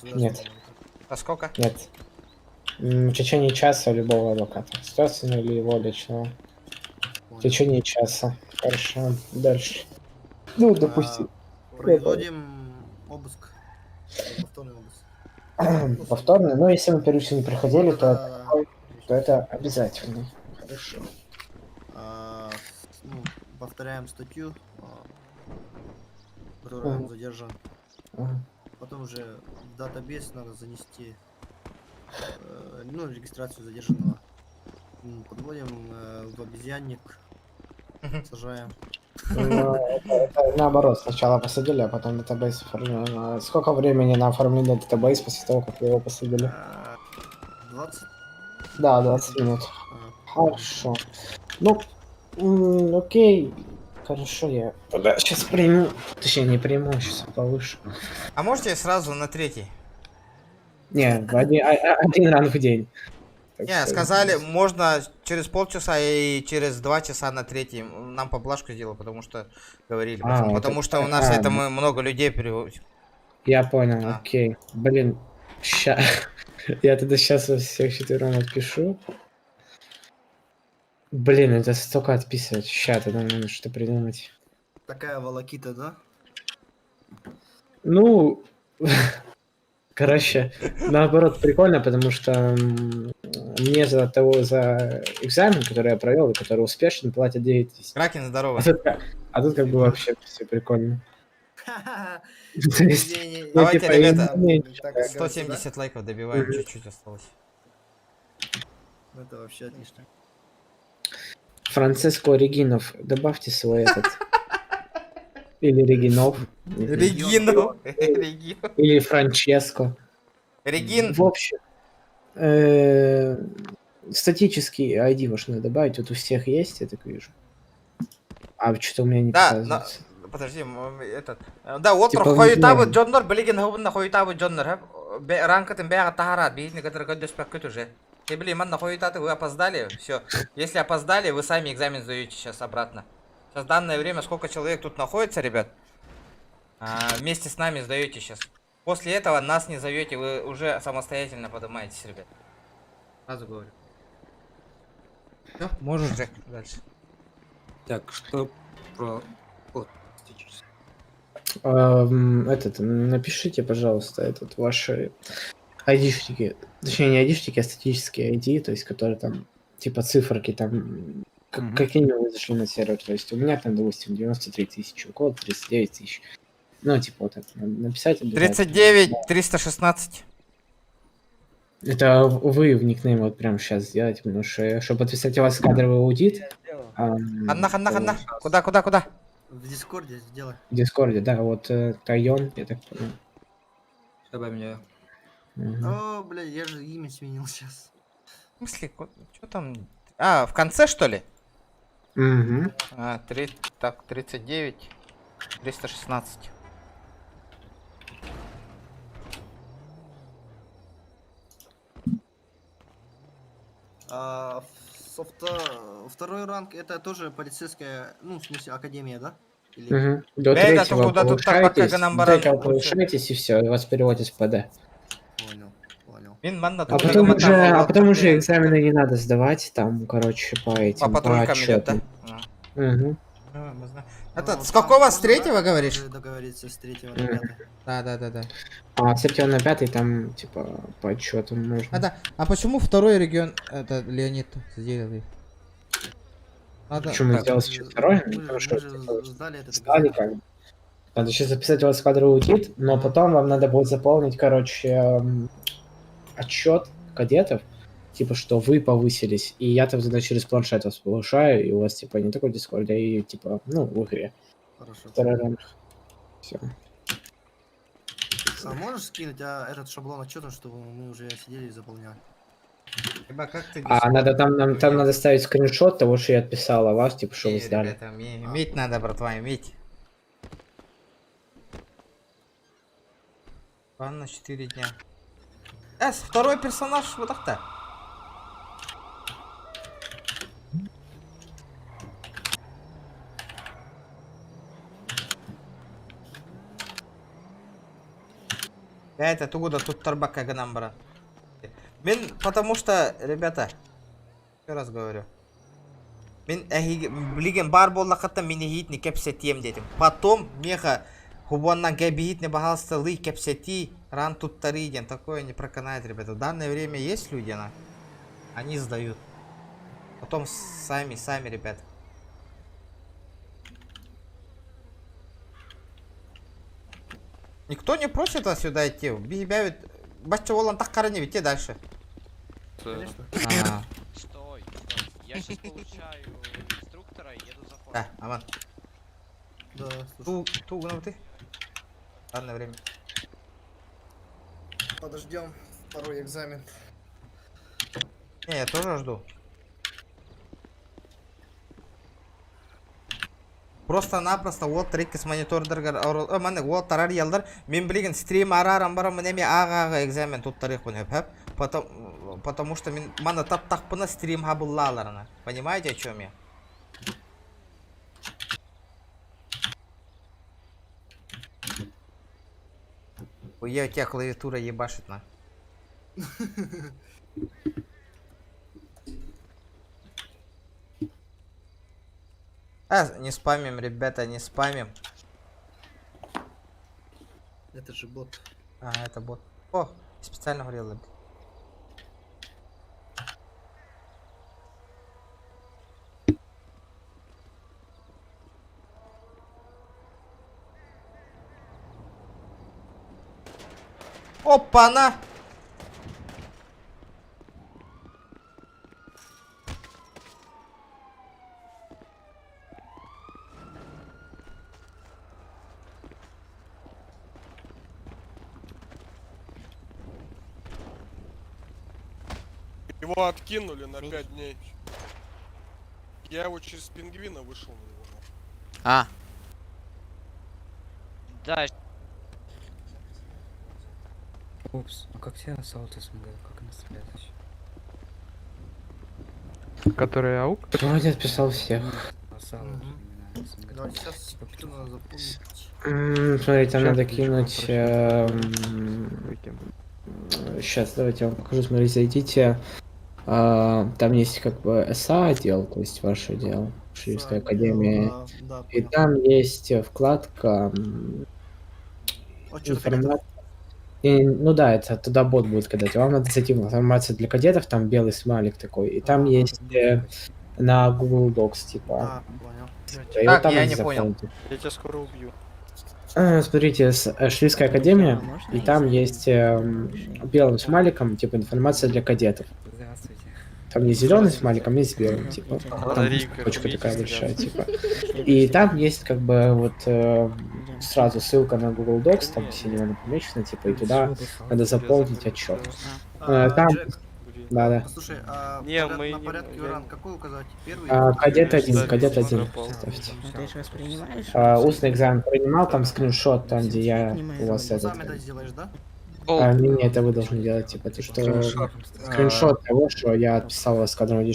Нет. А сколько? Нет. В течение часа любого адвоката. Государственного или его личного. В течение часа. Хорошо. Дальше. Ну, допустим. Производим обыск. Повторный обыск. Повторный. Но если мы первично не приходили, то это обязательно. Хорошо. Ну, повторяем статью, которая он задержан. Потом уже в датабейс надо занести ну, регистрацию задержанного. Подводим в обезьянник, сажаем. Это наоборот, сначала посадили, а потом датабейс оформили. Сколько времени на оформление датабейс после того, как вы его посадили? 20? Да, 20 минут. Хорошо. Ну, окей. Хорошо, я тогда сейчас приму. Точнее, не приму, сейчас повыше. А можете сразу на третий? Не, один ранг в день. Так Не, что- сказали, можно через полчаса и через 2 часа на третий. Нам поблажку сделал, потому что говорили. Потому что у нас это мы много людей перевозим. Я понял, окей. Блин, ща. Я тогда сейчас во всех четвером отпишу. Блин, это столько отписывать. Ща, тогда надо что-то придумать. Такая волокита, да? Ну, короче, наоборот, прикольно, потому что мне за экзамен, который я провел, и который успешен, платят 9 тысяч. Кракен, здорово. А тут как бы вообще все прикольно. То есть, ну, Давайте, типа, ребята, и- 170 лайков добиваем, Мгм. чуть-чуть осталось. Это вообще отлично. Франциско Регинов, добавьте свой этот. Или Регинов. Регинов. Регинов. Или Франческо. Регин. В общем, статический ID ваш надо добавить. Вот у всех есть, я так вижу. А что-то у меня не Да, показывается. подожди, этот. Да, вот Типа хойтабы внедряем. Джоннор, билеген хобын хойтабы Джоннор. Ранкатын бяга тахара, бейни который год спекут уже. И блин, man хойтаты, вы опоздали, все. Если опоздали, вы сами экзамен сдаете сейчас обратно. Сейчас данное время сколько человек тут находится, ребят. Вместе с нами сдаете сейчас. После этого нас не зовете, вы уже самостоятельно поднимаетесь, ребят. Сразу говорю. Все, Можешь? дальше. Так, что про... Этот, напишите, пожалуйста, этот ваши айдишники, точнее не айдишники, а статические ID, то есть которые там, типа циферки там, какие вы зашли на сервер, то есть у меня там, допустим, 93 тысячи, у кого-то 39 тысяч, ну, типа вот это, надо написать обязательно. 39 316. Это вы в никнейм вот прямо сейчас сделать, потому что, чтобы подписать у вас кадровый аудит. Ханна. Куда? В Дискорде сделай. В Дискорде, да, вот Тайон, я так понял. Добавь меня. О, блядь, я же имя сменил сейчас. В смысле, что там? В конце, что ли? Угу. Так, 39 316. Второй ранг это тоже полицейская, ну, в смысле, академия, да? Или... Угу. До Бега, третьего куда тут так, пока повышаетесь, Ганамбаран до третьего лучше. повышаетесь, и все, и вас переводят в ПД. Мин, А потом уже экзамены не надо сдавать, там, короче, по этим, по патрулькам идет, да? отчетам. Угу. Это с какого, с третьего говоришь? Договориться с третьего Мгм. на пятый. Да. А с 3 на 5 там, типа, по отчетам можно. А почему второй регион, это Леонид сделали? Надо... Почему так. сделал сейчас второй? Потому что сдали как бы. Надо сейчас записать у вас кадровый аудит, но потом вам надо будет заполнить, короче, отчет кадетов, типа, что вы повысились, и я там тогда через планшет вас повышаю, и у вас, типа, не только в Дискорде, а и, типа, ну, в игре. Хорошо. Второй ранг. Все. А можешь скинуть этот шаблон отчета, чтобы мы уже сидели и заполняли? Ребят, как ты А надо там надо ставить скриншот того, что я отписал о вас, типа, что вы сдали. Ребята, иметь надо, братва, иметь. План на 4 дня. Второй персонаж вот так-то. Это тугуда тут тарбака ганамбара. Потому что, ребята, еще раз говорю. Блиген бар боллакатта мини хитни кепсетием детим. Потом меха хубоннан габихитни пожалуйста лы кепсети ран тут тариден. Такое не проканает, ребята. В данное время есть люди, они сдают. Потом сами, ребята. Никто не просит вас сюда идти. Бивят. Бача волан так карани, идти дальше. Стой. Я сейчас получаю инструктора и еду за фото. Да, Аман. Да, Тугнул ты? Данное время. Подождем второй экзамен. Не, я тоже жду. Просто-напросто вот треккис монитордарға мане вот тарар ялдар мен білген стрим арарам барам неме ага экзамен тут тарих бұны өп потому что мен мана таптақпына стрим хабыллаларына. Понимаете, о чем я? Ой, у тебя клавиатура ебашит на. Не спамим, ребята, не спамим. Это же бот. Это бот. О, специально говорил. Опа-на! Его откинули на 5 дней. Я его через пингвина вышел на него. Да. Упс, а как тебя ассаут СМГ? Как она стреляет вообще? Который аук? Вроде отписал всех. Ассаут. Давайте сейчас что надо запомнить. Смотрите, там надо кинуть... Сейчас, давайте я вам покажу. Смотрите, зайдите. Там есть как бы СА отдел, то есть ваше отдел, Шерифская академия. И там есть вкладка информация. Ну да, это туда бот будет кидать. Вам надо зайти в информацию для кадетов, там белый смайлик такой. И там есть на Google Docs, типа. Так, я не понял. Я тебя скоро убью. Смотрите, Шерифская академия, и там есть белым смайликом, типа, информация для кадетов. Там есть зеленый смайлик, а есть белым, типа. Там точка такая большая, типа. И там есть, как бы, вот сразу ссылка на Google Docs, там синего помечено, типа, и туда надо заполнить отчет. Там. Да. Слушай, не, мы на порядке ранг какой указать? Первый? Кадет 1, кадет 1. Ставьте. Устный экзамен принимал, там скриншот, там где я у вас этот. Сам это сделаешь, да? Не, это вы должны делать, типа, то что скриншот того, что я отписал вас, когда вы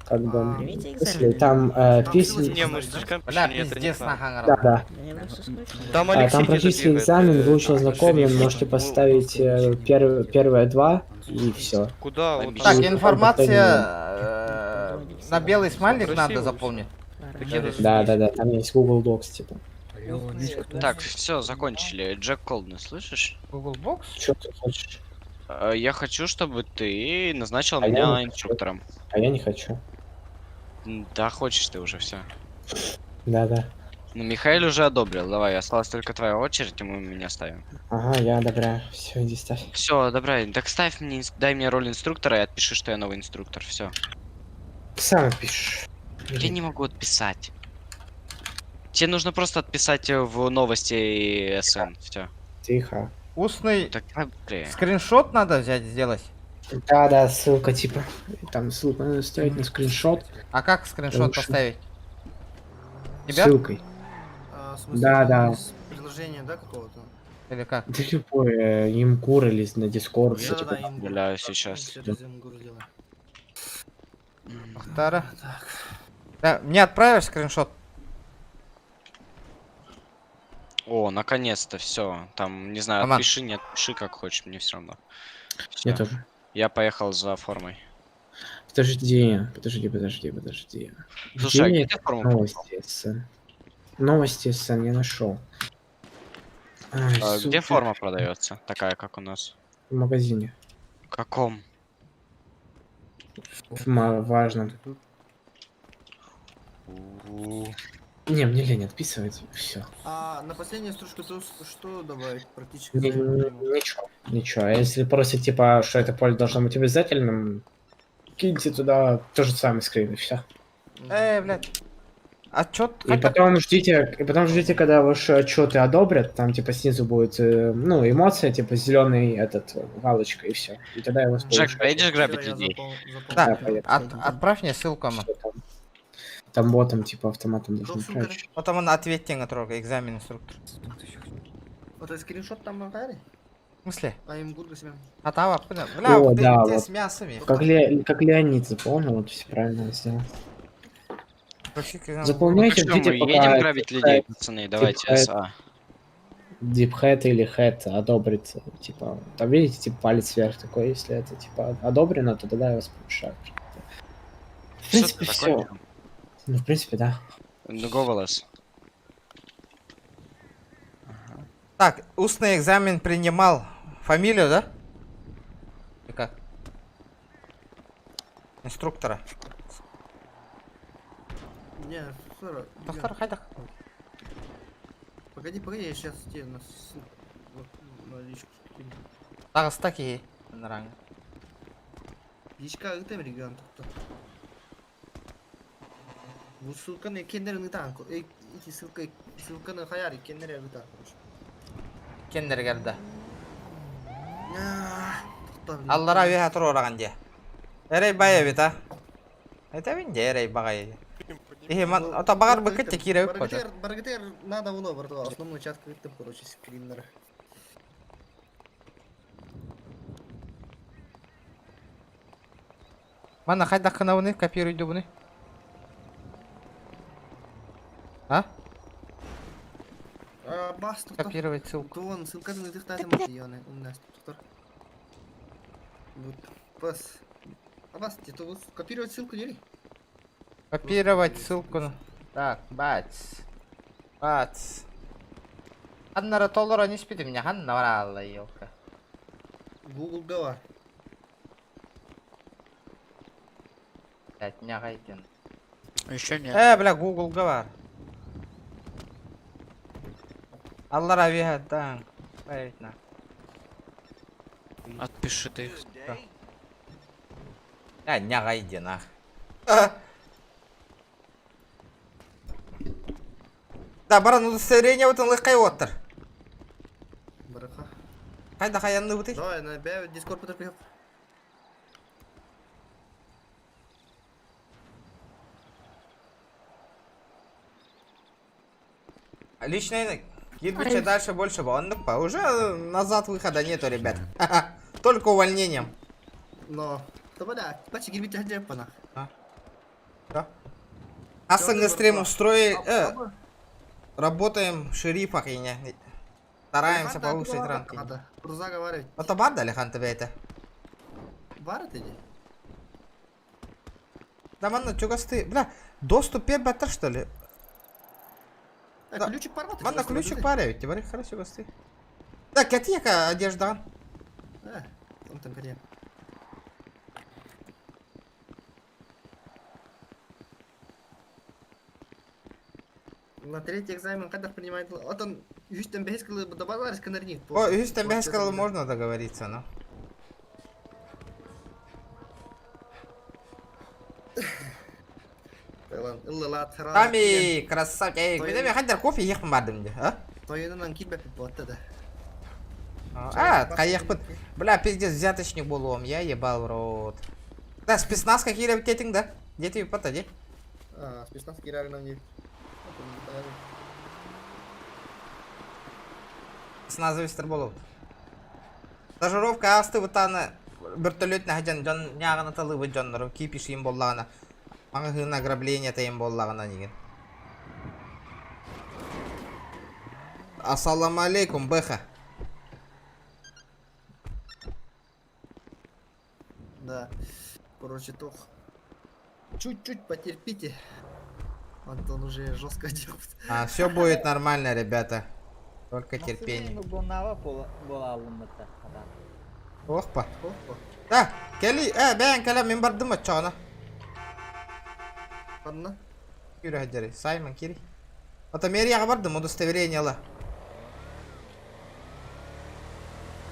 как бы, если там песни... Бля, пиздец, Да. Там практически экзамен, вы очень ознакомлен, можете поставить первые два и все. Куда? Так, информация на белый смайлик надо запомнить. Да, там есть Google Docs, типа. Так, все, закончили. Джек Колден, слышишь? Google Box? Что ты хочешь? Я хочу, чтобы ты назначил меня инструктором. А я не хочу. Да, хочешь ты уже, все. Да. Ну, Михаил уже одобрил. Давай, осталась только твоя очередь, и мы меня ставим. Ага, я одобряю. Все, иди ставь. Все, добрай. Так ставь мне, дай мне роль инструктора и отпиши, что я новый инструктор. Все. Сам пишешь. Я не могу отписать. Тебе нужно просто отписать в новости СН. Все. Тихо. Устный Так, быстрее. скриншот надо взять, сделать. Да, ссылка типа. Там ссылку надо ставить на скриншот. А как скриншот Лучше. поставить? Тебя? Ссылкой. В смысле, Да. из приложения, да, какого-то? Или как? Да любой Имкур или на Дискорд. Да, типа. Гуляю сейчас. Через Имгур сделай. Вторая. Да, мне отправишь скриншот? О, наконец-то, все. Там, не знаю, Роман. отпиши, не отпиши, как хочешь, мне все равно. Я Всё. тоже. Я поехал за формой. Подожди. Слушай, а Где где ты форму новости СН? Новости СН я нашел. Где форма продается? Такая, как у нас. В магазине. В каком? Важно. Не, мне лень отписывать. Все. А на последнюю строчку что добавить? Практически. Ничего. А если просят, типа, что это поле должно быть обязательным, киньте туда то же самое скрин, и все. Блядь. Отчет. И потом ждите, когда ваши отчеты одобрят, там типа снизу будет, эмоция, типа зеленый галочка, и все. И тогда я вас Джек, поедешь грабить людей? Да, поеду. отправь мне ссылку. Там ботом, типа, автоматом должен отправить. Потом он ответьте на трогай, экзамен инструктор. Вот этот скриншот там на каре? В смысле? А Имгур себе. А там, бля, О, вот да, где вот. с мясами. Как Леонид заполнил, вот все правильно сделал. Заполняйте, Ну, что, ждите, мы пока едем грабить людей, пацаны, давайте, СА. Дипхэт или хэт одобрится, типа, там видите, типа, палец вверх такой, если это, типа, одобрено, то тогда я вас повышаю. В принципе, все. Ну, в принципе, да. Ну, говорос. Так, устный экзамен принимал. Фамилию, да? И как? Инструктора. Не, Сара. Доктор, хайдах. Погоди, я сейчас тебе на личку скину. Тағыз таки. Нарang. Личка өтем регион топто. Bu ссылканы кендерин танку. Эти ссылканы хаяри кендер өтө. Кендер келді. Аллара веха тұр ораған де. Әрей бая бет, а? Это винде әрей бағай. Ата бағар бакет те кире өп қойды. Баргатер надо уно барту. Основной чат кыттым, короче, скриннер. Мана хайда қына бұны, копируйды бұны. А? Бас, копировать ссылку. Вон, ссылканы тыктадым атыяны. У нас туктар. Вот, бас. Бас, где-то вот копировать ссылку дели. Копировать ссылку. Так, бац. Ханнара толлара не спит у меня, ханна варалла, елка. Google Гава. Блять, меня гайтен. Еще нет. Бля, Google Гава. Аллара веха, да. Поэтно. Отпиши ты их. Не гайтен, ах. Да, баран удостоверение вот он легкой отыр. Бараха. Қайда қаянны бұты? Давай, на бәу Discord пытыр қиып. Личный Кирбича дальше больше бандок, уже назад выхода нету, ребят. Только увольнением. Но, да, бачи Кирбича джепана. Да. Асанга стрим устроили. Работаем в шерифах и не. Стараемся повысить ранг. Разговаривать. Это банда или хан тебе это? Бар ты? Да манна, чё гасты? Бля, доступ первый что ли? Ключик порвать. Манна, ключик парят, тебе хорошо гасты. Да, котика одежда. Он там где? На третий экзамен когда принимает? Вот он 3-5 кылы добавляешь к энергии. О, 3-5 кылы можно договориться, но. Тами, красавчик. Мен мен қайдар кофе ехпін бардым де, а? Тойынан килбеп болот да. Қайықпын. Бля, пиздец, взяточник болуым, я ебал в рот. Да, спецназға келіп кетің да. Дети пата, де? Спецназ кирарынан не. Спецназовистер болуп. Стажировка асты бұтаны бір төлөтіне хажан жағын аталы бұ жонлары кипиш ем боллағына. Аңа хын ограбление тайым боллағына деген. Ассаламу алейкум, Бэха. Да. Короче, тох. Чуть-чуть потерпите. Антон уже жестко делает. Все будет нормально, ребята. Только терпение. Опа. Да, Келли, бән кәлем мен бардым атчағына. Қанна? Күйрі хаджары, Саймон, кері. Ата мерияға бардым, удостоверение ала.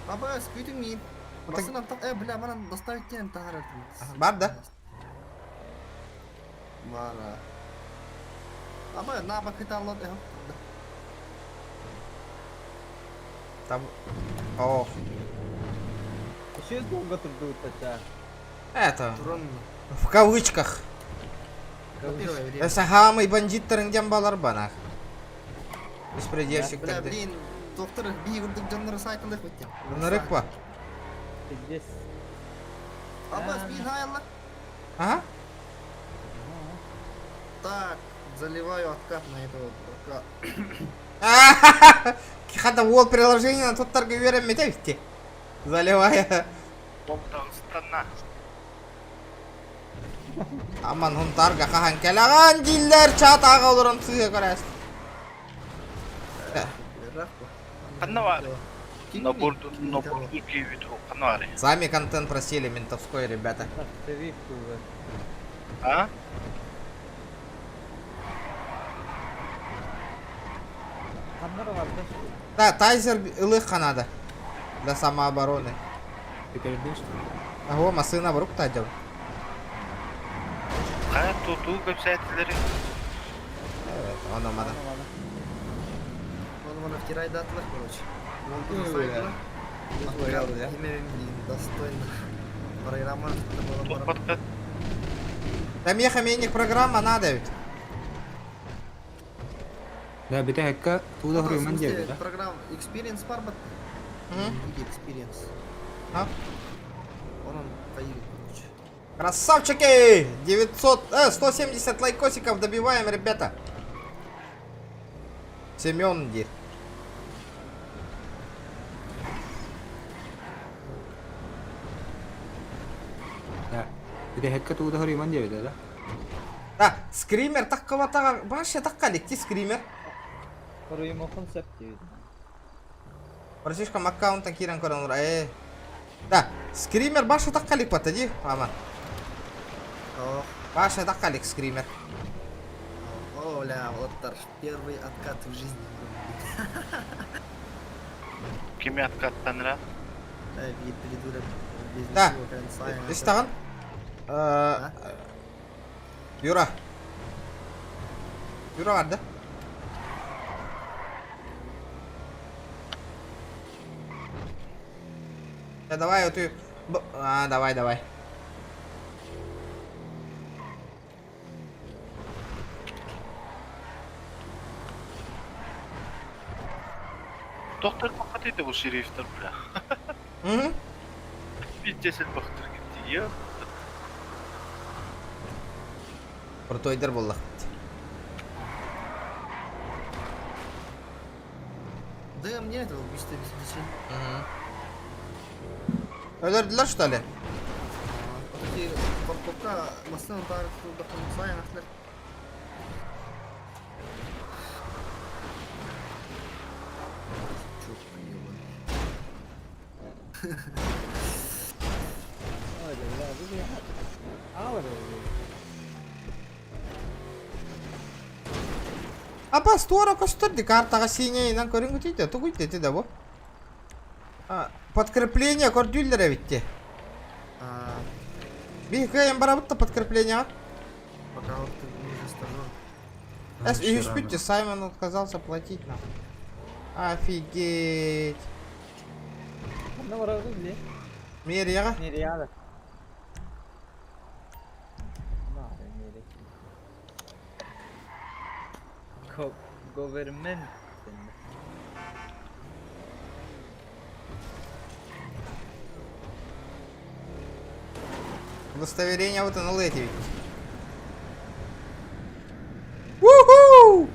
Аба, скүйтің мен. Басын антақ, бля, манан доставить тен тағар әтіміз. Бар да? Бара. Аба, наба кытарлот әйіп. Там... О. Еще долго трудут, хотя. Это... В кавычках. Самый бандиттарын жамбалар банах. Беспредельщик. Бля, блин, доктор бей күрдік жанлары сайтылық өттем. Нырық па? Аба, спин айылы. Ага. Так, заливаю откат на этого дурака. Хата ол приложение на тоттарға верем метевісте. Заливая. Страна. Аман хунтарға қахан кәліған диллер чатаға олырын сүйе көрәс. Қанна бар? Наборду киевиту. Қанна бар? Сами контент просили ментовской, ребята. А? Да, тайзер ылық қанады. Для самообороны. Ты передашь? Ого, масына бұрук тайдjau. Қая тұту көп сәттілері? Оны мана. Он мана втирай датылық, короче. Он сайдылы. Достойно. Программа. Да меха менек программа надо ведь. Да, бите хекка туда хрюман деді, да? Программа Experience бар бат? Experience. А? Он поедет, короче. Красавчики! 170 лайкосиков добиваем, ребята. Семен дир. Да. Бите хекка туда хрюман деді, да? Да, скример таққыватаға, башы таққа лекте скример. Рыймо концепт дейді. Братишкам аккаунта кирен көрінір, Да, скример башы таққа лек бата, де, аман. Башы таққа лек скример. Оля, вот тар, первый откат в жизни. Кеме откаттан ра? Вид придурок. Да, істаған? Юра. Юра var da. Давай, вот ты... давай. Доктор қақатайды бұл шерифтер, бля. Беттесіл бақтыр кетті, е? Құртойдыр болдық. Да, мне этого убийства без причин. Өлерділер, что ли? Вот эти попка массивно так до конца я нахлер. Апа, стора костырды, картага синейнен көрүнгү тейді, тугуй дети да бу. Подкрепление көрдүллер эбитти. Бихкаем барабытта подкрепление. Пока вот ты не стажер. Эс үйүспүтчү, Саймон отказался платить нам. Офигеть. Ну, вроде бы. Мерияга? Нереально. Government. Удостоверение вот оно лети. Уху!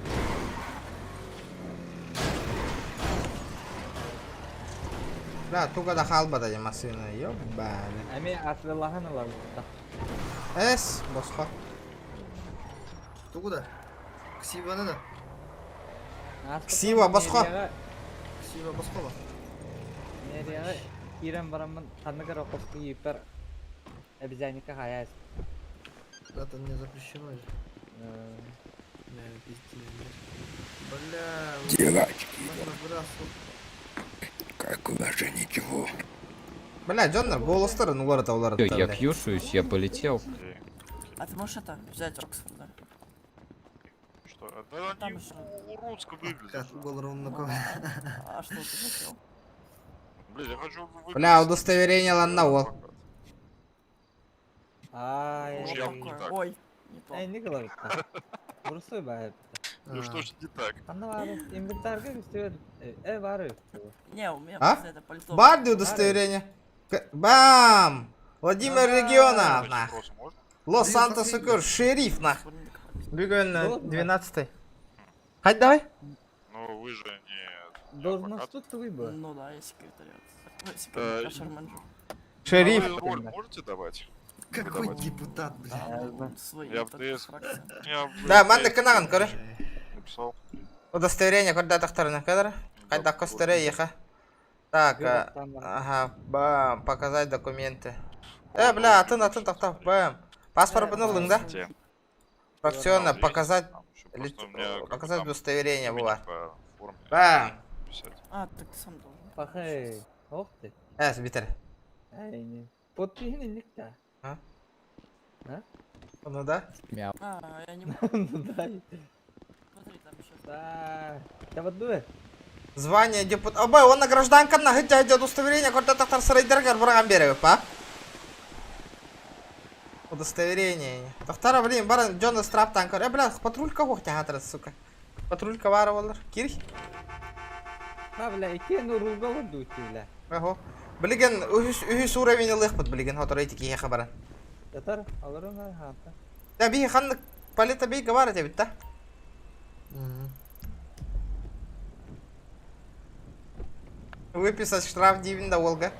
Бля, туга да халбада я машина, ёбаный. Ами атлылахан алар. Эс, босқа. Тугуда? Ксиваны да? Ксива босқа. Ксива босқа ба? Мерияға ирен барамын, қанныгар оқып киіппер обезьяника хаяз. Это не запрещено же. Бля, Девочки. выбрасывал. Как у вас же ничего? Бля, Джоннер, голостары, ну лора тавлар. Я кьюшуюсь, я полетел. А ты можешь это взять Оксфорда? Что? Да они уродско выглядят. Как был ровно такой. А что ты хотел? Блин, я хочу выглядеть. Бля, удостоверение ланнавол. Ай, Уж явно не так. Ой, не то. Эй, не говори так. Бурсуй бай. Ну что ж не так? Инвентарга выстует. Бары. Не, у меня А? просто это пальто. Барды удостоверение. Бам! Владимир Регионов, нах. Лос-Сантос и Кур, шериф, нах. Двигаем на 12-й. Хоть давай. Ну вы же не... Должность выбор. Ну да, я секретарь. Кашер-менеджер. Шериф. Вы роль можете давать? Какой Давать. депутат, бля? Я в ДС. Да, манды канаган, коры. Написал. Удостоверение, когда тахтарны кадр. Когда костере еха. Так, ага, бам, показать документы. Бля, атын тахтав, бам. Паспорт бынылдың, да? Фракционно, показать удостоверение было. Бам. А, так ты сам должен. Пахай. Ох ты. Битер. Ай, не. Подпихни никто. А? А? Ну да? Мяу. А, я не могу. Ну дай. Смотри, там еще. Да. Я вот дует. Звание депутат. Обай, он на гражданка на хотя идет удостоверение, когда тахтар срайдергар брагам берег, па? Удостоверение. Тахтара, блин, бара Джона Страп танкер. Бля, патруль кого тягатыр, сука? Патруль кавара болар. Кирих? Ma bile iki nurulga vurdu bile. Ого. Блиген, үхүс уровень лыхпыт, блиген, хотор этики еха баран. Yatar alırım ben hatta. Да, бии ханнык палета бей гавара тебит, да? Выписать штраф дивин да Волга.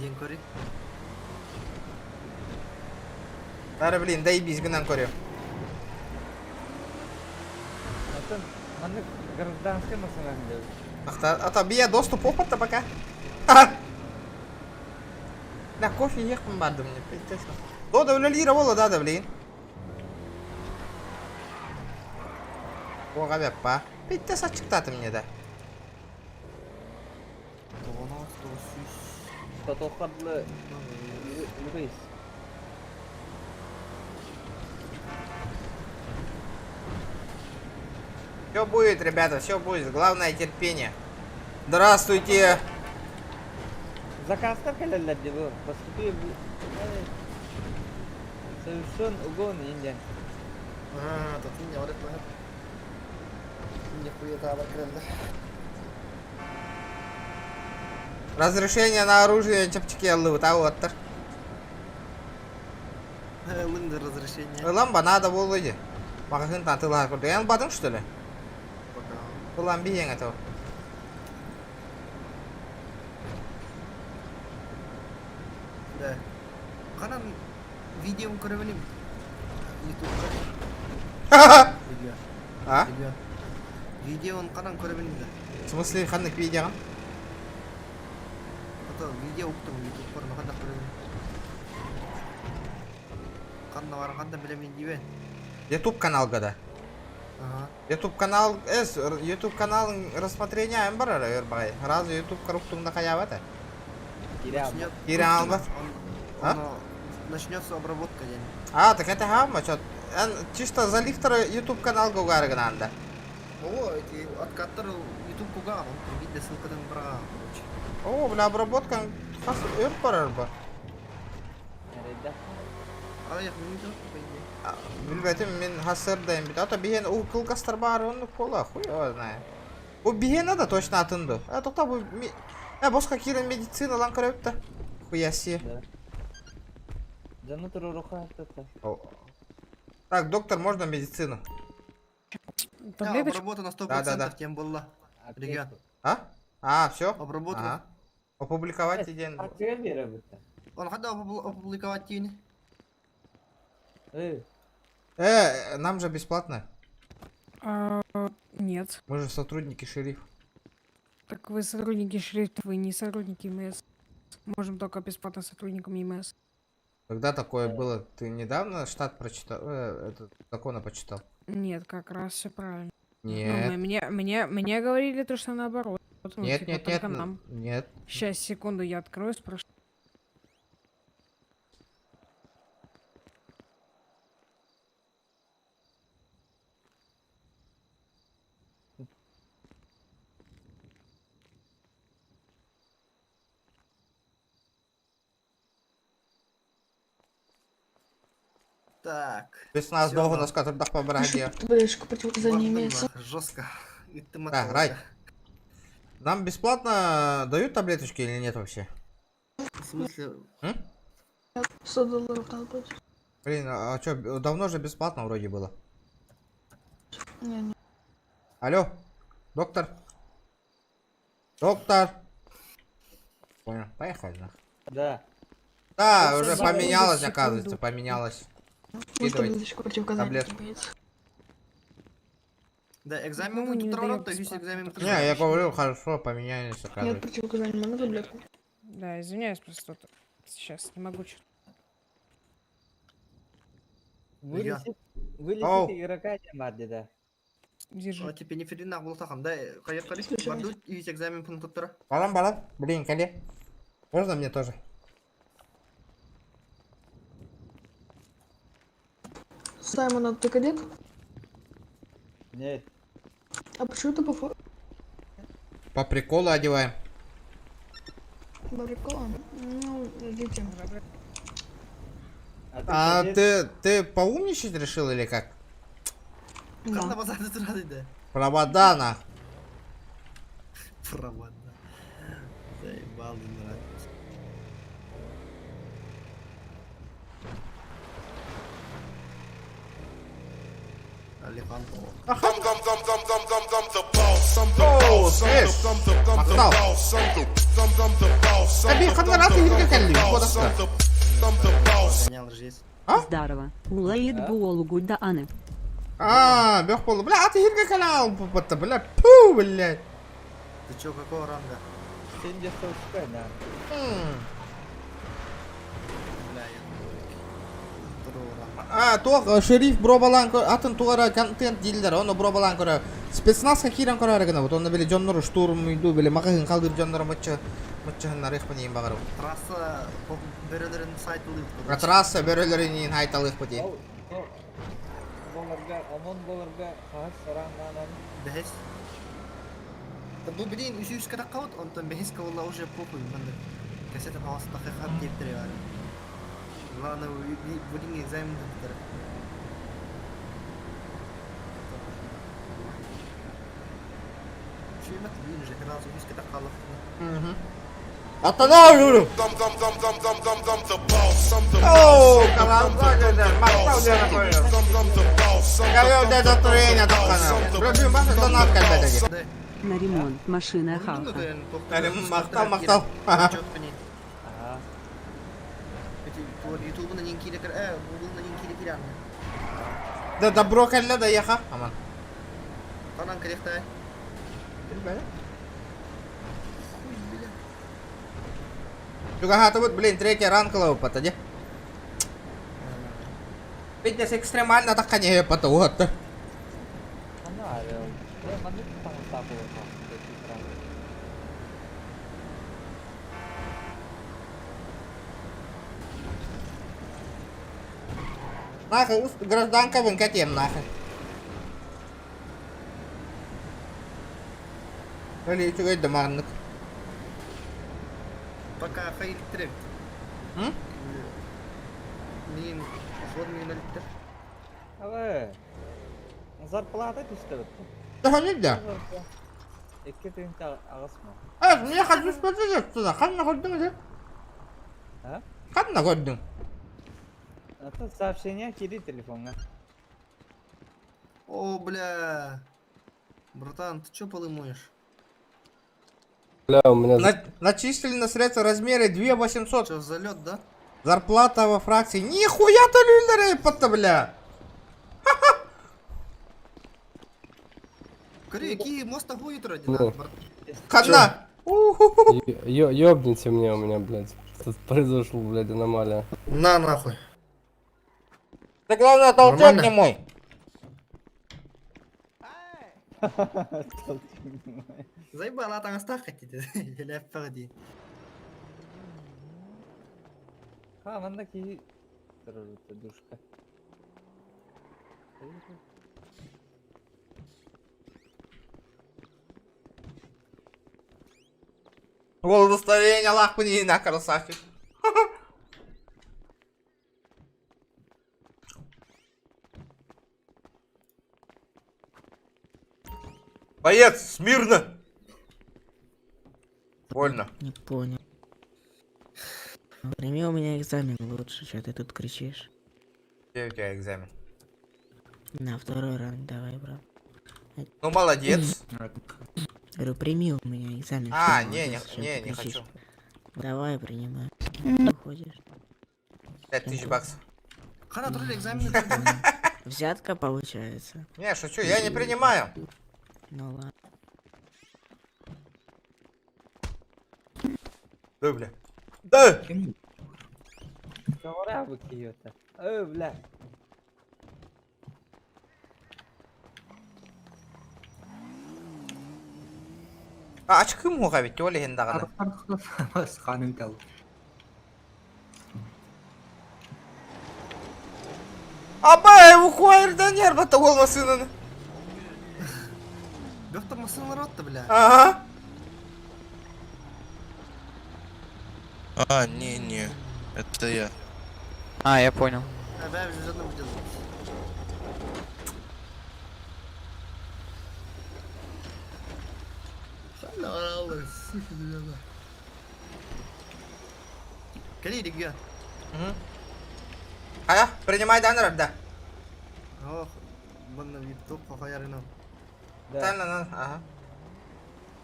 День кори. Дары, блин, да и бизгинан корю. Zaten manlık gражданский mesela diyor. Ата бия доступ опытта пока. Да, кофе ехпын барды мне, пиздец. До давлялира вола, да, блин. Ога беппа. Пиздец ачыктаты мне, да. Tatokadlı Luis. Все будет, ребята, все будет. Главное терпение. Здравствуйте. Заказlar gelirler diyor. Поступил. Совершен угон индиан. Тут не орет, ладно. Нихуя там открыто. Разрешение на оружие чапчики аллы, а вот так. Лынды разрешение. Ламба надо было иди. Магазин там ты лагу. Ты он батон что ли? Ламби ен этого. Да. Канан видео көрөбелим. Ютубта. Видео. А? Видеон канан көрөбелим да. В смысле, ханнык видео? Ото видео уктум ютуб бар, кандай көрөбелим. Кандай бар, кандай билем дейбен. YouTube канал гада. YouTube канал, YouTube канал рассмотрения эмбара, вербай. Разве YouTube коруптум нахаявата? Кириалба. Начнется обработка день. А, так это хамма, чё? Чисто за лифтера YouTube канал гугаргананда. О, эти откаттар YouTube куга, он видно ссылкадан бра. О, бля, обработка хас эрбарарба. Билбетим мен хасырдайм бит. Ата биген у кылгастар бар, оны кола, хуй знаю. У биген да точно атынды. Токта бу босқа кирен медицина лан көрөптө. Хуяси. Жаны туру руха атты. Так, доктор, можно медицину? Обработана 100%, тем было. Регион. А, все? Обработано. Опубликовать идею. Он хотел опубликовать тени. Нам же бесплатно. Нет. Мы же сотрудники шериф. Так вы сотрудники шрифта, вы не сотрудники МС. Можем только бесплатно сотрудникам МС. Когда такое было? Ты недавно штат прочитал? Этот закон почитал? Нет, как раз все правильно. Нет. Ну, мне говорили то, что наоборот. Ну, нет, типа, нет, только нет, нам. нет. Сейчас, секунду, я открою, спрошу. Так. Без нас долго на скатертах по бороде. Таблеточку противоуказания имеется. Жестко. Так, Рай. Нам бесплатно дают таблеточки или нет вообще? В смысле? $100 надо платить. Блин, а что, давно же бесплатно вроде было. Не. Алло, доктор. Доктор. Понял, поехали. Да. Да, уже поменялось, оказывается, поменялось. Таблеточку противоуказания таблетку. имеется. Да, экзамен тут работа, весь экзамен. Не, я говорю, хорошо, поменялись, Нет оказывается. противоуказания, можно таблетку? Да, извиняюсь, просто тут сейчас не могу что-то. Вылезет игрока Мадди, да. Держи. А теперь не ферина бултахам, да, каяк карис, бардут и весь экзамен пунктура. Балам, блин, коли. Можно мне тоже? Саймон, ты кадет? Нет. А почему ты по По приколу одеваем. приколу? Ну, идите. А ты поумничать решил или как? Да. Провода на. Провода. Заебал, не нравится. Алихан. Здорово. Улает Буолгу да Аны. Бёхполу. Бля, ты хирка канал. Бля, пу, блядь. Ты чё, какого ранга? 70 да. Тух шериф бробаланко атын тугара контент дилдер оны бробаланко спецназга кирен карарыгына вот оны биле жоннор штурм үйдү биле макагын калдыр жоннор мыччыгыннар их пани багару Трасса берелерин сайтылып. Трасса берелерин айталык пати Омон боларга хас сараңнан бехес. Бу билин үсүс ката калат, онтон бехес калла уже похуй мында. Касета хавасында хат кептире бар. Главное, будем экзамен доктора. Что именно ты видишь, как раз увидишь, когда халов. Останавливаю! Оу, карандаш, мастер такой. Я вот это тренер такой. Пробил массу донат кальбедеги. На ремонт машина Халка. Мактал. YouTube на нинкире Google на нинкире киран. Да добро калла да яха. Аман. Канан керектай. Juga hatu buat beliin treknya ran kalau apa aja. Fitness ekstremal natakkannya hebat tuh. Нахуй, гражданка вынкатем, нахуй. Или чугай даманнык. Пока файл трек. Нин, форме на литр. Зарплата түстіп. Да нельзя. Екі түйінті ағысма. Мне хочу спросить сюда. Ханна ходдың же? Ханна ходдың? Это сообщение киди телефонға. О, бля. Братан, ты чё полы моешь? Бля, у меня... Начислено средства в размере 2800. Что, залет, да? Зарплата во фракции. Нихуя ты люлерей пота, бля. Кори, какие мост огонь ради? Ханна! Ёбните мне у меня, блядь. Что произошло, блядь, аномалия. На нахуй. Ты главное толчок не мой. Заебала там остахать, или впереди. Манда ки душка. Вол удостоверение лахпани на красавчик. Боец, смирно! Больно. Не понял. Прими у меня экзамен лучше, что ты тут кричишь. Где у тебя экзамен? На второй раунд давай, брат. Ну молодец. Говорю, прими у меня экзамен. А, что не молодец, что ты не кричишь. хочу. Давай, принимай. Уходишь. 5000 баксов. Хана, трудный экзамен. Взятка получается. Не, шучу, я не принимаю. Ну ладно. Да, бля. Да! Говоря бы киё-то. Бля. Açık mı o kabit? Öyle hindi kana. Bas kanın kal. Абай, эвакуайрдан yer bata olmasının. Бёхта машина рот-то, бля. Ага. А, не, это я. А, я понял. Да, уже жадно будет. Кали, дига. Aya, принимай данный, да. Ох, бана вип-топ хаяр-ина. Тана, ага.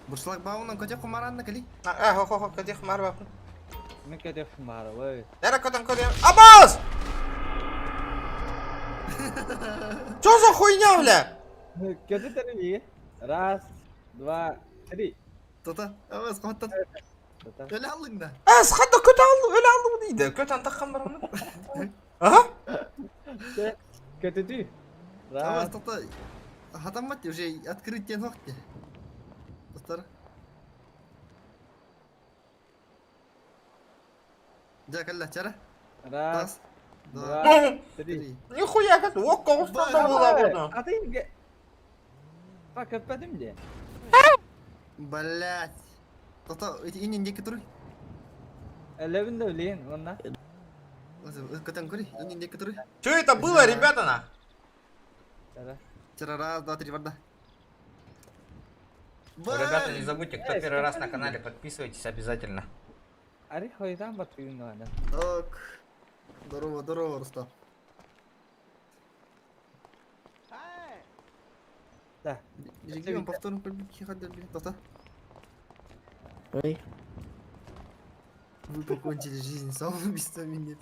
Буршлаг бауна, котя хумаранна, кали. Хо, котя хумар бапна. Мен кете хумара, ой. Дара котан kodem. Абас! Чё за хуйня, бля? Кете тани. Раз, два, три. Тота, Абас, хватат. Öyle aldın da. Sıkıntı kötü aldım, öyle aldım değildi. Kötü antakam var onu. Aha. Кете ты. Абас, тота. Хатамат уже открытие ногти. Достар. Да, калла, чара. Раз, два, три. Нихуя, как окко устал было. А ты... Пока подымди. Блять. Тота, ini dia keturi. Eleven блин, ладно. Котангури, ini dia keturi. Что это было, ребята, на? Чара, раз, два, три, варда. Ребята, не забудьте, кто первый раз на канале, подписывайтесь обязательно. Ари, хойдан батуин, ладно. Так. Здорово, Рустам. Да. Регион повторно победить ходил, блин, тота. Ой. Вы покончили жизнь самоубийствами, нет.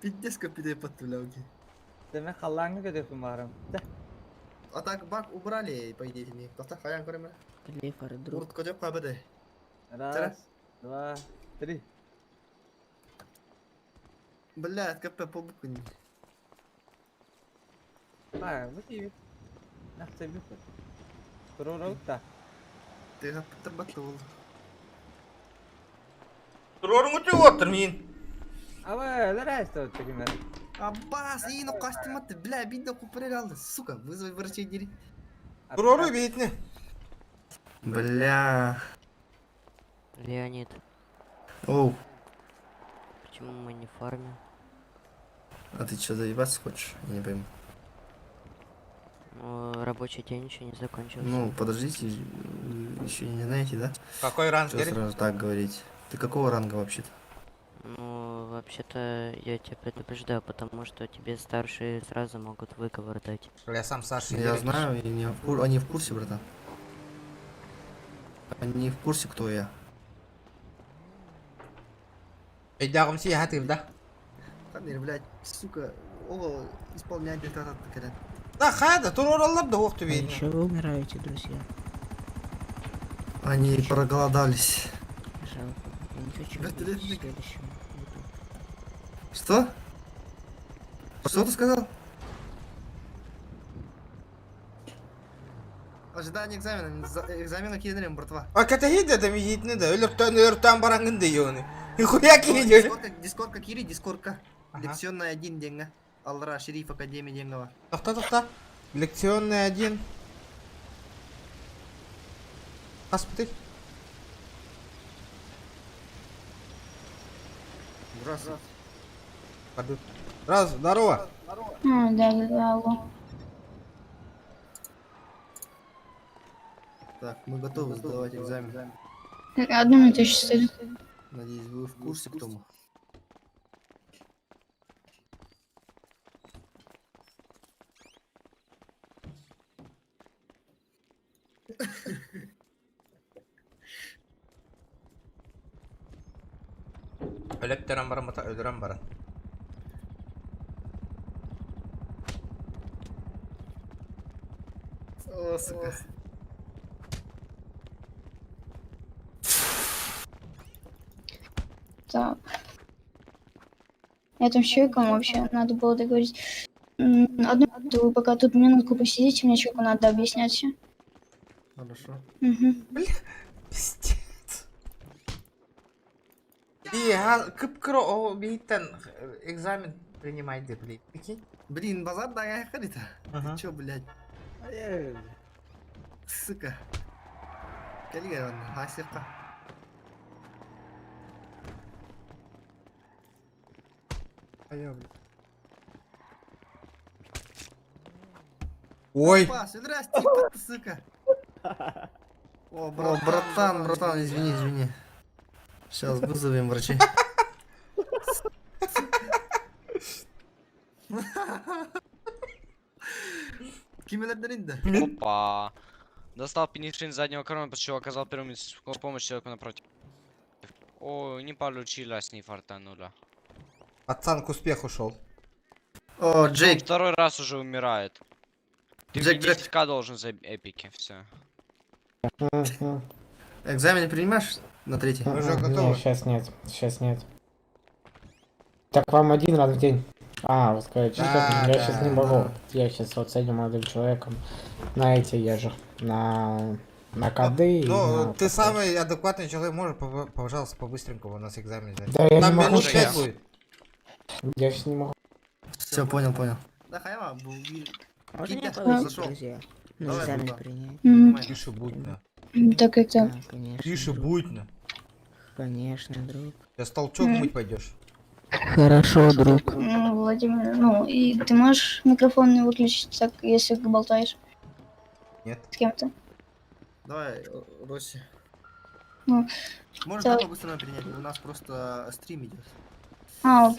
Пиздец, капитай подтуляуки. Ты меня халанга кете хумарам. Да. А так бак убрали, по идее, не. Тота, хаян корема. Лефар, друг. Урт кодек пабаде. Раз, два, три. Блядь, КП по букве. А, вот и... Ты подработал. Тұрорың өте отыр мен. Аббас, и ну костюм ты, бля, видно купрегал, сука, вызови врачей дери. Тұроры бейтіне. Бля. Леонид, Оу, почему мы не в форме? а ты что, заебаться хочешь? Я не пойму. Ну, рабочий день еще не закончился. Ну, подождите, еще не знаете, да? Какой ранг, Что Герри? сразу так говорить? Ты какого ранга вообще-то? Ну, вообще-то я тебя предупреждаю, потому что тебе старшие сразу могут выговор дать. Я сам старший. Я знаю, и они в курсе, братан. Они в курсе, кто я. Идягом сиятив, да? Хадыр, блядь, сука, о, исполнять диктатор, блядь. Да, хайда, тұроралар да оқты бейтіне. Еще вы умираете, друзья. Они проголодались. Жалко. Я не хочу Блядь, быть блядь, следующим. Что? Что ты сказал? Ожидание экзамена. Экзамена кидрим, братва. А катагида да мигитні да, өліртен бараңын да ені. Нихуя кейді. Дискордка Кири, дискордка. Лекционная 1 деньга. Алра, шериф Академии деньгова. Тоқта. Лекционный 1. Аспыты. Здравствуй. Раз, здорово. Да, алло. Так, мы готовы сдавать экзамен. 1 минуту сейчас. Надеюсь, вы в курсе, кто мы. Өліптерін барам бата, өлірен барам. О, сука. Так. Этим человеком вообще надо было договорить. Одну минуту, вы пока тут минутку посидите, мне человеку надо объяснять все. Хорошо. Угу. Пиздец. Кып-кыро о бейттен экзамен принимайды, блин. Прикинь? Блин, базар да ходит. Ты чё, блядь? Сука. Калига, асиха. Ой. Здрасте, сука. О, братан, извини. Сейчас вызовем врачей. Опа. Достал пенициллин заднего кармана, после чего оказал первую медицинскую помощь человеку напротив. О, не получилось, не фартануло. Пацан к успеху шел. О, Джейк. Он второй раз уже умирает. Ты Джек, мне 10к должен за эпики, все. Экзамен принимаешь на 3-й? Уже готовы? Сейчас нет. Так вам 1 раз в день. Вы сказали, Да, я сейчас не могу. да. Я сейчас вот с этим молодым человеком на эти езжу. На коды. и Ну, на ты такое. самый адекватный человек, можешь, пожалуйста, по-быстренькому у нас экзамен сдать. Да, я Там не могу минут 5 сейчас. будет. Я сейчас не могу. Все, понял. Да, хайва, Можно меня Китя, повысить, зашел. друзья? На Давай, экзамен Буда. принять. Тише будь, на. Так это... Да, конечно. Тише друг. будь, на. Конечно, друг. Сейчас толчок мыть пойдешь. Хорошо, друг. Владимир, и ты можешь микрофон не выключить, так, если болтаешь Нет. с кем-то? Давай, Росси. Ну, Можешь так. такой быстро принять? У нас просто стрим идет. Вот.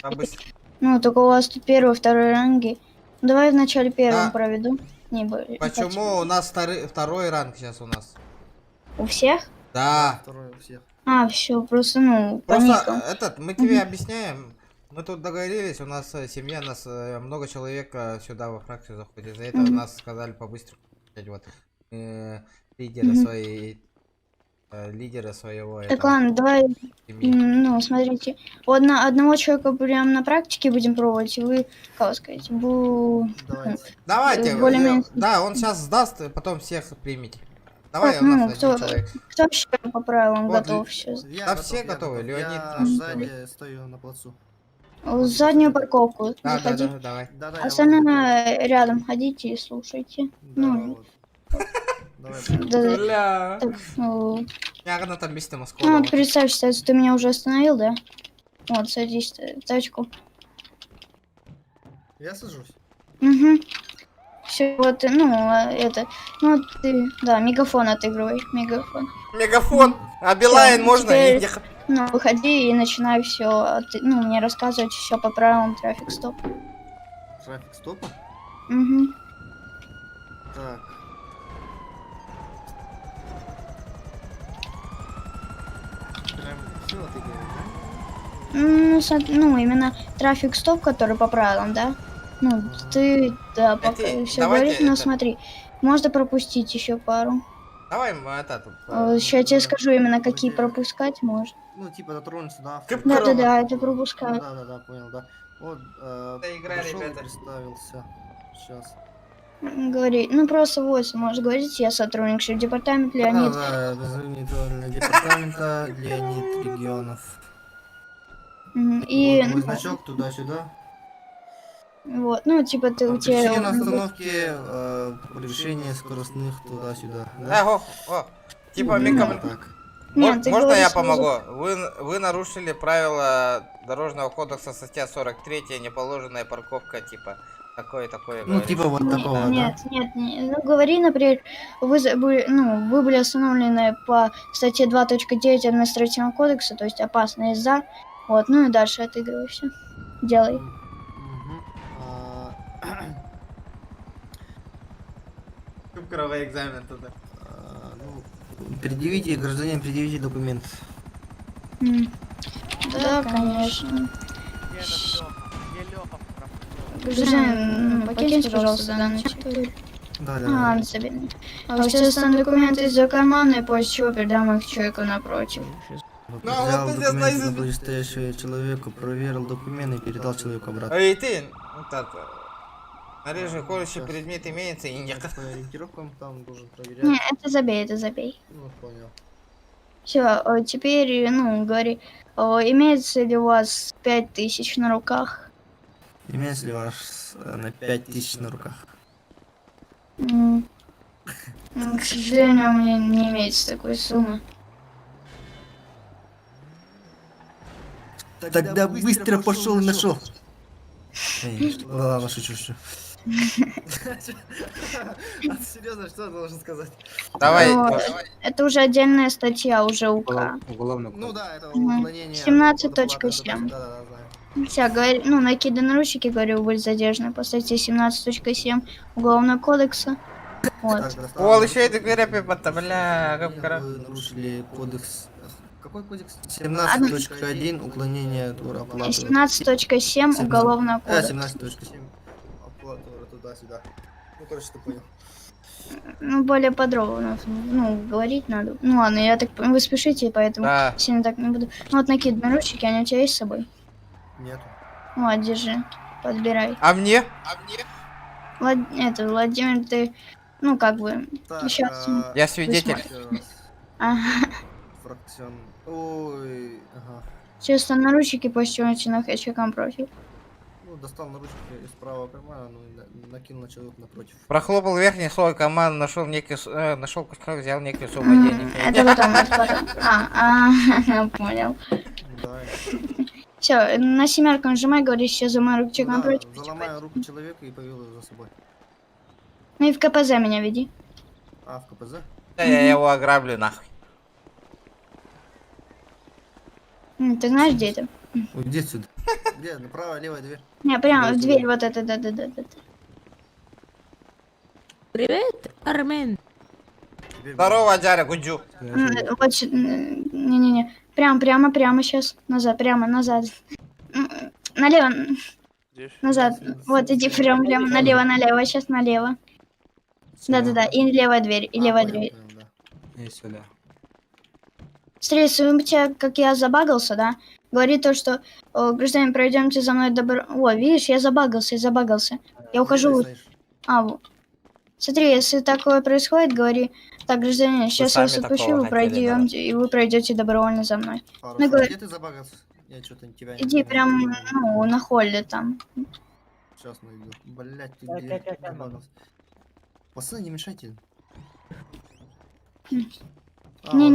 Так у вас тут 1-й, 2-й ранги. Давай вначале первым проведу. Почему у нас второй ранг сейчас у нас? У всех? Да. Второй у всех. Все, просто, по Просто никам. мы тебе объясняем. Мы тут договорились, у нас семья, нас много человек сюда во фракцию заходит. За это нас сказали побыстрее вот лидеры свои лидера своего. Так, ладно, давай, ну, смотрите, одного человека прям на практике будем пробовать, и вы, как сказать, Давайте, более-менее... да, он сейчас сдаст, и потом всех примите. Давай, Так, у нас ну, один кто человек. вообще по правилам Вот, готов сейчас? Да все готовы, Леонид. Я сзади стою на плацу. В заднюю парковку Да, заходи. давай. Остальное рядом ходите и слушайте. Ну, Бля. так, ну, Ягода там без тема ну, вот представь, что ты меня уже остановил, да? Вот, садись в тачку. Я сажусь. Угу. Все, вот, ну, это, ну, ты, да, мегафон отыгрывай, мегафон. Мегафон? А Билайн Всё, можно? теперь, Ехать. ну, выходи и начинай все, ну, мне рассказывать все по правилам трафик стоп. Трафик стопа? Угу. Так. Прям все отыгрываешь, да? Ну, именно трафик стоп, который по правилам, да? Ну, ты, да, пока все говоришь, но смотри, можно пропустить еще пару. Давай мы это тут. Сейчас я тебе скажу именно, какие пропускать можно. Ну, типа дотронуться, да. Да, это пропускаю. Да, понял, да. Вот, игра, пришел и ребята. представился. Сейчас. Говори, ну просто 8, можешь говорить, я сотрудник департамента Леонид. Да, извините, департамента Леонид Регионов. И, вот мой значок туда-сюда. Вот, ну, типа ты у тебя... Причина остановки, превышение скоростных туда-сюда. Типа так. Можно я помогу? Вы нарушили правила дорожного кодекса, статья 43, неположенная парковка, типа такое. Ну, типа вот такого, нет, ну говори, например, вы были остановлены по статье 2.9 административного кодекса, то есть опасная езда. Вот, ну и дальше отыгрывай все. Делай. Кровый экзамен туда. Предъявите, гражданин, предъявите документ. Да, конечно. Гражданин, покиньте, пожалуйста, данную территорию. Да. Забери. А все остальные документы из-за кармана, после чего передам их человеку напротив. Взял документы на ближайшего человека, проверил документы и передал человеку обратно. Эй, ты, нарежи колющий предмет имеется и нет. По ориентировкам там должен проверять. Не, это забей. Ну, понял. Все, теперь, ну, говори, имеется ли у вас 5000 на руках? Имеется ли у вас на 5000 на руках? К сожалению, у меня не имеется такой суммы. Тогда быстро пошел и нашел. Ладно, шучу. Серьезно, что я должен сказать? Давай. Это уже отдельная статья, уже УК. Ну да, это уклонение. 17.7. Все, говори, ну, накиды наручники, говорю, были задержаны по статье 17.7 Уголовного кодекса. Вот. О, еще и дверь бля, как Вы нарушили кодекс. Какой кодекс? 17.1 уклонение от оплаты. 17.7 Уголовного кодекса. 17.7 оплата туда-сюда. Ну, короче, ты понял. Ну, более подробно, ну, говорить надо. Ну ладно, я так вы спешите, поэтому сильно так не буду. Ну вот накид наручники, они у тебя есть с собой? Нет. Вот, держи, подбирай. А мне? Владимир, ты, ну как бы, сейчас. Я свидетель. Ага. Фракцион. Ой, ага. Сейчас там наручники постёрнуте на хэчекам профиль. Ну, достал наручники из правого кармана, ну и накинул на человека напротив. Прохлопал верхний слой кармана, нашел кусок, взял некую сумму денег. Это потом. Понял. Все, на семерку нажимай, говоришь, сейчас за мою руку напротив. Заломаю руку человека и повел его за собой. Ну и в КПЗ меня веди. А, в КПЗ? Да, я его ограблю нахуй. Ты знаешь, где это? Уйди отсюда. Где? Направо, левая дверь. Не, прямо в дверь, вот это, да. Привет, Армен. Здорово, Дядя Гуджу. Вот, не. Прямо сейчас. Назад. Налево. Назад. Вот, иди прямо налево, сейчас налево. Да. И левая дверь, И сюда. Смотри, смотрите, как я забагался, да? Говорит то, что гражданин, пройдемте за мной добро... О, видишь, я забагался. Я ухожу. Смотри, если такое происходит, говори, так, гражданин, сейчас я вас сами отпущу, такого вы хотели, пройдете, и вы пройдете добровольно за мной. Хорошо, Ну, говори, где ты забагался? Я что-то тебя иди прям, ну, на холле там. Сейчас найду. Блять, ты где забагался? Пацаны, не мешайте. Не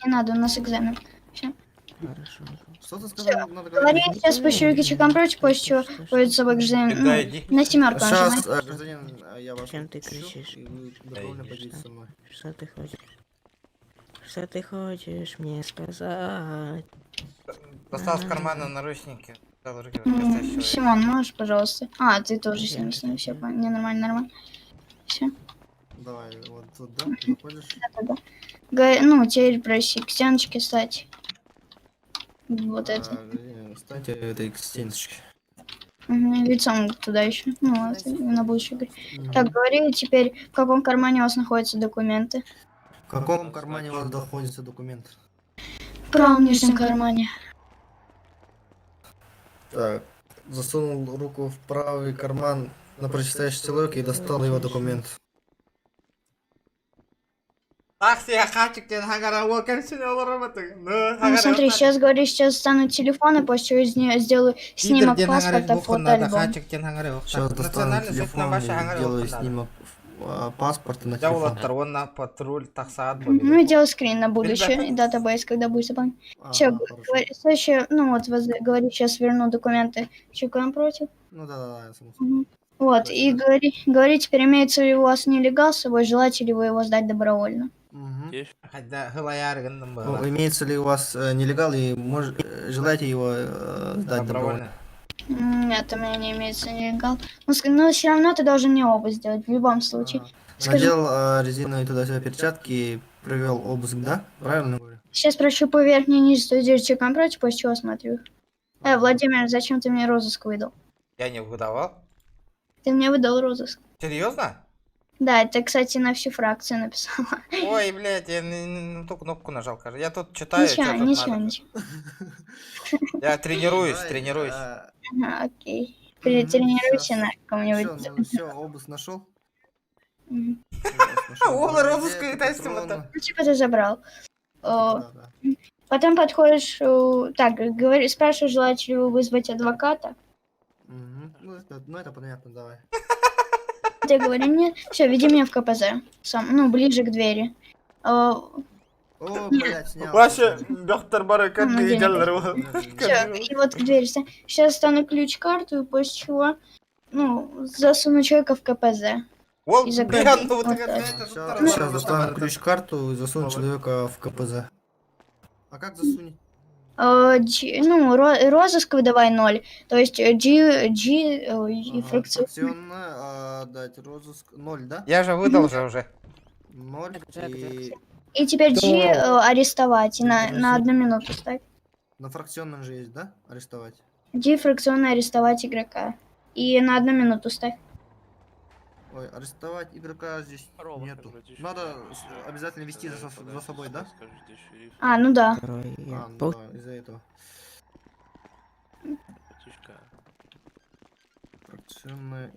надо, у нас экзамен. Все. Хорошо. Что ты сказал? Надо Говори, говорить. сейчас спущу чекам прочь, после чего будет с собой гражданин, ну, на семерку Сейчас, нажимай. гражданин, я вас Чем ты отпущу, кричишь? и вы добровольно пойдете со мной. Что ты хочешь? Что ты хочешь мне сказать? Достал с кармана наручники. Дал руки в костящего человека. Симон, можешь, пожалуйста? А, ты тоже с ним, все, нормально. Все. Давай, вот тут, да? Заходишь? Да. Ну, теперь проси к стеночке стать. Вот это. Кстати, это к стеночке. Лицом туда еще. Ну, вот, на будущее говори. Так, говори теперь, в каком кармане у вас находятся документы? В каком кармане у вас находится документ? В правом нижнем кармане. Так, засунул руку в правый карман напротив стоящего человека и достал его документ. Ну, смотри, сейчас говори, сейчас станут телефоны, после чего из нее сделаю снимок паспорта, фотоальбом. Сейчас достану телефон и делаю снимок паспорта на телефон. патруль таксаат. Ну и делаю скрин на будущее, и датабейс, когда будет заполнен. Все, следующее, ну вот, говори, сейчас верну документы. Чекаем против. Ну да, я Вот, и говори, теперь имеется ли у вас нелегал с собой, желаете ли вы его сдать добровольно? Имеется ли у вас нелегал и желаете его сдать добровольно? Нет, у меня не имеется нелегал. Но все равно ты должен мне оба сделать, в любом случае. Надел резиновые туда-сюда перчатки и провел обыск, да? Правильно говорю? Сейчас прощупаю верхний и нижний, то есть чекаем против, после чего осмотрю их. Владимир, зачем ты мне розыск выдал? Я не выдавал. Ты мне выдал розыск. Серьезно? Да, это, кстати, на всю фракцию написала. Ой, блядь, я на ту кнопку нажал, кажется. Я тут читаю, что тут Ничего. Я тренируюсь. Ага, окей. Тренируйся на ком-нибудь. Все, обыск нашел? Ола, розыск и тестим. Ну, типа ты забрал. Потом подходишь, так, спрашиваешь, желаете ли вы вызвать адвоката? Ну, это понятно, давай. Я говорю, нет, все, веди меня в КПЗ. Ну, ближе к двери. О, блядь, снял. Вася, доктор Баракат, Все, и вот к двери. Сейчас стану ключ-карту, и после чего, ну, засуну человека в КПЗ. И закрою. Сейчас достану ключ-карту и засуну человека в КПЗ. А как засунуть? Ну, розыск выдавай 0. То есть фракционная, дать розыск 0, да? Я же выдал же уже. 0 и теперь G арестовать и на 1 минуту ставь. На фракционном же есть, да? Арестовать. G фракционно арестовать игрока. И на 1 минуту ставь. Ой, арестовать игрока здесь нету. Надо обязательно вести за собой, да? А, ну да. Ну да, из-за этого. Фракционная...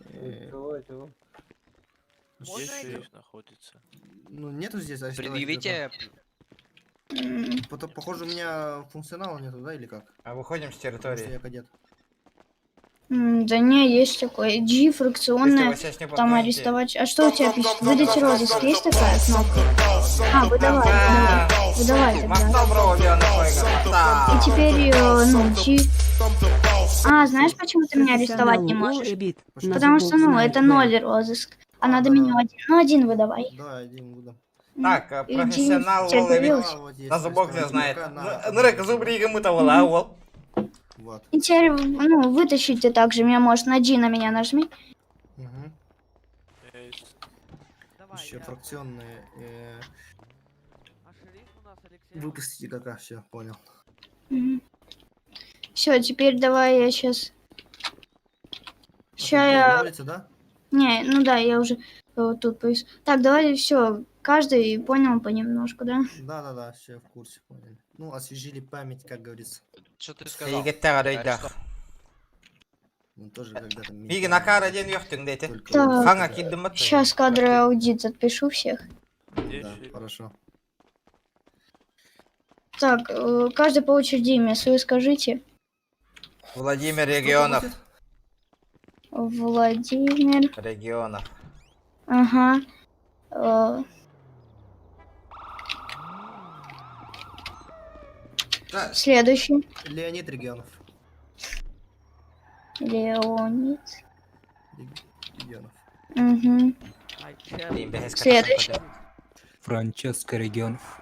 Здесь находится. Ну, нету здесь арестовать. Предъявите. Похоже, у меня функционала нету, да, или как? А выходим с территории. Я кадет. Да не, есть такое. G фракционная, там арестовать. А что у тебя пишет? Выдать розыск, есть такая кнопка? А, выдавай. И теперь, ну, G... А, знаешь, почему ты меня арестовать не можешь? Потому что, ну, это 0 розыск. А надо минимум 1. Ну, 1 выдавай. Да, 1 выдам. Так, профессионал на зубок не знает. Ну, река зубрига мы того лавол. Вот. И теперь, ну, вытащите также меня, может, на G на меня нажми. Еще фракционные. Выпустите кака, все, понял. Все, теперь давай я сейчас. Сейчас я. Да? Не, ну да, я уже тут повис. Так, давай все. каждый понял понемножку, да? Да, все в курсе, поняли. Ну, освежили память, как говорится. Что ты сказал? Егеттер Говоришь, арайдах. что- Ну, тоже когда-то... Миги на кара ден йохтың дейті. Так. Хаңа киддім ұтты. Сейчас кадры аудит отпишу всех. Да, хорошо. Так, каждый по очереди имя свое скажите. Владимир Регионов. Владимир. Регионов. Ага. Следующий. Леонид Регионов. Леонид. Регионов. Угу. Следующий. Франческо Регионов.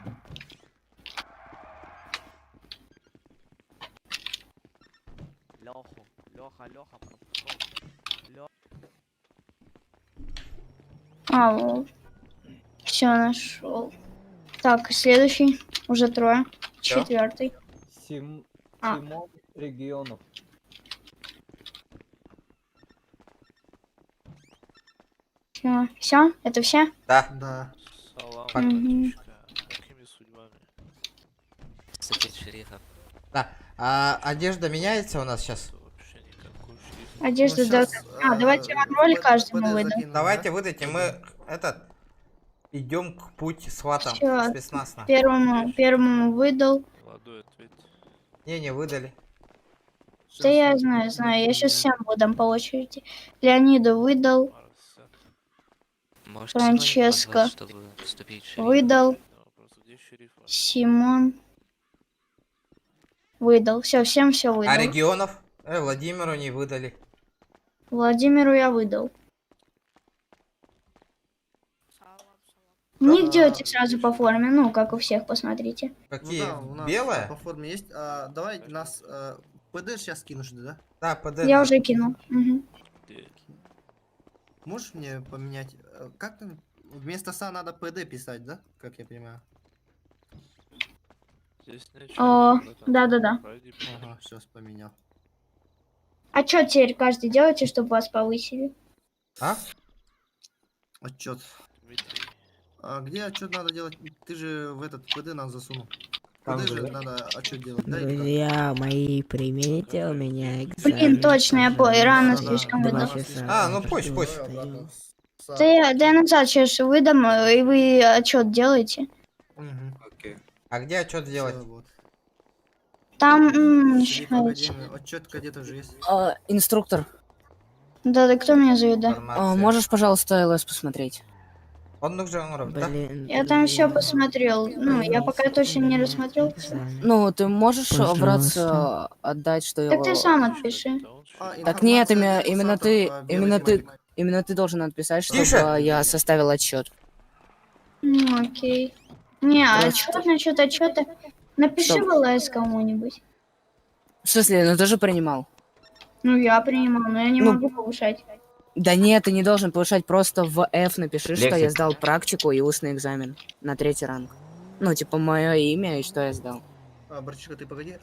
Вот. Все нашел. Так, следующий. Уже трое. Всё? Четвертый. Симон Регионов. Все? Это все? Да. Да. Мгм. Да. А одежда меняется у нас сейчас? Одежда, да. Давайте вам роли каждому выдам. Давайте выдайте, мы этот идем к путь с ватом. Всё. Спецназно. Первому выдал. Не выдали. Да я знаю. Я сейчас всем выдам по очереди. Леониду выдал. Франческо выдал. Симон выдал. всем все выдал. А Регионов? Владимиру не выдали. Владимиру я выдал. Не делайте сразу по форме, ну, как у всех, посмотрите. Какие? Ну да, у нас Белая? по форме есть. Давай нас... ПД сейчас кинешь, да? Да, ПД. Я уже кинул. Угу. Можешь мне поменять... Как там? Вместо СА надо ПД писать, да? Как я понимаю. О, да. Ага, сейчас поменял. А что теперь каждый делаете, чтобы вас повысили? А? Отчет. А где отчет надо делать? Ты же в этот ПД нас засунул. Там ПД же, же да? надо отчет делать, да? или как? Друзья мои, примите у меня экзамен. Блин, точно, я рано Да, слишком да, выдал. 2 часа. А, ну пусть. Да я назад сейчас выдам, и вы отчет делаете. Окей. А где отчет делать? Там, Отчет кадетов же есть. Инструктор, да, кто меня зовет, да? можешь, пожалуйста, ЛС посмотреть? Он нужен, да? Блин. Я там все посмотрел. Ну, я пока точно не рассмотрел. Ну, ты можешь в Пожалуйста. рацию отдать, что Так его... ты сам отпиши. Так нет, именно ты должен отписать, чтобы Тише! я составил отчет. Ну, окей. Не, Просто- отчет, отчеты. Напиши Стоп. в ЛС кому-нибудь. В смысле, ну ты же принимал. Ну, я принимал, но я не Ну, могу повышать. Да нет, ты не должен повышать, просто в F напиши, что я Лексик. сдал практику и устный экзамен на 3-й ранг. Ну, типа, мое имя и что я сдал. Братчика, ты погоди.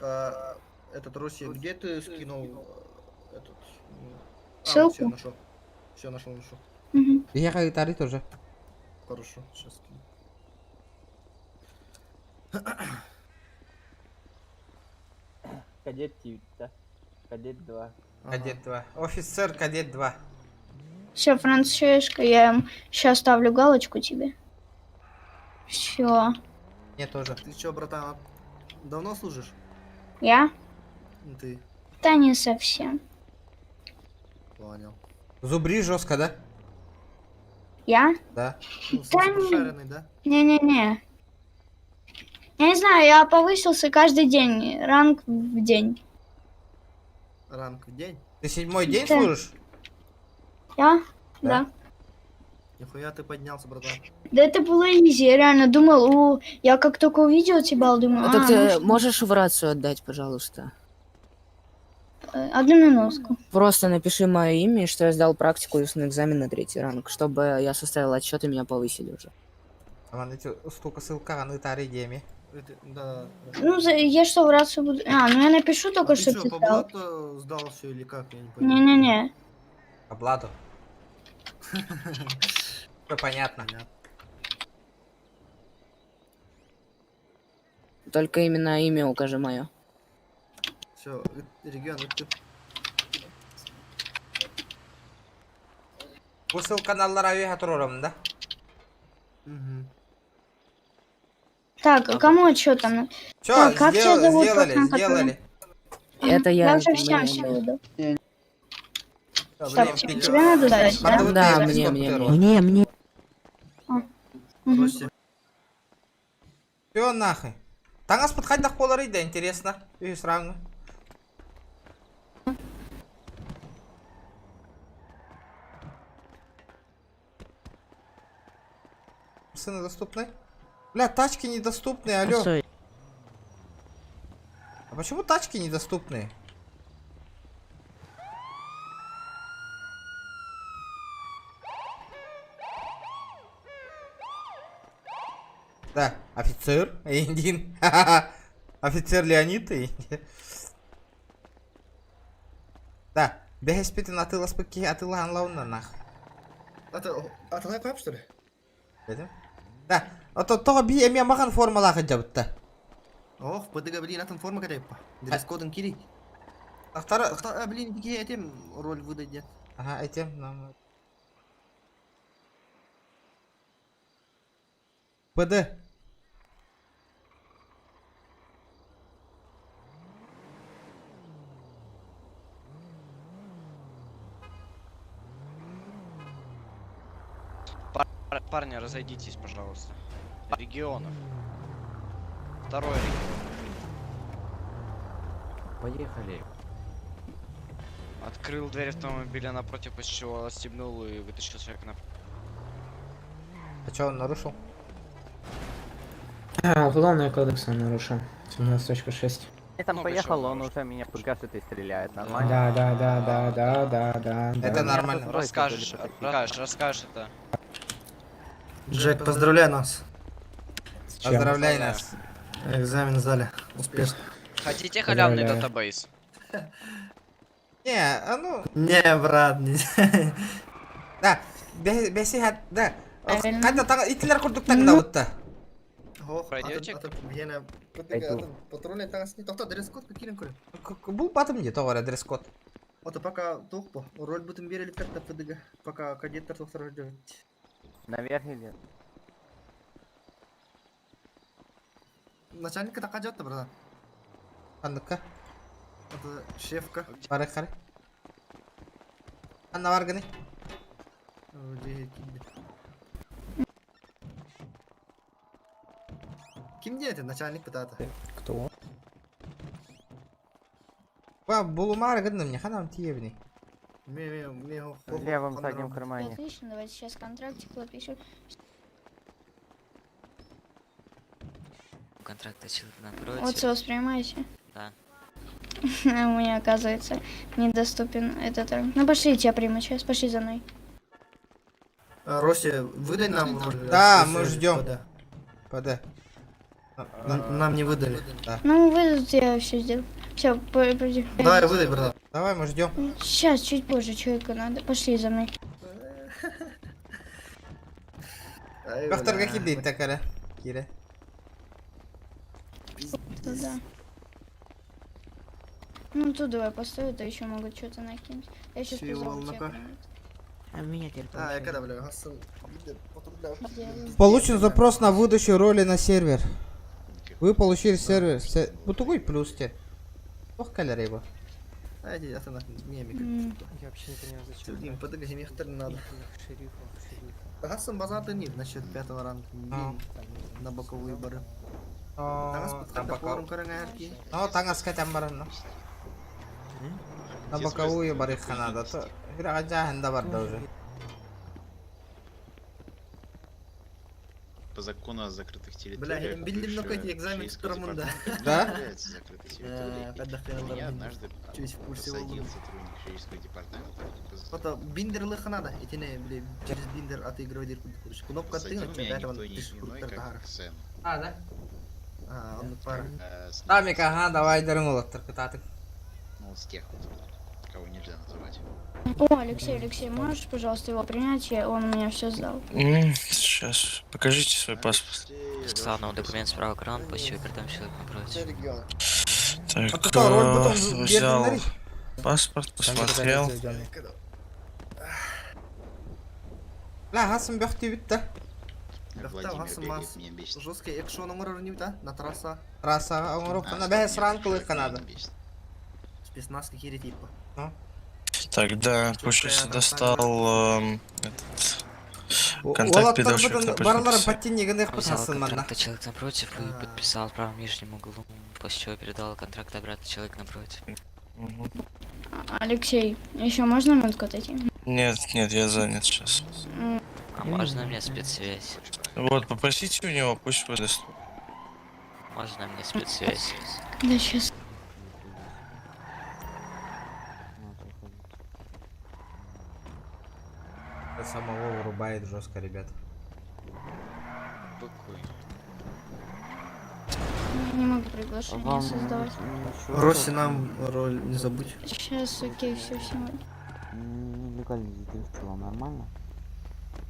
Этот Россия, где ты скинул этот... Ссылку? Все, нашел. Все, нашел. Мгм. Я говорит тоже. Хорошо, сейчас скину. Кадет 9, да? Кадет 2. Кадет 2. Офицер кадет 2. Все, Францишка, я сейчас ставлю галочку тебе. Все. Мне тоже. Ты чё, братан, давно служишь? Я? Ну, ты Да не совсем. понял. Зубри жестко, да? Я? Да. Ну, Да прошаренный, да? Не-не-не. Я не знаю, я повысился каждый день. Ранг в день. Ранг в день? Ты 7-й день Да. служишь? Я? Да. Да. Нихуя ты поднялся, братан. Да это было изи, я реально думал, я как только увидел тебя, думаю, Так ты ну, можешь в рацию отдать, пожалуйста? одну минутку. Просто напиши мое имя, и что я сдал практику и устный экзамен на 3-й ранг, чтобы я составил отчет и меня повысили уже. Вон эти стука ссылка на таридеми. Да. Ну, я что, в рацию буду... ну я напишу только, Ты что что, ты по сдал. блату сдал все или как? Я не понял. Не-не-не. По бладу. Все понятно. Только именно имя укажи мое. Все, регион, Высыл каналлар авиа турором, да? Так, а кому отчет там? Все, Так, как тебя зовут, как сделали, нам сделали. Это Я я. уже всем все выдал. Всё, Так, блин, тебе надо дать, да? Да, мне. Все нахуй. Таңас подходах болар иде, интересно. И сразу. Машины доступны? Бля, тачки недоступны, алё. А почему тачки недоступны? Да, офицер Индин. Офицер Леонид и. Да, бегеспитин атылас пыки атылан лауна нах. Атылай коп, что ли? Да, а то би эме махан формалага жабытта. Ох, подыга, блин, атын форма кадайпа. Дресс-кодын кири. Ахтара, блин, беги этим роль выдадет. Ага, этим нам. ПД. Парни, разойдитесь, пожалуйста. Регионов. Второй регион. Поехали. Открыл дверь автомобиля напротив, после чего отстегнул и вытащил человека на... А чё он нарушил? Уголовный кодекс он нарушил. 17.6. Я там Ну, поехал, почему? он уже меня пугашит и стреляет. Нормально? Да. Это нормально. Расскажешь это. Джек, поздравляй нас. Поздравляй нас. Экзамен сдали. Успешно. Хотите халявный Поздравляю. датабейс? Не, а ну... Не, брат, не. Да, бесихат, да. Кайда таңа итлер курдук таңда бутта. Пройдете? Патрульный таңас не тоқта, дресс-код кирин көрі. Бул батым не тоғыр адрес-код. Ото пока тоқпо, роль бутын берели тәтті пыдыға, пока кадеттер тоқтар жөйт. Наверх или? Начальник тақа жатты, брат. Андыққа? Это шефка. Бары қары. Анна варганы. Ким это начальник пытата? Кто? Ба, булумары гыдны мне, ханам тиевни. В левом заднем кармане. Отлично, давайте сейчас контрактик подпишем. Контракт напротив. Вот все, воспринимайте. Да. У меня, оказывается, недоступен этот ранг. Ну пошли, я приму сейчас, пошли за мной. Роси, выдай нам роль. Да, мы ждем. ПД. Нам не выдали. Да. Ну, выдадут, я все сделал. Все, пойди. Давай, выдай, брат. Давай, мы ждем. Сейчас, чуть позже, человека надо. Пошли за мной. Доктор, как идет такая, Кира? Туда. Ну, тут давай поставить, а еще могут что-то накинуть. Я сейчас позову тебя. А меня теперь А, я когда, бля, Гасан. Получен запрос на выдачу роли на сервер. Вы получили сервер. Бутугуй плюс те. Ох, калеры его. А, иди, это нахуй, мемик. Я вообще не понимаю, зачем. Дим, подыгай, мехтер не надо. Гасан базар нет насчет 5-го ранга. На боковые бары. На боковую. карангарки. Ну, тангас катям баран. На боковую барыха надо. То граждан да барда уже. По закону о закрытых Бля, территориях. билдим на какой экзамен с Трамунда. Да? Является закрытой территорией. Меня однажды Чуть в курсе посадил сотрудник юридического департамента. Это биндер лыха надо, эти не, блин, через биндер отыгрывать дырку. Кнопка ты, Посадил но меня тебя этого никто пишет иной, как Сэм. А, да? А, он пара. Тамик, ага, давай дернула, только татык. Ну, с тех вот. кого нельзя называть. О, Алексей, можешь, пожалуйста, его принять? Он у меня все сдал. Сейчас, покажите свой паспорт. Стану документ справа кран, после чего передам человеку напротив. Так, взял паспорт, посмотрел. لا هاسم بيختي بيتا Жесткий экшон уровень, да? На трасса. راسها أمرو أنا بهس ران كل كندا Спецназ какие типа. Так, да, получается, достал контакт والله передачи. طلبت برا باتيني قد يخبط Взял حصل منا контракт человек напротив и подписал в правом нижнем углу, после чего передал контракт обратно человек напротив. Алексей, еще можно минутку отойти? Нет, я занят сейчас. А можно мне спецсвязь? Вот, попросите у него, пусть выдаст. Можно мне спецсвязь? Да, сейчас. Самого вырубает жестко, ребят. Не могу приглашение создавать. Роси, нам роль не забудь. Сейчас, окей, все сегодня. Нелегальный дрифт, что, вам нормально?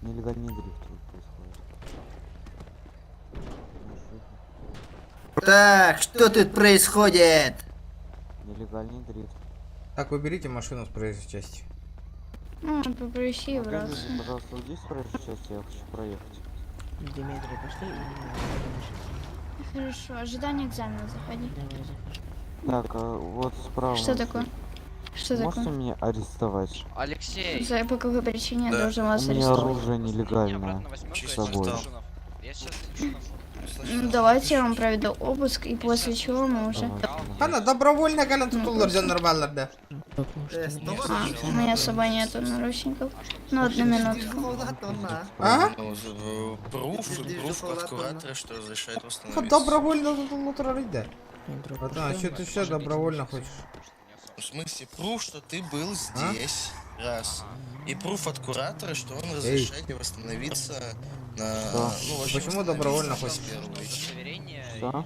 Нелегальный дрифт происходит. Так, что тут происходит? Нелегальный дрифт. Так, выберите машину с проезжей части. Ну, попроси в раз. Скажите, пожалуйста, вот здесь проезжая часть, я хочу проехать. Дмитрий, пошли. Хорошо, ожидание экзамена, заходи. Так, вот справа. Что такое? Что Можете такое? меня арестовать? Алексей! За по какой причине я должен вас У меня арестовать? оружие нелегальное с собой. Ну, давайте я вам проведу обыск, и после чего мы уже... Она добровольно галанту туллар нормально, да. У меня с собой нету наручников. Ну, одну минутку. А? Пруф от куратора, что разрешает восстановиться. Добровольно туллар, да. А что ты все добровольно хочешь? В смысле, пруф, что ты был здесь, раз. И пруф от куратора, что он разрешает тебе восстановиться на... Ну, вообще, почему добровольно хочешь? Что?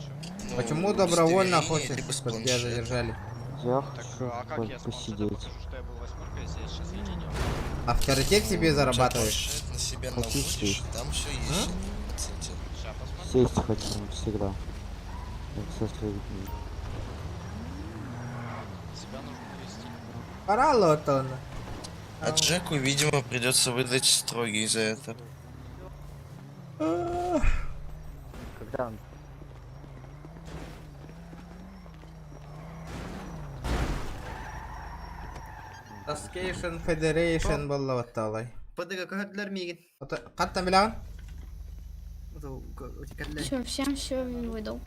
Почему добровольно хочешь, чтобы тебя задержали? Я хочу посидеть. Авторитет себе зарабатываешь? На себя Хочу научишь, сесть. там все есть. Кстати. Сесть хочу всегда. Как со своих дней. Пора лотон. А Джеку, видимо, придется выдать строгий за это. Когда он? Taskation Federation بالله والله. Подыга, как для Мигин? قطع مليون. Все, всем все выдал.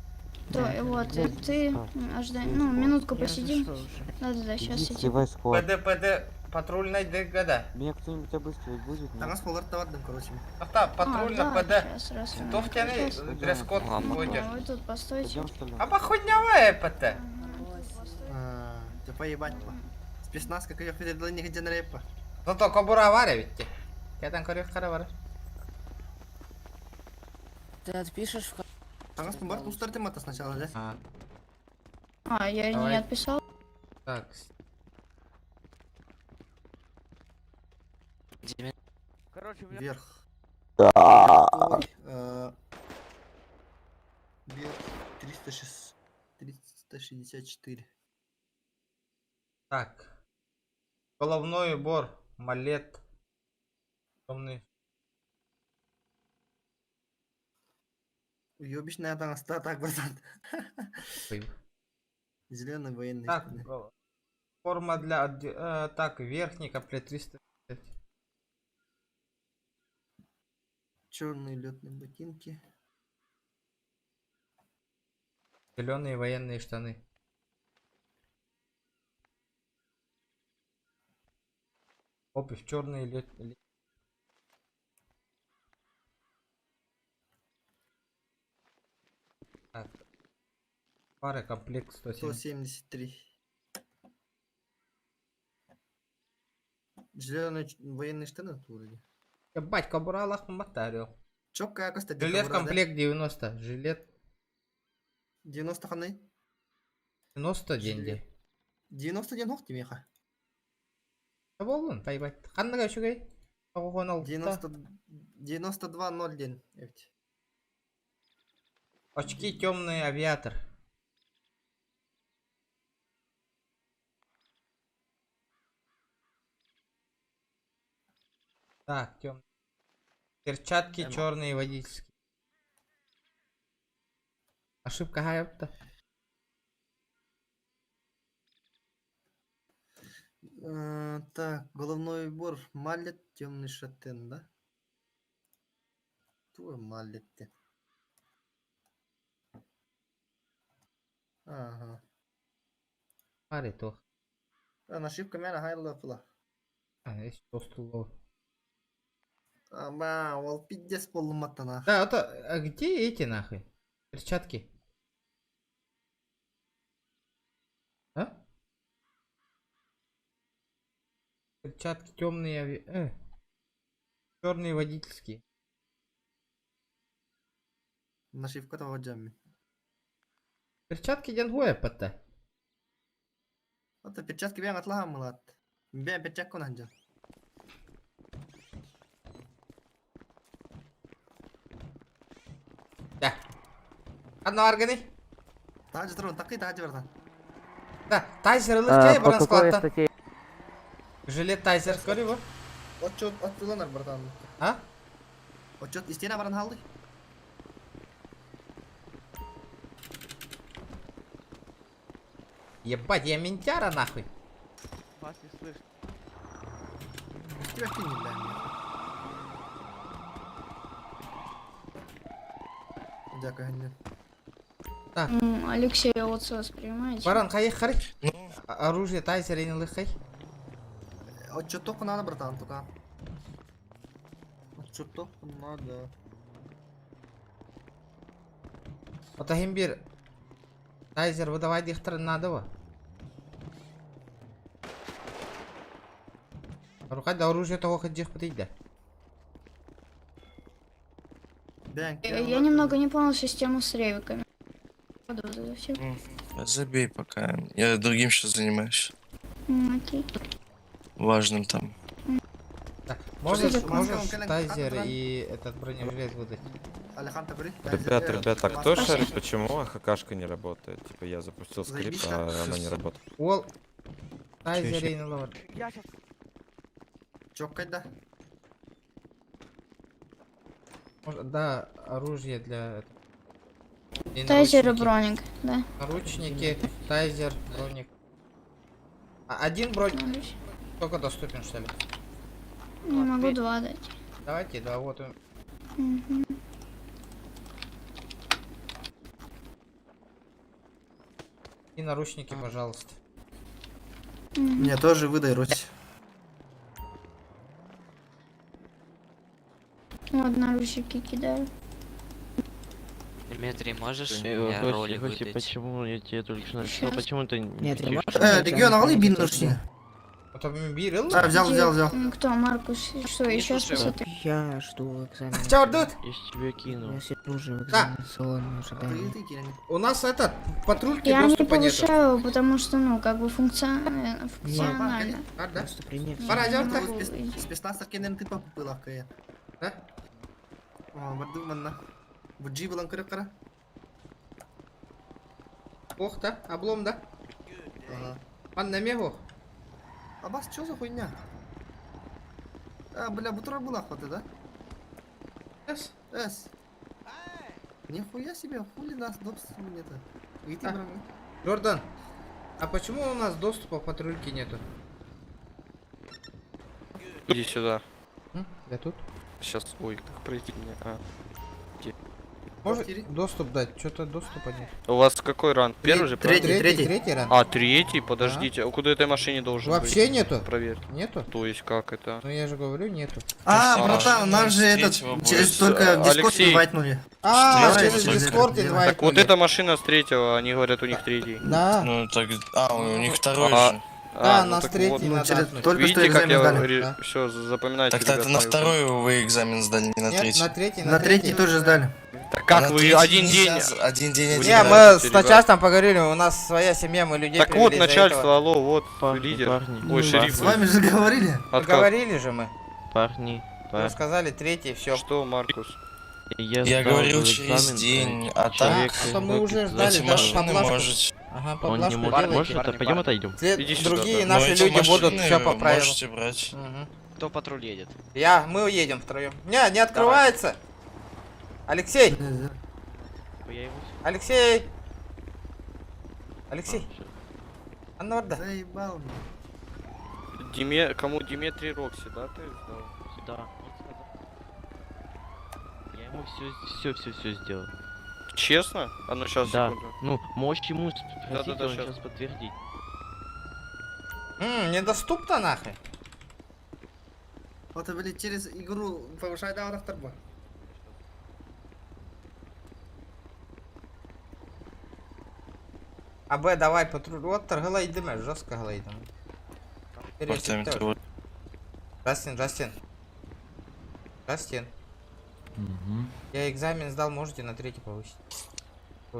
То, вот, и ты ожидай. Ну, минутку посидим. Да-да-да, сейчас сидим. ПД, патрульный ДГД. Меня кто-нибудь обыскивать будет? Там нас поларта вадым, короче. Патрульный ПД. Кто в тяне дресс-код будет? Вы тут постойте. А похуднявая ПТ. Ты поебать, по. Спецназ, как я хотел для них день репа. Ну то кобура варя ведь. Я там корю вара. Ты отпишешь в... Там нас помбар пустар темата сначала, да? Я не отписал. Так. Короче, вверх. Вверх 364. Так. Головной убор, малет. Темный. Уебищная там так, братан. Зеленый военный. Так, форма для... так, верхний комплект 300. Черные летные ботинки. Зеленые военные штаны. Обувь черные летные. Так. Пара комплект 173. Зеленые военные штаны тут вроде. Ебать, кобура Аллах матарил. Чопка якось тоді. Жилет комплект 90. Жилет 90 ханы? 90 деньги. 90 денег меха. Болдун, тайбайт. Қандыға шүгей? 92-0 ден. Очки темный авиатор. Так, темный. Перчатки черные водительские. Ошибка гайопта. Так, головной убор. Малет, темный шатен, да? Твой малет. Ага. Арито. Ошибка меня хайла фла. Есть доступ. Ба, ол пиздец полуматана. Да, это а где эти нахуй? Перчатки. А? Перчатки темные черные водительские. Нашивка того джамми. Перчатки дянгуя пата. Это перчатки бян атлагамылат. Бян перчатку нанджа. Да. Одно органы. Тажи трон, такой тажи вердан. Да, тайзер лыжкай баран складта. Жилет тайзер скорый его. Отчет оттуланар братан. А? Отчет из стена баран халды. Ебать, я ментяра нахуй. Вас не слышно. Тебя кинь, да. Дякую. Так. Алексей, вот воспринимаете? Баран, хай. Оружие тайзер и не лыхай. Отчет только надо, братан, только. Отчет только надо. Вот Агимбир. Тайзер выдавай дихтер надо. Рухать да оружие того ходишь подойди. Я немного не понял систему с ревиками. Забей пока. Я другим сейчас занимаюсь. Окей. Важным там. Можешь тайзер и этот бронежилет выдать? Ребята, а кто шарит, почему АХКшка не работает? Типа я запустил скрипт, а она не работает. Ол. Тайзер и не ловит. Чокать, да? Да, оружие для... Тайзер и броник, да. Наручники, тайзер, броник. Один броник только доступен, что ли? Не могу два дать. Давайте, два, вот он. Угу. И наручники, пожалуйста. Мне тоже выдай, Рось. Вот наручники кидаю. Дмитрий, можешь мне ролик выдать? Почему я тебе только что написал? Сейчас. Почему ты не Нет, регион, алы бин нужны. Это бирил? Взял. Кто, Маркус? Что, еще что-то? Я жду экзамен. Чё ждут? Я ж тебе кинул. Я сижу уже в Да. экзаменационном ожидании. У нас этот, патрульки Я не доступа нету. повышаю, потому что, ну, как бы функционально. А, да? Просто пример. Пора, идём-ка. Спецназ кенен ты попыла кая. Да? О, барды манна. Буджи булан кырык кара. Ох, да? Облом, да? Ага. Пан на мегу. А бас, что за хуйня? А, бля, бутура была охота, да? Эс. Нихуя себе, хули нас доступа-то. Иди, брат. Джордан, а почему у нас доступа патрульки нету? Иди сюда. Я тут. Сейчас, ой, как пройти мне? Может доступ дать? Что-то доступа нет. У вас какой ранг? Первый же? Третий ранг. А, третий? Подождите, а куда этой машине должен быть? Вообще нету? Проверь. Нету? То есть как это? Ну я же говорю, нету. А, братан, нас же этот через только в Дискорд Алексей. инвайтнули. Через Дискорд инвайтнули. Так вот эта машина с третьего, они говорят, у них третий. Да. Ну так, у них второй же. Да, ну нас так третий вот. надо апнуть. Только Видите, что как экзамен я сдали. Да. все запоминайте. Так-то это на ребят, мою второй вы экзамен сдали, не на Нет, третий. на третий, На третий тоже сдали. Так как На вы третий один нельзя день... один день Вы один Не, раз. мы играете, с ребят. начальством поговорили, у нас своя семья, мы людей Так вот, привели из-за начальство, этого. алло, вот, Парни, лидер. парни, Ой, ну, шериф. С вами же говорили. Говорили же мы. парни, Вы парни. сказали третий, все. Что, Маркус? Я Я сдал говорил уже через экзамен, день, а человек так то мы уже ждали, эти да, машины поблажку. можете. Ага, Он поблажку не может. делайте. Может, это пойдем отойдем? Иди сюда, Другие да. наши Но эти люди будут машины все по вы правилам. можете брать. Мгм. Кто патруль едет? Мы уедем втроем. Не открывается. Алексей! Алексей! Алексей! Анна Заебал. Кому Диметрий Рокси, да, ты сдал? Да. Я ему все сделал. Честно? А ну сейчас, Да. секунду. Ну, можешь ему спросить, Да-да-да, он щас. сейчас подтвердит. Недоступно нахуй. Вот, блин, через игру повышай давай торба. АБ, давай патруль. Вот галайдиме, жестко галайдиме. Джастин. Я экзамен сдал, можете на третий повысить.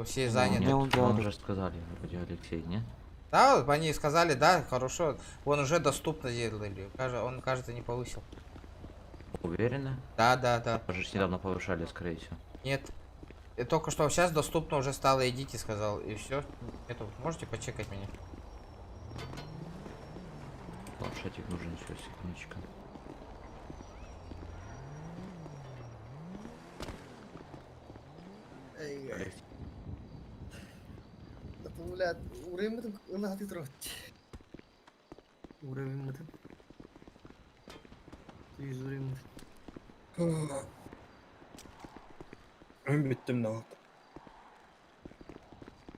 Все заняты. Вам уже сказали, вроде Алексей, не? Да, вот они сказали, да, хорошо. Он уже доступно сделали. Он, кажется, не повысил. Уверены? Да. Вы же недавно повышали, скорее всего. Нет. И только что сейчас доступно уже стало, идите, сказал. И все. Это можете почекать меня? Планшетик нужен еще, секундочку. Эй. Блядь, уровень мы ты трогать. Уровень мы ты. Ты из уровень. Bitti ne oldu?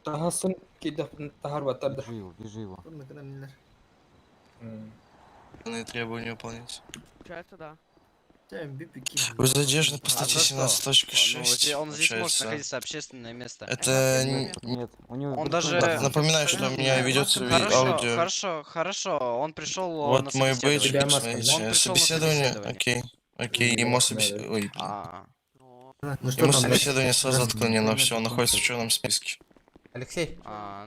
Tahasın ki tahar batardı. Бежи его. На канале. Требования выполнять. Получается, да. Вы задержаны по А статье за что? 17.6. Он здесь может получается. находиться, общественное место. Это Нет, у него... Он даже... Напоминаю, что у меня ведется аудио. Хорошо, он пришел на Вот мой бейджик, собеседование. смотрите. Он пришел на Собеседование, окей, ему собеседование... Ой, Ну что ему там? собеседование сразу отклонено, все, он находится в черном списке. Алексей.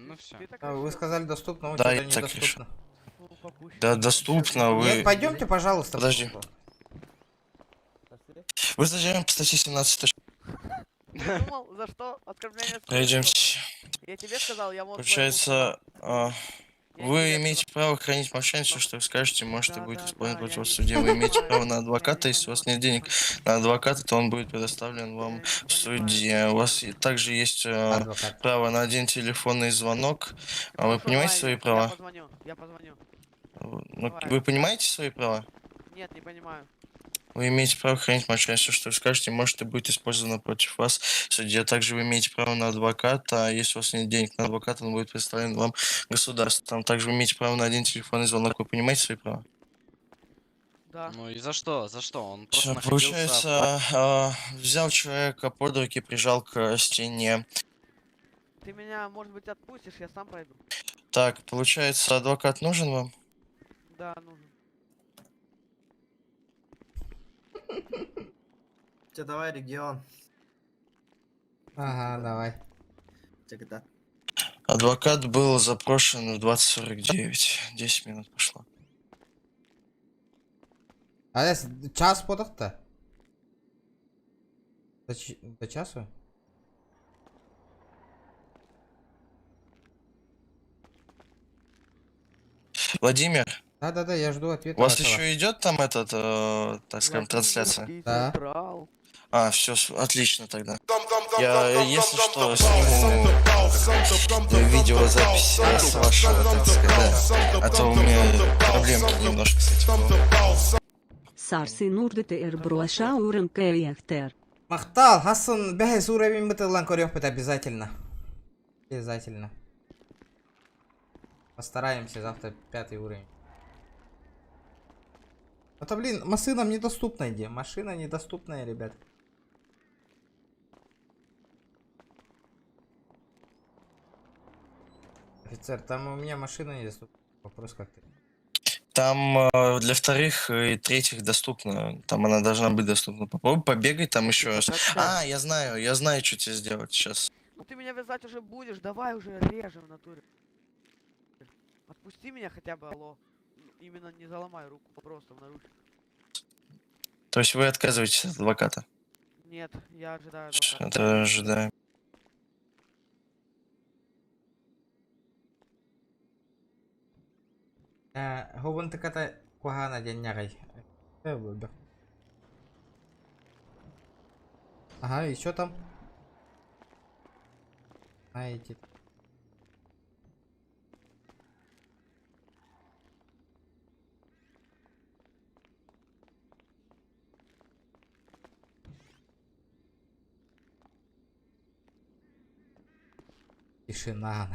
Ну все. Вы сказали доступно, у Да, тебя я так недоступно. Да, доступно, вы... Нет, пойдемте, пожалуйста. Подожди. Вы задержаны по статье 17. Я думал, за что? Оскорбление. Пройдемте. Я тебе сказал, я мог... Получается, вы имеете право хранить молчание, все, что вы скажете, может и будет исполнено против вас в суде. Вы имеете право на адвоката, если у вас нет денег на адвоката, то он будет предоставлен вам в суде. У вас также есть право на один телефонный звонок. Вы понимаете свои права? Я позвоню. Ну, вы понимаете свои права? Нет, не понимаю. Вы имеете право хранить молчание, все, что вы скажете, может и будет использовано против вас в суде. Также вы имеете право на адвоката, а если у вас нет денег на адвоката, он будет представлен вам государством. Также вы имеете право на один телефонный звонок. Вы понимаете свои права? Да. Ну и за что? За что? Он просто Всё, находился... получается, взял человека под руки, прижал к стене. Ты меня, может быть, отпустишь, я сам пойду. Так, получается, адвокат нужен вам? Да, нужен. Давай, регион. Ага, давай. Адвокат был запрошен в 20:49. 10 минут пошло. А час подохта? До часу? Владимир? Да, я жду ответа. У вас вашего. еще идет там этот, так скажем, трансляция? Да. А, все, отлично тогда. Я, если что, сниму видеозапись с вашего, так сказать, да. А то у меня проблемки немножко с этим. Sarsin urdete броша урем кэяхтер. Махтал, Хасан, бяхай с уровень бытылан корёхпет обязательно. Обязательно. Постараемся завтра 5 уровень. Это, блин, машина недоступная где? Машина недоступная, ребят. Офицер, там у меня машина недоступна. Вопрос как ты? Там для вторых и третьих доступно. Там она должна быть доступна. Попробуй побегай там еще раз. А, я знаю, что тебе сделать сейчас. Ну ты меня вязать уже будешь, давай уже режем в натуре. Отпусти меня хотя бы, алло. Именно не заломай руку, просто в наручник. То есть вы отказываетесь от адвоката? Нет, я ожидаю. Это ожидаю. Hubun kata kuhana деньгой. Ага, и что там? Знаете. Тишина.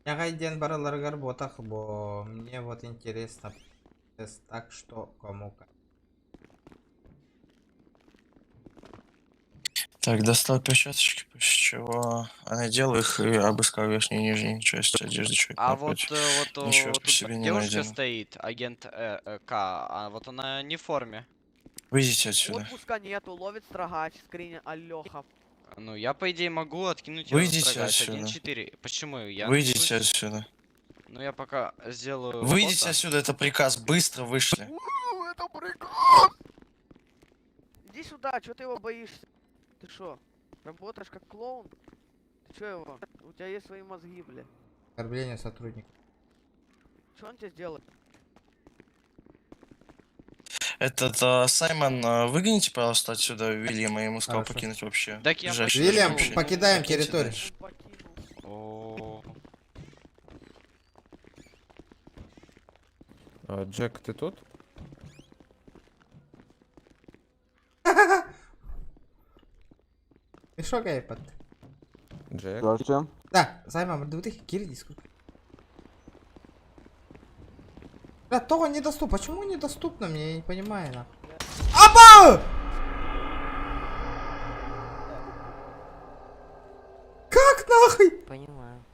Я гайден бараларгар ботах, бо мне вот интересно так, что кому как. Так, достал перчаточки, после чего надел их и обыскал верхнюю и нижнюю часть одежды человека. А напротив. Ничего по себе не девушка найдено. стоит, агент К, а вот она не в форме. Выйдите отсюда. Отпуска нету, ловит строгач, скриня, Алёха. Ну, я, по идее, могу откинуть его Выйдите строгач. отсюда. 1-4. Почему? Я Выйдите нахожусь- отсюда. Ну, я пока сделаю Выйдите фото. отсюда, это приказ. Быстро вышли. Это приказ! Иди сюда, чё ты его боишься? Ты шо, работаешь как клоун? Ты чё его? У тебя есть свои мозги, бля. Оскорбление сотрудника. Чё он тебе сделает? Саймон, выгоните, пожалуйста, отсюда Вильяма, я ему сказал Хорошо. покинуть вообще. Так я ближайшее Вильям, помещение. покидаем Покиньте, территорию. О. Джек, ты тут? И шо гайпат? Джек? Зачем? Да, Саймон, да ты кирди сколько. Бля, того недоступно. Почему недоступно мне? Я не понимаю, на. Аба! Как нахуй? Понимаю.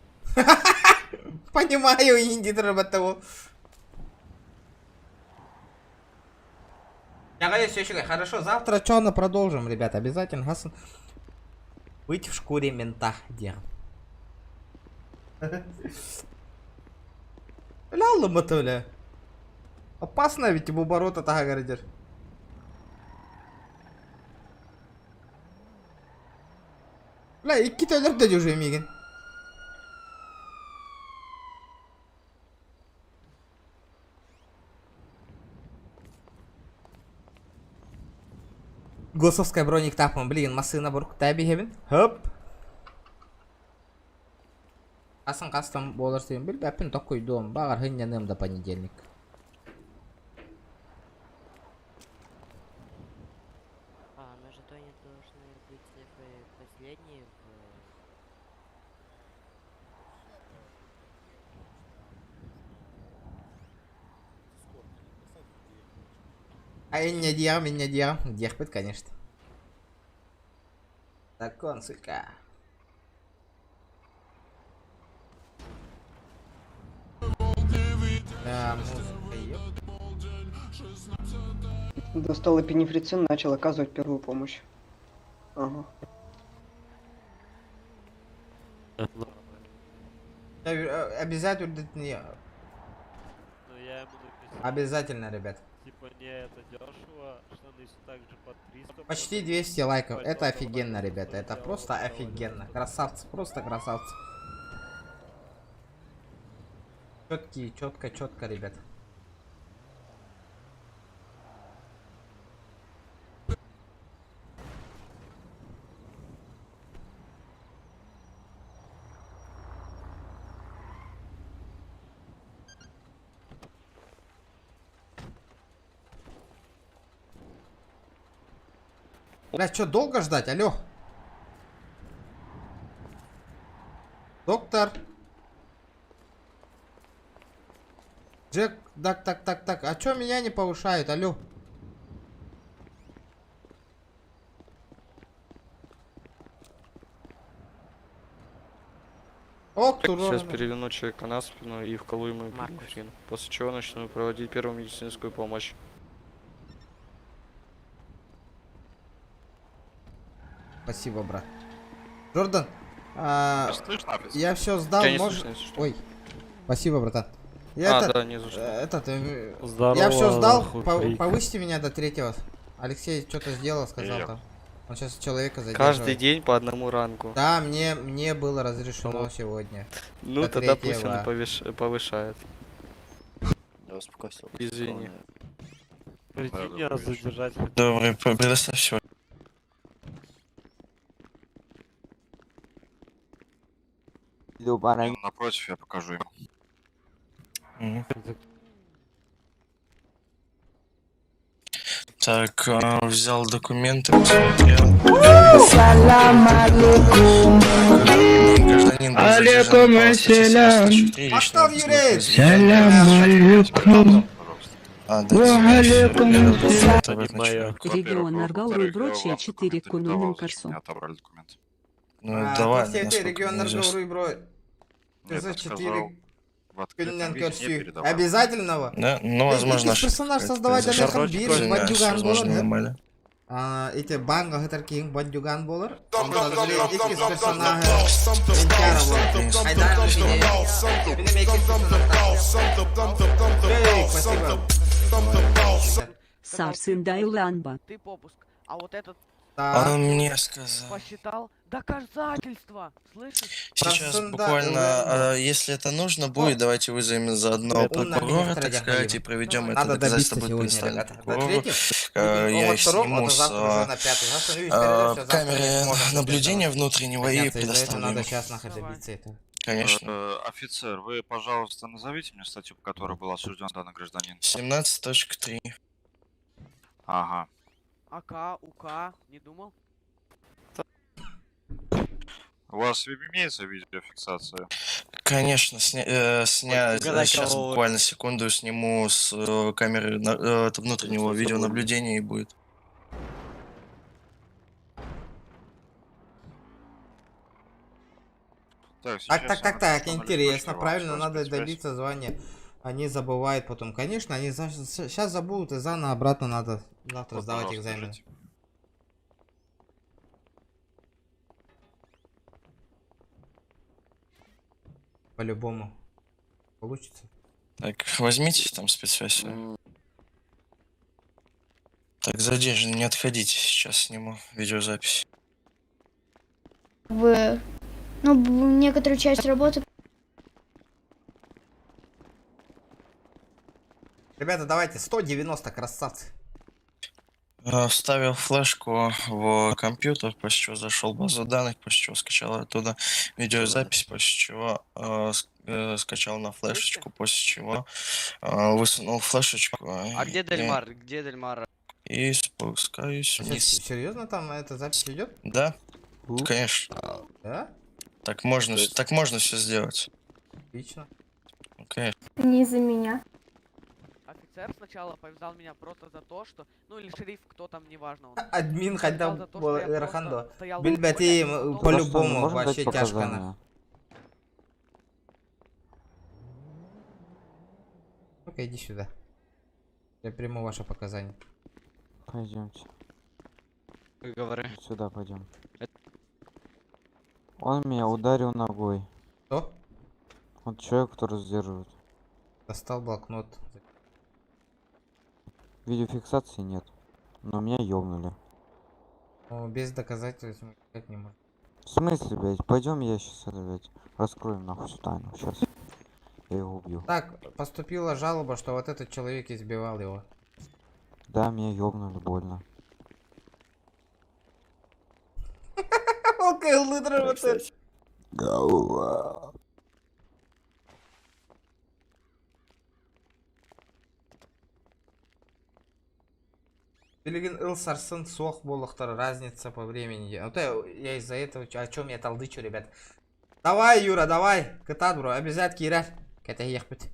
Понимаю, инди того. Я говорю, все, хорошо, завтра что продолжим, ребята, обязательно. Хасан. Быть в шкуре мента, дело. Ля, матуля. Опасно ведь ему оборота тага говоришь. Бля, и какие-то лердеди уже мигин. Госовская броник тапом, блин, масына бурк таби хебин. Хоп. Асан кастом боларсың, бил бәпін токой дом, бағар хынняным до понедельник. На жетоне должны быть цифры последние А я не диам, дехпет, конечно. Так, консулька. Да, музыка, ёп. Достал эпинефрицин, начал оказывать первую помощь. Ага. Обязательно. Ну я ему написал. Обязательно, ребят. Типа не это дешево, что они все так же под 300. Почти 200 лайков. Это офигенно, ребята. Это просто офигенно. Красавцы, просто красавцы. Четкие, четко, ребята. Бля, что, долго ждать? Алло. Доктор. Джек, так. А чё меня не повышают? Алло. Рок, Сейчас переверну человека на спину и вколу ему эпинефрин. После чего начну проводить первую медицинскую помощь. Спасибо, брат. Джордан, я все сдал, Ой, спасибо, братан. Да, не за что. Я все сдал, повысьте меня до 3-го. Алексей что-то сделал, сказал там. Он сейчас человека задерживает. Каждый день по одному рангу. Да, мне было разрешено сегодня. Ну, тогда пусть он повышает. Я успокойся. Извини. Приди меня задержать. Добрый, предоставь все. Напротив, я покажу ему. Так, взял документы, посмотрел. Гражданин был задержан по статье 74, личного присутствия. Салам алейкум. Регион Аргауру и прочее 4 кунунным корсу. Ну давай, регион Аргауру и бро. За 4 обязательного? Да, ну возможно. Персонаж создавать для биржи, бандюган болар. Эти банга гатаркин бандюган болар. Сарсын Дайланба. Ты попуск. А вот этот Он мне сказал. посчитал доказательства. Слышишь? Сейчас буквально, если это нужно будет, давайте вызовем заодно прокурора, так сказать, и проведем это доказательство, будет представлено прокурору. Я их сниму с камеры наблюдения внутреннего и предоставлю ему. Конечно. Офицер, вы, пожалуйста, назовите мне статью, по которой был осужден данный гражданин. 17.3. Ага. АК, УК, не думал? У вас имеется видеофиксация? Конечно, сейчас буквально секунду сниму с камеры внутреннего видеонаблюдения и будет. Так, интересно, правильно, надо добиться звания. Они забывают потом. Конечно, они сейчас забудут и заново обратно надо завтра сдавать экзамен. По-любому получится. Так, возьмите там спецсвязь. Так, задержанный, не отходите, сейчас сниму видеозапись. Некоторую часть работы. Ребята, давайте 190, красавцы. Вставил флешку в компьютер, после чего зашел в базу данных, после чего скачал оттуда видеозапись, после чего скачал на флешечку, после чего высунул флешечку. А где Дельмар? Где Дельмар? И спускаюсь вниз. Серьезно там эта запись идет? Да, конечно. Да? Так можно все сделать. Отлично. Конечно. Не из-за меня. Офицер сначала повязал меня просто за то, что... Ну или шериф, кто там, неважно. Админ хотя бы Рахандо. Бельбати по-любому вообще тяжко. Ну-ка иди сюда. Я приму ваше показания. Пойдемте. Говори. Сюда пойдем. Он меня ударил ногой. Кто? Вот человек, который сдерживает. Достал блокнот. Видеофиксации нет. Но меня ёбнули. Ну, без доказательств никак не можно. В смысле, блядь? Пойдем, я сейчас это, блядь, раскроем нахуй всю тайну. Сейчас. Я его убью. Так, поступила жалоба, что вот этот человек избивал его. Да, меня ёбнули больно. Окей, лыдра. Билигин Илсарсын сох болохтар, разница по времени. Вот я из-за этого, о чем я толдычу, ребят. Давай, Юра, давай. Катат, бро, обязательно кирар. Ката ехать.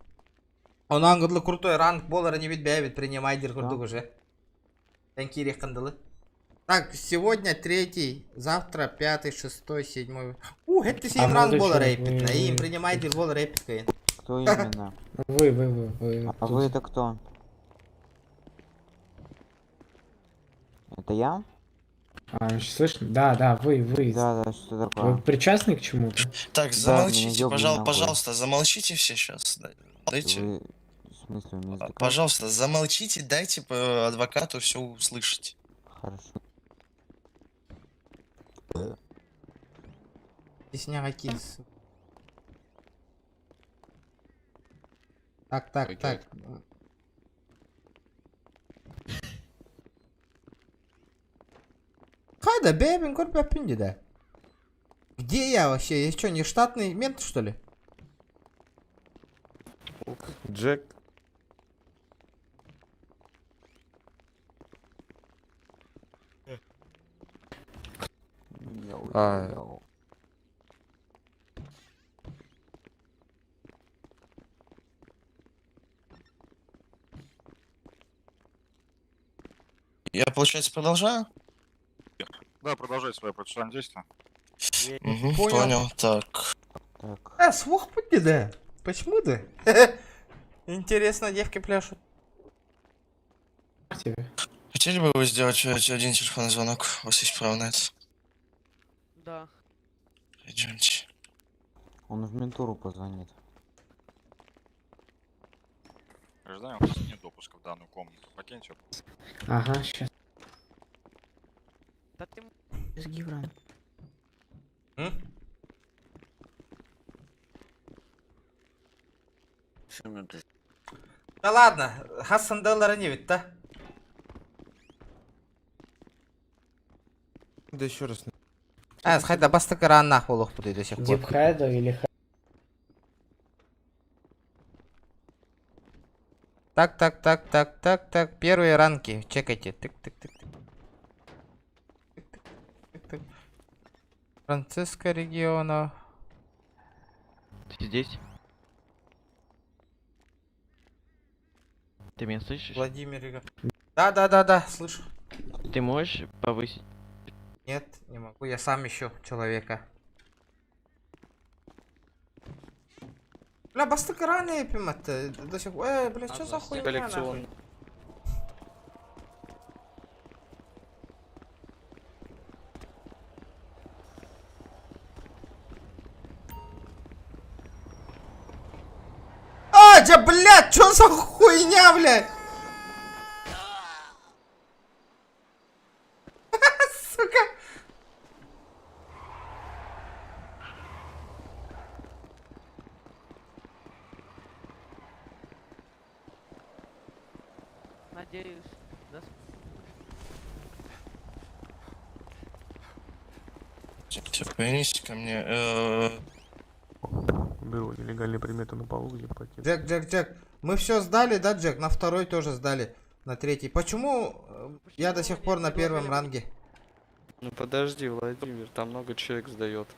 Он ангодлы крутой ранг, болара не ведь бәбит, принимай диркурдук уже. Тен кирих кандылы. Так, сегодня 3, завтра 5, 6, 7. Это А 7 раз молодой было человек, рэпит. вы- Им принимайте бол рэпит. Кто именно? Вы. А вы это кто? Это я? Слышно? Да, вы. Да, что такое? Вы причастны к чему-то? Так, Да, замолчите, меня ёбнули нахуй. пожалуйста, замолчите все сейчас. Дайте. Вы... В смысле, у меня языка? Пожалуйста, замолчите, дайте адвокату все услышать. Хорошо. Стесняга кис. Так. Хайда, бебин, корпа пинди, да. Где я вообще? Я что, не штатный мент, что ли? Джек. Я, получается, продолжаю? Да, продолжай свое процессуальное действие. Понял. Так. Слух пути, да. Почему да? Интересно, девки пляшут. Хотели бы вы сделать один телефонный звонок? У вас есть право на это? Да. Идемте. Он в ментуру позвонит. Гражданин, у вас нет допуска в данную комнату. Покиньте. Ага, сейчас. Да ты... С Гивром. Да ладно, Хасан доллара не ведь, да? Да еще раз. Хайда бастык раннах болох будет до сих пор. Дипхайда или Так. Первые ранки. Чекайте. Тык. Франциско региона. Ты здесь? Ты меня слышишь? Владимир регион. Да, слышу. Ты можешь повысить? Нет, не могу. Я сам ищу человека. Бля, бастык рано это до сих пор. Бля, что за хуйня нахуй? Да, блядь, что за хуйня, блядь? Сука. Надеюсь, да? Повернитесь ко мне. Был нелегальный предмет на полу, где пакет. Джек, мы все сдали, да, Джек? На второй тоже сдали, на третий. Почему я до сих пор на первом ранге? Ну подожди, Владимир, там много человек сдает.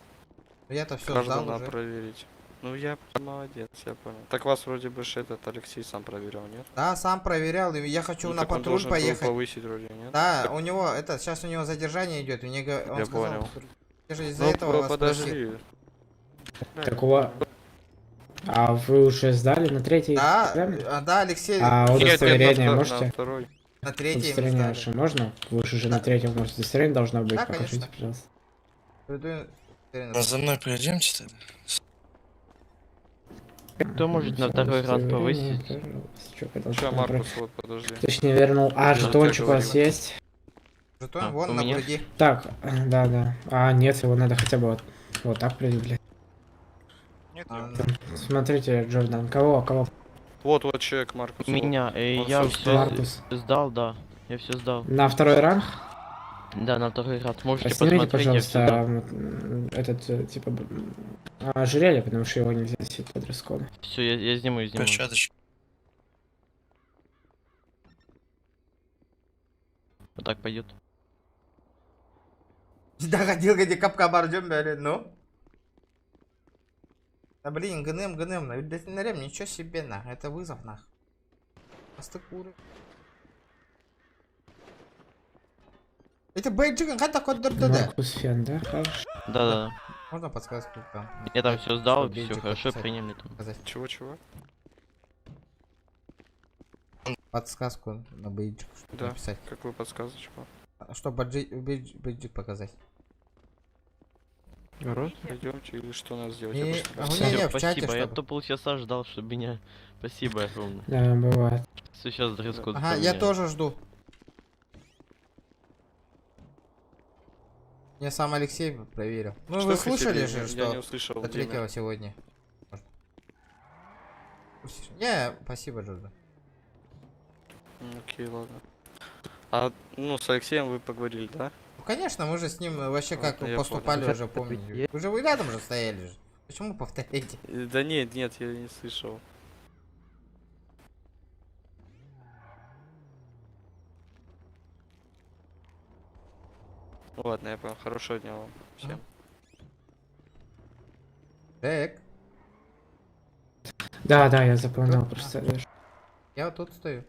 Я-то все Каждого сдал надо уже. проверить. Ну я молодец, я понял. Так вас вроде бы этот Алексей сам проверял, нет? Да, сам проверял, и я хочу Ну, на так он патруль должен был поехать. повысить вроде, нет? Да, у него сейчас у него задержание идет, он Я сказал, понял. я же из-за Ну, этого вас подожди. просил. Такого. А вы уже сдали на третий? Да, Алексей. А удостоверение можете? На третий удостоверение сдали. ваше можно? Вы уже на третьем, может, удостоверение должно быть. Да, Покажите, конечно. пожалуйста. За мной пройдемте тогда. Кто может на второй раз повысить? Че, Маркус, вот подожди. Точнее, вернул. А, Я жетончик у тебе вас говорил. есть? Жетон, у вон на меня? груди. Так, да. А, нет, его надо хотя бы вот так предъявлять. Нет, Смотрите, Джордан, кого? Вот человек, Маркус. Меня, Он я всё все Маркус. сдал, да. Я все сдал. На второй ранг? Да, на второй раз. Можете Снимите, посмотреть, я всё сдал. пожалуйста, этот, типа, ожерелье, потому что его нельзя носить под дресс-кодом. Все, я сниму. Перчаточки. Вот так пойдет. Да, ходил, где капка бордем, блядь, ну. Да блин, ГНМ, ничего себе, на, это вызов, нах. Просто куры. Это бейджик, как так отдырды, да? Маркус Фен, да? Хорошо. Да-да. Можно подсказку? Я там все сдал, Бейджик все хорошо, подписать, приняли там. показать. Чего? Подсказку на бейджик, чтобы написать. Какую подсказочку? Чтобы бейджик показать. Пойдемте, или что надо сделать? Не, Я просто а у представил. меня в чате, Спасибо, я чтобы- то полчаса ждал, чтобы меня... Спасибо огромное. Да, бывает. Все, сейчас дресс-код Ага, я поменяю. тоже жду. Мне сам Алексей проверил. Ну Что вы хотели? слышали Я же, не что услышал, до Дима. 3 сегодня. Не, спасибо, Джордан. Окей, ладно. А, ну, с Алексеем вы поговорили, да? Ну, конечно, мы же с ним вообще как я поступали понял. уже, помните. Вы же вы рядом же стояли же. Почему повторяете? Да нет, я не слышал. Ну ладно, я понял. Хорошего дня вам всем. Так, Да, я заполнял просто даже. я вот тут стою.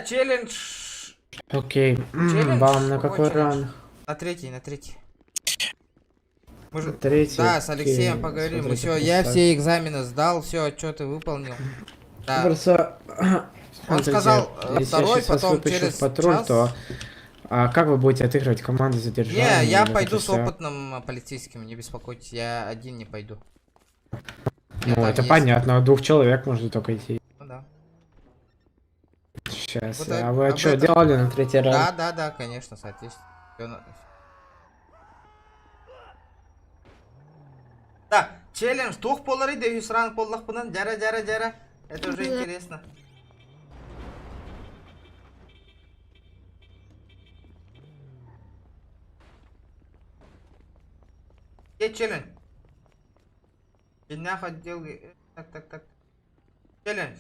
Челлендж. Окей. Челлендж? Вам на какой челлендж? раунд? На третий. Мы же... Третий, Да, с Алексеем окей, поговорим. смотрите, Все, я поставь. все экзамены сдал, все отчеты выполнил. Да. Просто, Он смотрите, сказал, если второй, я сейчас вас потом выпущу через в патруль, час. то как вы будете отыгрывать команду задержания? Не, я или пойду это с всё? опытным полицейским, не беспокойтесь, я один не пойду. Ну, там это есть. понятно, 2 человек можно только идти. Ну да. Сейчас, Вот а вы об что, этом- делали на третий раунд? Да, конечно, соответственно. Да, челлендж, тух полары да юсран поллах пунан, жара. Это уже интересно. Где челлендж? Беднях отдел... Так. Челлендж.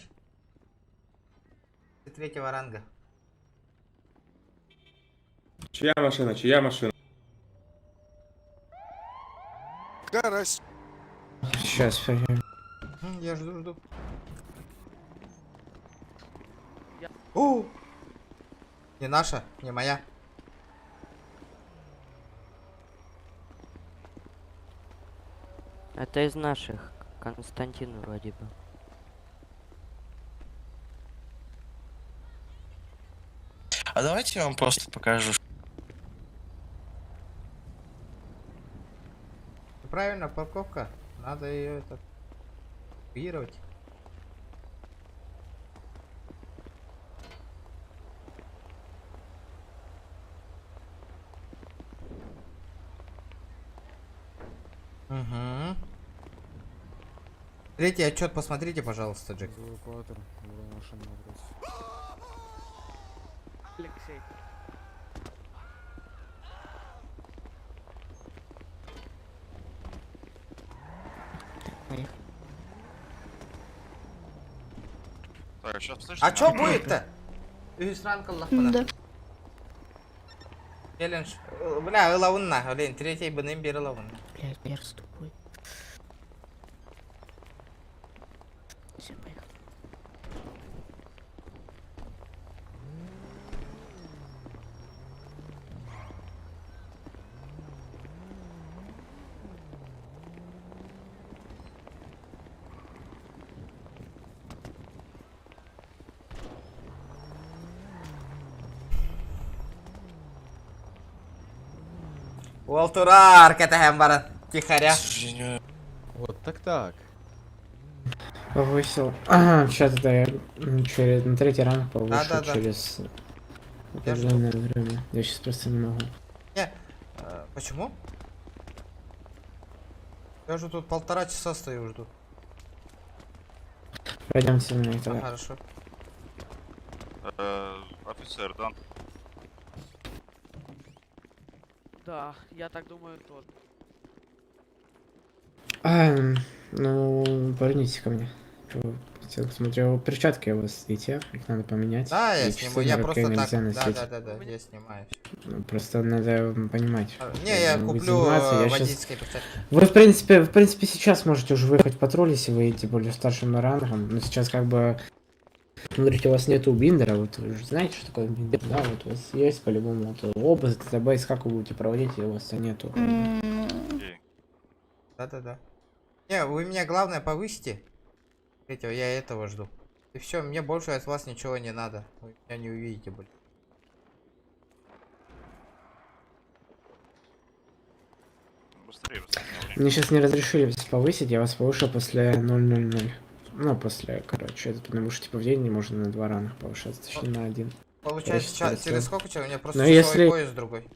Третьего ранга. Чья машина? Карась. Сейчас, пойдем. Я жду. О! Не наша, не моя. Это из наших. Константин вроде бы. А давайте я вам просто покажу. Правильно, парковка. Надо ее это эвакуировать. Угу. Третий отчет посмотрите, пожалуйста, Джек. Алексей. Так, сейчас слышно? А чё будет-то? Да. Челлендж. Бля, ылауынна. Блин, третий бынын бері ылауынна. Блядь, перс тупой. Все, поехали. Уолтурар, кетахем барын. Тихаря. К сожалению. Вот так. Повысил. Сейчас тогда я через на третий раунд повышу Да. через Я жду. определенное время. Я сейчас просто не могу. Не, почему? Я уже тут 1,5 часа стою, жду. Пойдемте со мной тогда. Хорошо. Офицер, да? Да, я так думаю тоже. Ну, повернитесь ко мне. Чё вы Хотел посмотрел, перчатки у вас и те, их надо поменять. Да, я И сниму, часы я на руке просто так. нельзя Да, носить. да, я снимаю. Ну, просто надо понимать. Не, я вы куплю заниматься, я щас- водительские перчатки. Вы, в принципе, сейчас можете уже выехать в патруль, если вы идете более старшим рангом. Но сейчас как бы... Смотрите, у вас нету биндера, вот вы же знаете, что такое биндер, да? Вот у вас есть по-любому вот, обыск, датабейс, как вы будете проводить, и у вас нету. Да. Не, вы меня главное повысите. Третьего, я этого жду. И все, мне больше от вас ничего не надо. Вы меня не увидите больше. Мне сейчас не разрешили повысить, я вас повышу после 000. Ну, после, короче, это потому что типа в день не можно на 2 ранга повышаться, точнее на 1. Получается, через сколько часов? У меня просто Но часовой если... пояс другой.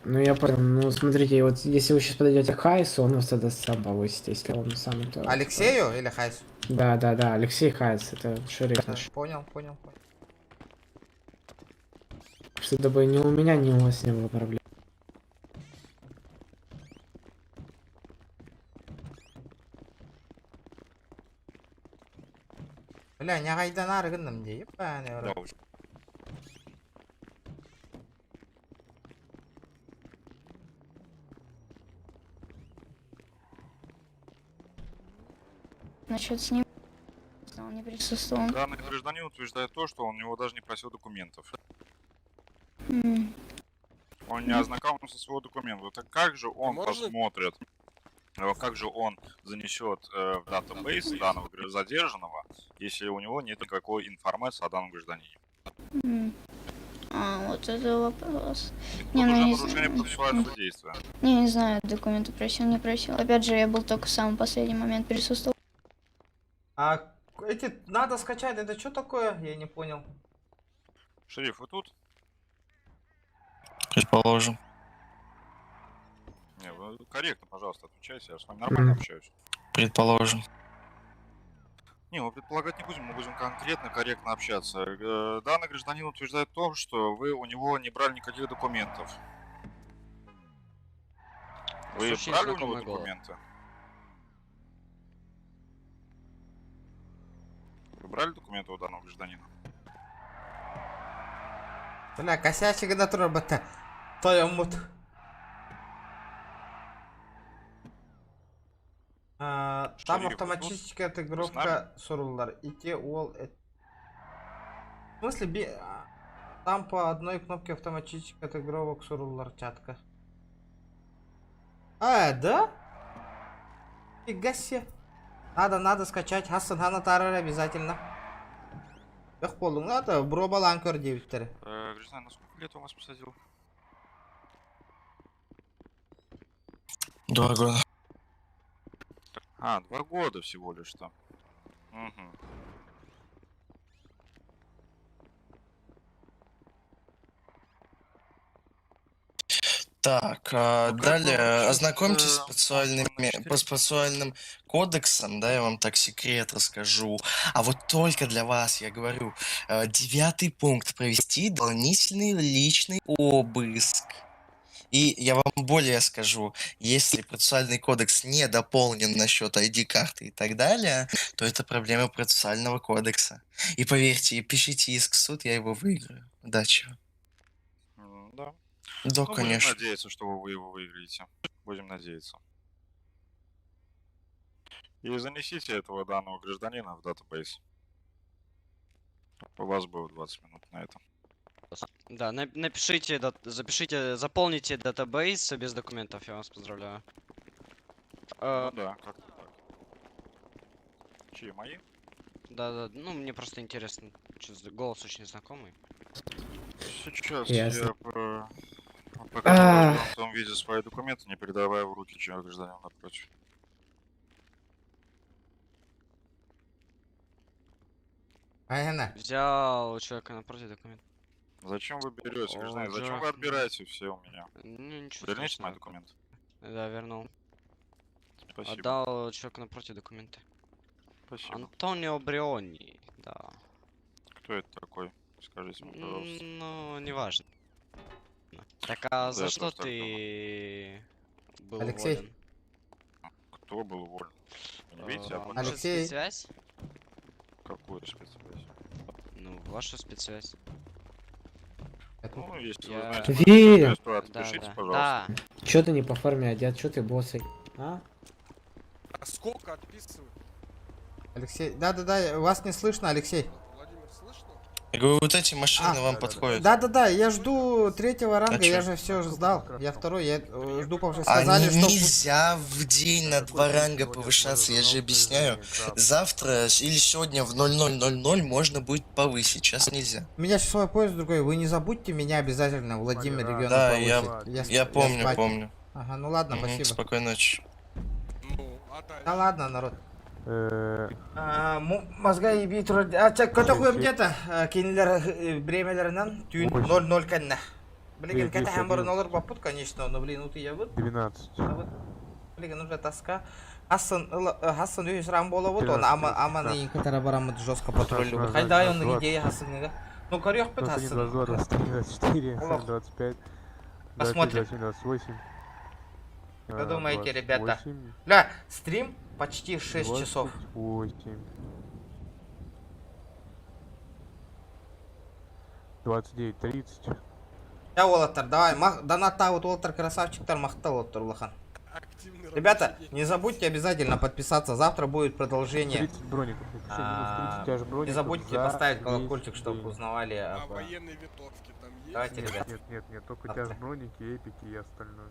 Ну я понял, ну смотрите, вот если вы сейчас подойдете к Хайсу, он вас тогда сам повысит, если он сам то... Алексею или Хайсу? Да, Алексей Хайс, это шериф наш. Понял. Чтобы ни у меня, ни у вас не было проблем. Бля, не гайдан аргынным де, ебаный в рот. Насчет с ним... Он не присутствовал. Данный гражданин утверждает то, что он у него даже не просил документов. Он не ознакомился с его документом. Так как же он посмотрит, как же он занесет в датабейс данного задержанного, если у него нет никакой информации о данном гражданине? А, вот это вопрос. Это Не, ну уже я не нарушение знаю. процессуального действия. Не знаю, документы просил, не просил. Опять же, я был только в самый последний момент присутствовал. А эти надо скачать, это что такое? Я не понял. Шериф, вы тут? Предположим. Не, вы корректно, пожалуйста, отвечайте, я с вами нормально общаюсь. Предположим. Не, мы предполагать не будем, мы будем конкретно, корректно общаться. Данный гражданин утверждает то, что вы у него не брали никаких документов. Вы Очень брали у него знакомый голос. документы? Вы брали документы у данного гражданина? Бля, косячек на робота. Тоямут. Там Шериф, автоматическая отыгровка сурулар. И те ол... В смысле, там по одной кнопке автоматическая отыгровок сурулар чатка. Да? Фига себе. Надо скачать. Хасан Ханатарар обязательно. Эх, полу, надо, бробаланкер 9. Гражданин, на сколько лет он вас посадил? 2 года. А, 2 года всего лишь-то. Угу. Так, далее ознакомьтесь с процессуальным кодексом, да, я вам так секрет расскажу. А вот только для вас, я говорю, 9-й пункт: провести дополнительный личный обыск. И я вам более скажу, если процессуальный кодекс не дополнен насчет ID-карты и так далее, то это проблема процессуального кодекса. И поверьте, пишите иск в суд, я его выиграю. Удачи. Да. Да, Ну, конечно. будем надеяться, что вы его выиграете. Будем надеяться. И занесите этого данного гражданина в датабейс. У вас будет 20 минут на это. Да, напишите, запишите, заполните датабейс без документов, я вас поздравляю. Ну да, как-то так. Чьи, мои? Да, ну мне просто интересно, голос очень знакомый. Сейчас Ясно. я покажу в том виде свои документы, не передавая в руки гражданина напротив. Взял у человека напротив документ. Зачем вы берете, гражданин? Зачем вы отбираете все у меня? Ну, ничего Верните страшного. мои документы. Да, вернул. Спасибо. Отдал человеку напротив документы. Спасибо. Антонио Бриони, да. Кто это такой? Скажите мне, пожалуйста. Ну, неважно. Так а за Да, что просто ты был Алексей. уволен? Кто был уволен? Вы не видите, я Может, Алексей. связь? какую спецсвязь? Ну, вашу спецсвязь. Ну, если вы Я- знаете, Верю. мою спецсвязь, то отпишите, пожалуйста. Да. Чё ты не по форме одет, чё ты босый? А? А сколько отписывают? Алексей, да-да-да, вас не слышно, Алексей. Владимир, слышно? Я говорю, вот эти машины вам подходят. Да-да-да, я жду третьего ранга, чё? я же все сдал. Я второй, я жду, потому что А сказали, что... нельзя в день на 2 ранга повышаться, я же объясняю. Завтра или сегодня в 00:00 можно будет повысить, сейчас нельзя. У меня часовой пояс другой, вы не забудьте меня обязательно, Владимир, регион Да, повысить. я помню, спать. помню. Ага, ну ладно, Мгм, спасибо. Спокойной ночи. Да ладно, народ. Мозга еби турар. Көтө коем где-то кинилер бремелеринен түйін 0-0 кенне. Блин, ката һәм борын олар бапут, конечно, но блин, ут я вот. 12. Блин, уже тоска. Хасан үйс рам бола вот, он аман ин катара барамыд жестко патрулю. Хайда он идея Хасанга. Ну корёк пет Хасан. 24, 25. Посмотрим. 28. Что думаете, ребята? Бля, стрим почти 6 часов. 28. 29, 30. Я Олатар, давай, доната вот Олатар красавчик-тар махтал Олатар Улахан. Ребята, не забудьте обязательно подписаться, завтра будет продолжение. 30 броников. Минус 30 аж броников. Не забудьте за поставить весь колокольчик, чтобы день. узнавали. А военные винтовки там есть? Давайте, ребят. Нет, только у тебя же броники, эпики и остальное.